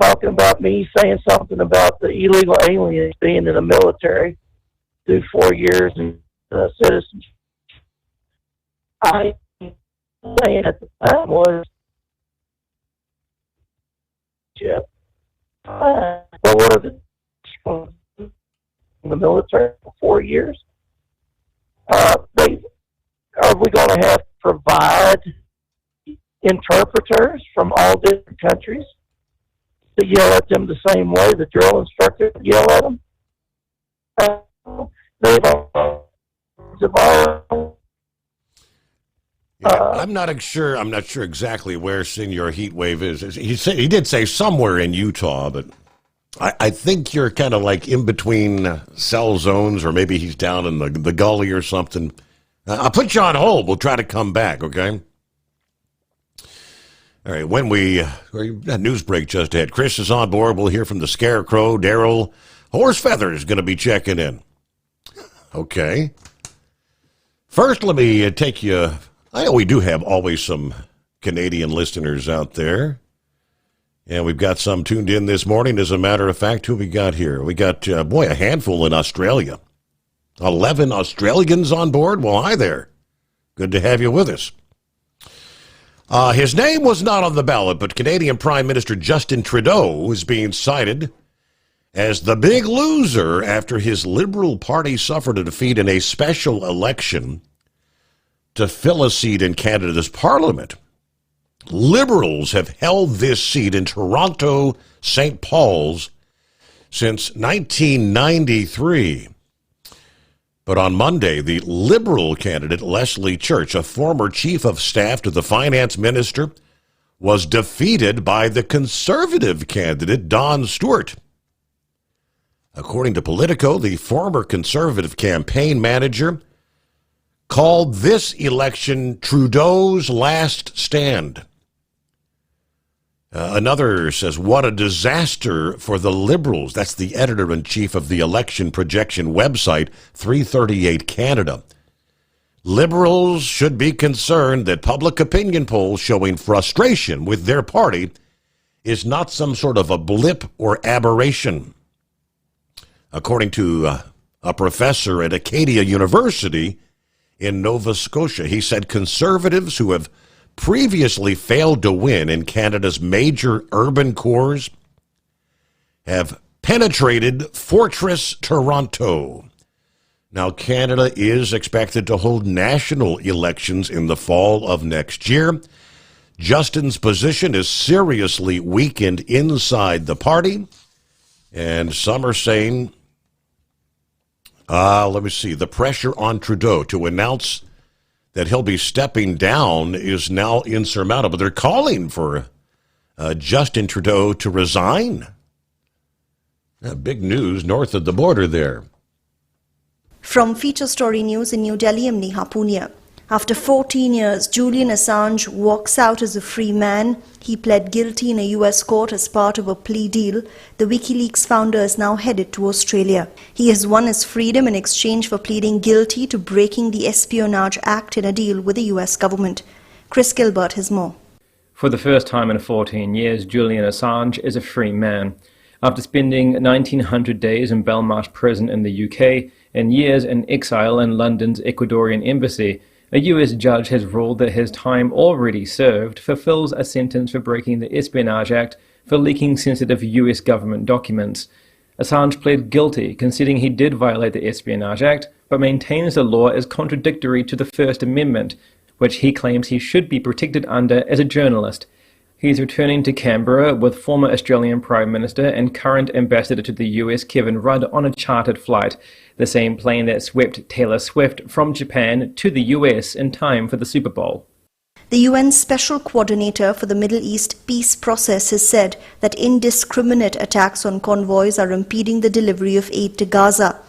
talking about me saying something about the illegal aliens being in the military, do 4 years in citizenship. I saying at the time was, well, what are the military for 4 years? Are we going to have to provide interpreters from all different countries to yell at them the same way the drill instructor would yell at them? I'm not sure exactly where Senor Heatwave is. He did say somewhere in Utah, but I think you're kind of like in between cell zones, or maybe he's down in the gully or something. I'll put you on hold. We'll try to come back, okay? All right, when we news break just ahead. Chris is on board. We'll hear from the Scarecrow. Daryl Horsefeather is going to be checking in. Okay. First, let me take you. I know we do have always some Canadian listeners out there. And we've got some tuned in this morning. As a matter of fact, who we got here? We got, a handful in Australia. 11 Australians on board? Well, hi there. Good to have you with us. His name was not on the ballot, but Canadian Prime Minister Justin Trudeau is being cited as the big loser after his Liberal Party suffered a defeat in a special election to fill a seat in Canada's Parliament. Liberals have held this seat in Toronto, St. Paul's since 1993. But on Monday, the Liberal candidate Leslie Church, a former chief of staff to the finance minister, was defeated by the Conservative candidate Don Stewart. According to Politico, the former Conservative campaign manager called this election Trudeau's last stand. Another says, what a disaster for the Liberals. That's the editor-in-chief of the election projection website, 338 Canada. Liberals should be concerned that public opinion polls showing frustration with their party is not some sort of a blip or aberration. According to a professor at Acadia University in Nova Scotia, he said Conservatives who have previously failed to win in Canada's major urban cores have penetrated Fortress Toronto. Now, Canada is expected to hold national elections in the fall of next year. Justin's position is seriously weakened inside the party, and some are saying, the pressure on Trudeau to announce that he'll be stepping down is now insurmountable. They're calling for Justin Trudeau to resign. Big news north of the border there. From Feature Story News in New Delhi, I'm Neha Punia. After 14 years, Julian Assange walks out as a free man. He pled guilty in a US court as part of a plea deal. The WikiLeaks founder is now headed to Australia. He has won his freedom in exchange for pleading guilty to breaking the Espionage Act in a deal with the US government. Chris Gilbert has more. For the first time in 14 years, Julian Assange is a free man. After spending 1900 days in Belmarsh prison in the UK and years in exile in London's Ecuadorian embassy, a US judge has ruled that his time already served fulfills a sentence for breaking the Espionage Act for leaking sensitive US government documents. Assange pled guilty, conceding he did violate the Espionage Act, but maintains the law is contradictory to the First Amendment, which he claims he should be protected under as a journalist. He is returning to Canberra with former Australian Prime Minister and current Ambassador to the US Kevin Rudd on a chartered flight, the same plane that swept Taylor Swift from Japan to the US in time for the Super Bowl. The UN Special Coordinator for the Middle East peace process has said that indiscriminate attacks on convoys are impeding the delivery of aid to Gaza.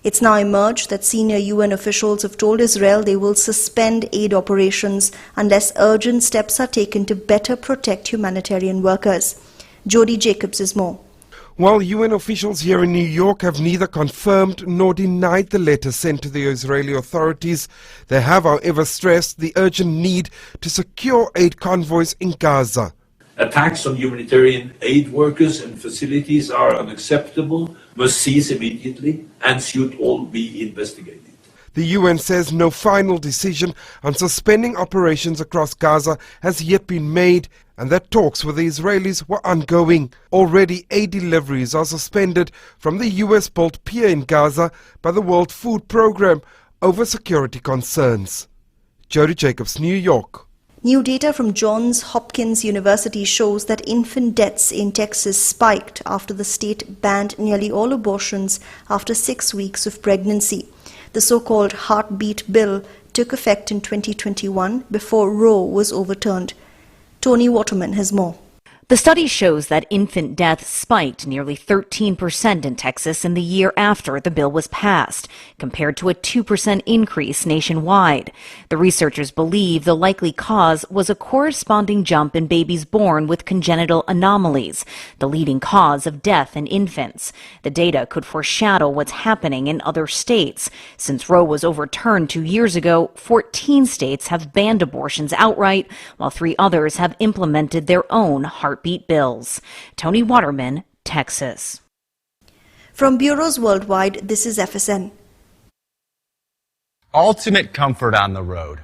It's now emerged that senior UN officials have told Israel they will suspend aid operations unless urgent steps are taken to better protect humanitarian workers. Jody Jacobs has more. While UN officials here in New York have neither confirmed nor denied the letter sent to the Israeli authorities, they have, however, stressed the urgent need to secure aid convoys in Gaza. Attacks on humanitarian aid workers and facilities are unacceptable, must cease immediately, and should all be investigated. The UN says no final decision on suspending operations across Gaza has yet been made, and that talks with the Israelis were ongoing. Already aid deliveries are suspended from the US-built pier in Gaza by the World Food Programme over security concerns. Jody Jacobs, New York. New data from Johns Hopkins University shows that infant deaths in Texas spiked after the state banned nearly all abortions after 6 weeks of pregnancy. The so-called Heartbeat Bill took effect in 2021 before Roe was overturned. Tony Waterman has more. The study shows that infant death spiked nearly 13% in Texas in the year after the bill was passed, compared to a 2% increase nationwide. The researchers believe the likely cause was a corresponding jump in babies born with congenital anomalies, the leading cause of death in infants. The data could foreshadow what's happening in other states. Since Roe was overturned 2 years ago, 14 states have banned abortions outright, while 3 others have implemented their own heartbeat bills. Tony Waterman, Texas. From bureaus worldwide, this is FSN. Ultimate comfort on the road.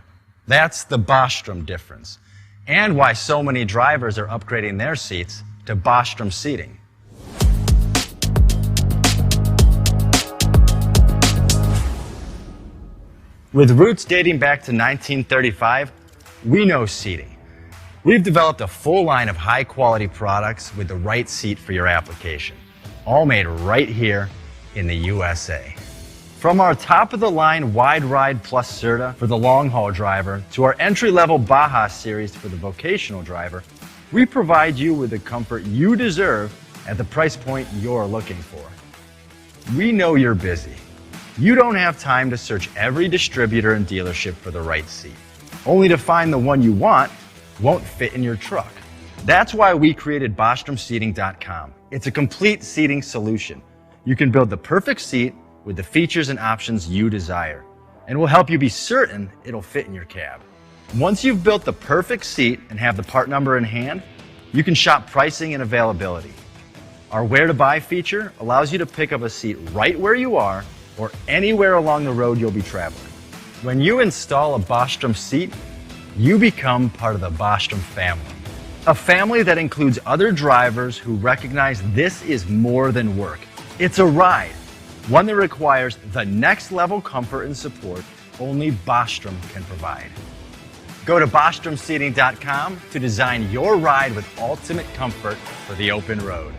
That's the Bostrom difference. And why so many drivers are upgrading their seats to Bostrom seating. With roots dating back to 1935, we know seating. We've developed a full line of high-quality products with the right seat for your application, all made right here in the USA. From our top-of-the-line Wide Ride Plus Certa for the long-haul driver to our entry-level Baja series for the vocational driver, we provide you with the comfort you deserve at the price point you're looking for. We know you're busy. You don't have time to search every distributor and dealership for the right seat, only to find the one you want won't fit in your truck. That's why we created BostromSeating.com. It's a complete seating solution. You can build the perfect seat with the features and options you desire, and we'll help you be certain it'll fit in your cab. Once you've built the perfect seat and have the part number in hand, you can shop pricing and availability. Our Where to Buy feature allows you to pick up a seat right where you are or anywhere along the road you'll be traveling. When you install a Bostrom seat, you become part of the Bostrom family. A family that includes other drivers who recognize this is more than work. It's a ride, one that requires the next level comfort and support only Bostrom can provide. Go to BostromSeating.com to design your ride with ultimate comfort for the open road.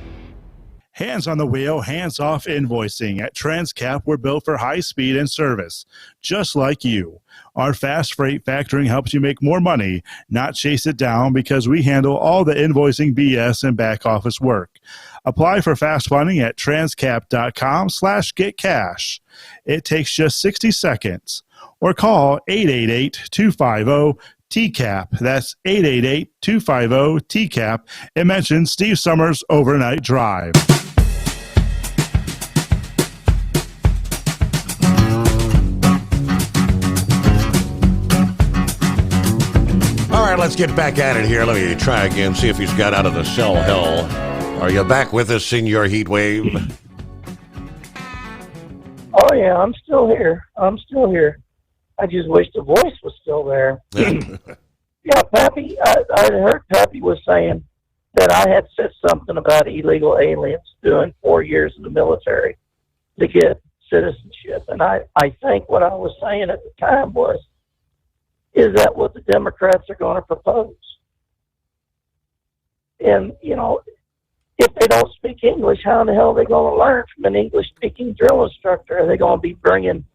Hands on the wheel, hands-off invoicing. At Transcap, we're built for high speed and service, just like you. Our fast freight factoring helps you make more money, not chase it down, because we handle all the invoicing BS and back office work. Apply for fast funding at transcap.com/getcash. It takes just 60 seconds. Or call 888-250-TCAP. That's 888-250-TCAP. And mention Steve Summers Overnight Drive. All right, let's get back at it here. Let me try again, see if he's got out of the cell hell. Are you back with us, Senor Heatwave? Oh, yeah, I'm still here. I just wish the voice was still there. Yeah, Pappy, I heard Pappy was saying that I had said something about illegal aliens doing 4 years in the military to get citizenship. And I think what I was saying at the time was, is that what the Democrats are going to propose? And, you know, if they don't speak English, how in the hell are they going to learn from an English-speaking drill instructor? Are they going to be bringing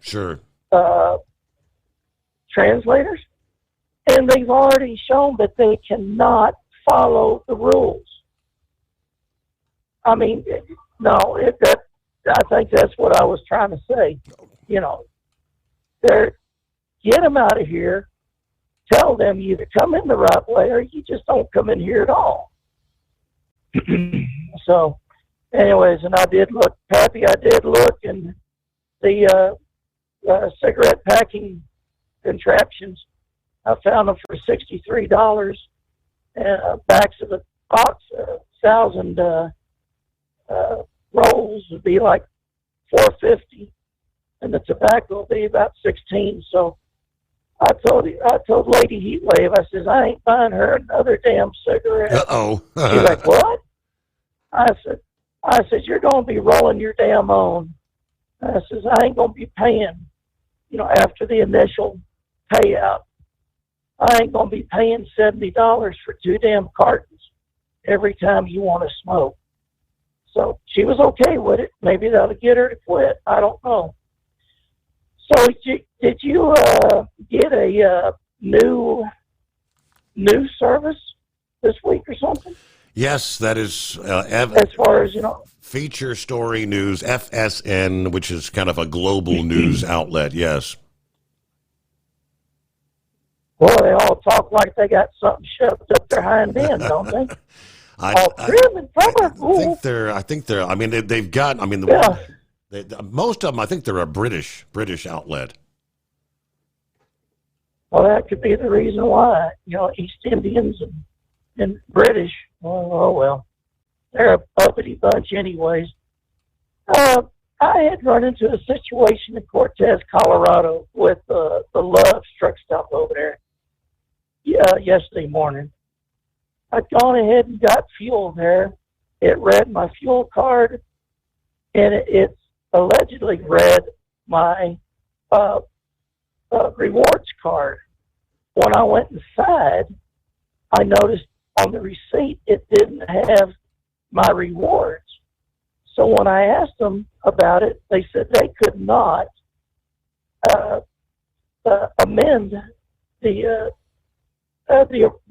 translators? And they've already shown that they cannot follow the rules. I mean, no, I think that's what I was trying to say. You know, get them out of here. Tell them you either come in the right way or you just don't come in here at all. So, anyways, and I did look, Pappy, and the cigarette packing contraptions, I found them for $63, and backs of the box, 1,000 rolls would be like $4.50, and the tobacco would be about $16. So I told Lady Heatwave, I says, I ain't buying her another damn cigarette. Uh-oh. She's like, what? I said, you're going to be rolling your damn own. I says, I ain't going to be paying, you know, after the initial payout. I ain't going to be paying $70 for 2 damn cartons every time you want to smoke. So she was okay with it. Maybe that'll get her to quit. I don't know. So did you get a new service this week or something? Yes, that is as far as, you know, Feature Story News, FSN, which is kind of a global news outlet, yes. Well, they all talk like they got something shoved up their hind end, don't they? All prim and proper. I think they're, I mean, they've got, I mean, most of them, I think they're a British outlet. Well, that could be the reason why, you know, East Indians and British, oh well, they're a uppity bunch anyways. I had run into a situation in Cortez, Colorado with the Love's truck stop over there yesterday morning. I'd gone ahead and got fuel there. It read my fuel card, and it allegedly read my rewards card. When I went inside, I noticed on the receipt it didn't have my rewards. So when I asked them about it, they said they could not amend the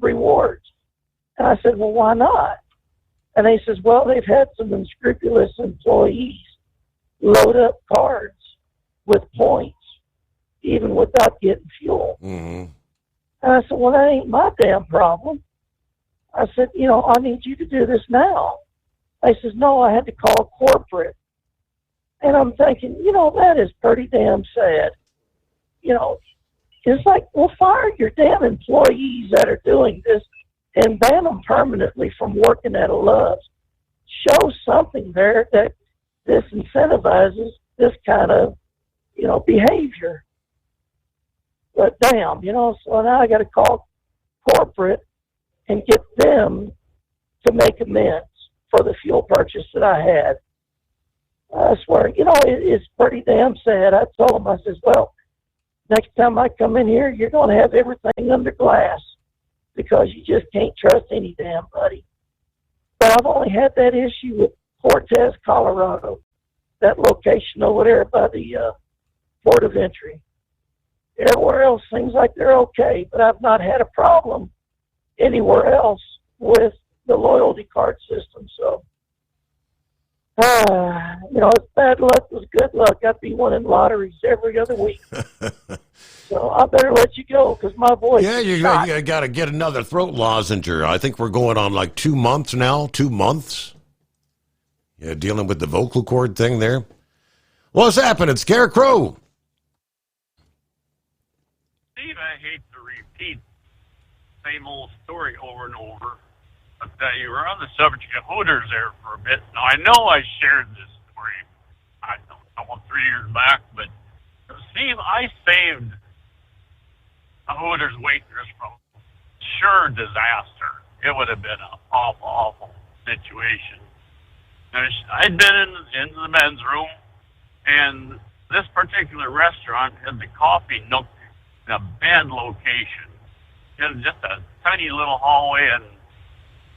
rewards. And I said, well, why not? And they says, well, they've had some unscrupulous employees load up cards with points, even without getting fuel. Mm-hmm. And I said, well, that ain't my damn problem. I said, you know, I need you to do this now. They says, no, I had to call corporate. And I'm thinking, you know, that is pretty damn sad. You know, it's like, well, fire your damn employees that are doing this and ban them permanently from working at a Love's. Show something there that disincentivizes this kind of, you know, behavior. But damn, you know, so now I got to call corporate and get them to make amends for the fuel purchase that I had. I swear, you know, it's pretty damn sad. I told them, I says, well, next time I come in here, you're going to have everything under glass because you just can't trust any damn buddy. But I've only had that issue with Cortez, Colorado. That location over there by the port of entry. Everywhere else seems like they're okay, but I've not had a problem anywhere else with the loyalty card system. So, if bad luck was good luck, I'd be winning lotteries every other week. So I better let you go because my voice Yeah, you got to get another throat lozenge. I think we're going on like 2 months now, 2 months. Yeah, dealing with the vocal cord thing there. What's happening, Scarecrow? Steve, I hate to repeat the same old story over and over, but you were on the subject of Hooters there for a bit. Now, I know I shared this story, I don't know, 3 years back, but Steve, I saved a Hooters waitress from sure disaster. It would have been an awful, awful situation. I'd been in the men's room, and this particular restaurant had the coffee nook in a bad location. It had just a tiny little hallway,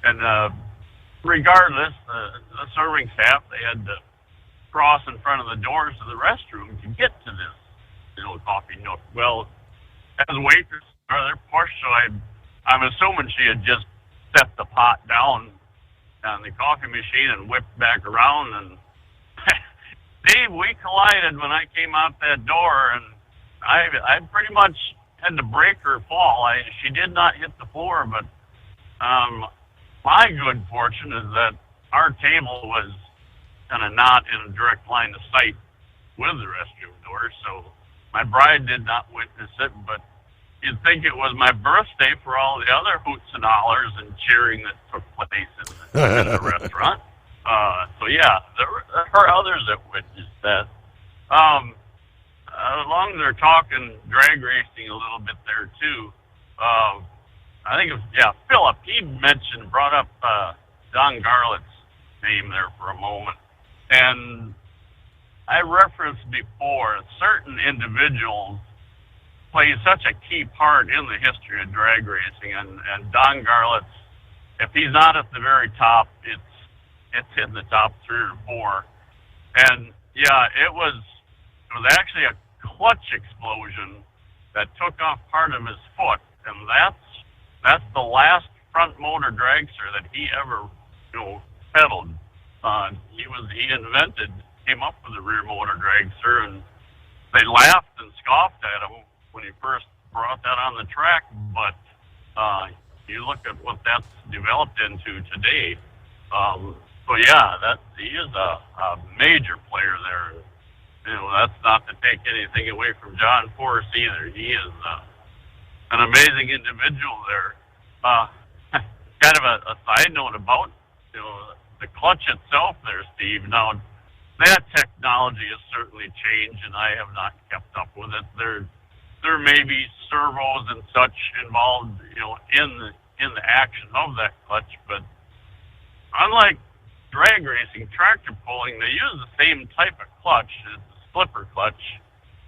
and regardless, the serving staff, they had to cross in front of the doors of the restroom to get to this coffee nook. Well, as waitress, they're pushed, so I'm assuming she had just set the pot down on the coffee machine and whipped back around, and Dave, we collided when I came out that door, and I pretty much had to break her fall. She did not hit the floor, but my good fortune is that our table was kind of not in a direct line of sight with the restroom door, so my bride did not witness it, but you'd think it was my birthday for all the other hoots and hollers and cheering that took place in the restaurant. So yeah, there are others that witnessed that. As long as they're talking drag racing a little bit there too, I think it was, Philip, he brought up Don Garlett's name there for a moment. And I referenced before, certain individuals play such a key part in the history of drag racing, and Don Garlett's, if he's not at the very top, it's in the top 3 or 4. And yeah, it was actually a clutch explosion that took off part of his foot, and that's the last front motor dragster that he ever pedaled. He came up with the rear motor dragster, and they laughed and scoffed at him when he first brought that on the track, but you look at what that's developed into today. So yeah, he is a major player there. That's not to take anything away from John Force either. He is an amazing individual there. Kind of a side note about the clutch itself there, Steve. Now, that technology has certainly changed, and I have not kept up with it. There may be servos and such involved, in the action of that clutch, but unlike drag racing, tractor pulling, they use the same type of clutch. It's a slipper clutch.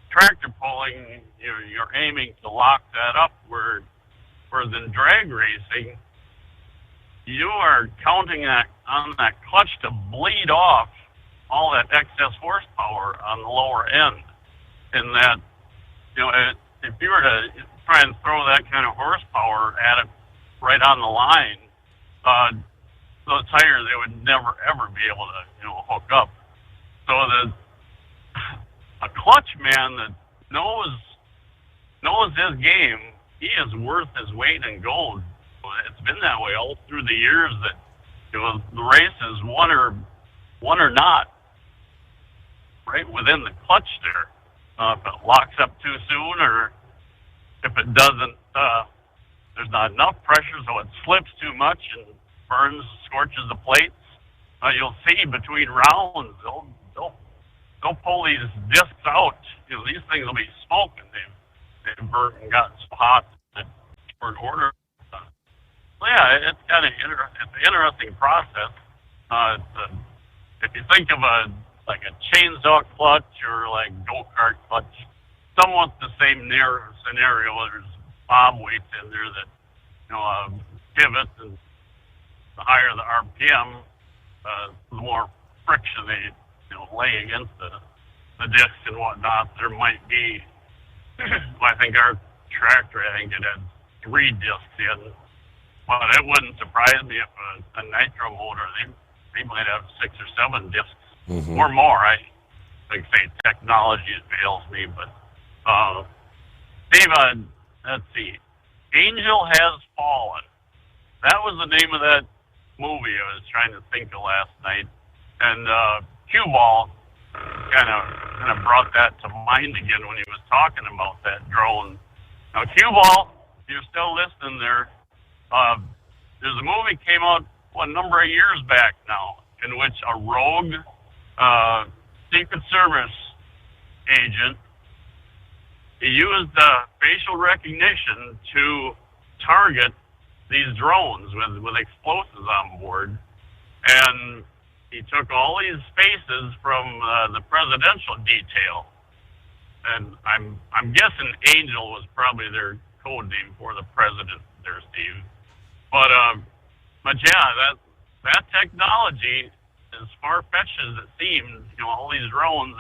Tractor pulling, you're aiming to lock that up, whereas in drag racing, you are counting on that clutch to bleed off all that excess horsepower on the lower end. And that, if you were to try and throw that kind of horsepower at it right on the line, those tires, they would never, ever be able to, hook up. So a clutch man that knows his game, he is worth his weight in gold. It's been that way all through the years that, the races, won or not, right within the clutch there. If it locks up too soon, or if it doesn't, there's not enough pressure, so it slips too much and burns, scorches the plates. You'll see between rounds, they'll pull these discs out. These things will be smoking. They've burnt and gotten so hot that short order. So yeah, it's kind of it's an interesting process. If you think of a chainsaw clutch or like go-kart clutch, somewhat the same scenario. There's bob weights in there that pivot, and the higher the RPM, the more friction they lay against the discs and whatnot, there might be. I think our tractor, it had 3 discs in, but it wouldn't surprise me if a nitro motor, they might have 6 or 7 discs or more. I think, say, technology fails me, but Steve, let's see, Angel Has Fallen. That was the name of that movie I was trying to think of last night, and Cue Ball kind of brought that to mind again when he was talking about that drone. Now, Cue Ball, if you're still listening there, there's a movie came out a number of years back now in which a rogue Secret Service agent, he used facial recognition to target these drones with explosives on board, and he took all these faces from the presidential detail, and I'm guessing Angel was probably their code name for the president there, Steve. But yeah, that technology, as far-fetched as it seems, all these drones,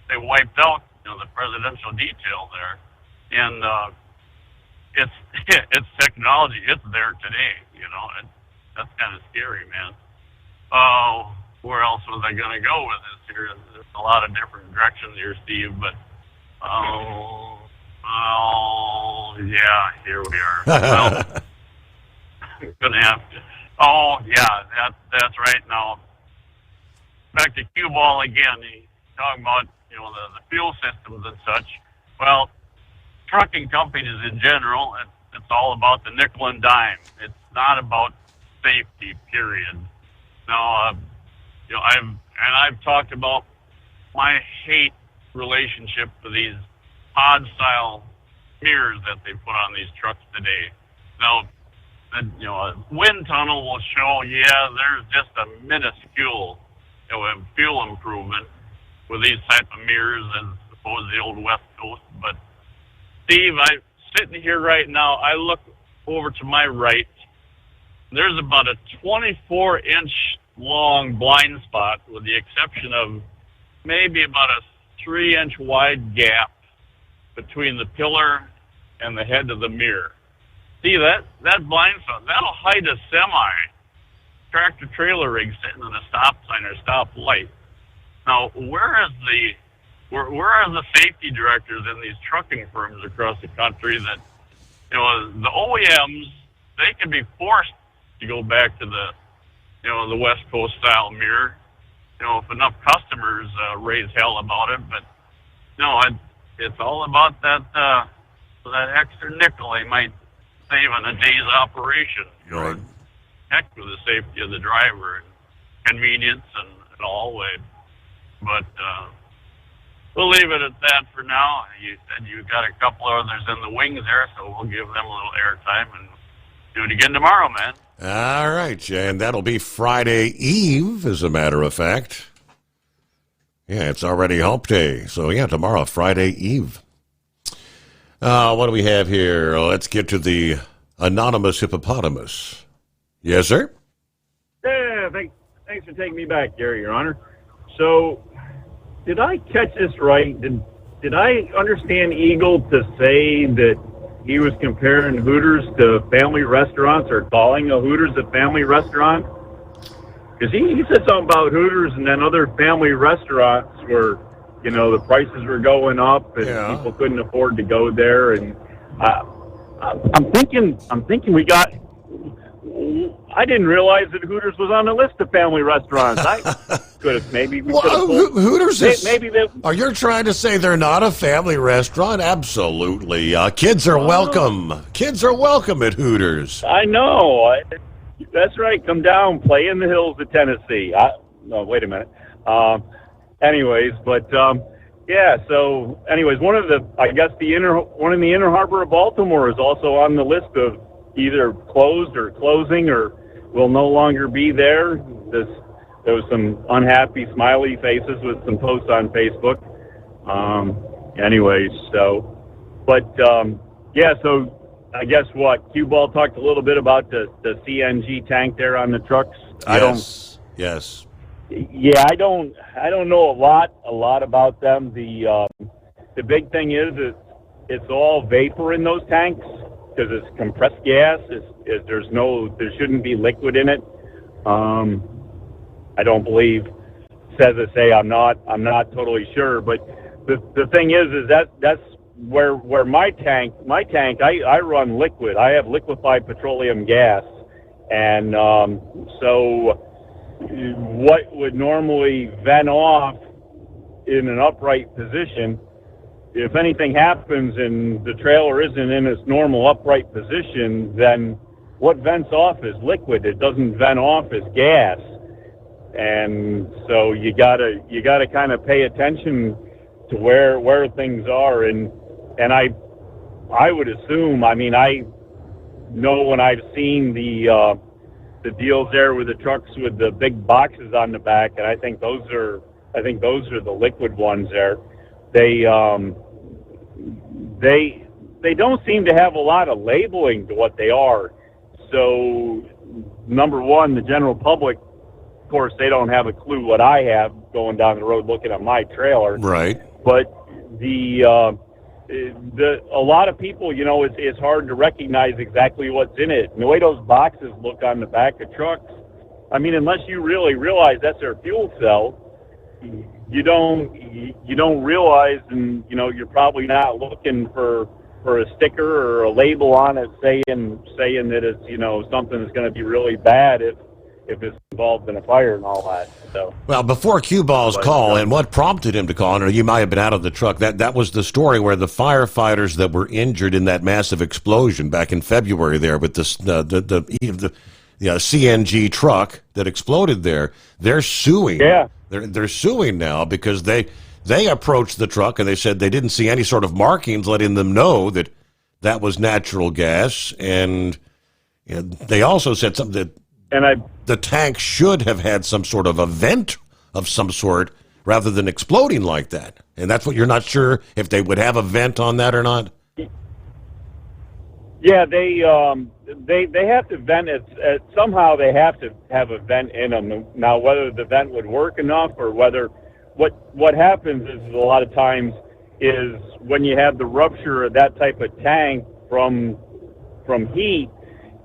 they wiped out the presidential detail there, and it's technology. It's there today, and that's kind of scary, man. Where else was I going to go with this here? There's a lot of different directions here, Steve, but yeah, here we are. Well, I'm gonna have to. Oh yeah, that's right. Now back to Cue Ball again. He's talking about the fuel systems and such. Well, trucking companies in general, it's all about the nickel and dime. It's not about safety, period. Now, I've talked about my hate relationship to these pod-style mirrors that they put on these trucks today. Now, a wind tunnel will show, there's just a minuscule fuel improvement with these type of mirrors as opposed to the old West Coast. But Steve, I'm sitting here right now. I look over to my right. There's about a 24-inch long blind spot, with the exception of maybe about a 3-inch wide gap between the pillar and the head of the mirror. See, that blind spot, that'll hide a semi tractor trailer rig sitting in a stop sign or stop light. Now, where are the safety directors in these trucking firms across the country that, the OEMs, they can be forced to go back to the West Coast style mirror, if enough customers raise hell about it. But no, it's all about that extra nickel they might save on a day's operation. Right. Heck with the safety of the driver and convenience and all way. But we'll leave it at that for now. You said you got a couple others in the wings there, so we'll give them a little airtime and do it again tomorrow, man. All right, and that'll be Friday Eve, as a matter of fact. Yeah, it's already Hump Day. So, yeah, tomorrow, Friday Eve. What do we have here? Let's get to the anonymous hippopotamus. Yes, sir? Yeah, thanks for taking me back, Gary, Your Honor. So, did I catch this right? Did I understand Eagle to say that he was comparing Hooters to family restaurants, or calling a Hooters a family restaurant? Because he said something about Hooters and then other family restaurants where, the prices were going up and people couldn't afford to go there. And I'm thinking we got. I didn't realize that Hooters was on the list of family restaurants. I could have Hooters is. Maybe are you trying to say they're not a family restaurant? Absolutely. Kids are welcome. Kids are welcome at Hooters. I know. That's right. Come down, play in the hills of Tennessee. No, wait a minute. Anyways, but yeah. So, anyways, one in the Inner Harbor of Baltimore is also on the list of either closed or closing or will no longer be there. There was some unhappy smiley faces with some posts on Facebook. Anyways, so, but yeah, so I guess Cue Ball talked a little bit about the CNG tank there on the trucks. Yes. Yeah, I don't know a lot about them. The big thing is it's all vapor in those tanks because it's compressed gas. There shouldn't be liquid in it. I don't believe. Says to say I'm not totally sure, but the thing is that's where my tank I run liquid. I have liquefied petroleum gas, and so what would normally vent off in an upright position, if anything happens and the trailer isn't in its normal upright position, then what vents off is liquid. It doesn't vent off as gas. And so you gotta kind of pay attention to where things are, and I would assume, I mean, I know when I've seen the deals there with the trucks with the big boxes on the back, and I think those are the liquid ones there. They don't seem to have a lot of labeling to what they are. So number one, the general public, of course, they don't have a clue what I have going down the road looking at my trailer. Right. But a lot of people, you know, it's hard to recognize exactly what's in it. And the way those boxes look on the back of trucks, I mean, unless you really realize that's their fuel cell, you don't realize, and you know, you're probably not looking for a sticker or a label on it saying that it's, you know, something that's going to be really bad if it's involved in a fire and all that. So, well, before Q-Ball's call, and what prompted him to call, or you might have been out of the truck, that was the story where the firefighters that were injured in that massive explosion back in February there with the CNG truck that exploded there, they're suing. Yeah. They're suing now because they approached the truck and they said they didn't see any sort of markings letting them know that was natural gas, and you know, they also said something that the tank should have had some sort of a vent of some sort rather than exploding like that. And that's what you're not sure if they would have a vent on that or not? Yeah, they have to vent it. Somehow they have to have a vent in them. Now, whether the vent would work enough or whether what happens is a lot of times is when you have the rupture of that type of tank from heat,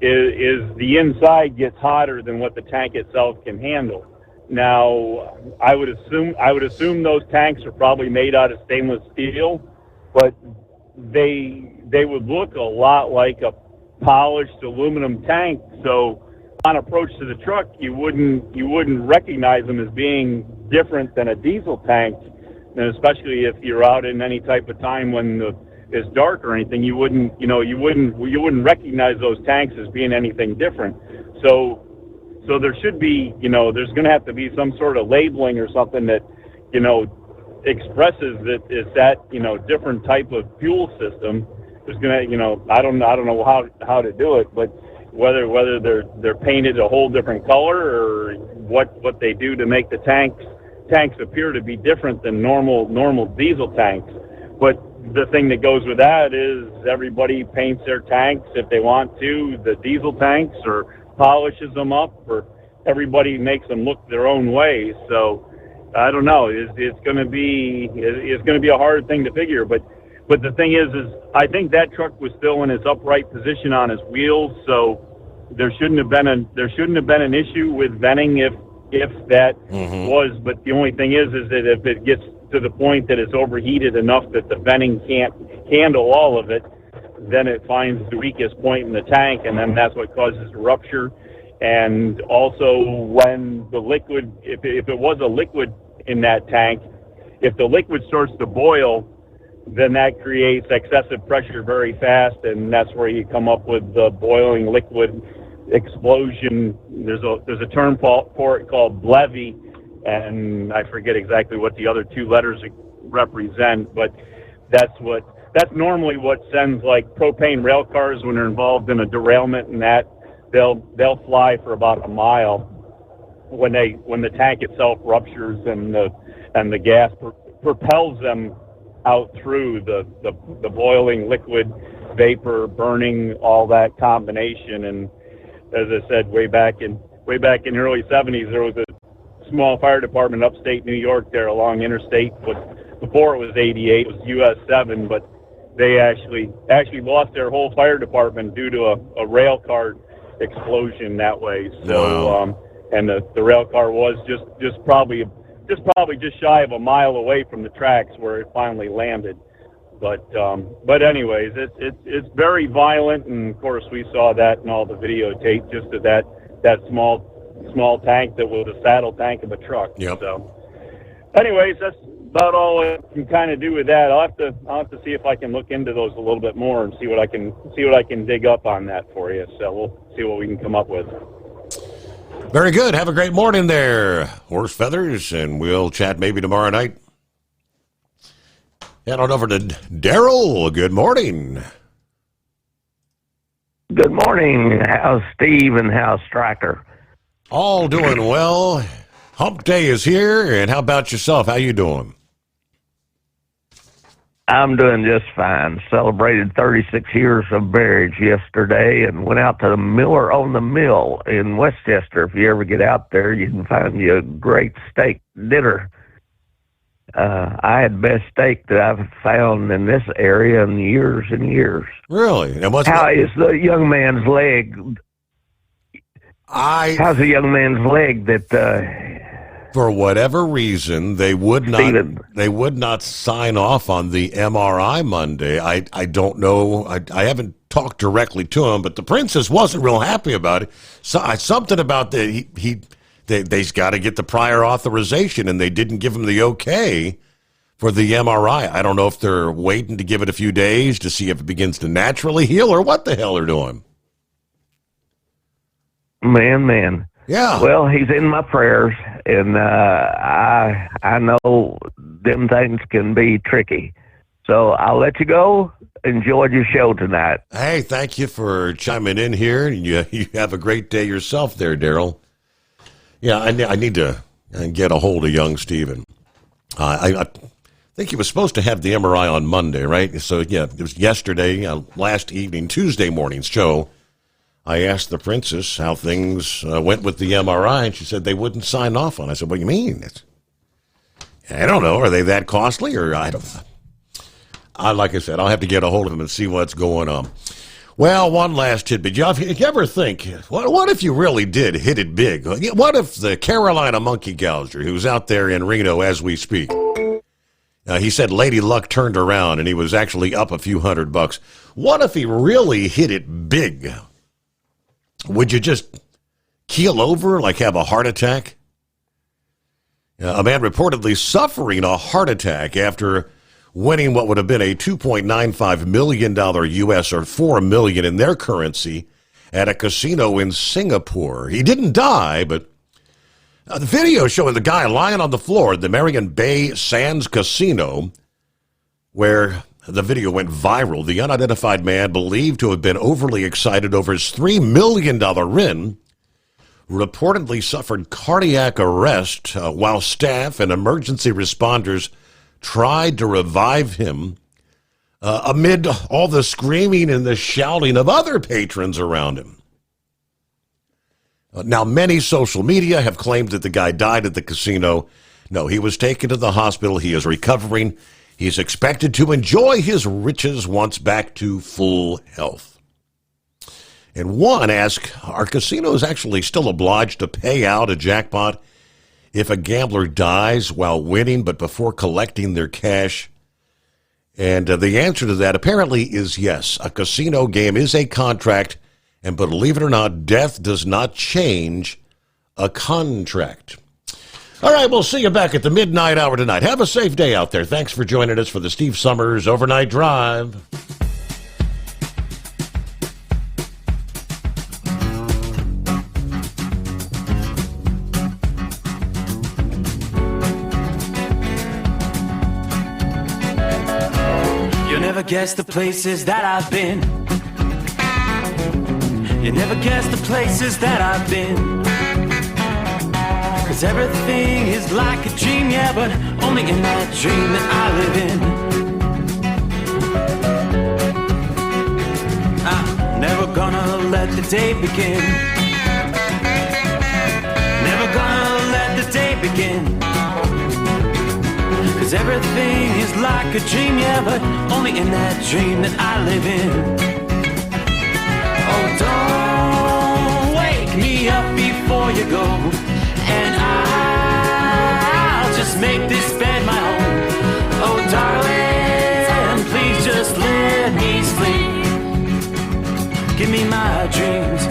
is the inside gets hotter than what the tank itself can handle. Now, I would assume those tanks are probably made out of stainless steel, but they would look a lot like a polished aluminum tank. So on approach to the truck, you wouldn't recognize them as being different than a diesel tank, and especially if you're out in any type of time when it's dark or anything, you wouldn't recognize those tanks as being anything different. So there should be, you know, there's going to have to be some sort of labeling or something that, you know, expresses that it's that, you know, different type of fuel system. There's going to, you know, I don't know how to do it, but whether they're painted a whole different color or what they do to make the tanks appear to be different than normal diesel tanks. But the thing that goes with that is everybody paints their tanks if they want to, the diesel tanks, or polishes them up, or everybody makes them look their own way. So I don't know. It's going to be a hard thing to figure. But the thing is I think that truck was still in its upright position on its wheels, so there shouldn't have been an issue with venting if that was. But the only thing is that if it gets to the point that it's overheated enough that the venting can't handle all of it, then it finds the weakest point in the tank, and then that's what causes the rupture. And also, when the liquid, if it was a liquid in that tank, if the liquid starts to boil, then that creates excessive pressure very fast, and that's where you come up with the boiling liquid explosion. There's a term for it called BLEVE, and I forget exactly what the other two letters represent, but that's normally what sends, like, propane rail cars when they're involved in a derailment, and that they'll fly for about a mile when the tank itself ruptures and the gas propels them out through the boiling liquid, vapor, burning, all that combination. And as I said, way back in the early 70s, there was a small fire department upstate New York there along Interstate. Before it was 88, it was US 7, but they actually lost their whole fire department due to a rail car explosion that way. So, and the rail car was just probably just shy of a mile away from the tracks where it finally landed. But anyways, it's very violent, and of course we saw that in all the videotape, just of that small tank that was a saddle tank of a truck. Yep. So, anyways, that's about all I can kind of do with that. I'll have to see if I can look into those a little bit more and see what I can dig up on that for you. So we'll see what we can come up with. Very good. Have a great morning there, Horse Feathers, and we'll chat maybe tomorrow night. Head on over to Daryl. Good morning. Good morning. How's Steve and how's Stryker? All doing well. Hump Day is here, and how about yourself? How you doing? I'm doing just fine. Celebrated 36 years of marriage yesterday and went out to the Miller on the Mill in Westchester. If you ever get out there, you can find you a great steak dinner. I had best steak that I've found in this area in years and years. Really? How is the young man's leg? How's the young man's leg that... For whatever reason, they would not sign off on the MRI Monday. I don't know. I haven't talked directly to him, but the princess wasn't real happy about it. So something about they've got to get the prior authorization, and they didn't give him the okay for the MRI. I don't know if they're waiting to give it a few days to see if it begins to naturally heal or what the hell they're doing. Man. Yeah. Well, he's in my prayers, and I know them things can be tricky. So I'll let you go. Enjoyed your show tonight. Hey, thank you for chiming in here. You have a great day yourself there, Daryl. Yeah, I need to get a hold of young Steven. I think he was supposed to have the MRI on Monday, right? So, yeah, it was yesterday, last evening, Tuesday morning's show. I asked the princess how things went with the MRI, and she said they wouldn't sign off on it. I said, what do you mean? I don't know. Are they that costly? Or I don't know. Like I said, I'll have to get a hold of them and see what's going on. Well, one last tidbit. You ever think, what if you really did hit it big? What if the Carolina Monkey Gouger, who's out there in Reno as we speak, he said Lady Luck turned around and he was actually up a few $100. What if he really hit it big? Would you just keel over, like have a heart attack? A man reportedly suffering a heart attack after winning what would have been a $2.95 million U.S. or $4 million in their currency at a casino in Singapore. He didn't die, but the video showing the guy lying on the floor at the Marion Bay Sands Casino, where the video went viral. The unidentified man, believed to have been overly excited over his $3 million win, reportedly suffered cardiac arrest while staff and emergency responders tried to revive him amid all the screaming and the shouting of other patrons around him. Now, many social media have claimed that the guy died at the casino. No, he was taken to the hospital. He is recovering. He's expected to enjoy his riches once back to full health. And one asks, are casinos actually still obliged to pay out a jackpot if a gambler dies while winning but before collecting their cash? And the answer to that apparently is yes. A casino game is a contract, and believe it or not, death does not change a contract. All right, we'll see you back at the midnight hour tonight. Have a safe day out there. Thanks for joining us for the Steve Summers Overnight Drive. You'll never guess the places that I've been. You never guess the places that I've been. 'Cause everything is like a dream, yeah, but only in that dream that I live in. I'm never gonna let the day begin. Never gonna let the day begin. 'Cause everything is like a dream, yeah, but only in that dream that I live in. Oh, don't wake me up before you go, and I'll just make this bed my home. Oh, darling, please just let me sleep. Give me my dreams.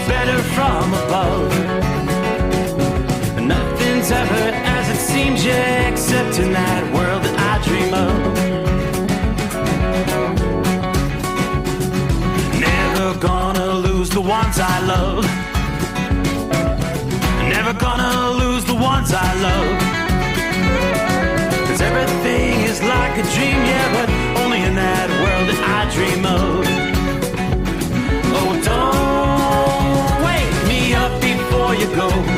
Better from above. Nothing's ever as it seems, yeah, except in that world that I dream of. Never gonna lose the ones I love. Never gonna lose the ones I love. 'Cause everything is like a dream, yeah, but only in that world that I dream of. Oh, don't before you go.